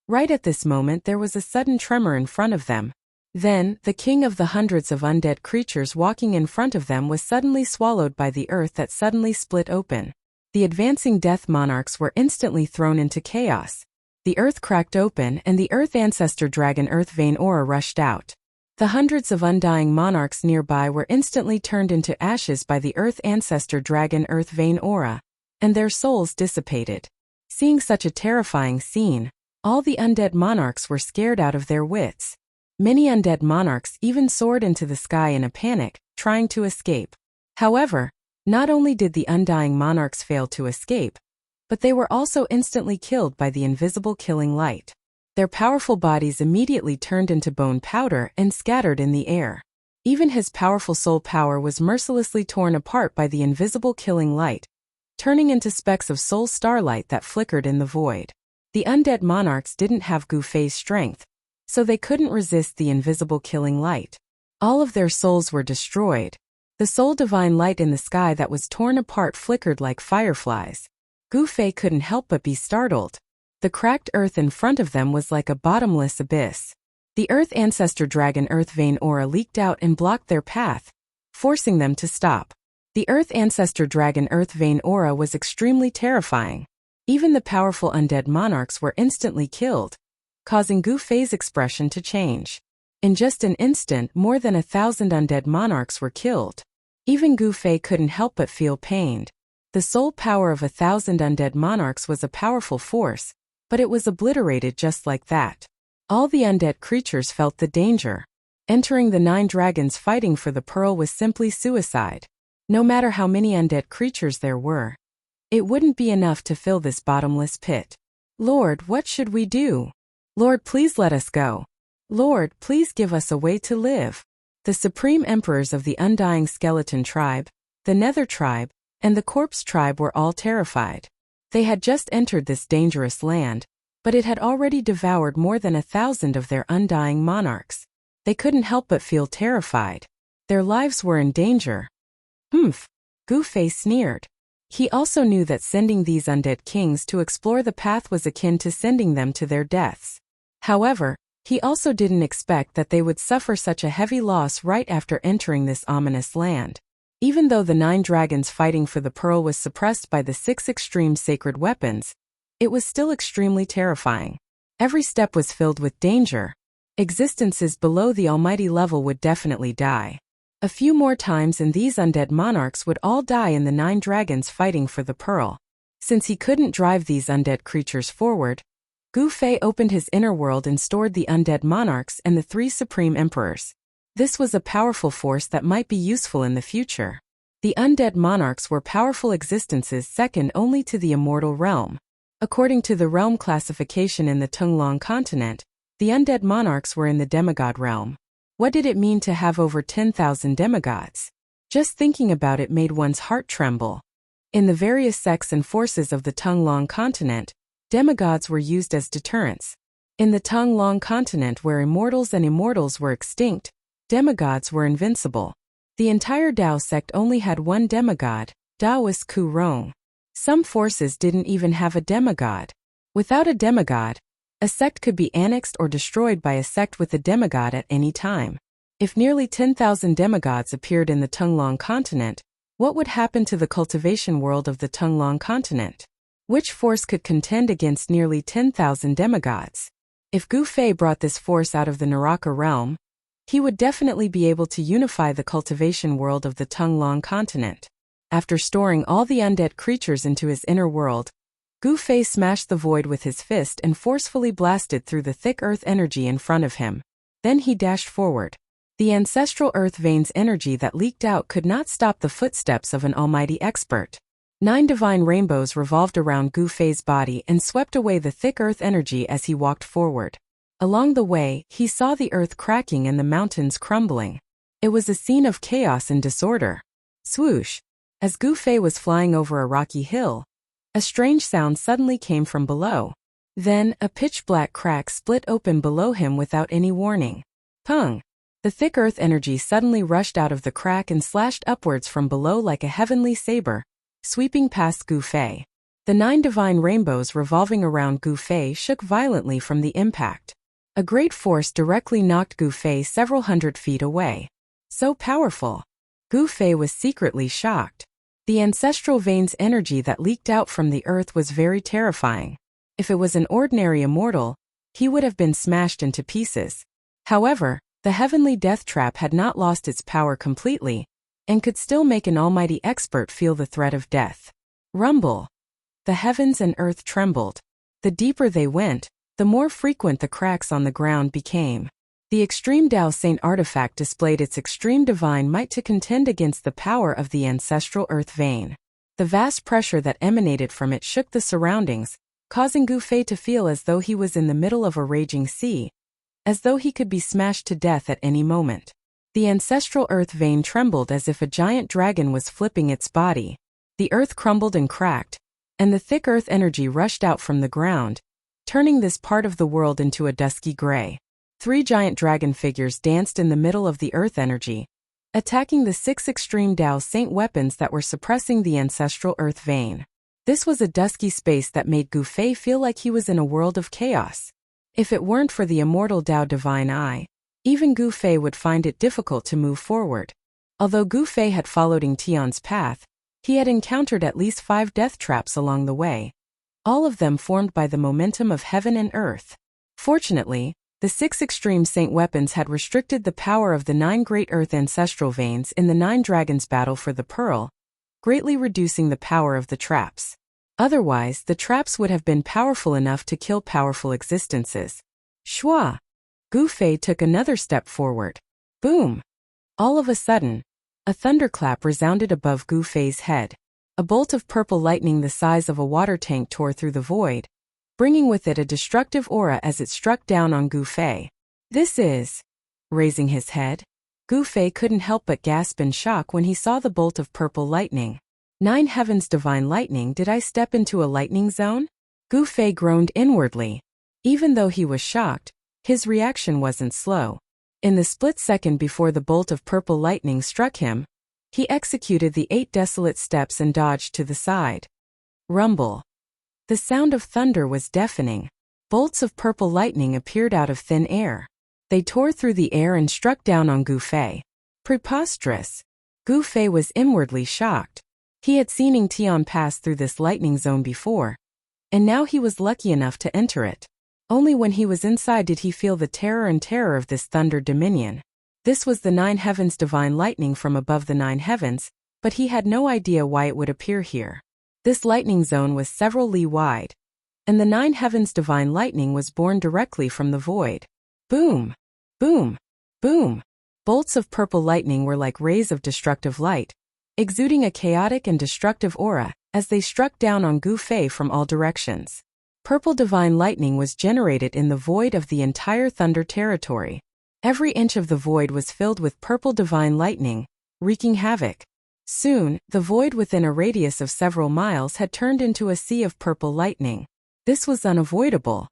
Right at this moment there was a sudden tremor in front of them. Then, the king of the hundreds of undead creatures walking in front of them was suddenly swallowed by the earth that suddenly split open. The advancing death monarchs were instantly thrown into chaos. The earth cracked open and the earth ancestor dragon earth vein aura rushed out. The hundreds of undying monarchs nearby were instantly turned into ashes by the earth ancestor dragon earth vein aura, and their souls dissipated. Seeing such a terrifying scene, all the undead monarchs were scared out of their wits. Many undead monarchs even soared into the sky in a panic, trying to escape. However, not only did the undying monarchs fail to escape, but they were also instantly killed by the invisible killing light. Their powerful bodies immediately turned into bone powder and scattered in the air. Even his powerful soul power was mercilessly torn apart by the invisible killing light, turning into specks of soul starlight that flickered in the void. The undead monarchs didn't have Gu Fei's strength, so they couldn't resist the invisible killing light. All of their souls were destroyed. The soul divine light in the sky that was torn apart flickered like fireflies. Gu Fei couldn't help but be startled. The cracked earth in front of them was like a bottomless abyss. The earth ancestor dragon earth vein aura leaked out and blocked their path, forcing them to stop. The earth ancestor dragon earth vein aura was extremely terrifying. Even the powerful undead monarchs were instantly killed, causing Gu Fei's expression to change. In just an instant, more than 1,000 undead monarchs were killed. Even Gu Fei couldn't help but feel pained. The sole power of 1,000 undead monarchs was a powerful force, but it was obliterated just like that. All the undead creatures felt the danger. Entering the 9 dragons fighting for the pearl was simply suicide. No matter how many undead creatures there were, it wouldn't be enough to fill this bottomless pit. Lord, what should we do? Lord, please let us go. Lord, please give us a way to live. The supreme emperors of the Undying Skeleton tribe, the Nether tribe, and the Corpse tribe were all terrified. They had just entered this dangerous land, but it had already devoured more than 1,000 of their undying monarchs. They couldn't help but feel terrified. Their lives were in danger. Humph! Gu-Fei sneered. He also knew that sending these undead kings to explore the path was akin to sending them to their deaths. However, he also didn't expect that they would suffer such a heavy loss right after entering this ominous land. Even though the 9 dragons fighting for the pearl was suppressed by the 6 extreme sacred weapons, it was still extremely terrifying. Every step was filled with danger. Existences below the almighty level would definitely die. A few more times and these undead monarchs would all die in the 9 dragons fighting for the pearl. Since he couldn't drive these undead creatures forward, Gu-Fei opened his inner world and stored the undead monarchs and the 3 supreme emperors. This was a powerful force that might be useful in the future. The undead monarchs were powerful existences second only to the immortal realm. According to the realm classification in the Tunglong continent, the undead monarchs were in the demigod realm. What did it mean to have over 10,000 demigods? Just thinking about it made one's heart tremble. In the various sects and forces of the Tunglong continent, demigods were used as deterrents. In the Tunglong continent where immortals and immortals were extinct, demigods were invincible. The entire Dao sect only had one demigod, Daoist Ku Rong. Some forces didn't even have a demigod. Without a demigod, a sect could be annexed or destroyed by a sect with a demigod at any time. If nearly 10,000 demigods appeared in the Tunglong continent, what would happen to the cultivation world of the Tunglong continent? Which force could contend against nearly 10,000 demigods? If Gu-Fei brought this force out of the Naraka realm, he would definitely be able to unify the cultivation world of the Tunglong continent. After storing all the undead creatures into his inner world, Gu-Fei smashed the void with his fist and forcefully blasted through the thick earth energy in front of him. Then he dashed forward. The ancestral earth veins energy that leaked out could not stop the footsteps of an almighty expert. 9 divine rainbows revolved around Gu-Fei's body and swept away the thick earth energy as he walked forward. Along the way, he saw the earth cracking and the mountains crumbling. It was a scene of chaos and disorder. Swoosh! As Gu-Fei was flying over a rocky hill, a strange sound suddenly came from below. Then, a pitch-black crack split open below him without any warning. Pung! The thick earth energy suddenly rushed out of the crack and slashed upwards from below like a heavenly saber, sweeping past Gu-Fei. The 9 divine rainbows revolving around Gu-Fei shook violently from the impact. A great force directly knocked Gu-Fei several hundred feet away. So powerful. Gu-Fei was secretly shocked. The ancestral veins energy that leaked out from the earth was very terrifying. If it was an ordinary immortal, he would have been smashed into pieces. However, the heavenly death trap had not lost its power completely, and could still make an almighty expert feel the threat of death. Rumble. The heavens and earth trembled. The deeper they went, the more frequent the cracks on the ground became. The extreme Dao Saint artifact displayed its extreme divine might to contend against the power of the ancestral earth vein. The vast pressure that emanated from it shook the surroundings, causing Gu-Fei to feel as though he was in the middle of a raging sea, as though he could be smashed to death at any moment. The ancestral earth vein trembled as if a giant dragon was flipping its body. The earth crumbled and cracked, and the thick earth energy rushed out from the ground, turning this part of the world into a dusky gray. 3 giant dragon figures danced in the middle of the earth energy, attacking the 6 extreme Dao Saint weapons that were suppressing the ancestral earth vein. This was a dusky space that made Gu-Fei feel like he was in a world of chaos. If it weren't for the immortal Dao Divine Eye, even Gu-Fei would find it difficult to move forward. Although Gu-Fei had followed Ying Tian's path, he had encountered at least 5 death traps along the way, all of them formed by the momentum of heaven and earth. Fortunately, the 6 extreme saint weapons had restricted the power of the 9 great earth ancestral veins in the 9 dragons' battle for the pearl, greatly reducing the power of the traps. Otherwise, the traps would have been powerful enough to kill powerful existences. Shua! Gu Fei took another step forward. Boom! All of a sudden, a thunderclap resounded above Gu Fei's head. A bolt of purple lightning the size of a water tank tore through the void, bringing with it a destructive aura as it struck down on Gu Fei. This is... Raising his head, Gu Fei couldn't help but gasp in shock when he saw the bolt of purple lightning. 9 heavens divine lightning, did I step into a lightning zone? Gu Fei groaned inwardly. Even though he was shocked, his reaction wasn't slow. In the split second before the bolt of purple lightning struck him, he executed the 8 desolate steps and dodged to the side. Rumble. The sound of thunder was deafening. Bolts of purple lightning appeared out of thin air. They tore through the air and struck down on Gu Fei. Preposterous. Gu Fei was inwardly shocked. He had seen Ning Tian pass through this lightning zone before, and now he was lucky enough to enter it. Only when he was inside did he feel the terror of this thunder dominion. This was the 9 heavens divine lightning from above the 9 heavens, but he had no idea why it would appear here. This lightning zone was several li wide, and the 9 heavens divine lightning was born directly from the void. Boom! Boom! Boom! Bolts of purple lightning were like rays of destructive light, exuding a chaotic and destructive aura as they struck down on Gu Fei from all directions. Purple divine lightning was generated in the void of the entire thunder territory. Every inch of the void was filled with purple divine lightning, wreaking havoc. Soon, the void within a radius of several miles had turned into a sea of purple lightning. This was unavoidable.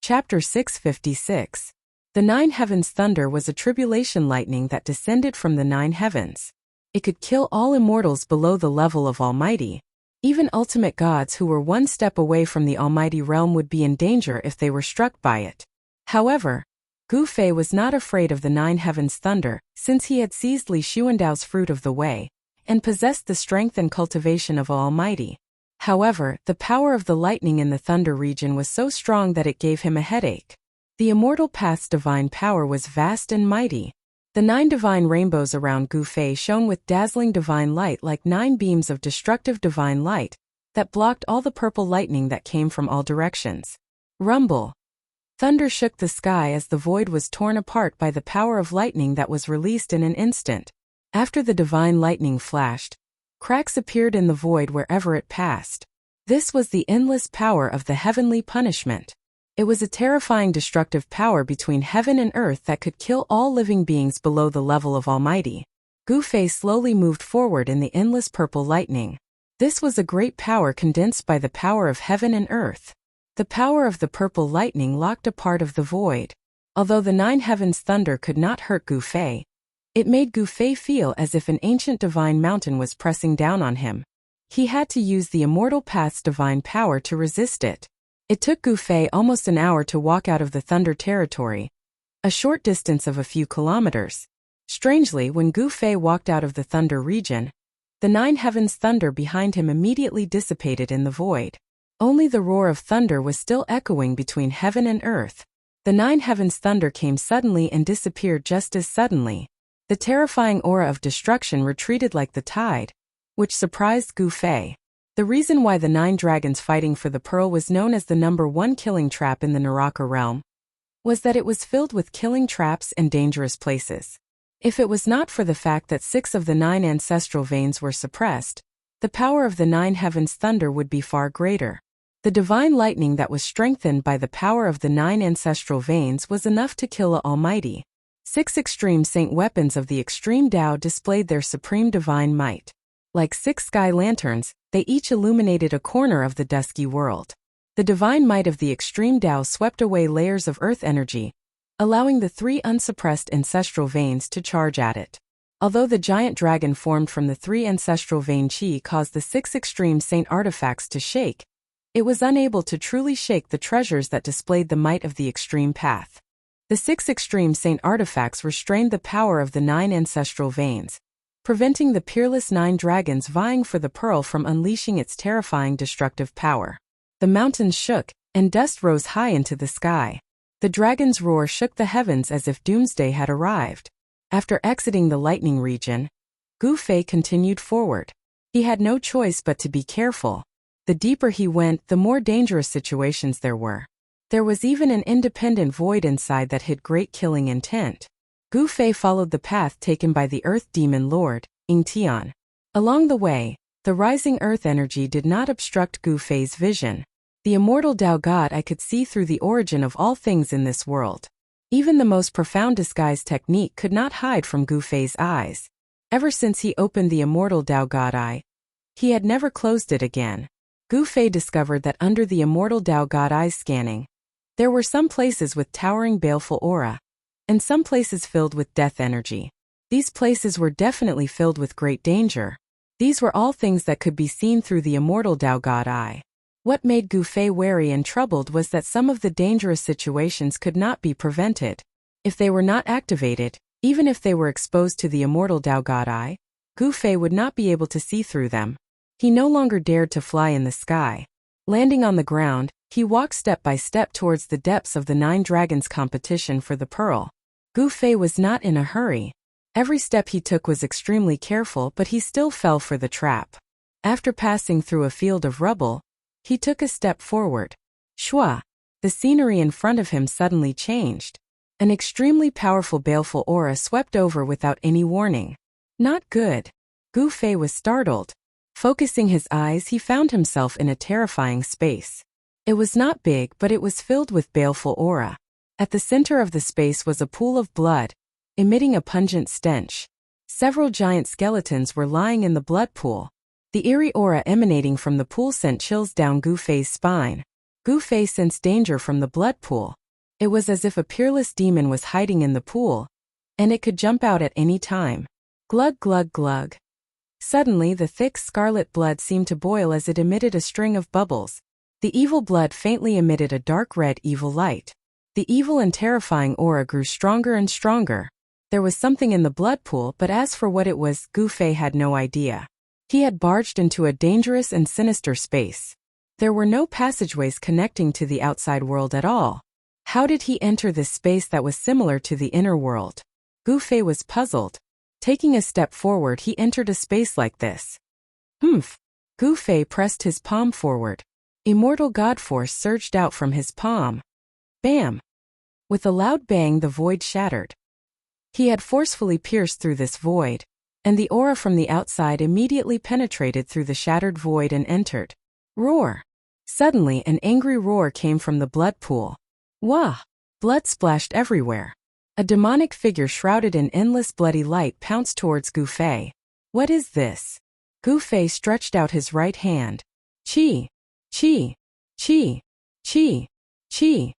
Chapter 656. The 9 heavens thunder was a tribulation lightning that descended from the 9 heavens. It could kill all immortals below the level of Almighty. Even ultimate gods who were one step away from the Almighty realm would be in danger if they were struck by it. However, Gu Fei was not afraid of the 9 heavens thunder, since he had seized Li Xuandao's fruit of the way, and possessed the strength and cultivation of Almighty. However, the power of the lightning in the thunder region was so strong that it gave him a headache. The immortal path's divine power was vast and mighty. The 9 divine rainbows around Gu Fei shone with dazzling divine light like 9 beams of destructive divine light that blocked all the purple lightning that came from all directions. Rumble. Thunder shook the sky as the void was torn apart by the power of lightning that was released in an instant. After the divine lightning flashed, cracks appeared in the void wherever it passed. This was the endless power of the heavenly punishment. It was a terrifying destructive power between heaven and earth that could kill all living beings below the level of Almighty. Gu Fei slowly moved forward in the endless purple lightning. This was a great power condensed by the power of heaven and earth. The power of the purple lightning locked a part of the void. Although the 9 heavens thunder could not hurt Gu Fei, it made Gu Fei feel as if an ancient divine mountain was pressing down on him. He had to use the immortal path's divine power to resist it. It took Gu Fei almost an hour to walk out of the thunder territory, a short distance of a few kilometers. Strangely, when Gu Fei walked out of the thunder region, the 9 heavens thunder behind him immediately dissipated in the void. Only the roar of thunder was still echoing between heaven and earth. The 9 heavens thunder came suddenly and disappeared just as suddenly. The terrifying aura of destruction retreated like the tide, which surprised Gu Fei. The reason why the 9 dragons fighting for the pearl was known as the number 1 killing trap in the Naraka realm was that it was filled with killing traps and dangerous places. If it was not for the fact that 6 of the 9 ancestral veins were suppressed, the power of the 9 heavens thunder would be far greater. The divine lightning that was strengthened by the power of the 9 ancestral veins was enough to kill a Almighty. 6 extreme saint weapons of the extreme Tao displayed their supreme divine might. Like 6 sky lanterns, they each illuminated a corner of the dusky world. The divine might of the extreme Tao swept away layers of earth energy, allowing the 3 unsuppressed ancestral veins to charge at it. Although the giant dragon formed from the 3 ancestral vein chi caused the 6 extreme saint artifacts to shake, it was unable to truly shake the treasures that displayed the might of the extreme path. The 6 extreme saint artifacts restrained the power of the 9 ancestral veins, preventing the peerless 9 dragons vying for the pearl from unleashing its terrifying destructive power. The mountains shook, and dust rose high into the sky. The dragon's roar shook the heavens as if doomsday had arrived. After exiting the lightning region, Gu Fei continued forward. He had no choice but to be careful. The deeper he went, the more dangerous situations there were. There was even an independent void inside that hid great killing intent. Gu Fei followed the path taken by the Earth Demon Lord, Ying Tian. Along the way, the rising earth energy did not obstruct Gu Fei's vision. The immortal Tao God I could see through the origin of all things in this world. Even the most profound disguise technique could not hide from Gu Fei's eyes. Ever since he opened the immortal Tao God Eye, he had never closed it again. Gu Fei discovered that under the immortal Tao God Eye's scanning, there were some places with towering baleful aura, and some places filled with death energy. These places were definitely filled with great danger. These were all things that could be seen through the immortal Tao God Eye. What made Gu Fei wary and troubled was that some of the dangerous situations could not be prevented. If they were not activated, even if they were exposed to the immortal Tao God Eye, Gu Fei would not be able to see through them. He no longer dared to fly in the sky. Landing on the ground, he walked step by step towards the depths of the 9 Dragons competition for the pearl. Gu Fei was not in a hurry. Every step he took was extremely careful, but he still fell for the trap. After passing through a field of rubble, he took a step forward. Shua! The scenery in front of him suddenly changed. An extremely powerful baleful aura swept over without any warning. Not good. Gu Fei was startled. Focusing his eyes, he found himself in a terrifying space. It was not big, but it was filled with baleful aura. At the center of the space was a pool of blood, emitting a pungent stench. Several giant skeletons were lying in the blood pool. The eerie aura emanating from the pool sent chills down Gu Fei's spine. Gu Fei sensed danger from the blood pool. It was as if a peerless demon was hiding in the pool, and it could jump out at any time. Glug glug glug. Suddenly the thick scarlet blood seemed to boil as it emitted a string of bubbles. The evil blood faintly emitted a dark red evil light. The evil and terrifying aura grew stronger and stronger. There was something in the blood pool, but as for what it was, Gu Fei had no idea. He had barged into a dangerous and sinister space. There were no passageways connecting to the outside world at all. How did he enter this space that was similar to the inner world? Gu Fei was puzzled. Taking a step forward, he entered a space like this. Humph! Gu Fei pressed his palm forward. Immortal God Force surged out from his palm. Bam! With a loud bang, the void shattered. He had forcefully pierced through this void, and the aura from the outside immediately penetrated through the shattered void and entered. Roar! Suddenly, an angry roar came from the blood pool. Wah! Blood splashed everywhere. A demonic figure shrouded in endless bloody light pounced towards Gu Fei. What is this? Gu Fei stretched out his right hand. Chi! Chi! Chi! Chi! Chi!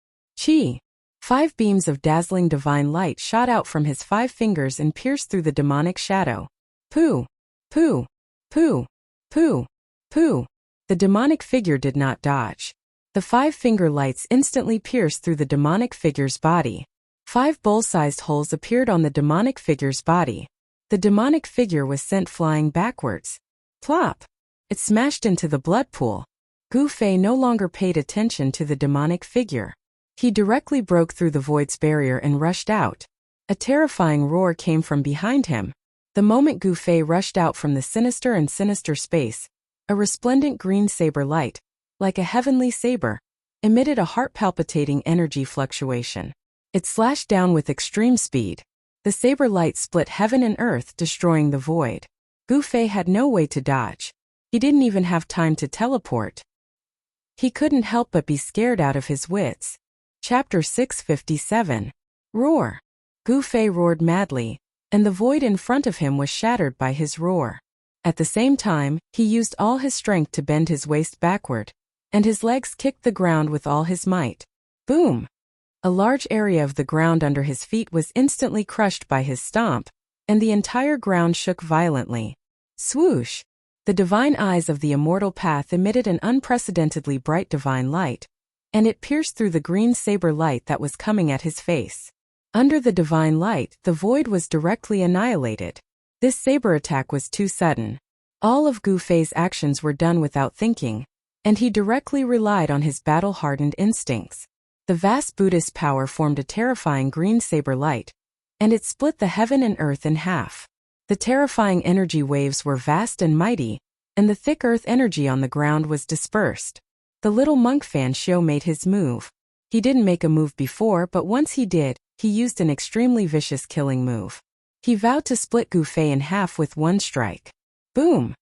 Chi! 5 beams of dazzling divine light shot out from his 5 fingers and pierced through the demonic shadow. Pooh! Pooh! Pooh! Pooh! Pooh! The demonic figure did not dodge. The 5-finger lights instantly pierced through the demonic figure's body. 5 bowl-sized holes appeared on the demonic figure's body. The demonic figure was sent flying backwards. Plop! It smashed into the blood pool. Gu Fei no longer paid attention to the demonic figure. He directly broke through the void's barrier and rushed out. A terrifying roar came from behind him. The moment Gu Fei rushed out from the sinister and sinister space, a resplendent green saber light, like a heavenly saber, emitted a heart-palpitating energy fluctuation. It slashed down with extreme speed. The saber light split heaven and earth, destroying the void. Gu Fei had no way to dodge. He didn't even have time to teleport. He couldn't help but be scared out of his wits. Chapter 657. Roar! Gu Fei roared madly, and the void in front of him was shattered by his roar. At the same time, he used all his strength to bend his waist backward, and his legs kicked the ground with all his might. Boom! A large area of the ground under his feet was instantly crushed by his stomp, and the entire ground shook violently. Swoosh! The divine eyes of the immortal path emitted an unprecedentedly bright divine light, and it pierced through the green saber light that was coming at his face. Under the divine light, the void was directly annihilated. This saber attack was too sudden. All of Gu Fei's actions were done without thinking, and he directly relied on his battle-hardened instincts. The vast Buddhist power formed a terrifying green saber light, and it split the heaven and earth in half. The terrifying energy waves were vast and mighty, and the thick earth energy on the ground was dispersed. The little monk Fan Xiu made his move. He didn't make a move before, but once he did, he used an extremely vicious killing move. He vowed to split Gu Fei in half with one strike. Boom!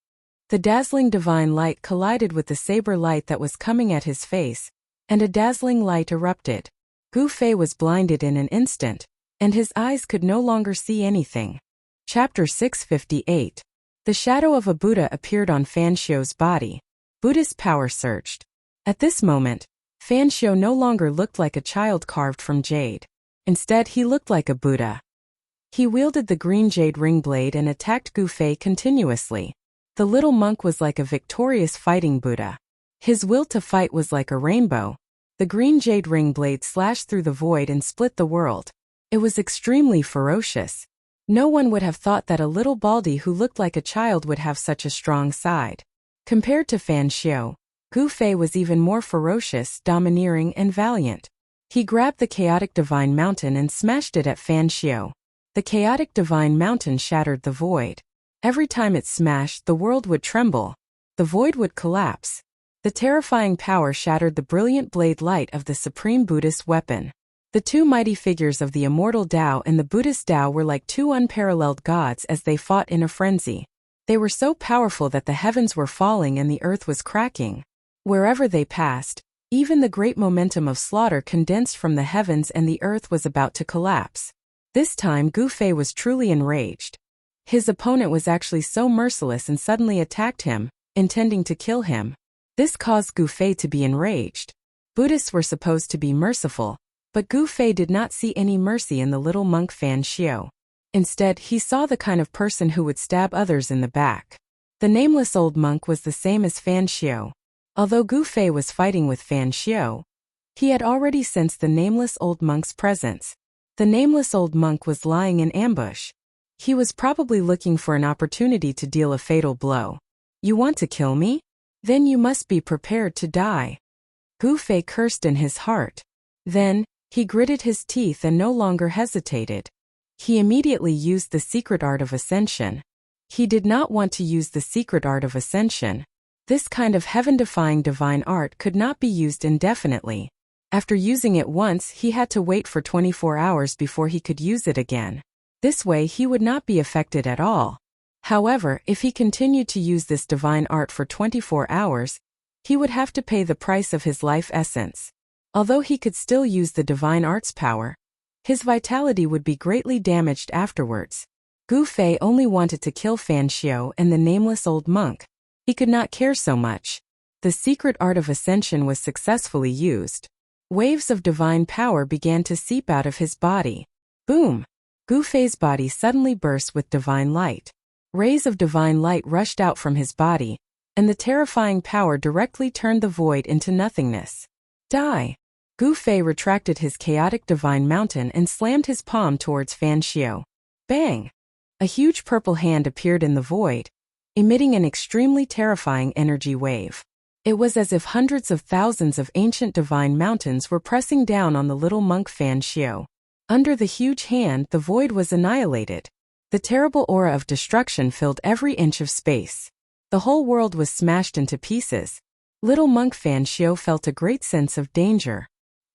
The dazzling divine light collided with the saber light that was coming at his face, and a dazzling light erupted. Gu Fei was blinded in an instant, and his eyes could no longer see anything. Chapter 658. The shadow of a Buddha appeared on Fan Xiu's body. Buddhist power surged. At this moment, Fan Xiu no longer looked like a child carved from jade. Instead, he looked like a Buddha. He wielded the green jade ring blade and attacked Gu Fei continuously. The little monk was like a victorious fighting Buddha. His will to fight was like a rainbow. The green jade ring blade slashed through the void and split the world. It was extremely ferocious. No one would have thought that a little baldy who looked like a child would have such a strong side. Compared to Fan Xiu, Gu Fei was even more ferocious, domineering, and valiant. He grabbed the chaotic divine mountain and smashed it at Fan Xiu. The chaotic divine mountain shattered the void. Every time it smashed, the world would tremble. The void would collapse. The terrifying power shattered the brilliant blade light of the supreme Buddhist weapon. The two mighty figures of the immortal Tao and the Buddhist Tao were like two unparalleled gods as they fought in a frenzy. They were so powerful that the heavens were falling and the earth was cracking. Wherever they passed, even the great momentum of slaughter condensed from the heavens and the earth was about to collapse. This time Gu Fei was truly enraged. His opponent was actually so merciless and suddenly attacked him, intending to kill him. This caused Gu Fei to be enraged. Buddhists were supposed to be merciful, but Gu Fei did not see any mercy in the little monk Fan Xiu. Instead, he saw the kind of person who would stab others in the back. The nameless old monk was the same as Fan Xiu. Although Gu Fei was fighting with Fan Xiu, he had already sensed the nameless old monk's presence. The nameless old monk was lying in ambush. He was probably looking for an opportunity to deal a fatal blow. "You want to kill me? Then you must be prepared to die." Gu Fei cursed in his heart. Then, he gritted his teeth and no longer hesitated. He immediately used the secret art of ascension. He did not want to use the secret art of ascension. This kind of heaven-defying divine art could not be used indefinitely. After using it once, he had to wait for 24 hours before he could use it again. This way he would not be affected at all. However, if he continued to use this divine art for 24 hours, he would have to pay the price of his life essence. Although he could still use the divine art's power, his vitality would be greatly damaged afterwards. Gu Fei only wanted to kill Fan Xiu and the nameless old monk. He could not care so much. The secret art of ascension was successfully used. Waves of divine power began to seep out of his body. Boom! Gu Fei's body suddenly burst with divine light. Rays of divine light rushed out from his body, and the terrifying power directly turned the void into nothingness. Die! Gu Fei retracted his chaotic divine mountain and slammed his palm towards Fan Xiu. Bang! A huge purple hand appeared in the void, emitting an extremely terrifying energy wave. It was as if hundreds of thousands of ancient divine mountains were pressing down on the little monk Fan Xiu. Under the huge hand, the void was annihilated. The terrible aura of destruction filled every inch of space. The whole world was smashed into pieces. Little monk Fan Xiu felt a great sense of danger.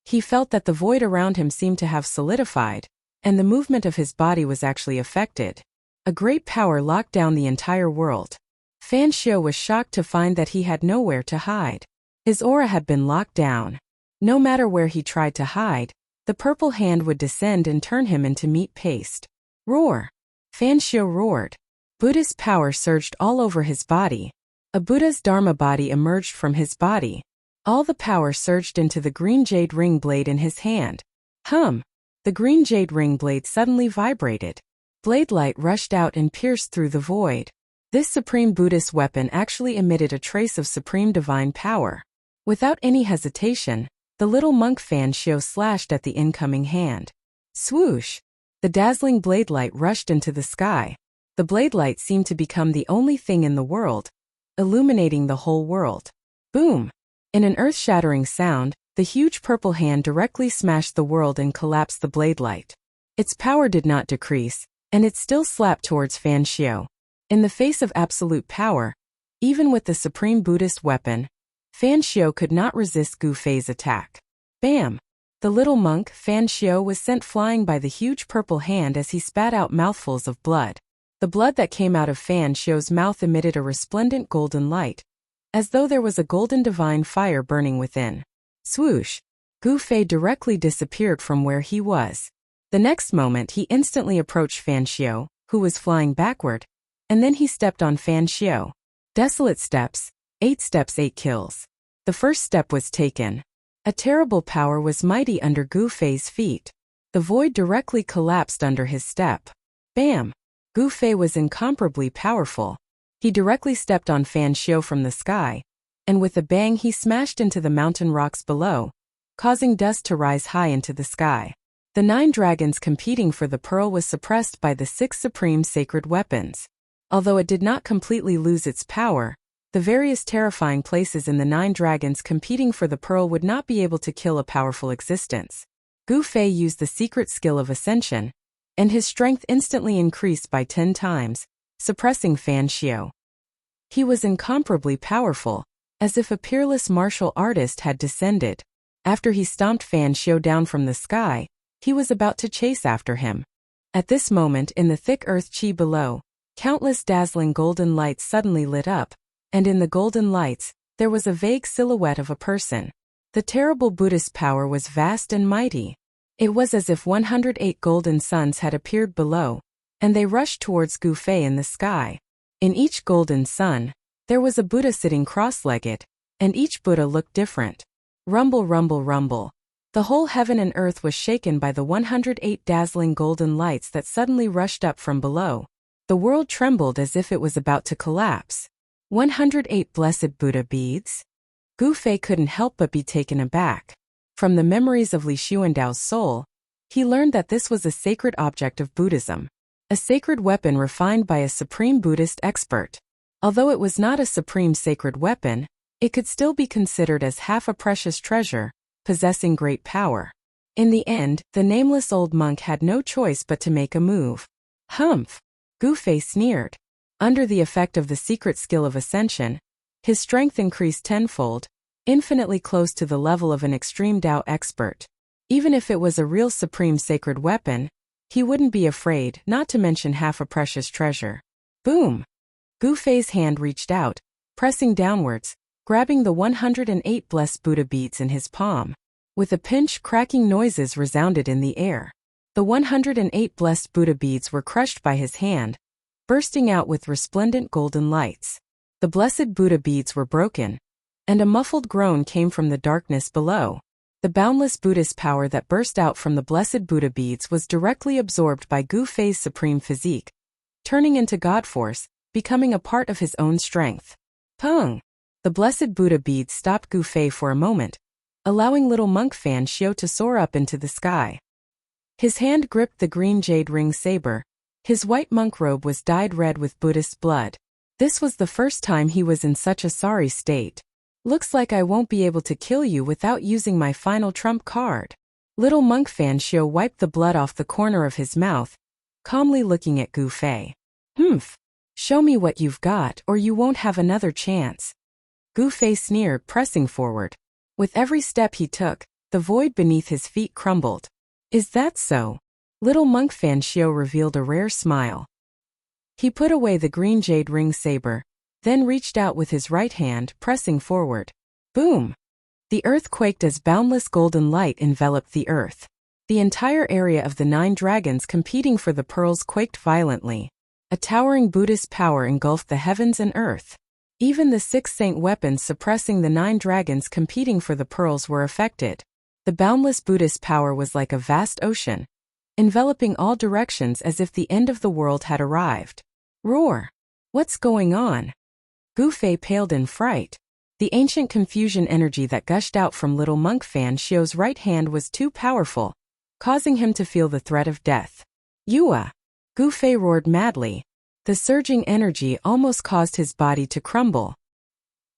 He felt that the void around him seemed to have solidified, and the movement of his body was actually affected. A great power locked down the entire world. Fan Xiu was shocked to find that he had nowhere to hide. His aura had been locked down. No matter where he tried to hide, the purple hand would descend and turn him into meat paste. Roar! Fan Xiu roared. Buddhist power surged all over his body. A Buddha's Dharma body emerged from his body. All the power surged into the green jade ring blade in his hand. Hum! The green jade ring blade suddenly vibrated. Blade light rushed out and pierced through the void. This supreme Buddhist weapon actually emitted a trace of supreme divine power. Without any hesitation, the little monk Fan Xiu slashed at the incoming hand. Swoosh! The dazzling blade light rushed into the sky. The blade light seemed to become the only thing in the world, illuminating the whole world. Boom! In an earth-shattering sound, the huge purple hand directly smashed the world and collapsed the blade light. Its power did not decrease, and it still slapped towards Fan Xiu. In the face of absolute power, Even with the supreme Buddhist weapon, Fan Xiu could not resist Gu Fei's attack. Bam! The little monk, Fan Xiu, was sent flying by the huge purple hand as he spat out mouthfuls of blood. The blood that came out of Fan Xiu's mouth emitted a resplendent golden light, as though there was a golden divine fire burning within. Swoosh! Gu Fei directly disappeared from where he was. The next moment he instantly approached Fan Xiu, who was flying backward, and then he stepped on Fan Xiu. Desolate steps, 8 steps 8 kills. The first step was taken. A terrible power was mighty under Gu Fei's feet. The void directly collapsed under his step. Bam! Gu Fei was incomparably powerful. He directly stepped on Fan Xiu from the sky, and with a bang he smashed into the mountain rocks below, causing dust to rise high into the sky. The 9 dragons competing for the pearl was suppressed by the 6 supreme sacred weapons. Although it did not completely lose its power, the various terrifying places in the 9 dragons competing for the pearl would not be able to kill a powerful existence. Gu Fei used the secret skill of ascension, and his strength instantly increased by 10 times, suppressing Fan Xiu. He was incomparably powerful, as if a peerless martial artist had descended. After he stomped Fan Xiu down from the sky, he was about to chase after him. At this moment in the thick earth chi below, countless dazzling golden lights suddenly lit up, and in the golden lights, there was a vague silhouette of a person. The terrible Buddhist power was vast and mighty. It was as if 108 golden suns had appeared below, and they rushed towards Gu Fei in the sky. In each golden sun, there was a Buddha sitting cross-legged, and each Buddha looked different. Rumble, rumble, rumble. The whole heaven and earth was shaken by the 108 dazzling golden lights that suddenly rushed up from below. The world trembled as if it was about to collapse. 108 blessed Buddha beads? Gu Fei couldn't help but be taken aback. From the memories of Li Xuandao's soul, he learned that this was a sacred object of Buddhism, a sacred weapon refined by a supreme Buddhist expert. Although it was not a supreme sacred weapon, it could still be considered as half a precious treasure, possessing great power. In the end, the nameless old monk had no choice but to make a move. Humph! Gu Fei sneered. Under the effect of the secret skill of ascension, his strength increased tenfold, infinitely close to the level of an extreme Dao expert. Even if it was a real supreme sacred weapon, he wouldn't be afraid, not to mention half a precious treasure. Boom! Gu Fei's hand reached out, pressing downwards, grabbing the 108 blessed Buddha beads in his palm. With a pinch, cracking noises resounded in the air. The 108 blessed Buddha beads were crushed by his hand, bursting out with resplendent golden lights. The blessed Buddha beads were broken, and a muffled groan came from the darkness below. The boundless Buddhist power that burst out from the blessed Buddha beads was directly absorbed by Gu Fei's supreme physique, turning into God force, becoming a part of his own strength. Pung! The blessed Buddha beads stopped Gu Fei for a moment, allowing little monk Fan Xiu to soar up into the sky. His hand gripped the green jade ring saber. His white monk robe was dyed red with Buddhist blood. This was the first time he was in such a sorry state. Looks like I won't be able to kill you without using my final trump card. Little monk Fan Xiu wiped the blood off the corner of his mouth, calmly looking at Gu Fei. Humph! Show me what you've got or you won't have another chance. Gu Fei sneered, pressing forward. With every step he took, the void beneath his feet crumbled. Is that so? Little monk Fan Xiu revealed a rare smile. He put away the green jade ring saber, then reached out with his right hand, pressing forward. Boom! The earth quaked as boundless golden light enveloped the earth. The entire area of the 9 dragons competing for the pearls quaked violently. A towering Buddhist power engulfed the heavens and earth. Even the 6 saint weapons suppressing the 9 dragons competing for the pearls were affected. The boundless Buddhist power was like a vast ocean, enveloping all directions as if the end of the world had arrived. Roar! What's going on? Gu Fei paled in fright. The ancient confusion energy that gushed out from little monk Fan Xiu's right hand was too powerful, causing him to feel the threat of death. Yua! Gu Fei roared madly. The surging energy almost caused his body to crumble.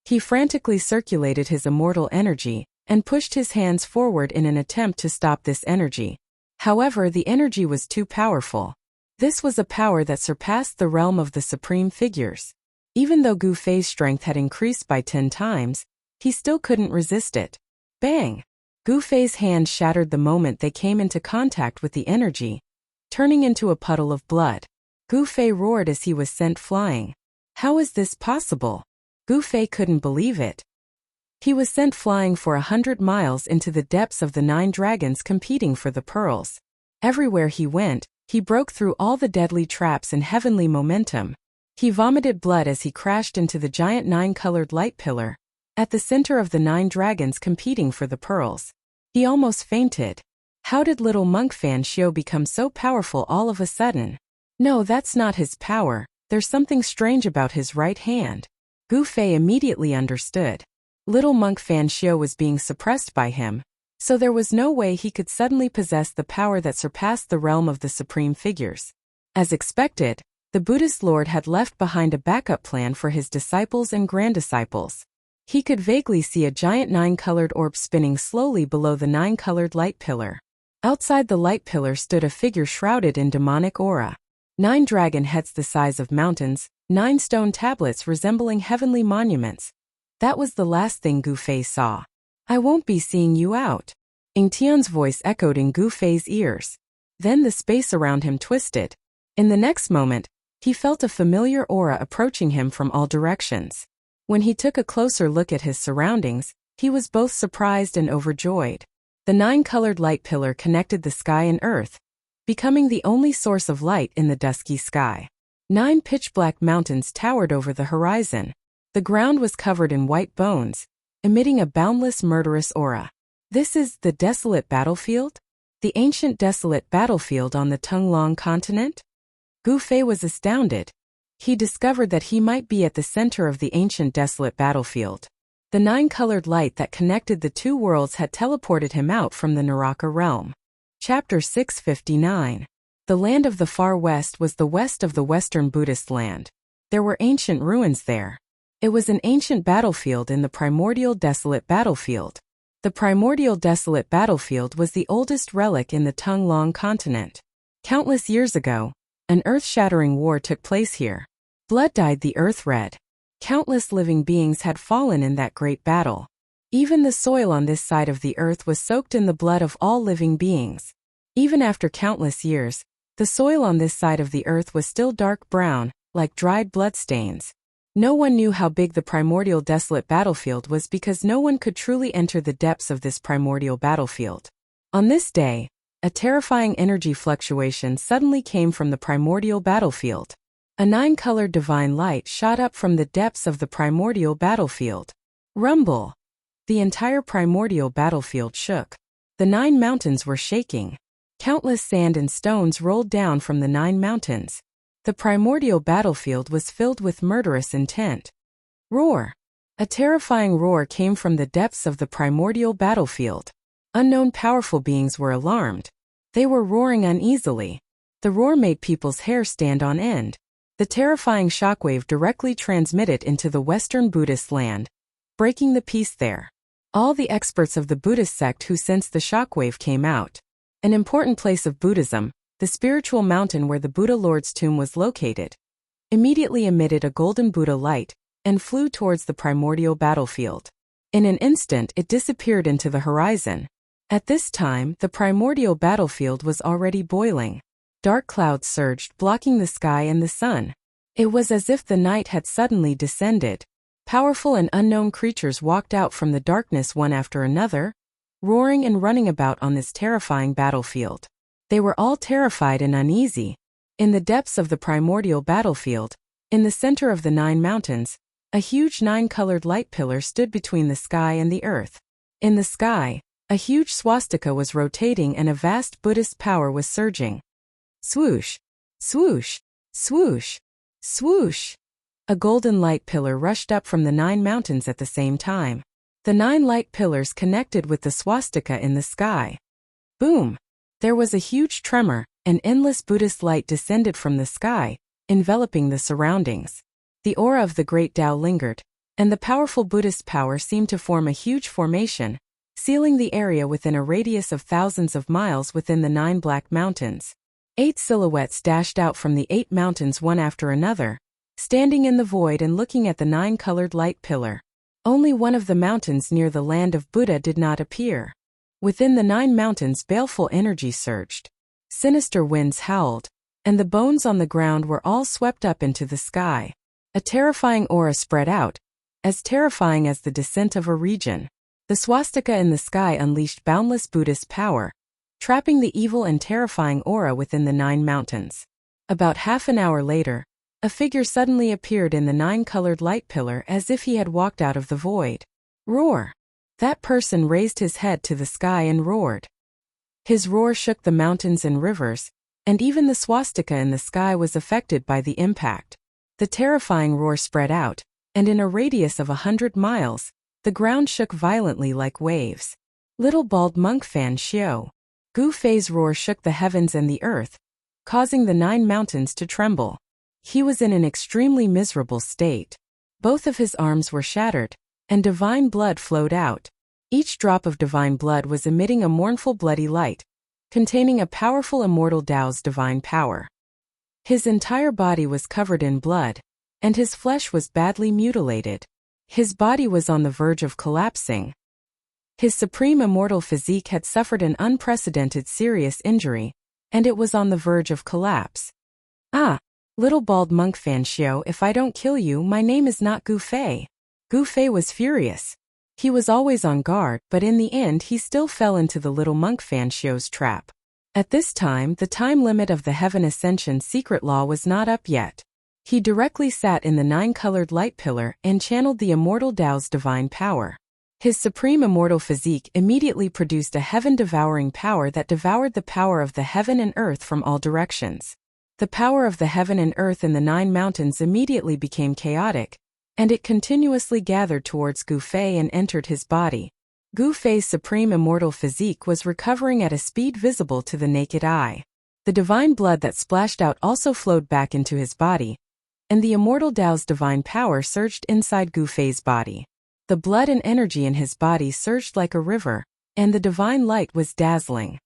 He frantically circulated his immortal energy and pushed his hands forward in an attempt to stop this energy. However, the energy was too powerful. This was a power that surpassed the realm of the supreme figures. Even though Gu Fei's strength had increased by 10 times, he still couldn't resist it. Bang! Gu Fei's hand shattered the moment they came into contact with the energy, turning into a puddle of blood. Gu Fei roared as he was sent flying. How is this possible? Gu Fei couldn't believe it. He was sent flying for 100 miles into the depths of the 9 dragons competing for the pearls. Everywhere he went, he broke through all the deadly traps and heavenly momentum. He vomited blood as he crashed into the giant 9-colored light pillar, at the center of the 9 dragons competing for the pearls. He almost fainted. How did little monk Fan Xiu become so powerful all of a sudden? No, that's not his power. There's something strange about his right hand. Gu Fei immediately understood. Little monk Fan Xiu was being suppressed by him, so there was no way he could suddenly possess the power that surpassed the realm of the supreme figures. As expected, the Buddhist Lord had left behind a backup plan for his disciples and granddisciples. He could vaguely see a giant 9-colored orb spinning slowly below the 9-colored light pillar. Outside the light pillar stood a figure shrouded in demonic aura. 9 dragon heads the size of mountains, 9 stone tablets resembling heavenly monuments. That was the last thing Gu Fei saw. I won't be seeing you out. Ying Tian's voice echoed in Gu Fei's ears. Then the space around him twisted. In the next moment, he felt a familiar aura approaching him from all directions. When he took a closer look at his surroundings, he was both surprised and overjoyed. The 9-colored light pillar connected the sky and earth, becoming the only source of light in the dusky sky. 9 pitch-black mountains towered over the horizon. The ground was covered in white bones, emitting a boundless murderous aura. This is the desolate battlefield? The ancient desolate battlefield on the Tunglong continent? Gu Fei was astounded. He discovered that he might be at the center of the ancient desolate battlefield. The 9-colored light that connected the 2 worlds had teleported him out from the Naraka realm. Chapter 659. The land of the far west was the west of the Western Buddhist land. There were ancient ruins there. It was an ancient battlefield in the primordial desolate battlefield. The primordial desolate battlefield was the oldest relic in the Tunglong continent. Countless years ago, an earth-shattering war took place here. Blood dyed the earth red. Countless living beings had fallen in that great battle. Even the soil on this side of the earth was soaked in the blood of all living beings. Even after countless years, the soil on this side of the earth was still dark brown, like dried bloodstains. No one knew how big the primordial desolate battlefield was because no one could truly enter the depths of this primordial battlefield. On this day, a terrifying energy fluctuation suddenly came from the primordial battlefield. A 9-colored divine light shot up from the depths of the primordial battlefield. Rumble! The entire primordial battlefield shook. The 9 mountains were shaking. Countless sand and stones rolled down from the 9 mountains. The primordial battlefield was filled with murderous intent. Roar! A terrifying roar came from the depths of the primordial battlefield. Unknown powerful beings were alarmed. They were roaring uneasily. The roar made people's hair stand on end. The terrifying shockwave directly transmitted into the Western Buddhist land, breaking the peace there. All the experts of the Buddhist sect who sensed the shockwave came out. An important place of Buddhism, the spiritual mountain where the Buddha Lord's tomb was located, immediately emitted a golden Buddha light and flew towards the primordial battlefield. In an instant it disappeared into the horizon. At this time, the primordial battlefield was already boiling. Dark clouds surged, blocking the sky and the sun. It was as if the night had suddenly descended. Powerful and unknown creatures walked out from the darkness one after another, roaring and running about on this terrifying battlefield. They were all terrified and uneasy. In the depths of the primordial battlefield, in the center of the 9 mountains, a huge 9-colored light pillar stood between the sky and the earth. In the sky, a huge swastika was rotating and a vast Buddhist power was surging. Swoosh! Swoosh! Swoosh! Swoosh! A golden light pillar rushed up from the 9 mountains at the same time. The 9 light pillars connected with the swastika in the sky. Boom! There was a huge tremor, and endless Buddhist light descended from the sky, enveloping the surroundings. The aura of the great Tao lingered, and the powerful Buddhist power seemed to form a huge formation, sealing the area within a radius of thousands of miles within the 9 black mountains. 8 silhouettes dashed out from the 8 mountains one after another, standing in the void and looking at the 9-colored light pillar. Only one of the mountains near the land of Buddha did not appear. Within the 9 mountains, baleful energy surged. Sinister winds howled, and the bones on the ground were all swept up into the sky. A terrifying aura spread out, as terrifying as the descent of a region. The swastika in the sky unleashed boundless Buddhist power, trapping the evil and terrifying aura within the 9 mountains. About half an hour later, a figure suddenly appeared in the 9-colored light pillar as if he had walked out of the void. Roar! That person raised his head to the sky and roared. His roar shook the mountains and rivers, and even the swastika in the sky was affected by the impact. The terrifying roar spread out, and in a radius of 100 miles, the ground shook violently like waves. Little bald monk Fan Xiu. Gu Fei's roar shook the heavens and the earth, causing the 9 mountains to tremble. He was in an extremely miserable state. Both of his arms were shattered, and divine blood flowed out. Each drop of divine blood was emitting a mournful bloody light, containing a powerful immortal Tao's divine power. His entire body was covered in blood, and his flesh was badly mutilated. His body was on the verge of collapsing. His supreme immortal physique had suffered an unprecedented serious injury, and it was on the verge of collapse. Ah, little bald monk Fan Xiu, if I don't kill you, my name is not Gu Fei. Gu Fei was furious. He was always on guard, but in the end he still fell into the little monk Fan Xiu's trap. At this time, the time limit of the Heaven Ascension secret law was not up yet. He directly sat in the 9-colored light pillar and channeled the immortal Tao's divine power. His supreme immortal physique immediately produced a heaven-devouring power that devoured the power of the heaven and earth from all directions. The power of the heaven and earth in the 9 mountains immediately became chaotic, and it continuously gathered towards Gu Fei and entered his body. Gu Fei's supreme immortal physique was recovering at a speed visible to the naked eye. The divine blood that splashed out also flowed back into his body, and the immortal Tao's divine power surged inside Gu Fei's body. The blood and energy in his body surged like a river, and the divine light was dazzling.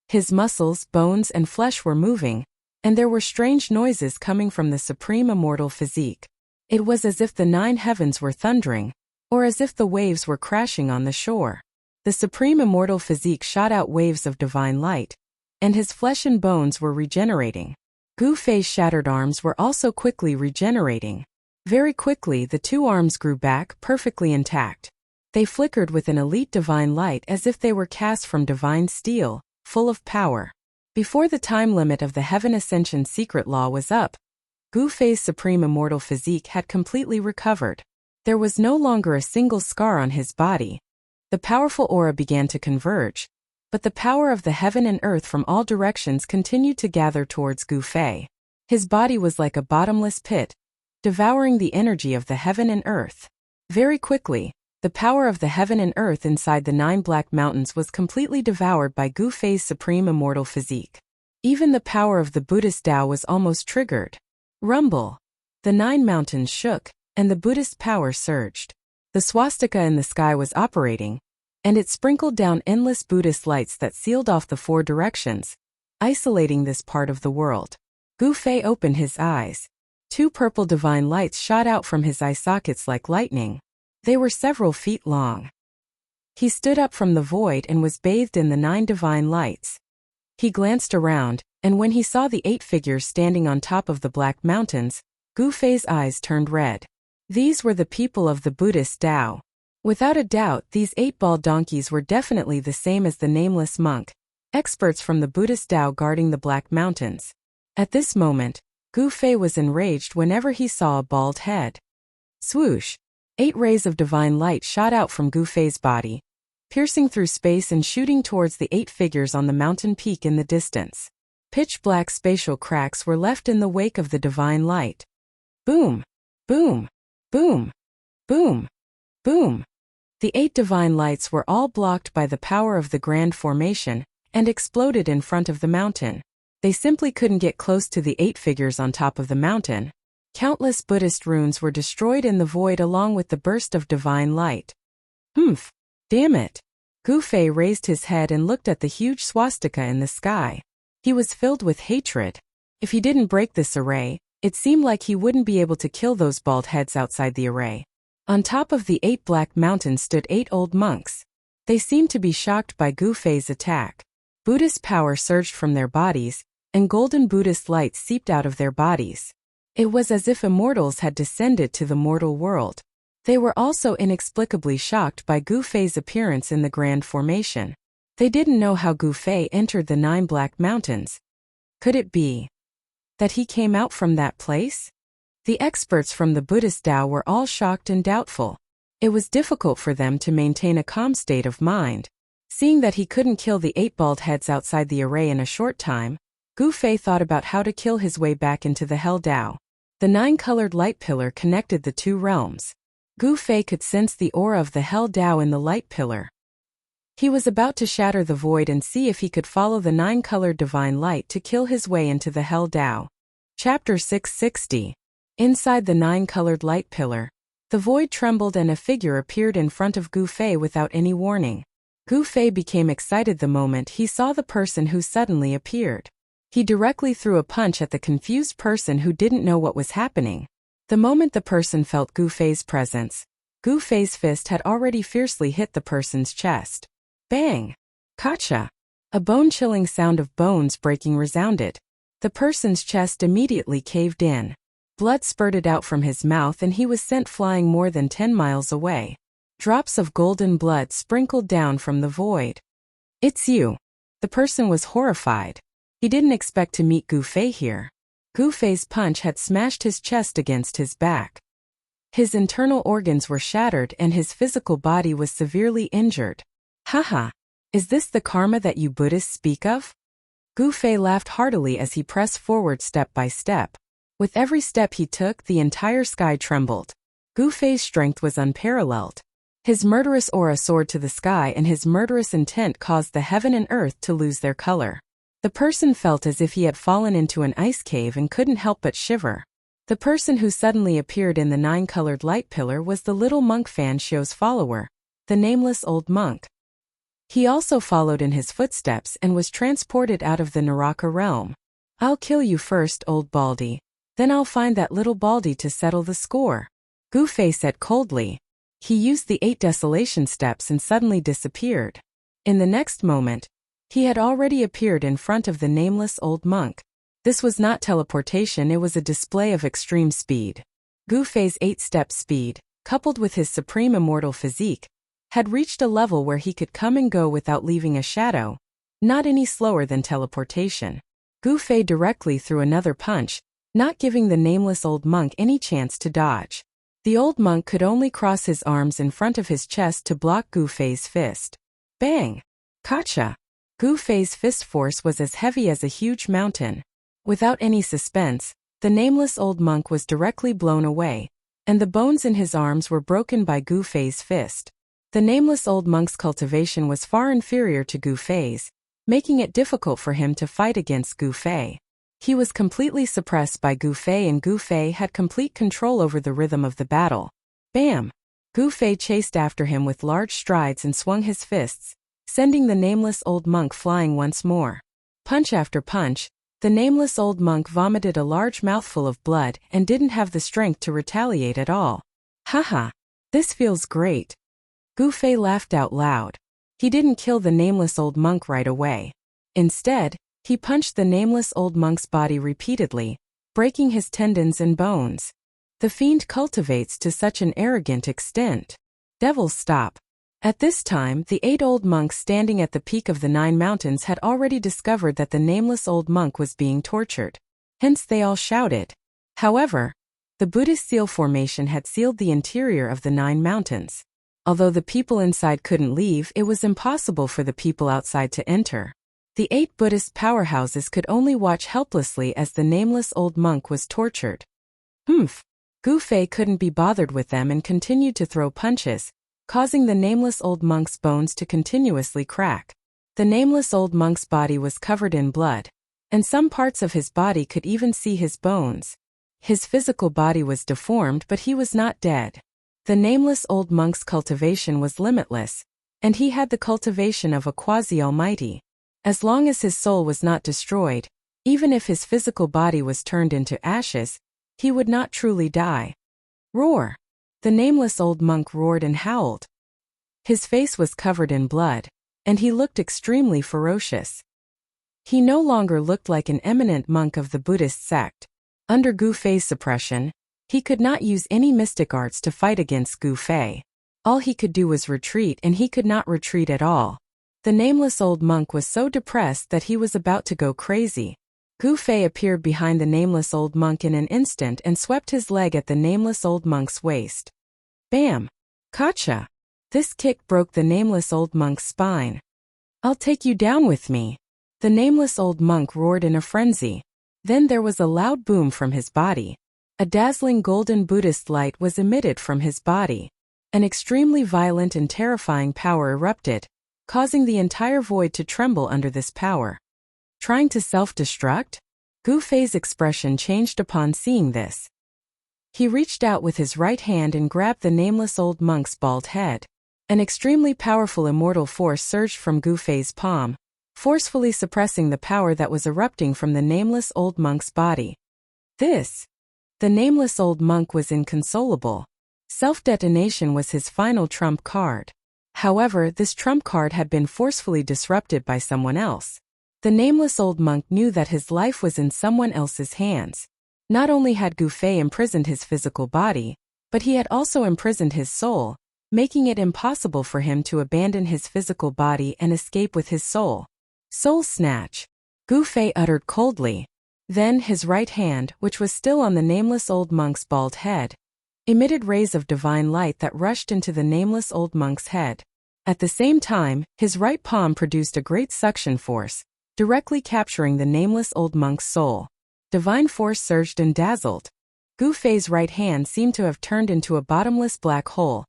His muscles, bones, and flesh were moving, and there were strange noises coming from the supreme immortal physique. It was as if the 9 heavens were thundering, or as if the waves were crashing on the shore. The supreme immortal physique shot out waves of divine light, and his flesh and bones were regenerating. Gu Fei's shattered arms were also quickly regenerating. Very quickly the 2 arms grew back, perfectly intact. They flickered with an elite divine light as if they were cast from divine steel, full of power. Before the time limit of the Heaven Ascension secret law was up, Gu Fei's supreme immortal physique had completely recovered. There was no longer a single scar on his body. The powerful aura began to converge, but the power of the heaven and earth from all directions continued to gather towards Gu Fei. His body was like a bottomless pit, devouring the energy of the heaven and earth. Very quickly, the power of the heaven and earth inside the 9 black mountains was completely devoured by Gu Fei's supreme immortal physique. Even the power of the Buddhist Tao was almost triggered. Rumble! The 9 mountains shook, and the Buddhist power surged. The swastika in the sky was operating, and it sprinkled down endless Buddhist lights that sealed off the 4 directions, isolating this part of the world. Gu Fei opened his eyes. 2 purple divine lights shot out from his eye sockets like lightning. They were several feet long. He stood up from the void and was bathed in the 9 divine lights. He glanced around, and when he saw the 8 figures standing on top of the black mountains, Gu Fei's eyes turned red. These were the people of the Buddhist Tao. Without a doubt, these 8 bald donkeys were definitely the same as the nameless monk, experts from the Buddhist Tao guarding the black mountains. At this moment, Gu Fei was enraged whenever he saw a bald head. Swoosh! 8 rays of divine light shot out from Gu Fei's body, piercing through space and shooting towards the 8 figures on the mountain peak in the distance. Pitch-black spatial cracks were left in the wake of the divine light. Boom! Boom! Boom! Boom! Boom! The 8 divine lights were all blocked by the power of the Grand Formation and exploded in front of the mountain. They simply couldn't get close to the 8 figures on top of the mountain. Countless Buddhist runes were destroyed in the void along with the burst of divine light. Humph! Damn it! Gu Fei raised his head and looked at the huge swastika in the sky. He was filled with hatred. If he didn't break this array, It seemed like he wouldn't be able to kill those bald heads outside the array. On top of the 8 black mountains stood 8 old monks. They seemed to be shocked by Gu Fei's attack. Buddhist power surged from their bodies, and golden Buddhist light seeped out of their bodies. It was as if immortals had descended to the mortal world. They were also inexplicably shocked by Gu Fei's appearance in the Grand Formation. They didn't know how Gu Fei entered the 9 black mountains. Could it be that he came out from that place? The experts from the Buddhist Tao were all shocked and doubtful. It was difficult for them to maintain a calm state of mind. Seeing that he couldn't kill the 8 bald heads outside the array in a short time, Gu Fei thought about how to kill his way back into the Hell Tao. The 9-colored light pillar connected the 2 realms. Gu Fei could sense the aura of the Hell Tao in the light pillar. He was about to shatter the void and see if he could follow the 9-colored divine light to kill his way into the Hell Tao. Chapter 660. Inside the 9-colored light pillar, the void trembled and a figure appeared in front of Gu Fei without any warning. Gu Fei became excited the moment he saw the person who suddenly appeared. He directly threw a punch at the confused person who didn't know what was happening. The moment the person felt Gu Fei's presence, Gu Fei's fist had already fiercely hit the person's chest. Bang! Gotcha! A bone-chilling sound of bones breaking resounded. The person's chest immediately caved in. Blood spurted out from his mouth and he was sent flying more than 10 miles away. Drops of golden blood sprinkled down from the void. It's you. The person was horrified. He didn't expect to meet Gu Fei here. Gu Fei's punch had smashed his chest against his back. His internal organs were shattered and his physical body was severely injured. Haha, is this the karma that you Buddhists speak of? Gu Fei laughed heartily as he pressed forward step by step. With every step he took, the entire sky trembled. Gu Fei's strength was unparalleled. His murderous aura soared to the sky and his murderous intent caused the heaven and earth to lose their color. The person felt as if he had fallen into an ice cave and couldn't help but shiver. The person who suddenly appeared in the 9-colored light pillar was the little monk Fan Xiu's follower, the nameless old monk. He also followed in his footsteps and was transported out of the Naraka realm. I'll kill you first, old Baldy. Then I'll find that little Baldy to settle the score. Gu Fei said coldly. He used the 8 desolation steps and suddenly disappeared. In the next moment, he had already appeared in front of the nameless old monk. This was not teleportation, it was a display of extreme speed. Gu Fei's 8-step speed, coupled with his supreme immortal physique, had reached a level where he could come and go without leaving a shadow, not any slower than teleportation. Gu Fei directly threw another punch, not giving the nameless old monk any chance to dodge. The old monk could only cross his arms in front of his chest to block Gu Fei's fist. Bang! Gotcha! Gu Fei's fist force was as heavy as a huge mountain. Without any suspense, the nameless old monk was directly blown away, and the bones in his arms were broken by Gu Fei's fist. The nameless old monk's cultivation was far inferior to Gu Fei's, making it difficult for him to fight against Gu Fei. He was completely suppressed by Gu Fei and Gu Fei had complete control over the rhythm of the battle. Bam! Gu Fei chased after him with large strides and swung his fists, sending the nameless old monk flying once more. Punch after punch, the nameless old monk vomited a large mouthful of blood and didn't have the strength to retaliate at all. Haha! This feels great. Gu Fei laughed out loud. He didn't kill the nameless old monk right away. Instead, he punched the nameless old monk's body repeatedly, breaking his tendons and bones. The fiend cultivates to such an arrogant extent. Devil, stop. At this time, the 8 old monks standing at the peak of the 9 mountains had already discovered that the nameless old monk was being tortured. Hence they all shouted. However, the Buddhist seal formation had sealed the interior of the 9 mountains. Although the people inside couldn't leave, it was impossible for the people outside to enter. The 8 Buddhist powerhouses could only watch helplessly as the nameless old monk was tortured. Gu Fei couldn't be bothered with them and continued to throw punches, causing the nameless old monk's bones to continuously crack. The nameless old monk's body was covered in blood, and some parts of his body could even see his bones. His physical body was deformed, but he was not dead. The nameless old monk's cultivation was limitless, and he had the cultivation of a quasi-almighty. As long as his soul was not destroyed, even if his physical body was turned into ashes, He would not truly die. Roar! The nameless old monk roared and howled. His face was covered in blood, and he looked extremely ferocious. He no longer looked like an eminent monk of the Buddhist sect. Under Gu Fei's suppression, he could not use any mystic arts to fight against Gu Fei. All he could do was retreat, and he could not retreat at all. The nameless old monk was so depressed that he was about to go crazy. Gu Fei appeared behind the nameless old monk in an instant and swept his leg at the nameless old monk's waist. Bam! Gotcha! This kick broke the nameless old monk's spine. I'll take you down with me. The nameless old monk roared in a frenzy. Then there was a loud boom from his body. A dazzling golden Buddhist light was emitted from his body. An extremely violent and terrifying power erupted, causing the entire void to tremble under this power. Trying to self-destruct? Gu Fei's expression changed upon seeing this. He reached out with his right hand and grabbed the nameless old monk's bald head. An extremely powerful immortal force surged from Gu Fei's palm, forcefully suppressing the power that was erupting from the nameless old monk's body. The nameless old monk was inconsolable. Self-detonation was his final trump card. However, this trump card had been forcefully disrupted by someone else. The nameless old monk knew that his life was in someone else's hands. Not only had Gu Fei imprisoned his physical body, but he had also imprisoned his soul, making it impossible for him to abandon his physical body and escape with his soul. Soul snatch! Gu Fei uttered coldly. Then his right hand, which was still on the nameless old monk's bald head, emitted rays of divine light that rushed into the nameless old monk's head. At the same time, his right palm produced a great suction force, directly capturing the nameless old monk's soul. Divine force surged and dazzled. Gu Fei's right hand seemed to have turned into a bottomless black hole,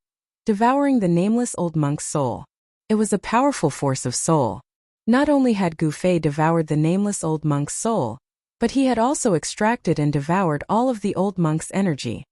devouring the nameless old monk's soul. It was a powerful force of soul. Not only had Gu Fei devoured the nameless old monk's soul, but he had also extracted and devoured all of the old monk's energy.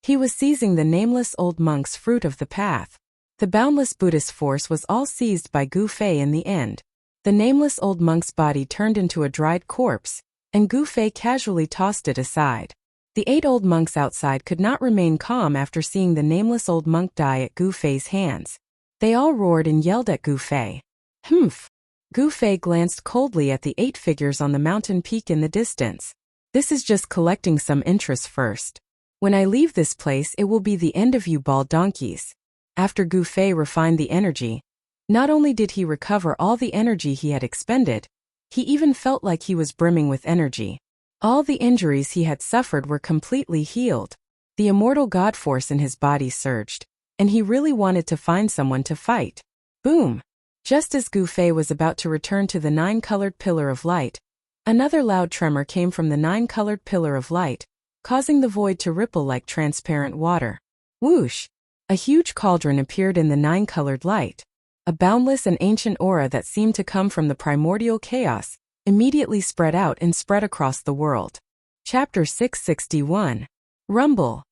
He was seizing the nameless old monk's fruit of the path. The boundless Buddhist force was all seized by Gu Fei in the end. The nameless old monk's body turned into a dried corpse, and Gu Fei casually tossed it aside. The 8 old monks outside could not remain calm after seeing the nameless old monk die at Gu Fei's hands. They all roared and yelled at Gu Fei. Humph! Gu Fei glanced coldly at the 8 figures on the mountain peak in the distance. This is just collecting some interest first. When I leave this place, it will be the end of you bald donkeys. After Gu Fei refined the energy, not only did he recover all the energy he had expended, he even felt like he was brimming with energy. All the injuries he had suffered were completely healed. The immortal god force in his body surged, and he really wanted to find someone to fight. Boom! Just as Gu Fei was about to return to the 9-colored pillar of light, another loud tremor came from the 9-colored pillar of light, causing the void to ripple like transparent water. Whoosh! A huge cauldron appeared in the 9-colored light. A boundless and ancient aura that seemed to come from the primordial chaos immediately spread out and spread across the world. Chapter 661. Rumble.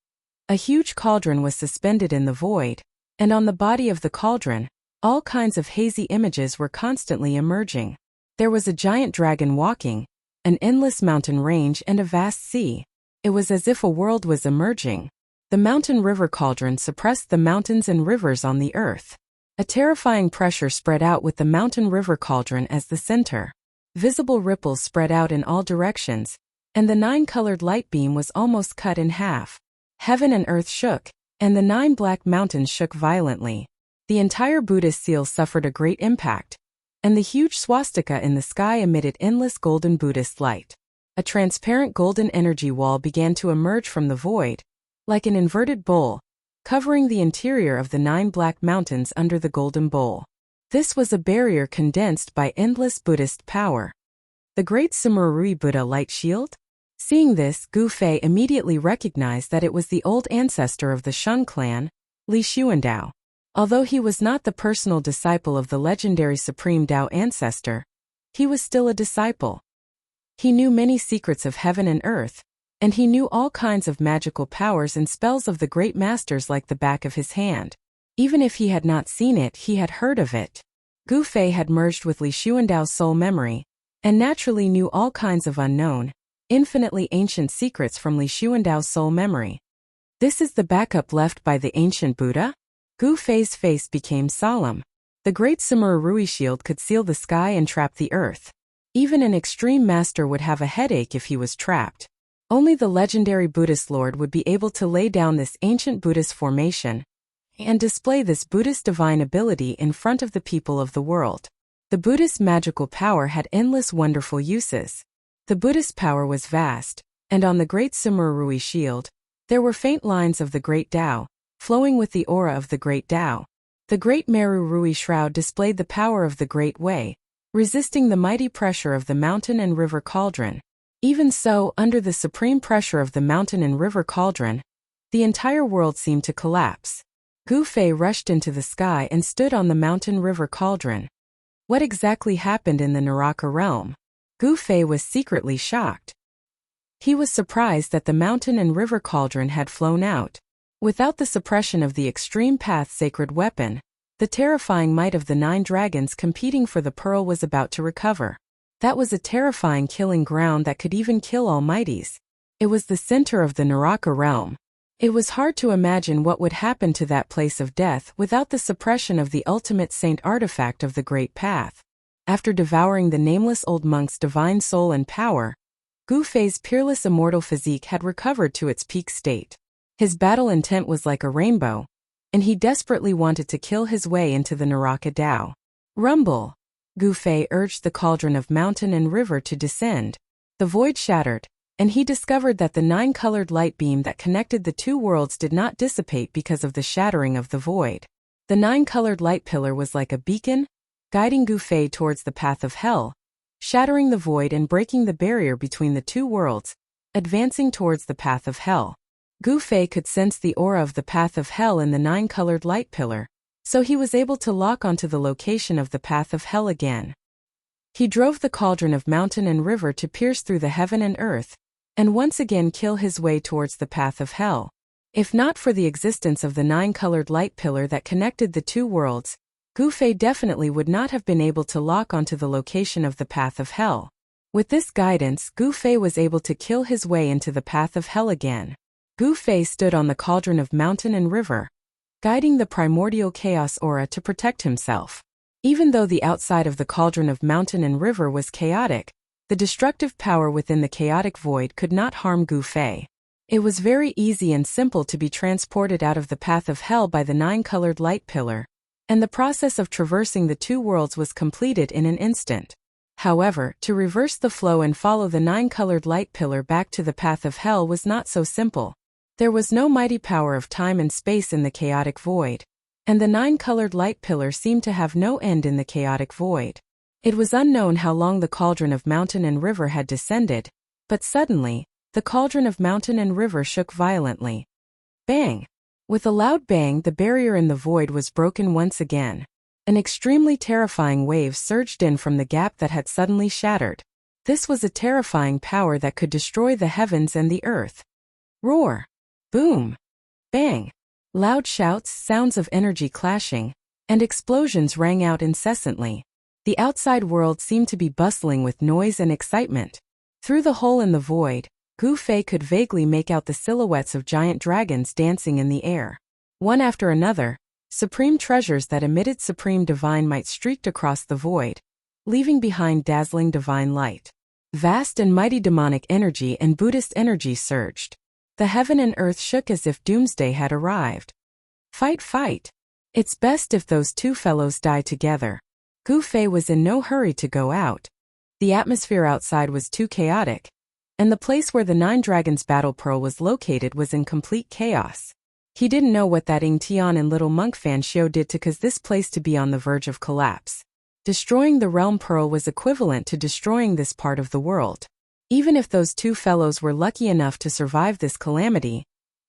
A huge cauldron was suspended in the void, and on the body of the cauldron, all kinds of hazy images were constantly emerging. There was a giant dragon walking, an endless mountain range and a vast sea. It was as if a world was emerging. The mountain river cauldron suppressed the mountains and rivers on the earth. A terrifying pressure spread out with the mountain river cauldron as the center. Visible ripples spread out in all directions, and the 9-colored light beam was almost cut in half. Heaven and earth shook, and the 9 black mountains shook violently. The entire Buddhist seal suffered a great impact, and the huge swastika in the sky emitted endless golden Buddhist light. A transparent golden energy wall began to emerge from the void, like an inverted bowl, covering the interior of the 9 black mountains under the golden bowl. This was a barrier condensed by endless Buddhist power. The Great Sumurui Buddha Light Shield? Seeing this, Gu Fei immediately recognized that it was the old ancestor of the Shun clan, Li Xuandao. Although he was not the personal disciple of the legendary Supreme Tao ancestor, he was still a disciple. He knew many secrets of heaven and earth, and he knew all kinds of magical powers and spells of the great masters like the back of his hand. Even if he had not seen it, he had heard of it. Gu Fei had merged with Li Xuandao's soul memory, and naturally knew all kinds of unknown, infinitely ancient secrets from Li Xuandao's soul memory. This is the backup left by the ancient Buddha? Gu Fei's face became solemn. The great Samurai Rui shield could seal the sky and trap the earth. Even an extreme master would have a headache if he was trapped. Only the legendary Buddhist Lord would be able to lay down this ancient Buddhist formation and display this Buddhist divine ability in front of the people of the world. The Buddhist magical power had endless wonderful uses. The Buddhist power was vast, and on the great Samurai Rui shield, there were faint lines of the great Tao, flowing with the aura of the great Tao. The great Meru Rui shroud displayed the power of the Great Way, resisting the mighty pressure of the mountain and river cauldron. Even so, under the supreme pressure of the mountain and river cauldron, the entire world seemed to collapse. Gu Fei rushed into the sky and stood on the mountain river cauldron. What exactly happened in the Naraka realm? Gu Fei was secretly shocked. He was surprised that the mountain and river cauldron had flown out. Without the suppression of the extreme path sacred weapon, the terrifying might of the 9 dragons competing for the pearl was about to recover. That was a terrifying killing ground that could even kill almighties. It was the center of the Naraka realm. It was hard to imagine what would happen to that place of death without the suppression of the ultimate saint artifact of the Great Path. After devouring the nameless old monk's divine soul and power, Gu Fei's peerless immortal physique had recovered to its peak state. His battle intent was like a rainbow, and he desperately wanted to kill his way into the Naraka Tao. Rumble! Gu Fei urged the cauldron of mountain and river to descend. The void shattered, and he discovered that the 9-colored light beam that connected the 2 worlds did not dissipate because of the shattering of the void. The 9-colored light pillar was like a beacon, guiding Gu Fei towards the path of hell, shattering the void and breaking the barrier between the 2 worlds, advancing towards the path of hell. Gu Fei could sense the aura of the path of hell in the 9-colored light pillar, so he was able to lock onto the location of the path of hell again. He drove the cauldron of mountain and river to pierce through the heaven and earth, and once again kill his way towards the path of hell. If not for the existence of the 9-colored light pillar that connected the 2 worlds, Gu Fei definitely would not have been able to lock onto the location of the path of hell. With this guidance, Gu Fei was able to kill his way into the path of hell again. Gu Fei stood on the cauldron of mountain and river, guiding the primordial chaos aura to protect himself. Even though the outside of the cauldron of mountain and river was chaotic, the destructive power within the chaotic void could not harm Gu Fei. It was very easy and simple to be transported out of the path of hell by the 9-colored light pillar, and the process of traversing the 2 worlds was completed in an instant. However, to reverse the flow and follow the 9-colored light pillar back to the path of hell was not so simple. There was no mighty power of time and space in the chaotic void, and the 9-colored light pillar seemed to have no end in the chaotic void. It was unknown how long the cauldron of mountain and river had descended, but suddenly, the cauldron of mountain and river shook violently. Bang! With a loud bang, the barrier in the void was broken once again. An extremely terrifying wave surged in from the gap that had suddenly shattered. This was a terrifying power that could destroy the heavens and the earth. Roar! Boom! Bang! Loud shouts, sounds of energy clashing, and explosions rang out incessantly. The outside world seemed to be bustling with noise and excitement. Through the hole in the void, Gu Fei could vaguely make out the silhouettes of giant dragons dancing in the air. One after another, supreme treasures that emitted supreme divine might streaked across the void, leaving behind dazzling divine light. Vast and mighty demonic energy and Buddhist energy surged. The heaven and earth shook as if doomsday had arrived. Fight, fight! It's best if those 2 fellows die together. Gu Fei was in no hurry to go out. The atmosphere outside was too chaotic, and the place where the 9 dragons battle pearl was located was in complete chaos. He didn't know what that Ying Tian and little monk Fan Xiu did to cause this place to be on the verge of collapse. Destroying the realm pearl was equivalent to destroying this part of the world. Even if those 2 fellows were lucky enough to survive this calamity,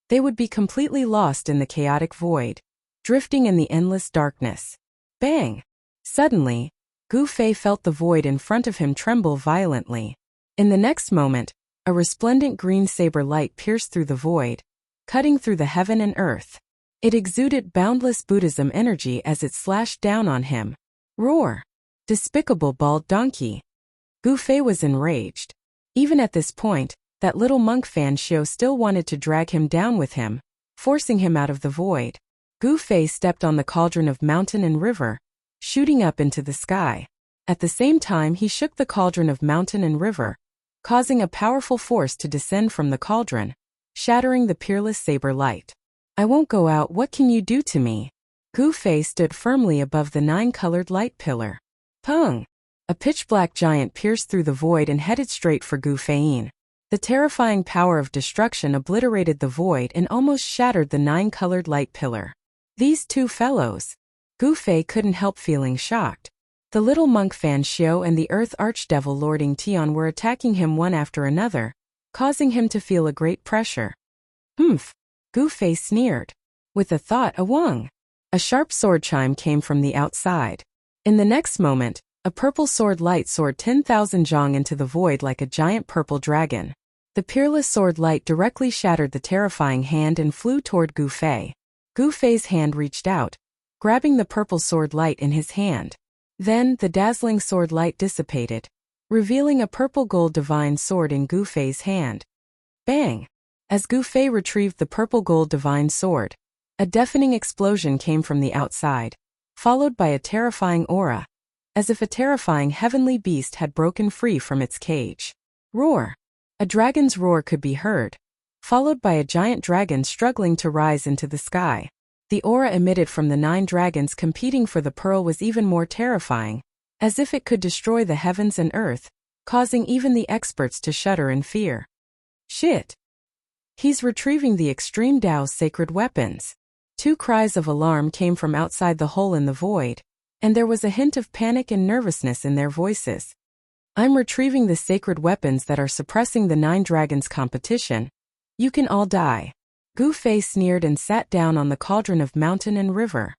they would be completely lost in the chaotic void, drifting in the endless darkness. Bang! Suddenly, Gu Fei felt the void in front of him tremble violently. In the next moment, a resplendent green saber light pierced through the void, cutting through the heaven and earth. It exuded boundless Buddhism energy as it slashed down on him. Roar! Despicable bald donkey! Gu Fei was enraged. Even at this point, that little monk Fan Xiu still wanted to drag him down with him, forcing him out of the void. Gu Fei stepped on the cauldron of mountain and river, shooting up into the sky. At the same time, he shook the cauldron of mountain and river, causing a powerful force to descend from the cauldron, shattering the peerless saber light. I won't go out, what can you do to me? Gu Fei stood firmly above the 9-colored light pillar. Pung! A pitch-black giant pierced through the void and headed straight for Gu Feiyin. The terrifying power of destruction obliterated the void and almost shattered the 9-colored light pillar. These two fellows. Gu Fei couldn't help feeling shocked. The little monk Fan Xiu and the Earth Archdevil Lord Ying Tian were attacking him one after another, causing him to feel a great pressure. Humph! Gu Fei sneered. With a thought, a wong! A sharp sword chime came from the outside. In the next moment, a purple sword light soared 10,000 zhang into the void like a giant purple dragon. The peerless sword light directly shattered the terrifying hand and flew toward Gu Fei. Gu Fei's hand reached out, grabbing the purple sword light in his hand. Then, the dazzling sword light dissipated, revealing a purple gold divine sword in Gu Fei's hand. Bang! As Gu Fei retrieved the purple gold divine sword, a deafening explosion came from the outside, followed by a terrifying aura, as if a terrifying heavenly beast had broken free from its cage. Roar! A dragon's roar could be heard, followed by a giant dragon struggling to rise into the sky. The aura emitted from the 9 dragons competing for the pearl was even more terrifying, as if it could destroy the heavens and earth, causing even the experts to shudder in fear. Shit! He's retrieving the Extreme Tao's sacred weapons. 2 cries of alarm came from outside the hole in the void, and there was a hint of panic and nervousness in their voices. I'm retrieving the sacred weapons that are suppressing the 9 dragons' competition. You can all die. Gu Fei sneered and sat down on the cauldron of mountain and river.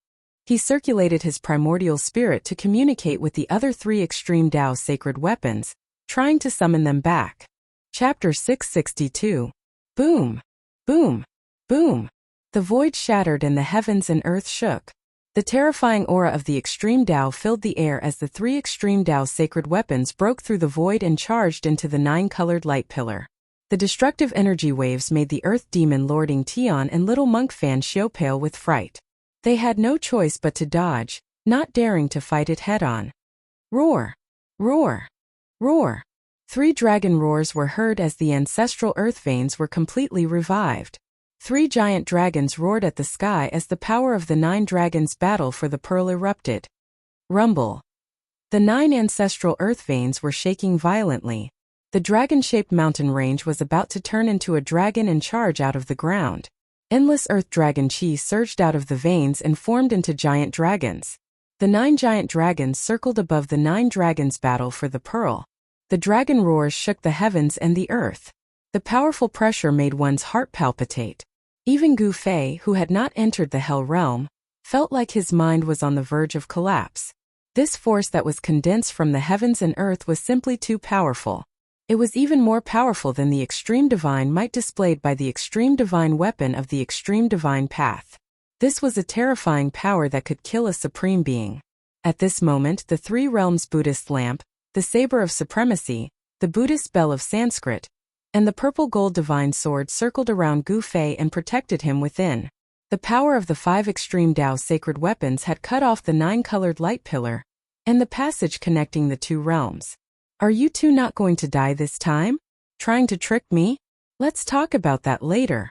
He circulated his primordial spirit to communicate with the other 3 Extreme Tao sacred weapons, trying to summon them back. Chapter 662. Boom! Boom! Boom! The void shattered and the heavens and earth shook. The terrifying aura of the Extreme Tao filled the air as the 3 Extreme Tao sacred weapons broke through the void and charged into the 9-colored light pillar. The destructive energy waves made the Earth Demon Lord Ying Tian and little monk Fan Xiu pale with fright. They had no choice but to dodge, not daring to fight it head-on. Roar! Roar! Roar! 3 dragon roars were heard as the ancestral earth veins were completely revived. 3 giant dragons roared at the sky as the power of the 9 dragons' battle for the pearl erupted. Rumble! The 9 ancestral earth veins were shaking violently. The dragon-shaped mountain range was about to turn into a dragon and charge out of the ground. Endless earth dragon chi surged out of the veins and formed into giant dragons. The 9 giant dragons circled above the 9 dragons' battle for the pearl. The dragon roars shook the heavens and the earth. The powerful pressure made one's heart palpitate. Even Gu Fei, who had not entered the hell realm, felt like his mind was on the verge of collapse. This force that was condensed from the heavens and earth was simply too powerful. It was even more powerful than the extreme divine might displayed by the extreme divine weapon of the extreme divine path. This was a terrifying power that could kill a supreme being. At this moment, the 3 realms Buddhist lamp, the saber of supremacy, the Buddhist bell of Sanskrit, and the purple gold divine sword circled around Gu Fei and protected him within. The power of the 5 extreme Tao sacred weapons had cut off the 9-colored light pillar, and the passage connecting the 2 realms. Are you 2 not going to die this time? Trying to trick me? Let's talk about that later.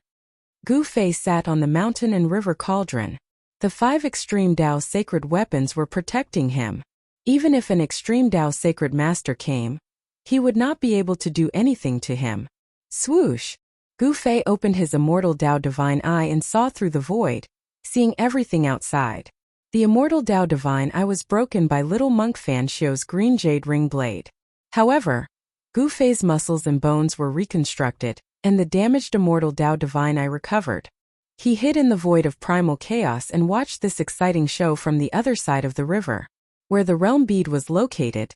Gu Fei sat on the mountain and river cauldron. The 5 extreme Tao sacred weapons were protecting him. Even if an extreme Tao sacred master came, he would not be able to do anything to him. Swoosh! Gu Fei opened his immortal Tao divine eye and saw through the void, seeing everything outside. The immortal Tao divine eye was broken by little monk Fan Xiu's green jade ring blade. However, Gu Fei's muscles and bones were reconstructed, and the damaged immortal Tao divine eye recovered. He hid in the void of primal chaos and watched this exciting show from the other side of the river. Where the realm bead was located,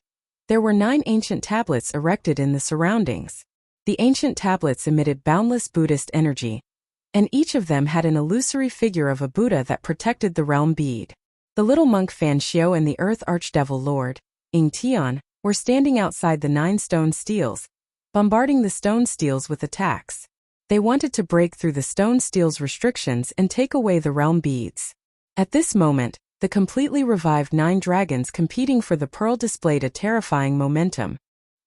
there were 9 ancient tablets erected in the surroundings. The ancient tablets emitted boundless Buddhist energy, and each of them had an illusory figure of a Buddha that protected the realm bead. The little monk Fan Xiu and the Earth Archdevil Lord, Ying Tian, were standing outside the 9 stone steels, bombarding the stone steels with attacks. They wanted to break through the stone steel's restrictions and take away the realm beads. At this moment, the completely revived 9 dragons competing for the pearl displayed a terrifying momentum.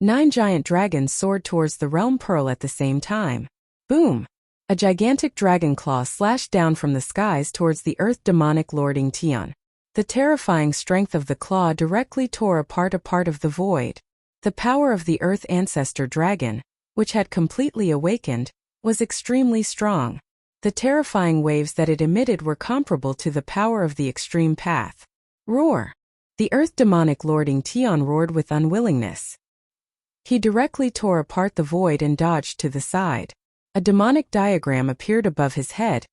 9 giant dragons soared towards the realm pearl at the same time. Boom! A gigantic dragon claw slashed down from the skies towards the earth demonic Lord Ingtion. The terrifying strength of the claw directly tore apart a part of the void. The power of the earth ancestor dragon, which had completely awakened, was extremely strong. The terrifying waves that it emitted were comparable to the power of the extreme path. Roar! The earth demonic Lord Ingtion roared with unwillingness. He directly tore apart the void and dodged to the side. A demonic diagram appeared above his head,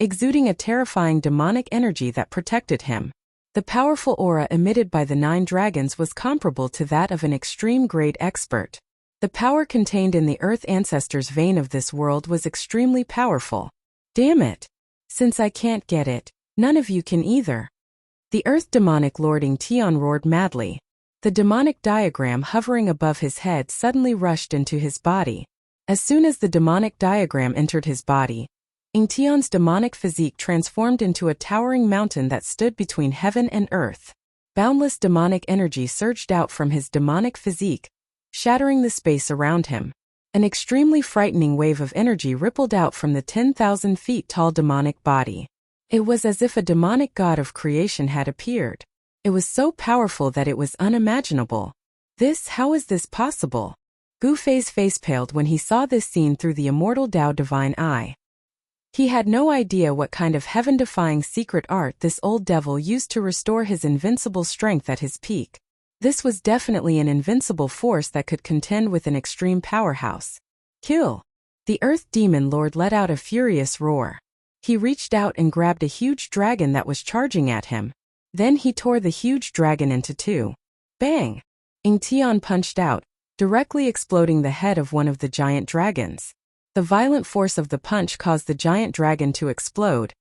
exuding a terrifying demonic energy that protected him. The powerful aura emitted by the 9 dragons was comparable to that of an extreme grade expert. The power contained in the earth ancestor's vein of this world was extremely powerful. Damn it! Since I can't get it, none of you can either. The earth demonic Lord Ingtion roared madly. The demonic diagram hovering above his head suddenly rushed into his body. As soon as the demonic diagram entered his body, Ingtion's demonic physique transformed into a towering mountain that stood between heaven and earth. Boundless demonic energy surged out from his demonic physique, shattering the space around him. An extremely frightening wave of energy rippled out from the 10,000 feet tall demonic body. It was as if a demonic god of creation had appeared. It was so powerful that it was unimaginable. How is this possible? Gu Fei's face paled when he saw this scene through the immortal Tao divine eye. He had no idea what kind of heaven-defying secret art this old devil used to restore his invincible strength at his peak. This was definitely an invincible force that could contend with an extreme powerhouse. Kill! The Earth Demon Lord let out a furious roar. He reached out and grabbed a huge dragon that was charging at him. Then he tore the huge dragon into 2. Bang! Ingtion punched out, directly exploding the head of one of the giant dragons. The violent force of the punch caused the giant dragon to explode,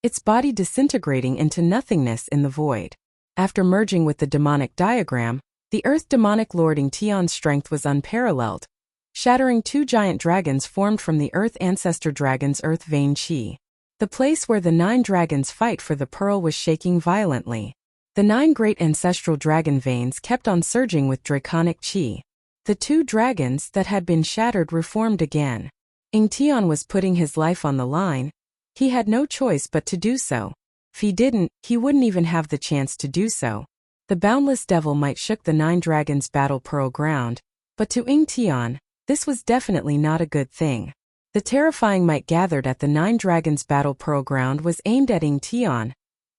its body disintegrating into nothingness in the void. After merging with the demonic diagram, the earth demonic Lord Ingtion's strength was unparalleled, shattering 2 giant dragons formed from the earth ancestor dragon's earth vein chi. The place where the 9 dragons fight for the pearl was shaking violently. The 9 great ancestral dragon veins kept on surging with draconic chi. The 2 dragons that had been shattered reformed again. Ingtion was putting his life on the line. He had no choice but to do so. If he didn't, he wouldn't even have the chance to do so. The boundless devil might shook the 9 dragons' battle pearl ground, but to Ingtion, this was definitely not a good thing. The terrifying might gathered at the 9 dragons' battle pearl ground was aimed at Ingtion,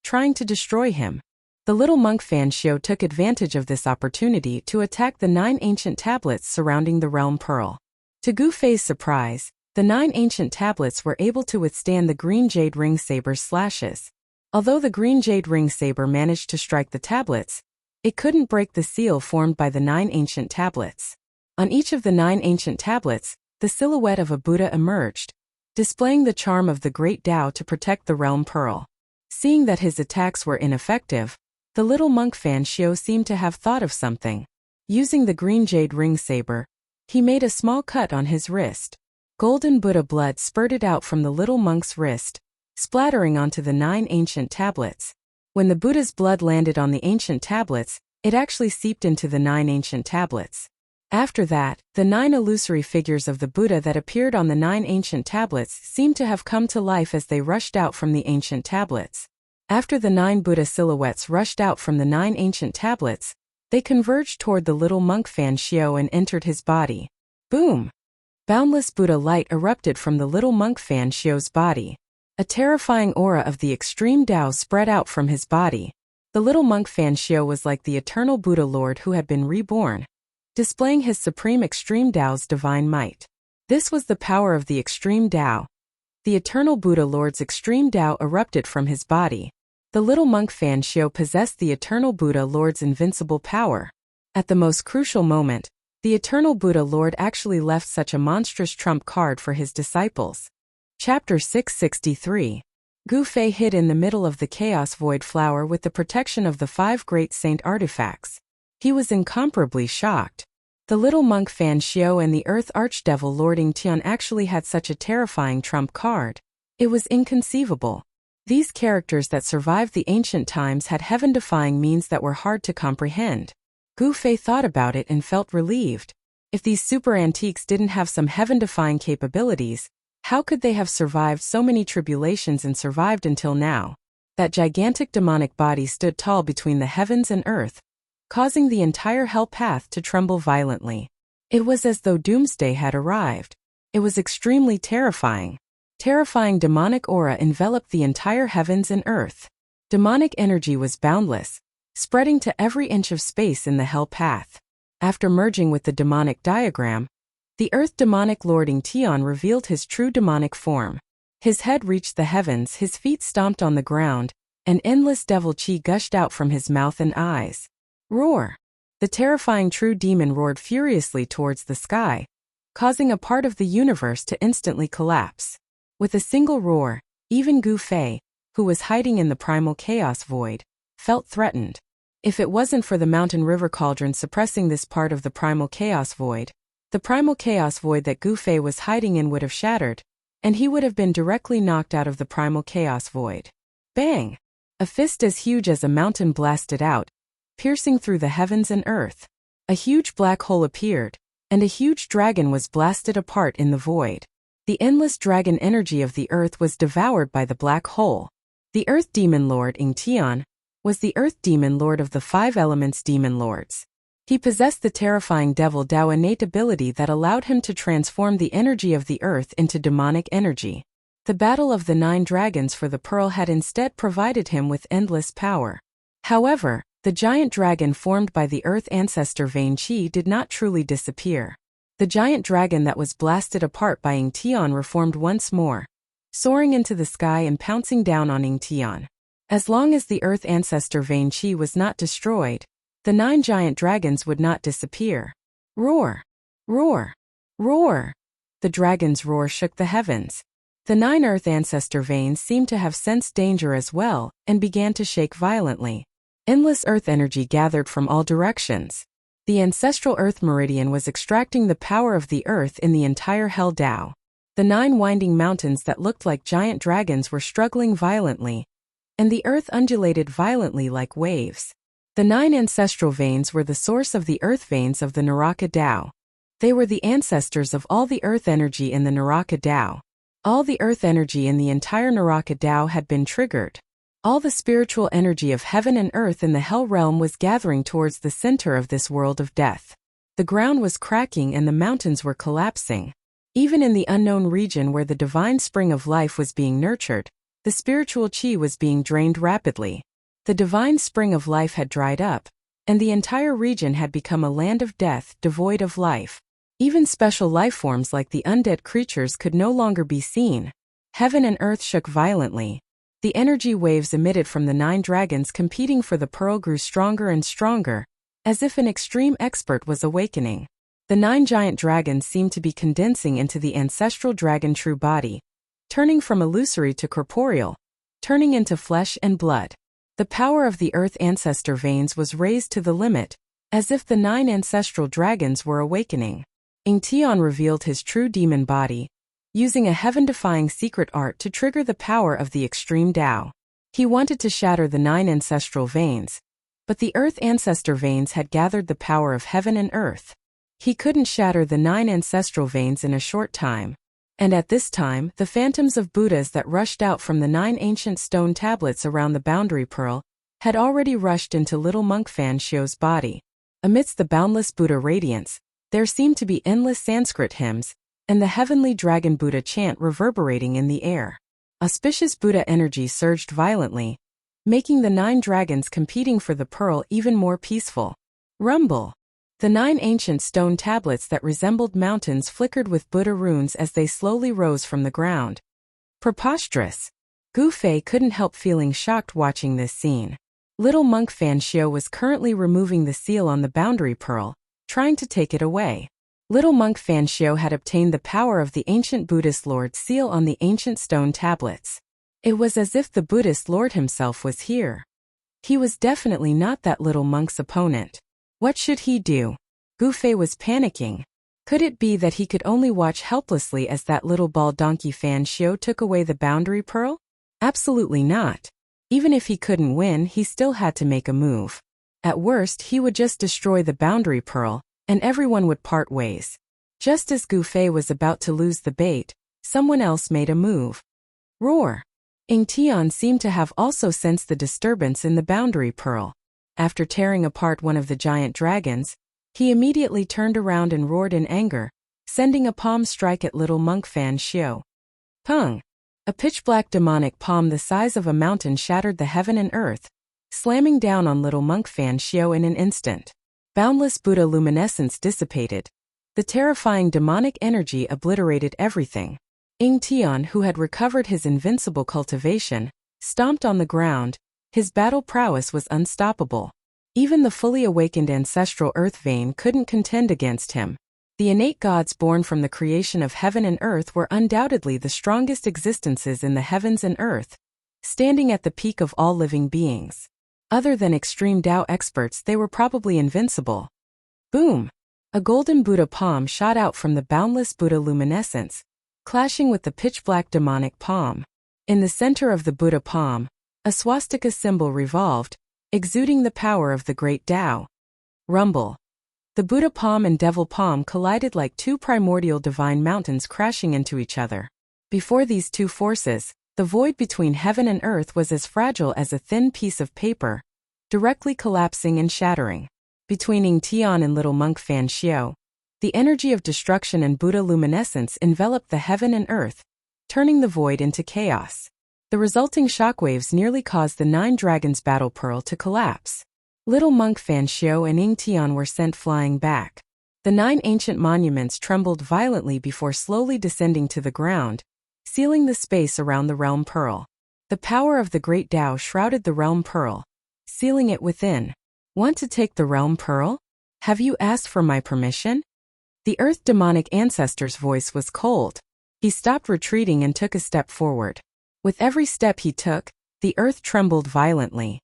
trying to destroy him. The little monk Fan Xiao took advantage of this opportunity to attack the 9 ancient tablets surrounding the realm pearl. To Gu Fei's surprise, the 9 ancient tablets were able to withstand the green jade ring saber's slashes. Although the green jade ring saber managed to strike the tablets, it couldn't break the seal formed by the 9 ancient tablets. On each of the 9 ancient tablets, the silhouette of a Buddha emerged, displaying the charm of the great Tao to protect the realm pearl. Seeing that his attacks were ineffective, the little monk Fan Xiao seemed to have thought of something. Using the green jade ring saber, he made a small cut on his wrist. Golden Buddha blood spurted out from the little monk's wrist, splattering onto the 9 ancient tablets. When the Buddha's blood landed on the ancient tablets, it actually seeped into the 9 ancient tablets. After that, the 9 illusory figures of the Buddha that appeared on the 9 ancient tablets seemed to have come to life as they rushed out from the ancient tablets. After the 9 Buddha silhouettes rushed out from the 9 ancient tablets, they converged toward the little monk Fan Xiao and entered his body. Boom! Boundless Buddha light erupted from the little monk Fan Xiao's body. A terrifying aura of the extreme Tao spread out from his body. The little monk Fan Xiao was like the eternal Buddha Lord who had been reborn, displaying his supreme extreme Tao's divine might. This was the power of the extreme Tao. The eternal Buddha Lord's extreme Tao erupted from his body. The little monk Fan Xiao possessed the eternal Buddha Lord's invincible power. At the most crucial moment, the eternal Buddha Lord actually left such a monstrous trump card for his disciples. Chapter 663. Gu Fei hid in the middle of the chaos void flower with the protection of the 5 great saint artifacts. He was incomparably shocked. The little monk Fan Xiao and the Earth Archdevil Lord Tian actually had such a terrifying trump card. It was inconceivable. These characters that survived the ancient times had heaven-defying means that were hard to comprehend. Gu Fei thought about it and felt relieved. If these super antiques didn't have some heaven-defying capabilities, how could they have survived so many tribulations and survived until now? That gigantic demonic body stood tall between the heavens and earth, causing the entire hell path to tremble violently. It was as though doomsday had arrived. It was extremely terrifying. Terrifying demonic aura enveloped the entire heavens and earth. Demonic energy was boundless, spreading to every inch of space in the hell path. After merging with the demonic diagram, the Earth Demonic Lord Tian revealed his true demonic form. His head reached the heavens, his feet stomped on the ground, and endless devil chi gushed out from his mouth and eyes. Roar! The terrifying true demon roared furiously towards the sky, causing a part of the universe to instantly collapse. With a single roar, even Gu Fei, who was hiding in the primal chaos void, felt threatened. If it wasn't for the mountain river cauldron suppressing this part of the primal chaos void, the primal chaos void that Gu Fei was hiding in would have shattered, and he would have been directly knocked out of the primal chaos void. Bang! A fist as huge as a mountain blasted out, piercing through the heavens and earth. A huge black hole appeared, and a huge dragon was blasted apart in the void. The endless dragon energy of the earth was devoured by the black hole. The Earth Demon Lord Tian was the Earth Demon Lord of the 5 Elements Demon Lords. He possessed the terrifying Devil Dao innate ability that allowed him to transform the energy of the earth into demonic energy. The battle of the 9 dragons for the pearl had instead provided him with endless power. However, the giant dragon formed by the Earth Ancestor Vein Qi did not truly disappear. The giant dragon that was blasted apart by Tian reformed once more, soaring into the sky and pouncing down on Tian. As long as the Earth Ancestor Vein Qi was not destroyed, the 9 giant dragons would not disappear. Roar! Roar! Roar! The dragon's roar shook the heavens. The 9 Earth Ancestor veins seemed to have sensed danger as well and began to shake violently. Endless earth energy gathered from all directions. The ancestral earth meridian was extracting the power of the earth in the entire Hell Dao. The 9 winding mountains that looked like giant dragons were struggling violently, and the earth undulated violently like waves. The 9 ancestral veins were the source of the earth veins of the Naraka Dao. They were the ancestors of all the earth energy in the Naraka Dao. All the earth energy in the entire Naraka Dao had been triggered. All the spiritual energy of heaven and earth in the hell realm was gathering towards the center of this world of death. The ground was cracking and the mountains were collapsing. Even in the unknown region where the divine spring of life was being nurtured, the spiritual chi was being drained rapidly. The divine spring of life had dried up, and the entire region had become a land of death, devoid of life. Even special life forms like the undead creatures could no longer be seen. Heaven and earth shook violently. The energy waves emitted from the 9 dragons competing for the pearl grew stronger and stronger, as if an extreme expert was awakening. The 9 giant dragons seemed to be condensing into the ancestral dragon true body, turning from illusory to corporeal, turning into flesh and blood. The power of the earth ancestor veins was raised to the limit, as if the 9 ancestral dragons were awakening. Tian revealed his true demon body, using a heaven-defying secret art to trigger the power of the extreme Dao. He wanted to shatter the 9 ancestral veins, but the earth ancestor veins had gathered the power of heaven and earth. He couldn't shatter the 9 ancestral veins in a short time. And at this time, the phantoms of Buddhas that rushed out from the 9 ancient stone tablets around the boundary pearl had already rushed into little monk Fan Xiao's body. Amidst the boundless Buddha radiance, there seemed to be endless Sanskrit hymns, and the heavenly dragon Buddha chant reverberating in the air. Auspicious Buddha energy surged violently, making the 9 dragons competing for the pearl even more peaceful. Rumble! The 9 ancient stone tablets that resembled mountains flickered with Buddha runes as they slowly rose from the ground. Preposterous! Gu Fei couldn't help feeling shocked watching this scene. Little monk Fan Xiao was currently removing the seal on the boundary pearl, trying to take it away. Little monk Fan Xiao had obtained the power of the ancient Buddhist Lord seal on the ancient stone tablets. It was as if the Buddhist Lord himself was here. He was definitely not that little monk's opponent. What should he do? Gufei was panicking. Could it be that he could only watch helplessly as that little ball donkey Fan Xiu took away the boundary pearl? Absolutely not. Even if he couldn't win, he still had to make a move. At worst, he would just destroy the boundary pearl, and everyone would part ways. Just as Gufei was about to lose the bait, someone else made a move. Roar! Ying Tian seemed to have also sensed the disturbance in the boundary pearl. After tearing apart one of the giant dragons, he immediately turned around and roared in anger, sending a palm strike at little monk Fan Xiu. Pung! A pitch-black demonic palm the size of a mountain shattered the heaven and earth, slamming down on little monk Fan Xiu in an instant. Boundless Buddha luminescence dissipated. The terrifying demonic energy obliterated everything. Ying Tian, who had recovered his invincible cultivation, stomped on the ground. His battle prowess was unstoppable. Even the fully awakened ancestral earth vein couldn't contend against him. The innate gods born from the creation of heaven and earth were undoubtedly the strongest existences in the heavens and earth, standing at the peak of all living beings. Other than extreme Tao experts, they were probably invincible. Boom! A golden Buddha palm shot out from the boundless Buddha luminescence, clashing with the pitch-black demonic palm. In the center of the Buddha palm, a swastika symbol revolved, exuding the power of the great Tao. Rumble. The Buddha palm and devil palm collided like two primordial divine mountains crashing into each other. Before these two forces, the void between heaven and earth was as fragile as a thin piece of paper, directly collapsing and shattering. Between Ying Tian and little monk Fan Xiu, the energy of destruction and Buddha luminescence enveloped the heaven and earth, turning the void into chaos. The resulting shockwaves nearly caused the 9 Dragons battle pearl to collapse. Little monk Fan Xiu and Ying Tian were sent flying back. The 9 ancient monuments trembled violently before slowly descending to the ground, sealing the space around the realm pearl. The power of the great Tao shrouded the realm pearl, sealing it within. Want to take the realm pearl? Have you asked for my permission? The earth demonic ancestor's voice was cold. He stopped retreating and took a step forward. With every step he took, the earth trembled violently.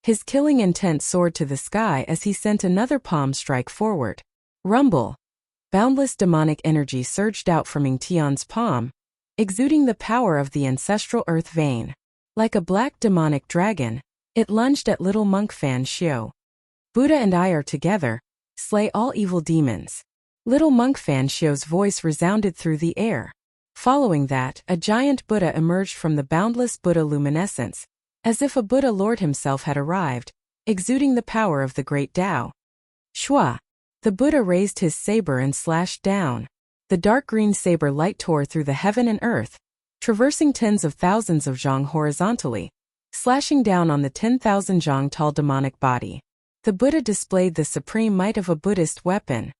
His killing intent soared to the sky as he sent another palm strike forward. Rumble! Boundless demonic energy surged out from Ying Tian's palm, exuding the power of the ancestral earth vein. Like a black demonic dragon, it lunged at little monk Fan Xiu. Buddha and I are together. Slay all evil demons. Little monk Fan Xiu's voice resounded through the air. Following that, a giant Buddha emerged from the boundless Buddha luminescence, as if a Buddha Lord himself had arrived, exuding the power of the great Tao. Shua! The Buddha raised his saber and slashed down. The dark green saber light tore through the heaven and earth, traversing tens of thousands of zhang horizontally, slashing down on the 10,000 zhang tall demonic body. The Buddha displayed the supreme might of a Buddhist weapon.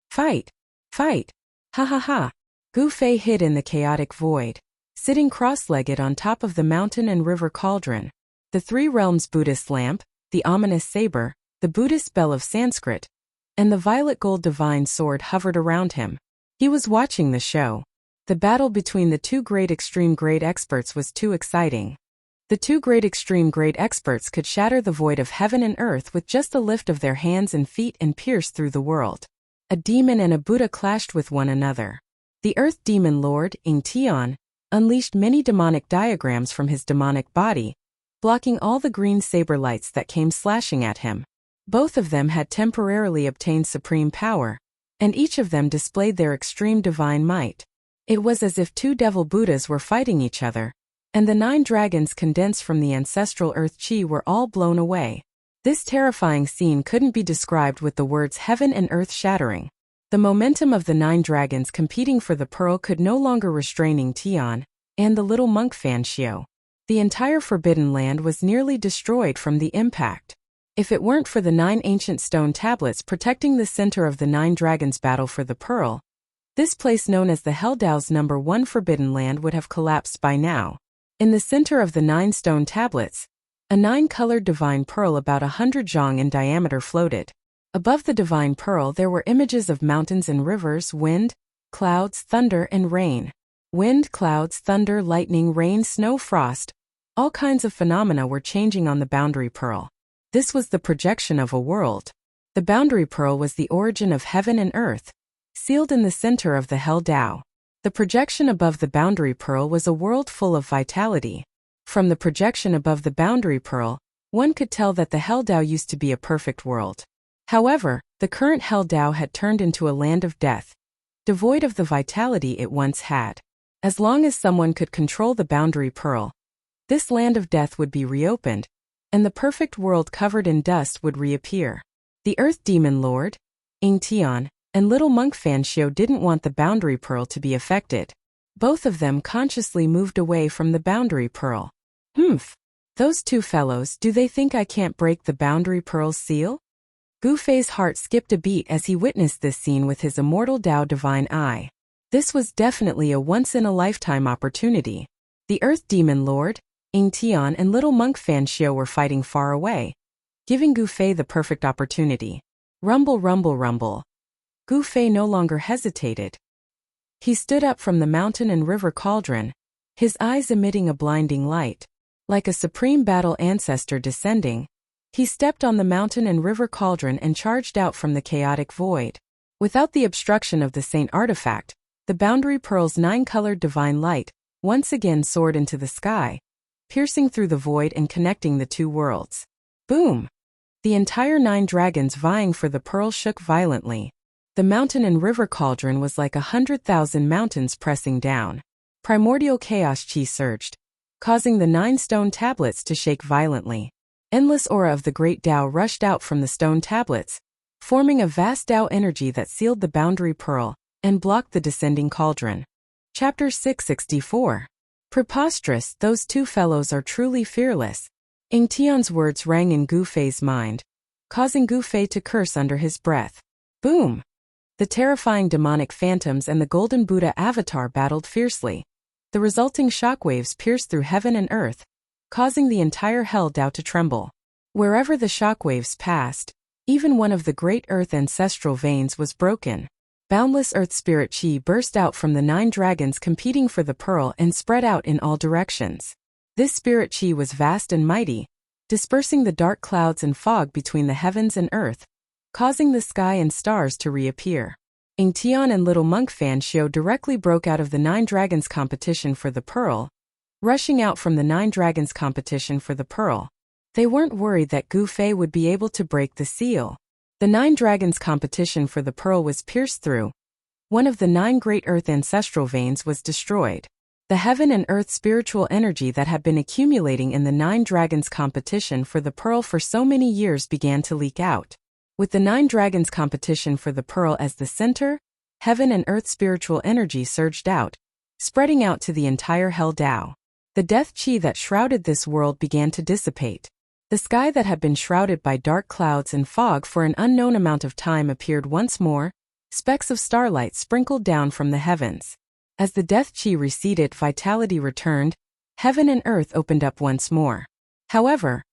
Fight! Fight! Ha ha ha! Gufei hid in the chaotic void, sitting cross-legged on top of the mountain and river cauldron. The 3 realms Buddhist lamp, the ominous saber, the Buddhist bell of Sanskrit, and the violet gold divine sword hovered around him. He was watching the show. The battle between the 2 great extreme great experts was too exciting. The 2 great extreme great experts could shatter the void of heaven and earth with just a lift of their hands and feet and pierce through the world. A demon and a Buddha clashed with one another. The Earth Demon Lord, Ying Tian, unleashed many demonic diagrams from his demonic body, blocking all the green saber lights that came slashing at him. Both of them had temporarily obtained supreme power, and each of them displayed their extreme divine might. It was as if 2 devil Buddhas were fighting each other, and the 9 dragons condensed from the ancestral earth chi were all blown away. This terrifying scene couldn't be described with the words heaven and earth shattering. The momentum of the 9 dragons competing for the pearl could no longer restrain Ying Tian and the little monk Fan Xiu. The entire Forbidden Land was nearly destroyed from the impact. If it weren't for the 9 ancient stone tablets protecting the center of the 9 dragons' battle for the pearl, this place known as the Helldao's number 1 Forbidden Land would have collapsed by now. In the center of the 9 stone tablets, a 9-colored divine pearl about 100 zhang in diameter floated. Above the divine pearl there were images of mountains and rivers, wind, clouds, thunder, and rain. Wind, clouds, thunder, lightning, rain, snow, frost. All kinds of phenomena were changing on the boundary pearl. This was the projection of a world. The boundary pearl was the origin of heaven and earth, sealed in the center of the Hell Tao. The projection above the boundary pearl was a world full of vitality. From the projection above the boundary pearl, one could tell that the Hell Tao used to be a perfect world. However, the current Hell Tao had turned into a land of death, devoid of the vitality it once had. As long as someone could control the boundary pearl, this land of death would be reopened, and the perfect world covered in dust would reappear. The Earth Demon Lord, Ing Tian, and Little Monk Fan Xiu didn't want the boundary pearl to be affected. Both of them consciously moved away from the boundary pearl. Those two fellows, do they think I can't break the boundary pearl's seal? Gu Fei's heart skipped a beat as he witnessed this scene with his immortal Tao divine eye. This was definitely a once-in-a-lifetime opportunity. The Earth Demon Lord, Ing Tian, and Little Monk Fan Xiu were fighting far away, giving Gu Fei the perfect opportunity. Rumble, rumble, rumble. Gu Fei no longer hesitated. He stood up from the mountain and river cauldron, his eyes emitting a blinding light. Like a supreme battle ancestor descending, he stepped on the mountain and river cauldron and charged out from the chaotic void. Without the obstruction of the Saint artifact, the boundary pearl's 9-colored divine light once again soared into the sky, piercing through the void and connecting the two worlds. Boom! The entire 9 dragons vying for the pearl shook violently. The mountain and river cauldron was like 100,000 mountains pressing down. Primordial chaos chi surged, causing the 9 stone tablets to shake violently. Endless aura of the great Tao rushed out from the stone tablets, forming a vast Tao energy that sealed the boundary pearl and blocked the descending cauldron. Chapter 664. Preposterous, those two fellows are truly fearless. Ing Tian's words rang in Gu Fei's mind, causing Gu Fei to curse under his breath. Boom! The terrifying demonic phantoms and the Golden Buddha avatar battled fiercely. The resulting shockwaves pierced through heaven and earth, causing the entire Hell Tao to tremble. Wherever the shockwaves passed, even one of the great earth ancestral veins was broken. Boundless earth spirit chi burst out from the 9 dragons competing for the pearl and spread out in all directions. This spirit chi was vast and mighty, dispersing the dark clouds and fog between the heavens and earth, causing the sky and stars to reappear. Ing Tian and Little Monk Fan Xiu directly broke out of the 9 dragons competition for the pearl, rushing out from the 9 dragons competition for the pearl. They weren't worried that Gu Fei would be able to break the seal. The 9 dragons competition for the pearl was pierced through. One of the 9 great earth ancestral veins was destroyed. The heaven and earth spiritual energy that had been accumulating in the 9 dragons competition for the pearl for so many years began to leak out. With the 9 dragons competition for the pearl as the center, heaven and earth spiritual energy surged out, spreading out to the entire Hell Tao. The death chi that shrouded this world began to dissipate. The sky that had been shrouded by dark clouds and fog for an unknown amount of time appeared once more, specks of starlight sprinkled down from the heavens. As the death chi receded, vitality returned, heaven and earth opened up once more. However,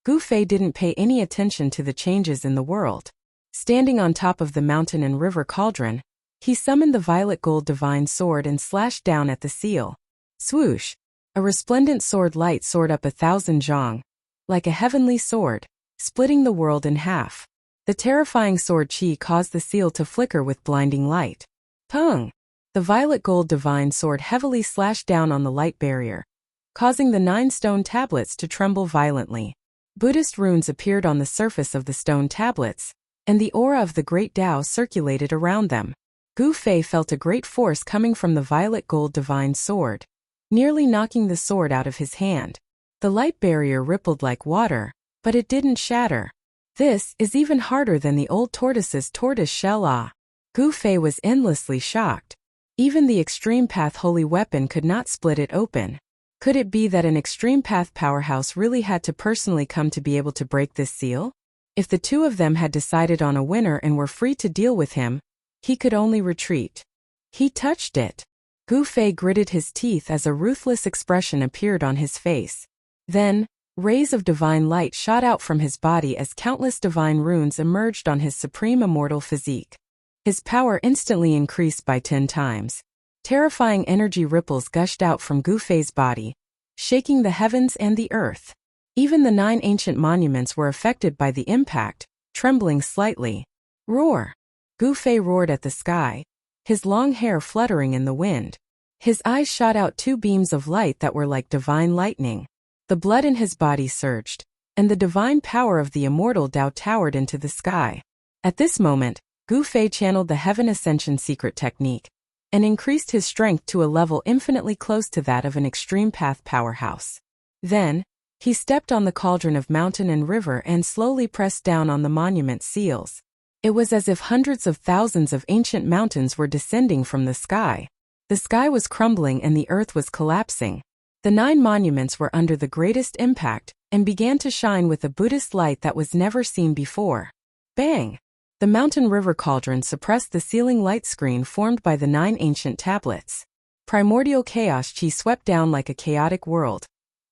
Gu Fei didn't pay any attention to the changes in the world. Standing on top of the mountain and river cauldron, he summoned the violet gold divine sword and slashed down at the seal. Swoosh! A resplendent sword light soared up 1,000 zhang, like a heavenly sword, splitting the world in half. The terrifying sword chi caused the seal to flicker with blinding light. Pung! The violet gold divine sword heavily slashed down on the light barrier, causing the 9 stone tablets to tremble violently. Buddhist runes appeared on the surface of the stone tablets, and the aura of the great Tao circulated around them. Gu Fei felt a great force coming from the violet gold divine sword, nearly knocking the sword out of his hand. The light barrier rippled like water, but it didn't shatter. This is even harder than the old tortoise's tortoise shell. Gu Fei was endlessly shocked. Even the extreme path holy weapon could not split it open. Could it be that an extreme path powerhouse really had to personally come to be able to break this seal? If the two of them had decided on a winner and were free to deal with him, he could only retreat. He touched it. Gu Fei gritted his teeth as a ruthless expression appeared on his face. Then, rays of divine light shot out from his body as countless divine runes emerged on his supreme immortal physique. His power instantly increased by 10 times. Terrifying energy ripples gushed out from Gu Fei's body, shaking the heavens and the earth. Even the 9 ancient monuments were affected by the impact, trembling slightly. Roar! Gu Fei roared at the sky, his long hair fluttering in the wind. His eyes shot out two beams of light that were like divine lightning. The blood in his body surged, and the divine power of the immortal Tao towered into the sky. At this moment, Gu Fei channeled the Heaven Ascension secret technique, and increased his strength to a level infinitely close to that of an extreme path powerhouse. Then, he stepped on the cauldron of mountain and river and slowly pressed down on the monument seals. It was as if hundreds of thousands of ancient mountains were descending from the sky. The sky was crumbling and the earth was collapsing. The 9 monuments were under the greatest impact and began to shine with a Buddhist light that was never seen before. Bang! The mountain river cauldron suppressed the ceiling light screen formed by the 9 ancient tablets. Primordial chaos chi swept down like a chaotic world,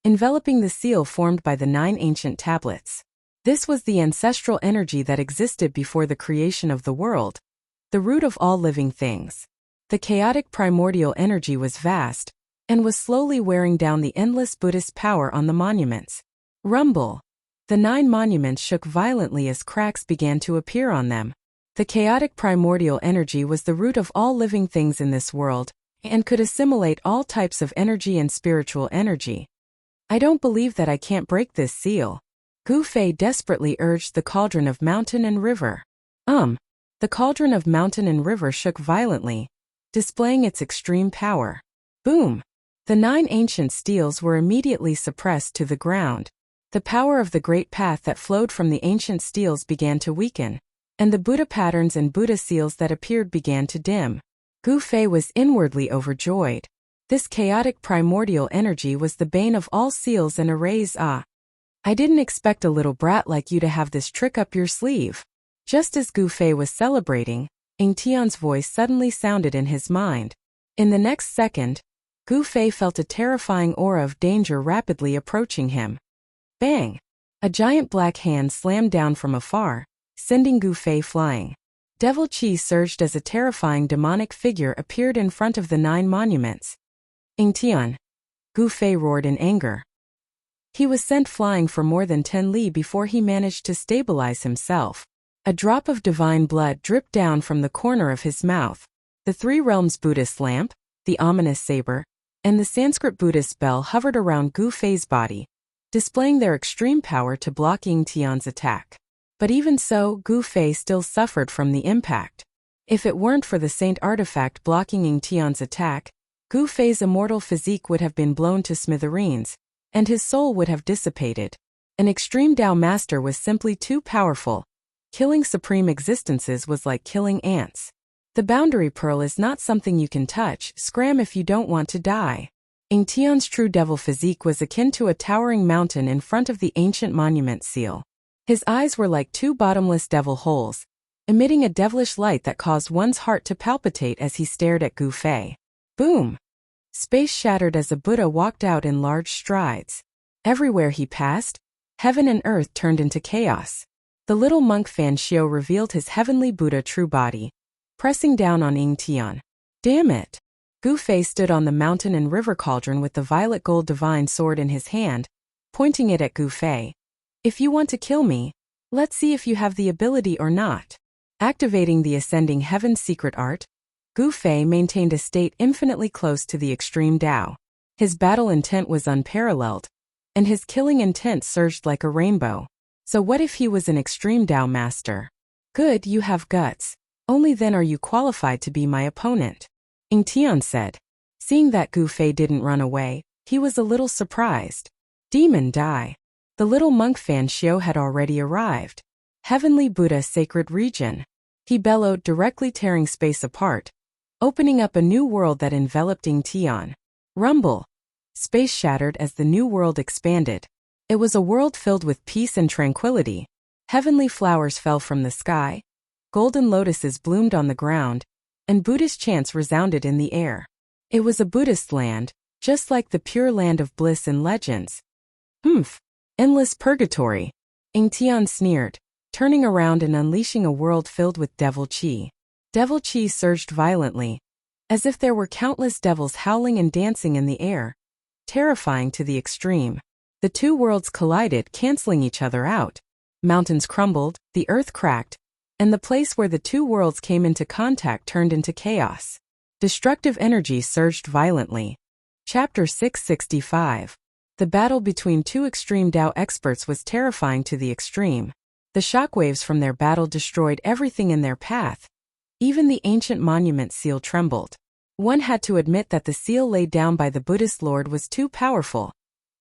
enveloping the seal formed by the 9 ancient tablets. This was the ancestral energy that existed before the creation of the world, the root of all living things. The chaotic primordial energy was vast, and was slowly wearing down the endless Buddhist power on the monuments. Rumble! The 9 monuments shook violently as cracks began to appear on them. The chaotic primordial energy was the root of all living things in this world, and could assimilate all types of energy and spiritual energy. I don't believe that I can't break this seal. Gu Fei desperately urged the cauldron of mountain and river. The cauldron of mountain and river shook violently, displaying its extreme power. Boom! The 9 ancient steels were immediately suppressed to the ground. The power of the great path that flowed from the ancient steels began to weaken, and the Buddha patterns and Buddha seals that appeared began to dim. Gu Fei was inwardly overjoyed. This chaotic primordial energy was the bane of all seals and arrays. I didn't expect a little brat like you to have this trick up your sleeve. Just as Gu Fei was celebrating, Ying Tian's voice suddenly sounded in his mind. In the next second, Gu Fei felt a terrifying aura of danger rapidly approaching him. Bang! A giant black hand slammed down from afar, sending Gu Fei flying. Devil Qi surged as a terrifying demonic figure appeared in front of the 9 monuments. Ying Tian! Gu Fei roared in anger. He was sent flying for more than 10 li before he managed to stabilize himself. A drop of divine blood dripped down from the corner of his mouth. The 3 realms Buddhist lamp, the ominous saber, and the Sanskrit Buddhist bell hovered around Gu Fei's body, displaying their extreme power to block Ying Tian's attack. But even so, Gu Fei still suffered from the impact. If it weren't for the saint artifact blocking Ying Tian's attack, Gu Fei's immortal physique would have been blown to smithereens, and his soul would have dissipated. An extreme Tao master was simply too powerful. Killing supreme existences was like killing ants. The boundary pearl is not something you can touch. Scram if you don't want to die. Ying Tian's true devil physique was akin to a towering mountain in front of the ancient monument seal. His eyes were like 2 bottomless devil holes, emitting a devilish light that caused one's heart to palpitate as he stared at Gu Fei. Boom! Space shattered as a Buddha walked out in large strides. Everywhere he passed, heaven and earth turned into chaos. The little monk Fan Xiao revealed his heavenly Buddha true body, pressing down on Ying Tian. Damn it! Gu Fei stood on the mountain and river cauldron with the violet gold divine sword in his hand, pointing it at Gu Fei. If you want to kill me, let's see if you have the ability or not. Activating the ascending heaven's secret art, Gu Fei maintained a state infinitely close to the extreme Tao. His battle intent was unparalleled, and his killing intent surged like a rainbow. So what if he was an extreme Tao master? Good, you have guts. Only then are you qualified to be my opponent. Ying Tian said. Seeing that Gu Fei didn't run away, he was a little surprised. Demon die. The little monk Fan Xiao had already arrived. Heavenly Buddha sacred region. He bellowed, directly tearing space apart, opening up a new world that enveloped Ying Tian. Rumble! Space shattered as the new world expanded. It was a world filled with peace and tranquility. Heavenly flowers fell from the sky, golden lotuses bloomed on the ground, and Buddhist chants resounded in the air. It was a Buddhist land, just like the pure land of bliss in legends. Endless purgatory. Ying Tian sneered, turning around and unleashing a world filled with devil qi. Devil qi surged violently, as if there were countless devils howling and dancing in the air, terrifying to the extreme. The 2 worlds collided, canceling each other out. Mountains crumbled, the earth cracked, and the place where the two worlds came into contact turned into chaos. Destructive energy surged violently. Chapter 665. The battle between two extreme Tao experts was terrifying to the extreme. The shockwaves from their battle destroyed everything in their path. Even the ancient monument seal trembled. One had to admit that the seal laid down by the Buddhist lord was too powerful.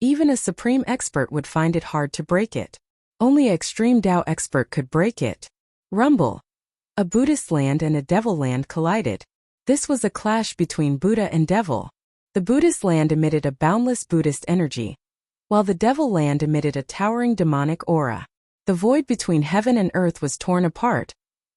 Even a supreme expert would find it hard to break it. Only an extreme Tao expert could break it. Rumble. A Buddhist land and a devil land collided. This was a clash between Buddha and devil. The Buddhist land emitted a boundless Buddhist energy, while the devil land emitted a towering demonic aura. The void between heaven and earth was torn apart.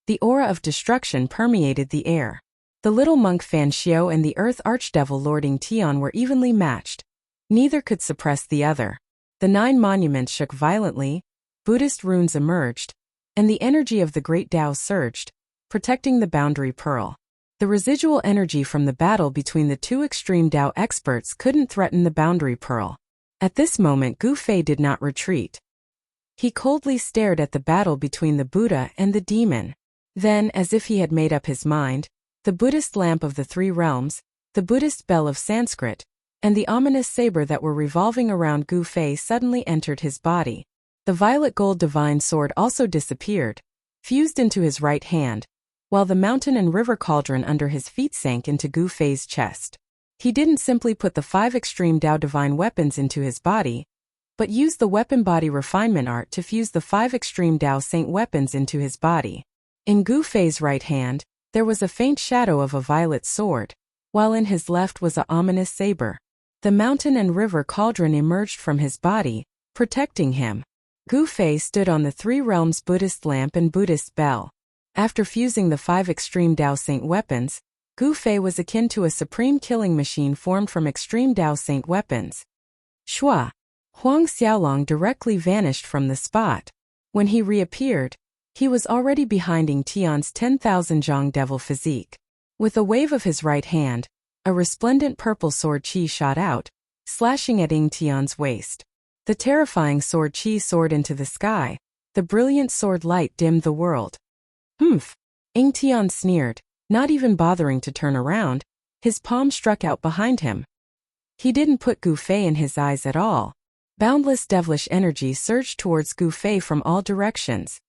The aura of destruction permeated the air. The little monk Fan Xiao and the earth archdevil lording Tian were evenly matched. Neither could suppress the other. The 9 monuments shook violently, Buddhist runes emerged, and the energy of the great Tao surged, protecting the boundary pearl. The residual energy from the battle between the two extreme Tao experts couldn't threaten the boundary pearl. At this moment Gu Fei did not retreat. He coldly stared at the battle between the Buddha and the demon. Then, as if he had made up his mind, the Buddhist lamp of the 3 realms, the Buddhist bell of Sanskrit, and the ominous saber that were revolving around Gu Fei suddenly entered his body. The violet gold divine sword also disappeared, fused into his right hand, while the mountain and river cauldron under his feet sank into Gu Fei's chest. He didn't simply put the 5 extreme Tao divine weapons into his body, but used the weapon body refinement art to fuse the 5 extreme Tao saint weapons into his body. In Gu Fei's right hand, there was a faint shadow of a violet sword, while in his left was an ominous saber. The mountain and river cauldron emerged from his body, protecting him. Gu Fei stood on the 3 realms Buddhist lamp and Buddhist bell. After fusing the 5 extreme Tao saint weapons, Gu Fei was akin to a supreme killing machine formed from extreme Tao saint weapons. Shua. Huang Xiaolong directly vanished from the spot. When he reappeared, he was already behind Ying Tian's 10,000 Zhang devil physique. With a wave of his right hand, a resplendent purple sword qi shot out, slashing at Ying Tian's waist. The terrifying sword qi soared into the sky. The brilliant sword light dimmed the world. Humph! Ying Tian sneered, not even bothering to turn around. His palm struck out behind him. He didn't put Gu Fei in his eyes at all. Boundless devilish energy surged towards Gu Fei from all directions.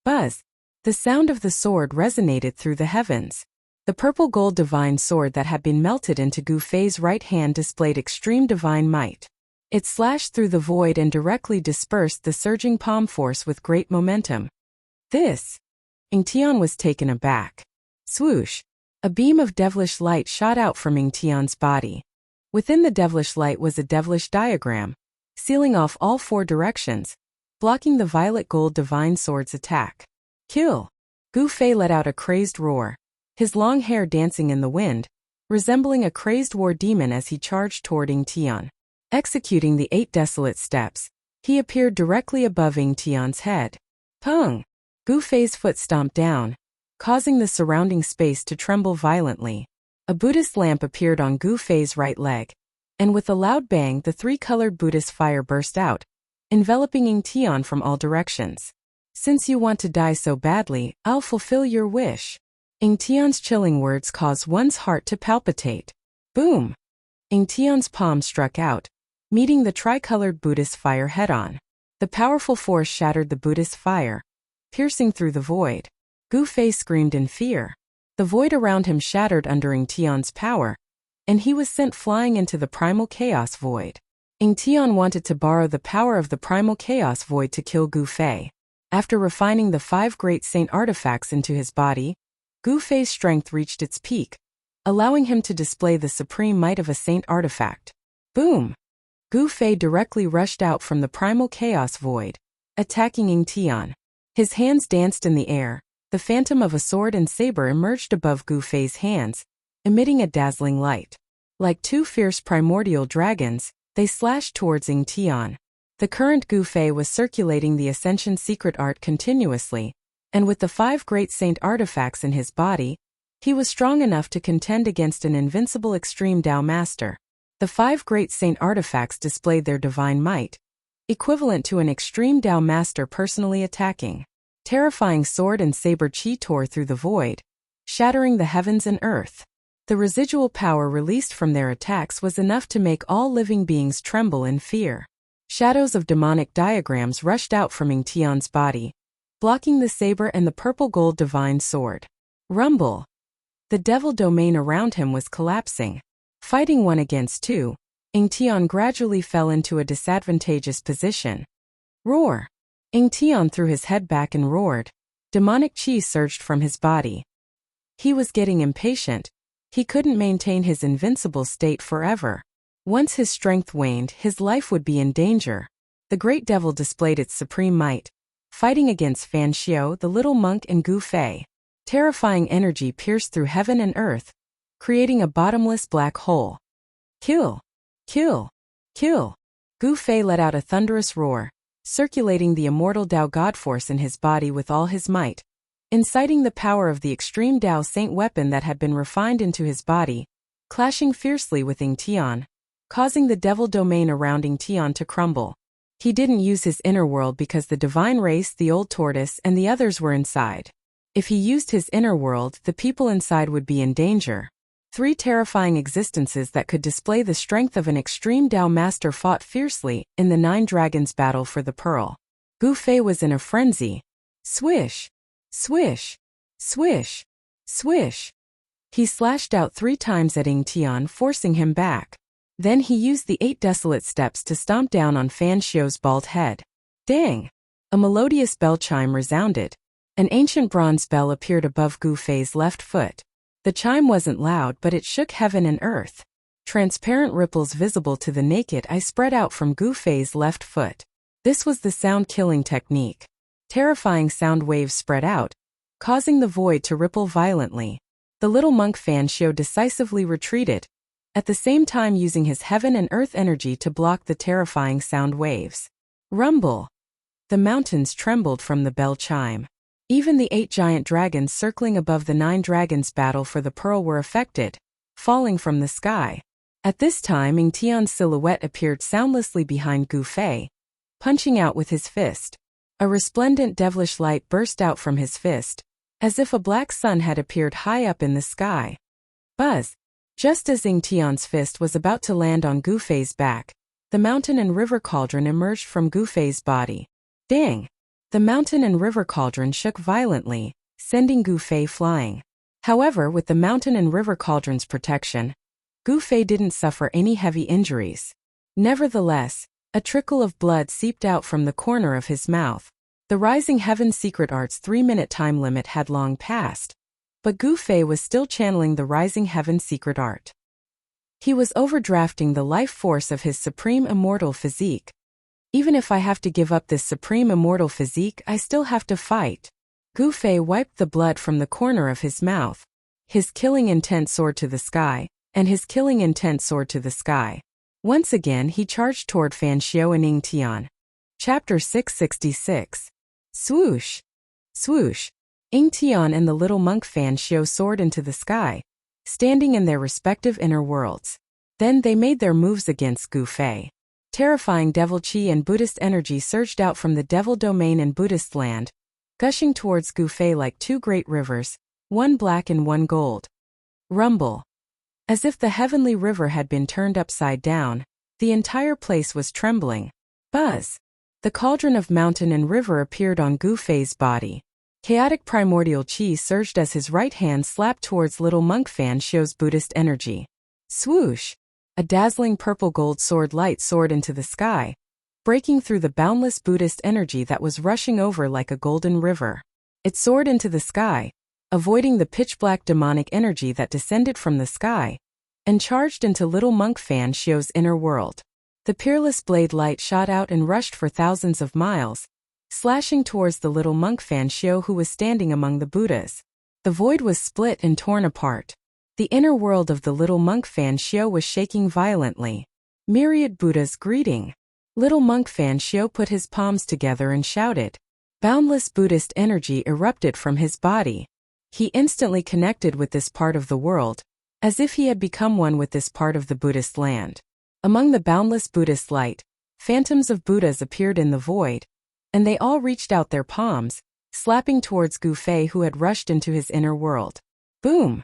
Buzz! The sound of the sword resonated through the heavens. The purple gold divine sword that had been melted into Gu Fei's right hand displayed extreme divine might. It slashed through the void and directly dispersed the surging palm force with great momentum. This! Ying Tian was taken aback. Swoosh! A beam of devilish light shot out from Ying Tian's body. Within the devilish light was a devilish diagram, sealing off all 4 directions, blocking the violet gold divine sword's attack. Kill! Gu Fei let out a crazed roar, his long hair dancing in the wind, resembling a crazed war demon as he charged toward Ying Tian. Executing the 8 desolate steps, he appeared directly above Ying Tian's head. Pung! Gu Fei's foot stomped down, causing the surrounding space to tremble violently. A Buddhist lamp appeared on Gu Fei's right leg, and with a loud bang the 3-colored Buddhist fire burst out, enveloping Ying Tian from all directions. Since you want to die so badly, I'll fulfill your wish. Ying Tian's chilling words caused one's heart to palpitate. Boom! Ying Tian's palm struck out, meeting the tricolored Buddhist fire head-on. The powerful force shattered the Buddhist fire, piercing through the void. Gu Fei screamed in fear. The void around him shattered under Ying Tian's power, and he was sent flying into the primal chaos void. Ying Tian wanted to borrow the power of the primal chaos void to kill Gu Fei. After refining the 5 great saint artifacts into his body, Gu Fei's strength reached its peak, allowing him to display the supreme might of a saint artifact. Boom! Gu Fei directly rushed out from the primal chaos void, attacking Ying Tian. His hands danced in the air. The phantom of a sword and saber emerged above Gu Fei's hands, emitting a dazzling light. Like 2 fierce primordial dragons, they slashed towards Ying Tian. The current Gu Fei was circulating the Ascension secret art continuously, and with the 5 great saint artifacts in his body, he was strong enough to contend against an invincible extreme Tao master. The 5 great saint artifacts displayed their divine might, equivalent to an extreme Tao master personally attacking. Terrifying sword and saber chi tore through the void, shattering the heavens and earth. The residual power released from their attacks was enough to make all living beings tremble in fear. Shadows of demonic diagrams rushed out from Ing Tian's body, blocking the saber and the purple-gold divine sword. Rumble. The devil domain around him was collapsing. Fighting 1 against 2, Ing Tian gradually fell into a disadvantageous position. Roar. Ing Tian threw his head back and roared. Demonic chi surged from his body. He was getting impatient. He couldn't maintain his invincible state forever. Once his strength waned, his life would be in danger. The great devil displayed its supreme might, fighting against Fan Xiao, the little monk, and Gu Fei. Terrifying energy pierced through heaven and earth, creating a bottomless black hole. Kill! Kill! Kill! Gu Fei let out a thunderous roar, circulating the immortal Tao God force in his body with all his might, inciting the power of the extreme Tao Saint weapon that had been refined into his body, clashing fiercely with Ing Tian, causing the devil domain around Ing Tian to crumble. He didn't use his inner world because the divine race, the old tortoise, and the others were inside. If he used his inner world, the people inside would be in danger. 3 terrifying existences that could display the strength of an extreme Tao master fought fiercely in the 9 dragons battle for the pearl. Gu Fei was in a frenzy. Swish! Swish! Swish! Swish! He slashed out 3 times at Ing Tian, forcing him back. Then he used the 8 desolate steps to stomp down on Fan Xiao's bald head. Dang! A melodious bell chime resounded. An ancient bronze bell appeared above Gu Fei's left foot. The chime wasn't loud, but it shook heaven and earth. Transparent ripples visible to the naked eye spread out from Gu Fei's left foot. This was the sound-killing technique. Terrifying sound waves spread out, causing the void to ripple violently. The little monk Fan Xiao decisively retreated, at the same time using his heaven and earth energy to block the terrifying sound waves. Rumble! The mountains trembled from the bell chime. Even the 8 giant dragons circling above the 9 dragons battle for the pearl were affected, falling from the sky. At this time Ing Tian's silhouette appeared soundlessly behind Gu Fei, punching out with his fist. A resplendent devilish light burst out from his fist, as if a black sun had appeared high up in the sky. Buzz! Just as Ing Tian's fist was about to land on Gu Fei's back, the mountain and river cauldron emerged from Gu Fei's body. Dang! The mountain and river cauldron shook violently, sending Gu Fei flying. However, with the mountain and river cauldron's protection, Gu Fei didn't suffer any heavy injuries. Nevertheless, a trickle of blood seeped out from the corner of his mouth. The Rising Heaven Secret Art's 3-minute time limit had long passed, but Gu Fei was still channeling the Rising Heaven Secret Art. He was overdrafting the life force of his supreme immortal physique. Even if I have to give up this supreme immortal physique, I still have to fight. Gu Fei wiped the blood from the corner of his mouth. His killing intent soared to the sky, and his killing intent soared to the sky. Once again he charged toward Fan Xiao and Ing Tian. Chapter 666. Swoosh! Swoosh! Ing Tian and the little monk Fan Xiao soared into the sky, standing in their respective inner worlds. Then they made their moves against Gu Fei. Terrifying devil chi and Buddhist energy surged out from the devil domain and Buddhist land, gushing towards Gu Fei like 2 great rivers, one black and one gold. Rumble. As if the heavenly river had been turned upside down, the entire place was trembling. Buzz. The cauldron of mountain and river appeared on Gu Fei's body. Chaotic primordial chi surged as his right hand slapped towards little monk Fan Xiao's Buddhist energy. Swoosh! A dazzling purple-gold sword light soared into the sky, breaking through the boundless Buddhist energy that was rushing over like a golden river. It soared into the sky, avoiding the pitch-black demonic energy that descended from the sky, and charged into little monk Fan Xiao's inner world. The peerless blade light shot out and rushed for thousands of miles, slashing towards the little monk Fan Xiao who was standing among the Buddhas. The void was split and torn apart. The inner world of the little monk Fan Xiao was shaking violently. Myriad Buddhas greeting. Little monk Fan Xiao put his palms together and shouted. Boundless Buddhist energy erupted from his body. He instantly connected with this part of the world, as if he had become one with this part of the Buddhist land. Among the boundless Buddhist light, Phantoms of Buddhas appeared in the void, and they all reached out their palms, slapping towards Gu Fei, who had rushed into his inner world. Boom!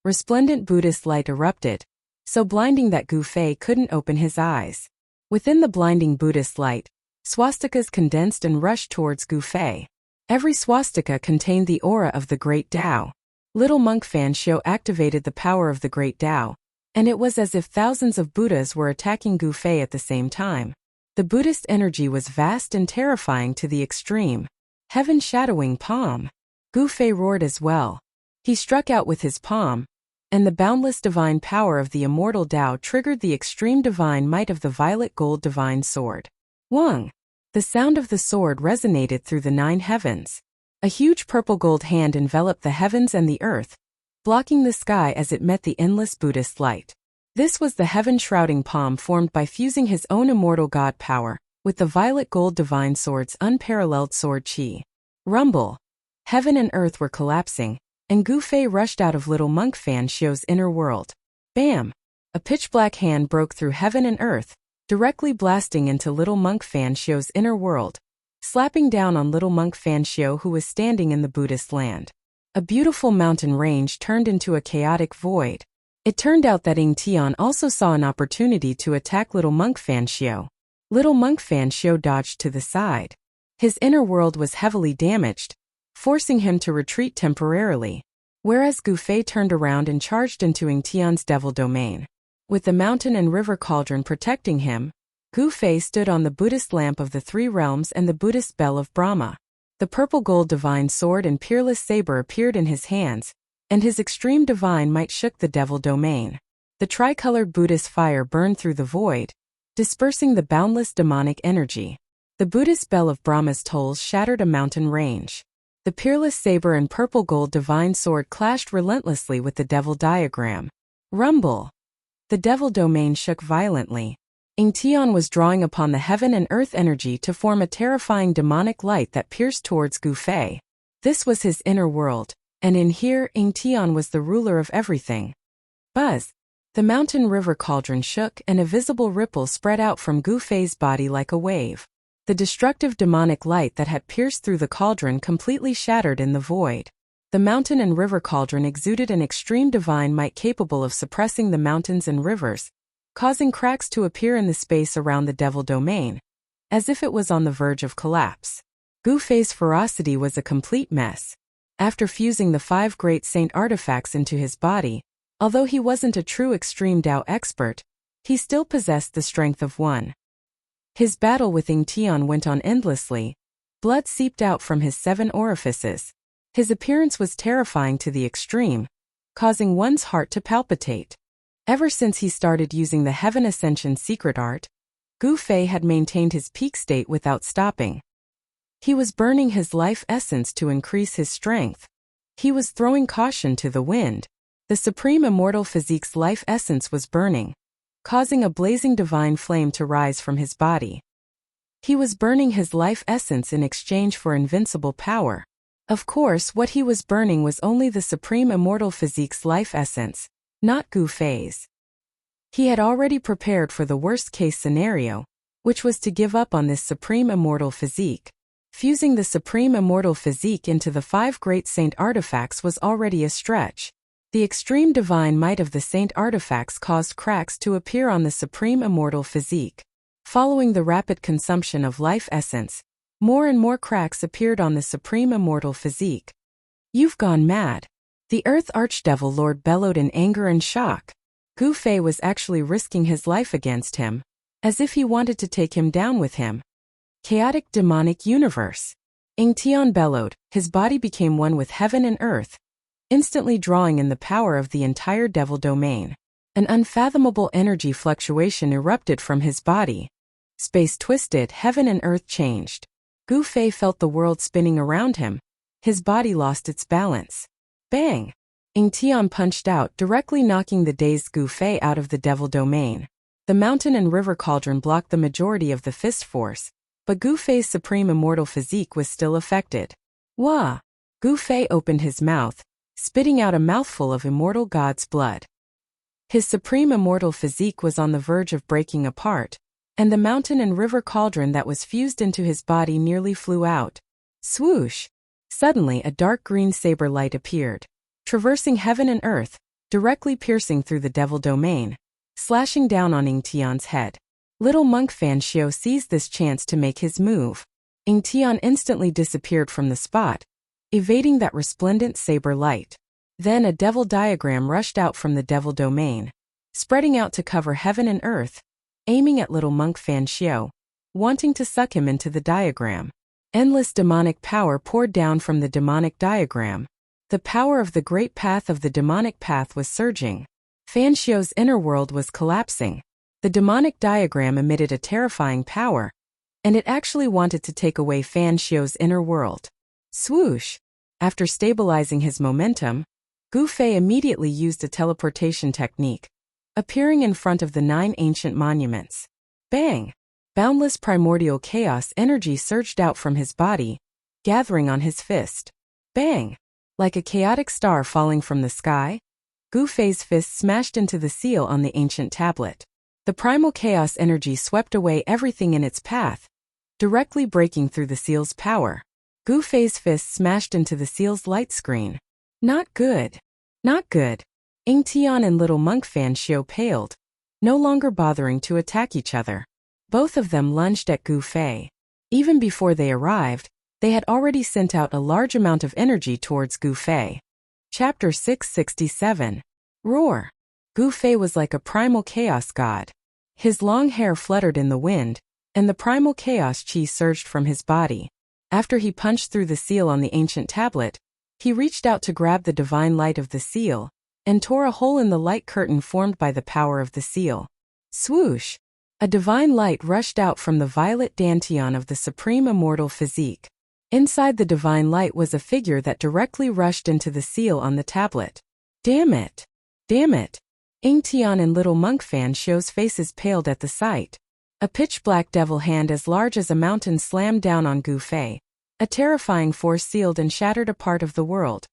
Resplendent Buddhist light erupted, so blinding that Gu Fei couldn't open his eyes. Within the blinding Buddhist light, swastikas condensed and rushed towards Gu Fei. Every swastika contained the aura of the Great Tao. Little Monk Fan Shio activated the power of the Great Tao, and it was as if thousands of Buddhas were attacking Gu Fei at the same time. The Buddhist energy was vast and terrifying to the extreme. Heaven shadowing palm. Gu Fei roared as well. He struck out with his palm, and the boundless divine power of the immortal Tao triggered the extreme divine might of the violet gold divine sword. Wang! The sound of the sword resonated through the 9 heavens. A huge purple gold hand enveloped the heavens and the earth, blocking the sky as it met the endless Buddhist light. This was the heaven-shrouding palm formed by fusing his own immortal god power with the violet gold divine sword's unparalleled sword chi. Rumble! Heaven and earth were collapsing, and Gu Fei rushed out of Little Monk Fan Shio's inner world. Bam! A pitch-black hand broke through heaven and earth, directly blasting into Little Monk Fan Shio's inner world, slapping down on Little Monk Fan Shio, who was standing in the Buddhist land. A beautiful mountain range turned into a chaotic void. It turned out that Ying Tian also saw an opportunity to attack Little Monk Fan Shio. Little Monk Fan Shio dodged to the side. His inner world was heavily damaged, forcing him to retreat temporarily, whereas Gu Fei turned around and charged into Ying Tian's devil domain. With the mountain and river cauldron protecting him, Gu Fei stood on the Buddhist lamp of the 3 realms and the Buddhist bell of Brahma. The purple gold divine sword and peerless saber appeared in his hands, and his extreme divine might shook the devil domain. The tricolored Buddhist fire burned through the void, dispersing the boundless demonic energy. The Buddhist bell of Brahma's tolls shattered a mountain range. The peerless saber and purple gold divine sword clashed relentlessly with the devil diagram. Rumble! The devil domain shook violently. Ying Tian was drawing upon the heaven and earth energy to form a terrifying demonic light that pierced towards Gu Fei. This was his inner world, and in here Ying Tian was the ruler of everything. Buzz! The mountain river cauldron shook and a visible ripple spread out from Gu Fei's body like a wave. The destructive demonic light that had pierced through the cauldron completely shattered in the void. The mountain and river cauldron exuded an extreme divine might capable of suppressing the mountains and rivers, causing cracks to appear in the space around the devil domain, as if it was on the verge of collapse. Gu Fei's ferocity was a complete mess. After fusing the 5 great saint artifacts into his body, although he wasn't a true extreme Tao expert, he still possessed the strength of one. His battle with Ying Tian went on endlessly. Blood seeped out from his 7 orifices. His appearance was terrifying to the extreme, causing one's heart to palpitate. Ever since he started using the Heaven Ascension secret art, Gu Fei had maintained his peak state without stopping. He was burning his life essence to increase his strength. He was throwing caution to the wind. The Supreme Immortal Physique's life essence was burning, causing a blazing divine flame to rise from his body. He was burning his life essence in exchange for invincible power. Of course, what he was burning was only the Supreme Immortal Physique's life essence, not Gu Fei's. He had already prepared for the worst-case scenario, which was to give up on this Supreme Immortal Physique. Fusing the Supreme Immortal Physique into the 5 great saint artifacts was already a stretch. The extreme divine might of the saint artifacts caused cracks to appear on the Supreme Immortal Physique. Following the rapid consumption of life essence, more and more cracks appeared on the Supreme Immortal Physique. You've gone mad. The Earth Archdevil Lord bellowed in anger and shock. Gu Fei was actually risking his life against him, as if he wanted to take him down with him. Chaotic demonic universe. Ying Tian bellowed, his body became one with heaven and earth, instantly drawing in the power of the entire devil domain. An unfathomable energy fluctuation erupted from his body. Space twisted, heaven and earth changed. Gu Fei felt the world spinning around him. His body lost its balance. Bang! Ying Tian punched out, directly knocking the dazed Gu Fei out of the devil domain. The mountain and river cauldron blocked the majority of the fist force, but Gu Fei's Supreme Immortal Physique was still affected. Wah! Gu Fei opened his mouth, spitting out a mouthful of immortal god's blood. His Supreme Immortal Physique was on the verge of breaking apart, and the mountain and river cauldron that was fused into his body nearly flew out. Swoosh! Suddenly a dark green saber light appeared, traversing heaven and earth, directly piercing through the devil domain, slashing down on Ingtian's head. Little monk Fan Xiu seized this chance to make his move. Ingtian instantly disappeared from the spot, evading that resplendent saber light. Then a devil diagram rushed out from the devil domain, spreading out to cover heaven and earth, aiming at little monk Fan Xiu, wanting to suck him into the diagram. Endless demonic power poured down from the demonic diagram. The power of the great path of the demonic path was surging. Fan Xiu's inner world was collapsing. The demonic diagram emitted a terrifying power, and it actually wanted to take away Fan Xiu's inner world. Swoosh! After stabilizing his momentum, Gu Fei immediately used a teleportation technique, appearing in front of the 9 ancient monuments. Bang! Boundless primordial chaos energy surged out from his body, gathering on his fist. Bang! Like a chaotic star falling from the sky, Gu Fei's fist smashed into the seal on the ancient tablet. The primal chaos energy swept away everything in its path, directly breaking through the seal's power. Gu Fei's fist smashed into the seal's light screen. Not good. Not good. Ingtian and little monk Fan Xiu paled, no longer bothering to attack each other. Both of them lunged at Gu Fei. Even before they arrived, they had already sent out a large amount of energy towards Gu Fei. Chapter 667. Roar. Gu Fei was like a primal chaos god. His long hair fluttered in the wind, and the primal chaos chi surged from his body. After he punched through the seal on the ancient tablet, he reached out to grab the divine light of the seal, and tore a hole in the light curtain formed by the power of the seal. Swoosh! A divine light rushed out from the violet dantian of the supreme immortal physique. Inside the divine light was a figure that directly rushed into the seal on the tablet. Damn it! Damn it! Ingtian and little monk Fan Xiu's faces paled at the sight. A pitch-black devil hand as large as a mountain slammed down on Gu Fei. A terrifying force sealed and shattered a part of the world.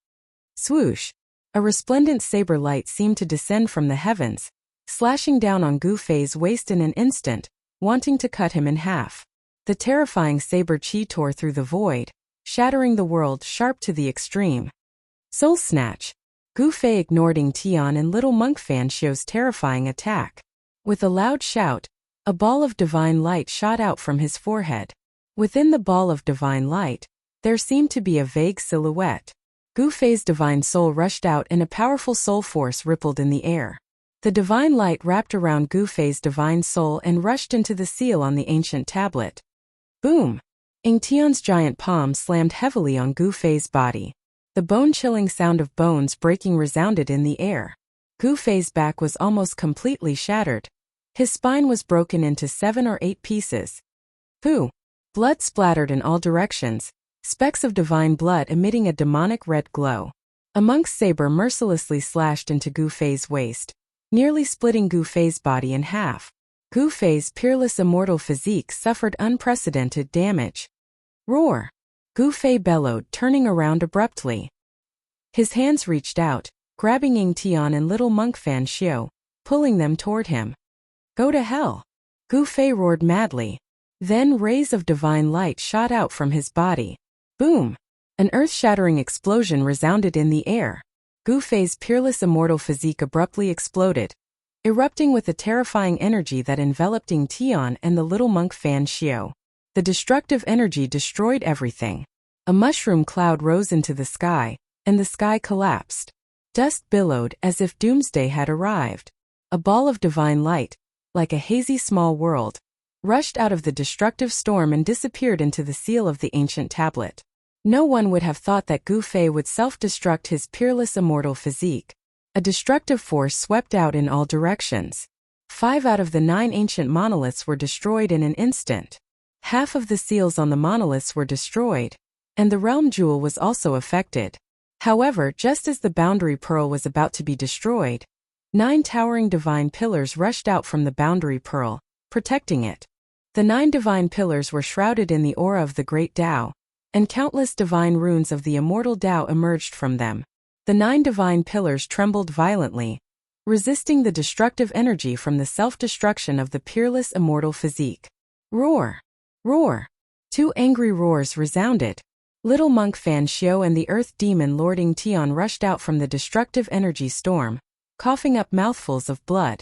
Swoosh! A resplendent saber light seemed to descend from the heavens, slashing down on Gu Fei's waist in an instant, wanting to cut him in half. The terrifying saber chi tore through the void, shattering the world sharp to the extreme. Soul Snatch! Gu Fei ignored Ingtian and little monk Fan Xiu's terrifying attack. With a loud shout, a ball of divine light shot out from his forehead. Within the ball of divine light, there seemed to be a vague silhouette. Gu Fei's divine soul rushed out and a powerful soul force rippled in the air. The divine light wrapped around Gu Fei's divine soul and rushed into the seal on the ancient tablet. Boom! Ingtian's giant palm slammed heavily on Gu Fei's body. The bone-chilling sound of bones breaking resounded in the air. Gu Fei's back was almost completely shattered. His spine was broken into 7 or 8 pieces. Pooh! Blood splattered in all directions, specks of divine blood emitting a demonic red glow. A monk's saber mercilessly slashed into Gu Fei's waist, nearly splitting Gu Fei's body in half. Gu Fei's peerless immortal physique suffered unprecedented damage. Roar! Gu Fei bellowed, turning around abruptly. His hands reached out, grabbing Ingtian and little monk Fan Xiu, pulling them toward him. Go to hell! Gu Fei roared madly. Then rays of divine light shot out from his body. Boom! An earth-shattering explosion resounded in the air. Gu Fei's peerless immortal physique abruptly exploded, erupting with a terrifying energy that enveloped Ingtian and the little monk Fan Xiu. The destructive energy destroyed everything. A mushroom cloud rose into the sky, and the sky collapsed. Dust billowed as if doomsday had arrived. A ball of divine light, like a hazy small world, rushed out of the destructive storm and disappeared into the seal of the ancient tablet. No one would have thought that Gu Fei would self-destruct his peerless immortal physique. A destructive force swept out in all directions. 5 out of the 9 ancient monoliths were destroyed in an instant. Half of the seals on the monoliths were destroyed, and the realm jewel was also affected. However, just as the boundary pearl was about to be destroyed, 9 towering divine pillars rushed out from the boundary pearl, protecting it. The 9 divine pillars were shrouded in the aura of the great Tao, and countless divine runes of the immortal Tao emerged from them. The 9 divine pillars trembled violently, resisting the destructive energy from the self-destruction of the peerless immortal physique. Roar! Roar! Two angry roars resounded. Little monk Fan Xiao and the earth demon Lord Tian rushed out from the destructive energy storm, coughing up mouthfuls of blood.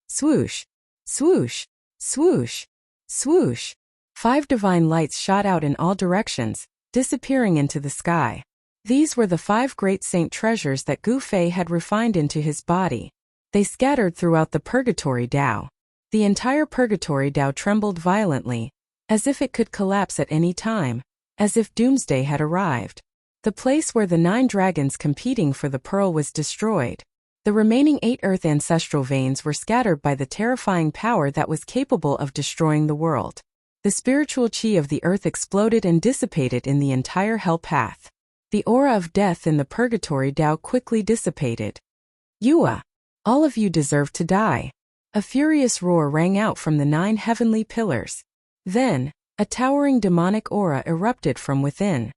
Swoosh! Swoosh! Swoosh! Swoosh! 5 divine lights shot out in all directions, disappearing into the sky. These were the 5 great saint treasures that Gu Fei had refined into his body. They scattered throughout the Purgatory Dao. The entire Purgatory Dao trembled violently, as if it could collapse at any time, as if doomsday had arrived. The place where the 9 dragons competing for the pearl was destroyed. The remaining 8 earth ancestral veins were scattered by the terrifying power that was capable of destroying the world. The spiritual qi of the earth exploded and dissipated in the entire hell path. The aura of death in the Purgatory Dao quickly dissipated. Yua! All of you deserve to die. A furious roar rang out from the 9 heavenly pillars. Then, a towering demonic aura erupted from within.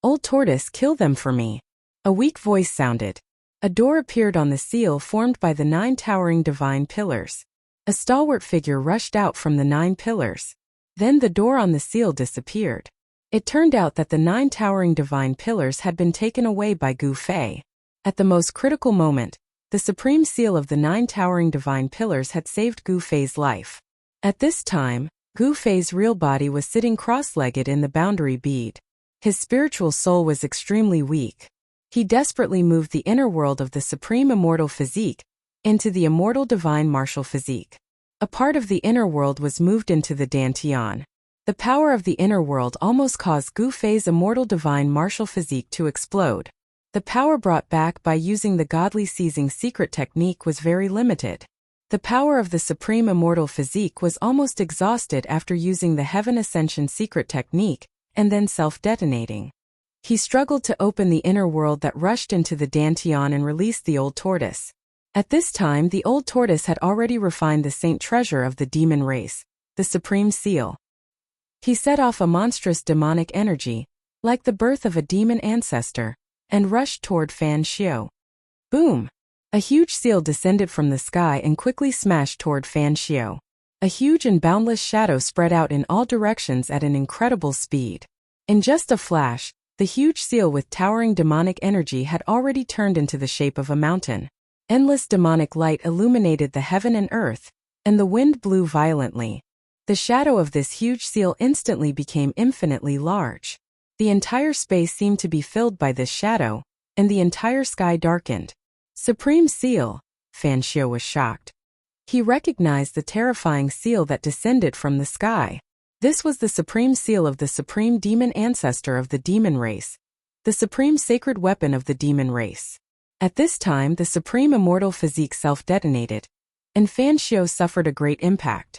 Old Tortoise, kill them for me. A weak voice sounded. A door appeared on the seal formed by the 9 towering divine pillars. A stalwart figure rushed out from the 9 pillars. Then the door on the seal disappeared. It turned out that the 9 towering divine pillars had been taken away by Gu Fei. At the most critical moment, the supreme seal of the 9 towering divine pillars had saved Gu Fei's life. At this time, Gu Fei's real body was sitting cross-legged in the boundary bead. His spiritual soul was extremely weak. He desperately moved the inner world of the supreme immortal physique into the immortal divine martial physique. A part of the inner world was moved into the Dantian. The power of the inner world almost caused Gu Fei's immortal divine martial physique to explode. The power brought back by using the godly seizing secret technique was very limited. The power of the supreme immortal physique was almost exhausted after using the heaven ascension secret technique, and then self-detonating. He struggled to open the inner world that rushed into the Dantian and released the old tortoise. At this time the old tortoise had already refined the saint treasure of the demon race, the supreme seal. He set off a monstrous demonic energy, like the birth of a demon ancestor, and rushed toward Fan Xiao. Boom! A huge seal descended from the sky and quickly smashed toward Fan Xiao. A huge and boundless shadow spread out in all directions at an incredible speed. In just a flash, the huge seal with towering demonic energy had already turned into the shape of a mountain. Endless demonic light illuminated the heaven and earth, and the wind blew violently. The shadow of this huge seal instantly became infinitely large. The entire space seemed to be filled by this shadow, and the entire sky darkened. Supreme Seal! Fan Xiao was shocked. He recognized the terrifying seal that descended from the sky. This was the supreme seal of the supreme demon ancestor of the demon race, the supreme sacred weapon of the demon race. At this time the supreme immortal physique self-detonated, and Fan Xiao suffered a great impact.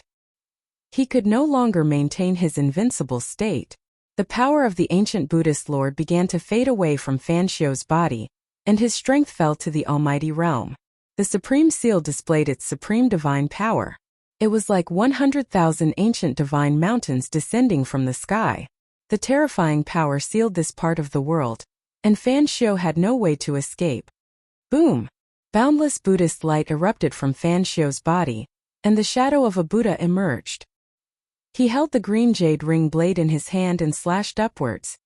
He could no longer maintain his invincible state. The power of the ancient Buddhist Lord began to fade away from Fan Xiao's body, and his strength fell to the almighty realm. The supreme seal displayed its supreme divine power. It was like 100,000 ancient divine mountains descending from the sky. The terrifying power sealed this part of the world, and Fan Xiao had no way to escape. Boom! Boundless Buddhist light erupted from Fan Xiao's body, and the shadow of a Buddha emerged. He held the green jade ring blade in his hand and slashed upwards.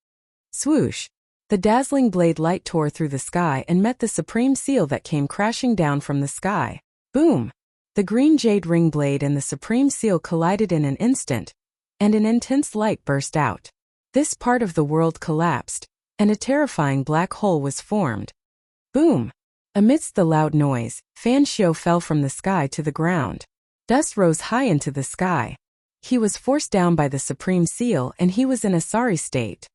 Swoosh! The dazzling blade light tore through the sky and met the supreme seal that came crashing down from the sky. Boom! The green jade ring blade and the supreme seal collided in an instant, and an intense light burst out. This part of the world collapsed, and a terrifying black hole was formed. Boom! Amidst the loud noise, Fan Xiao fell from the sky to the ground. Dust rose high into the sky. He was forced down by the supreme seal and he was in a sorry state.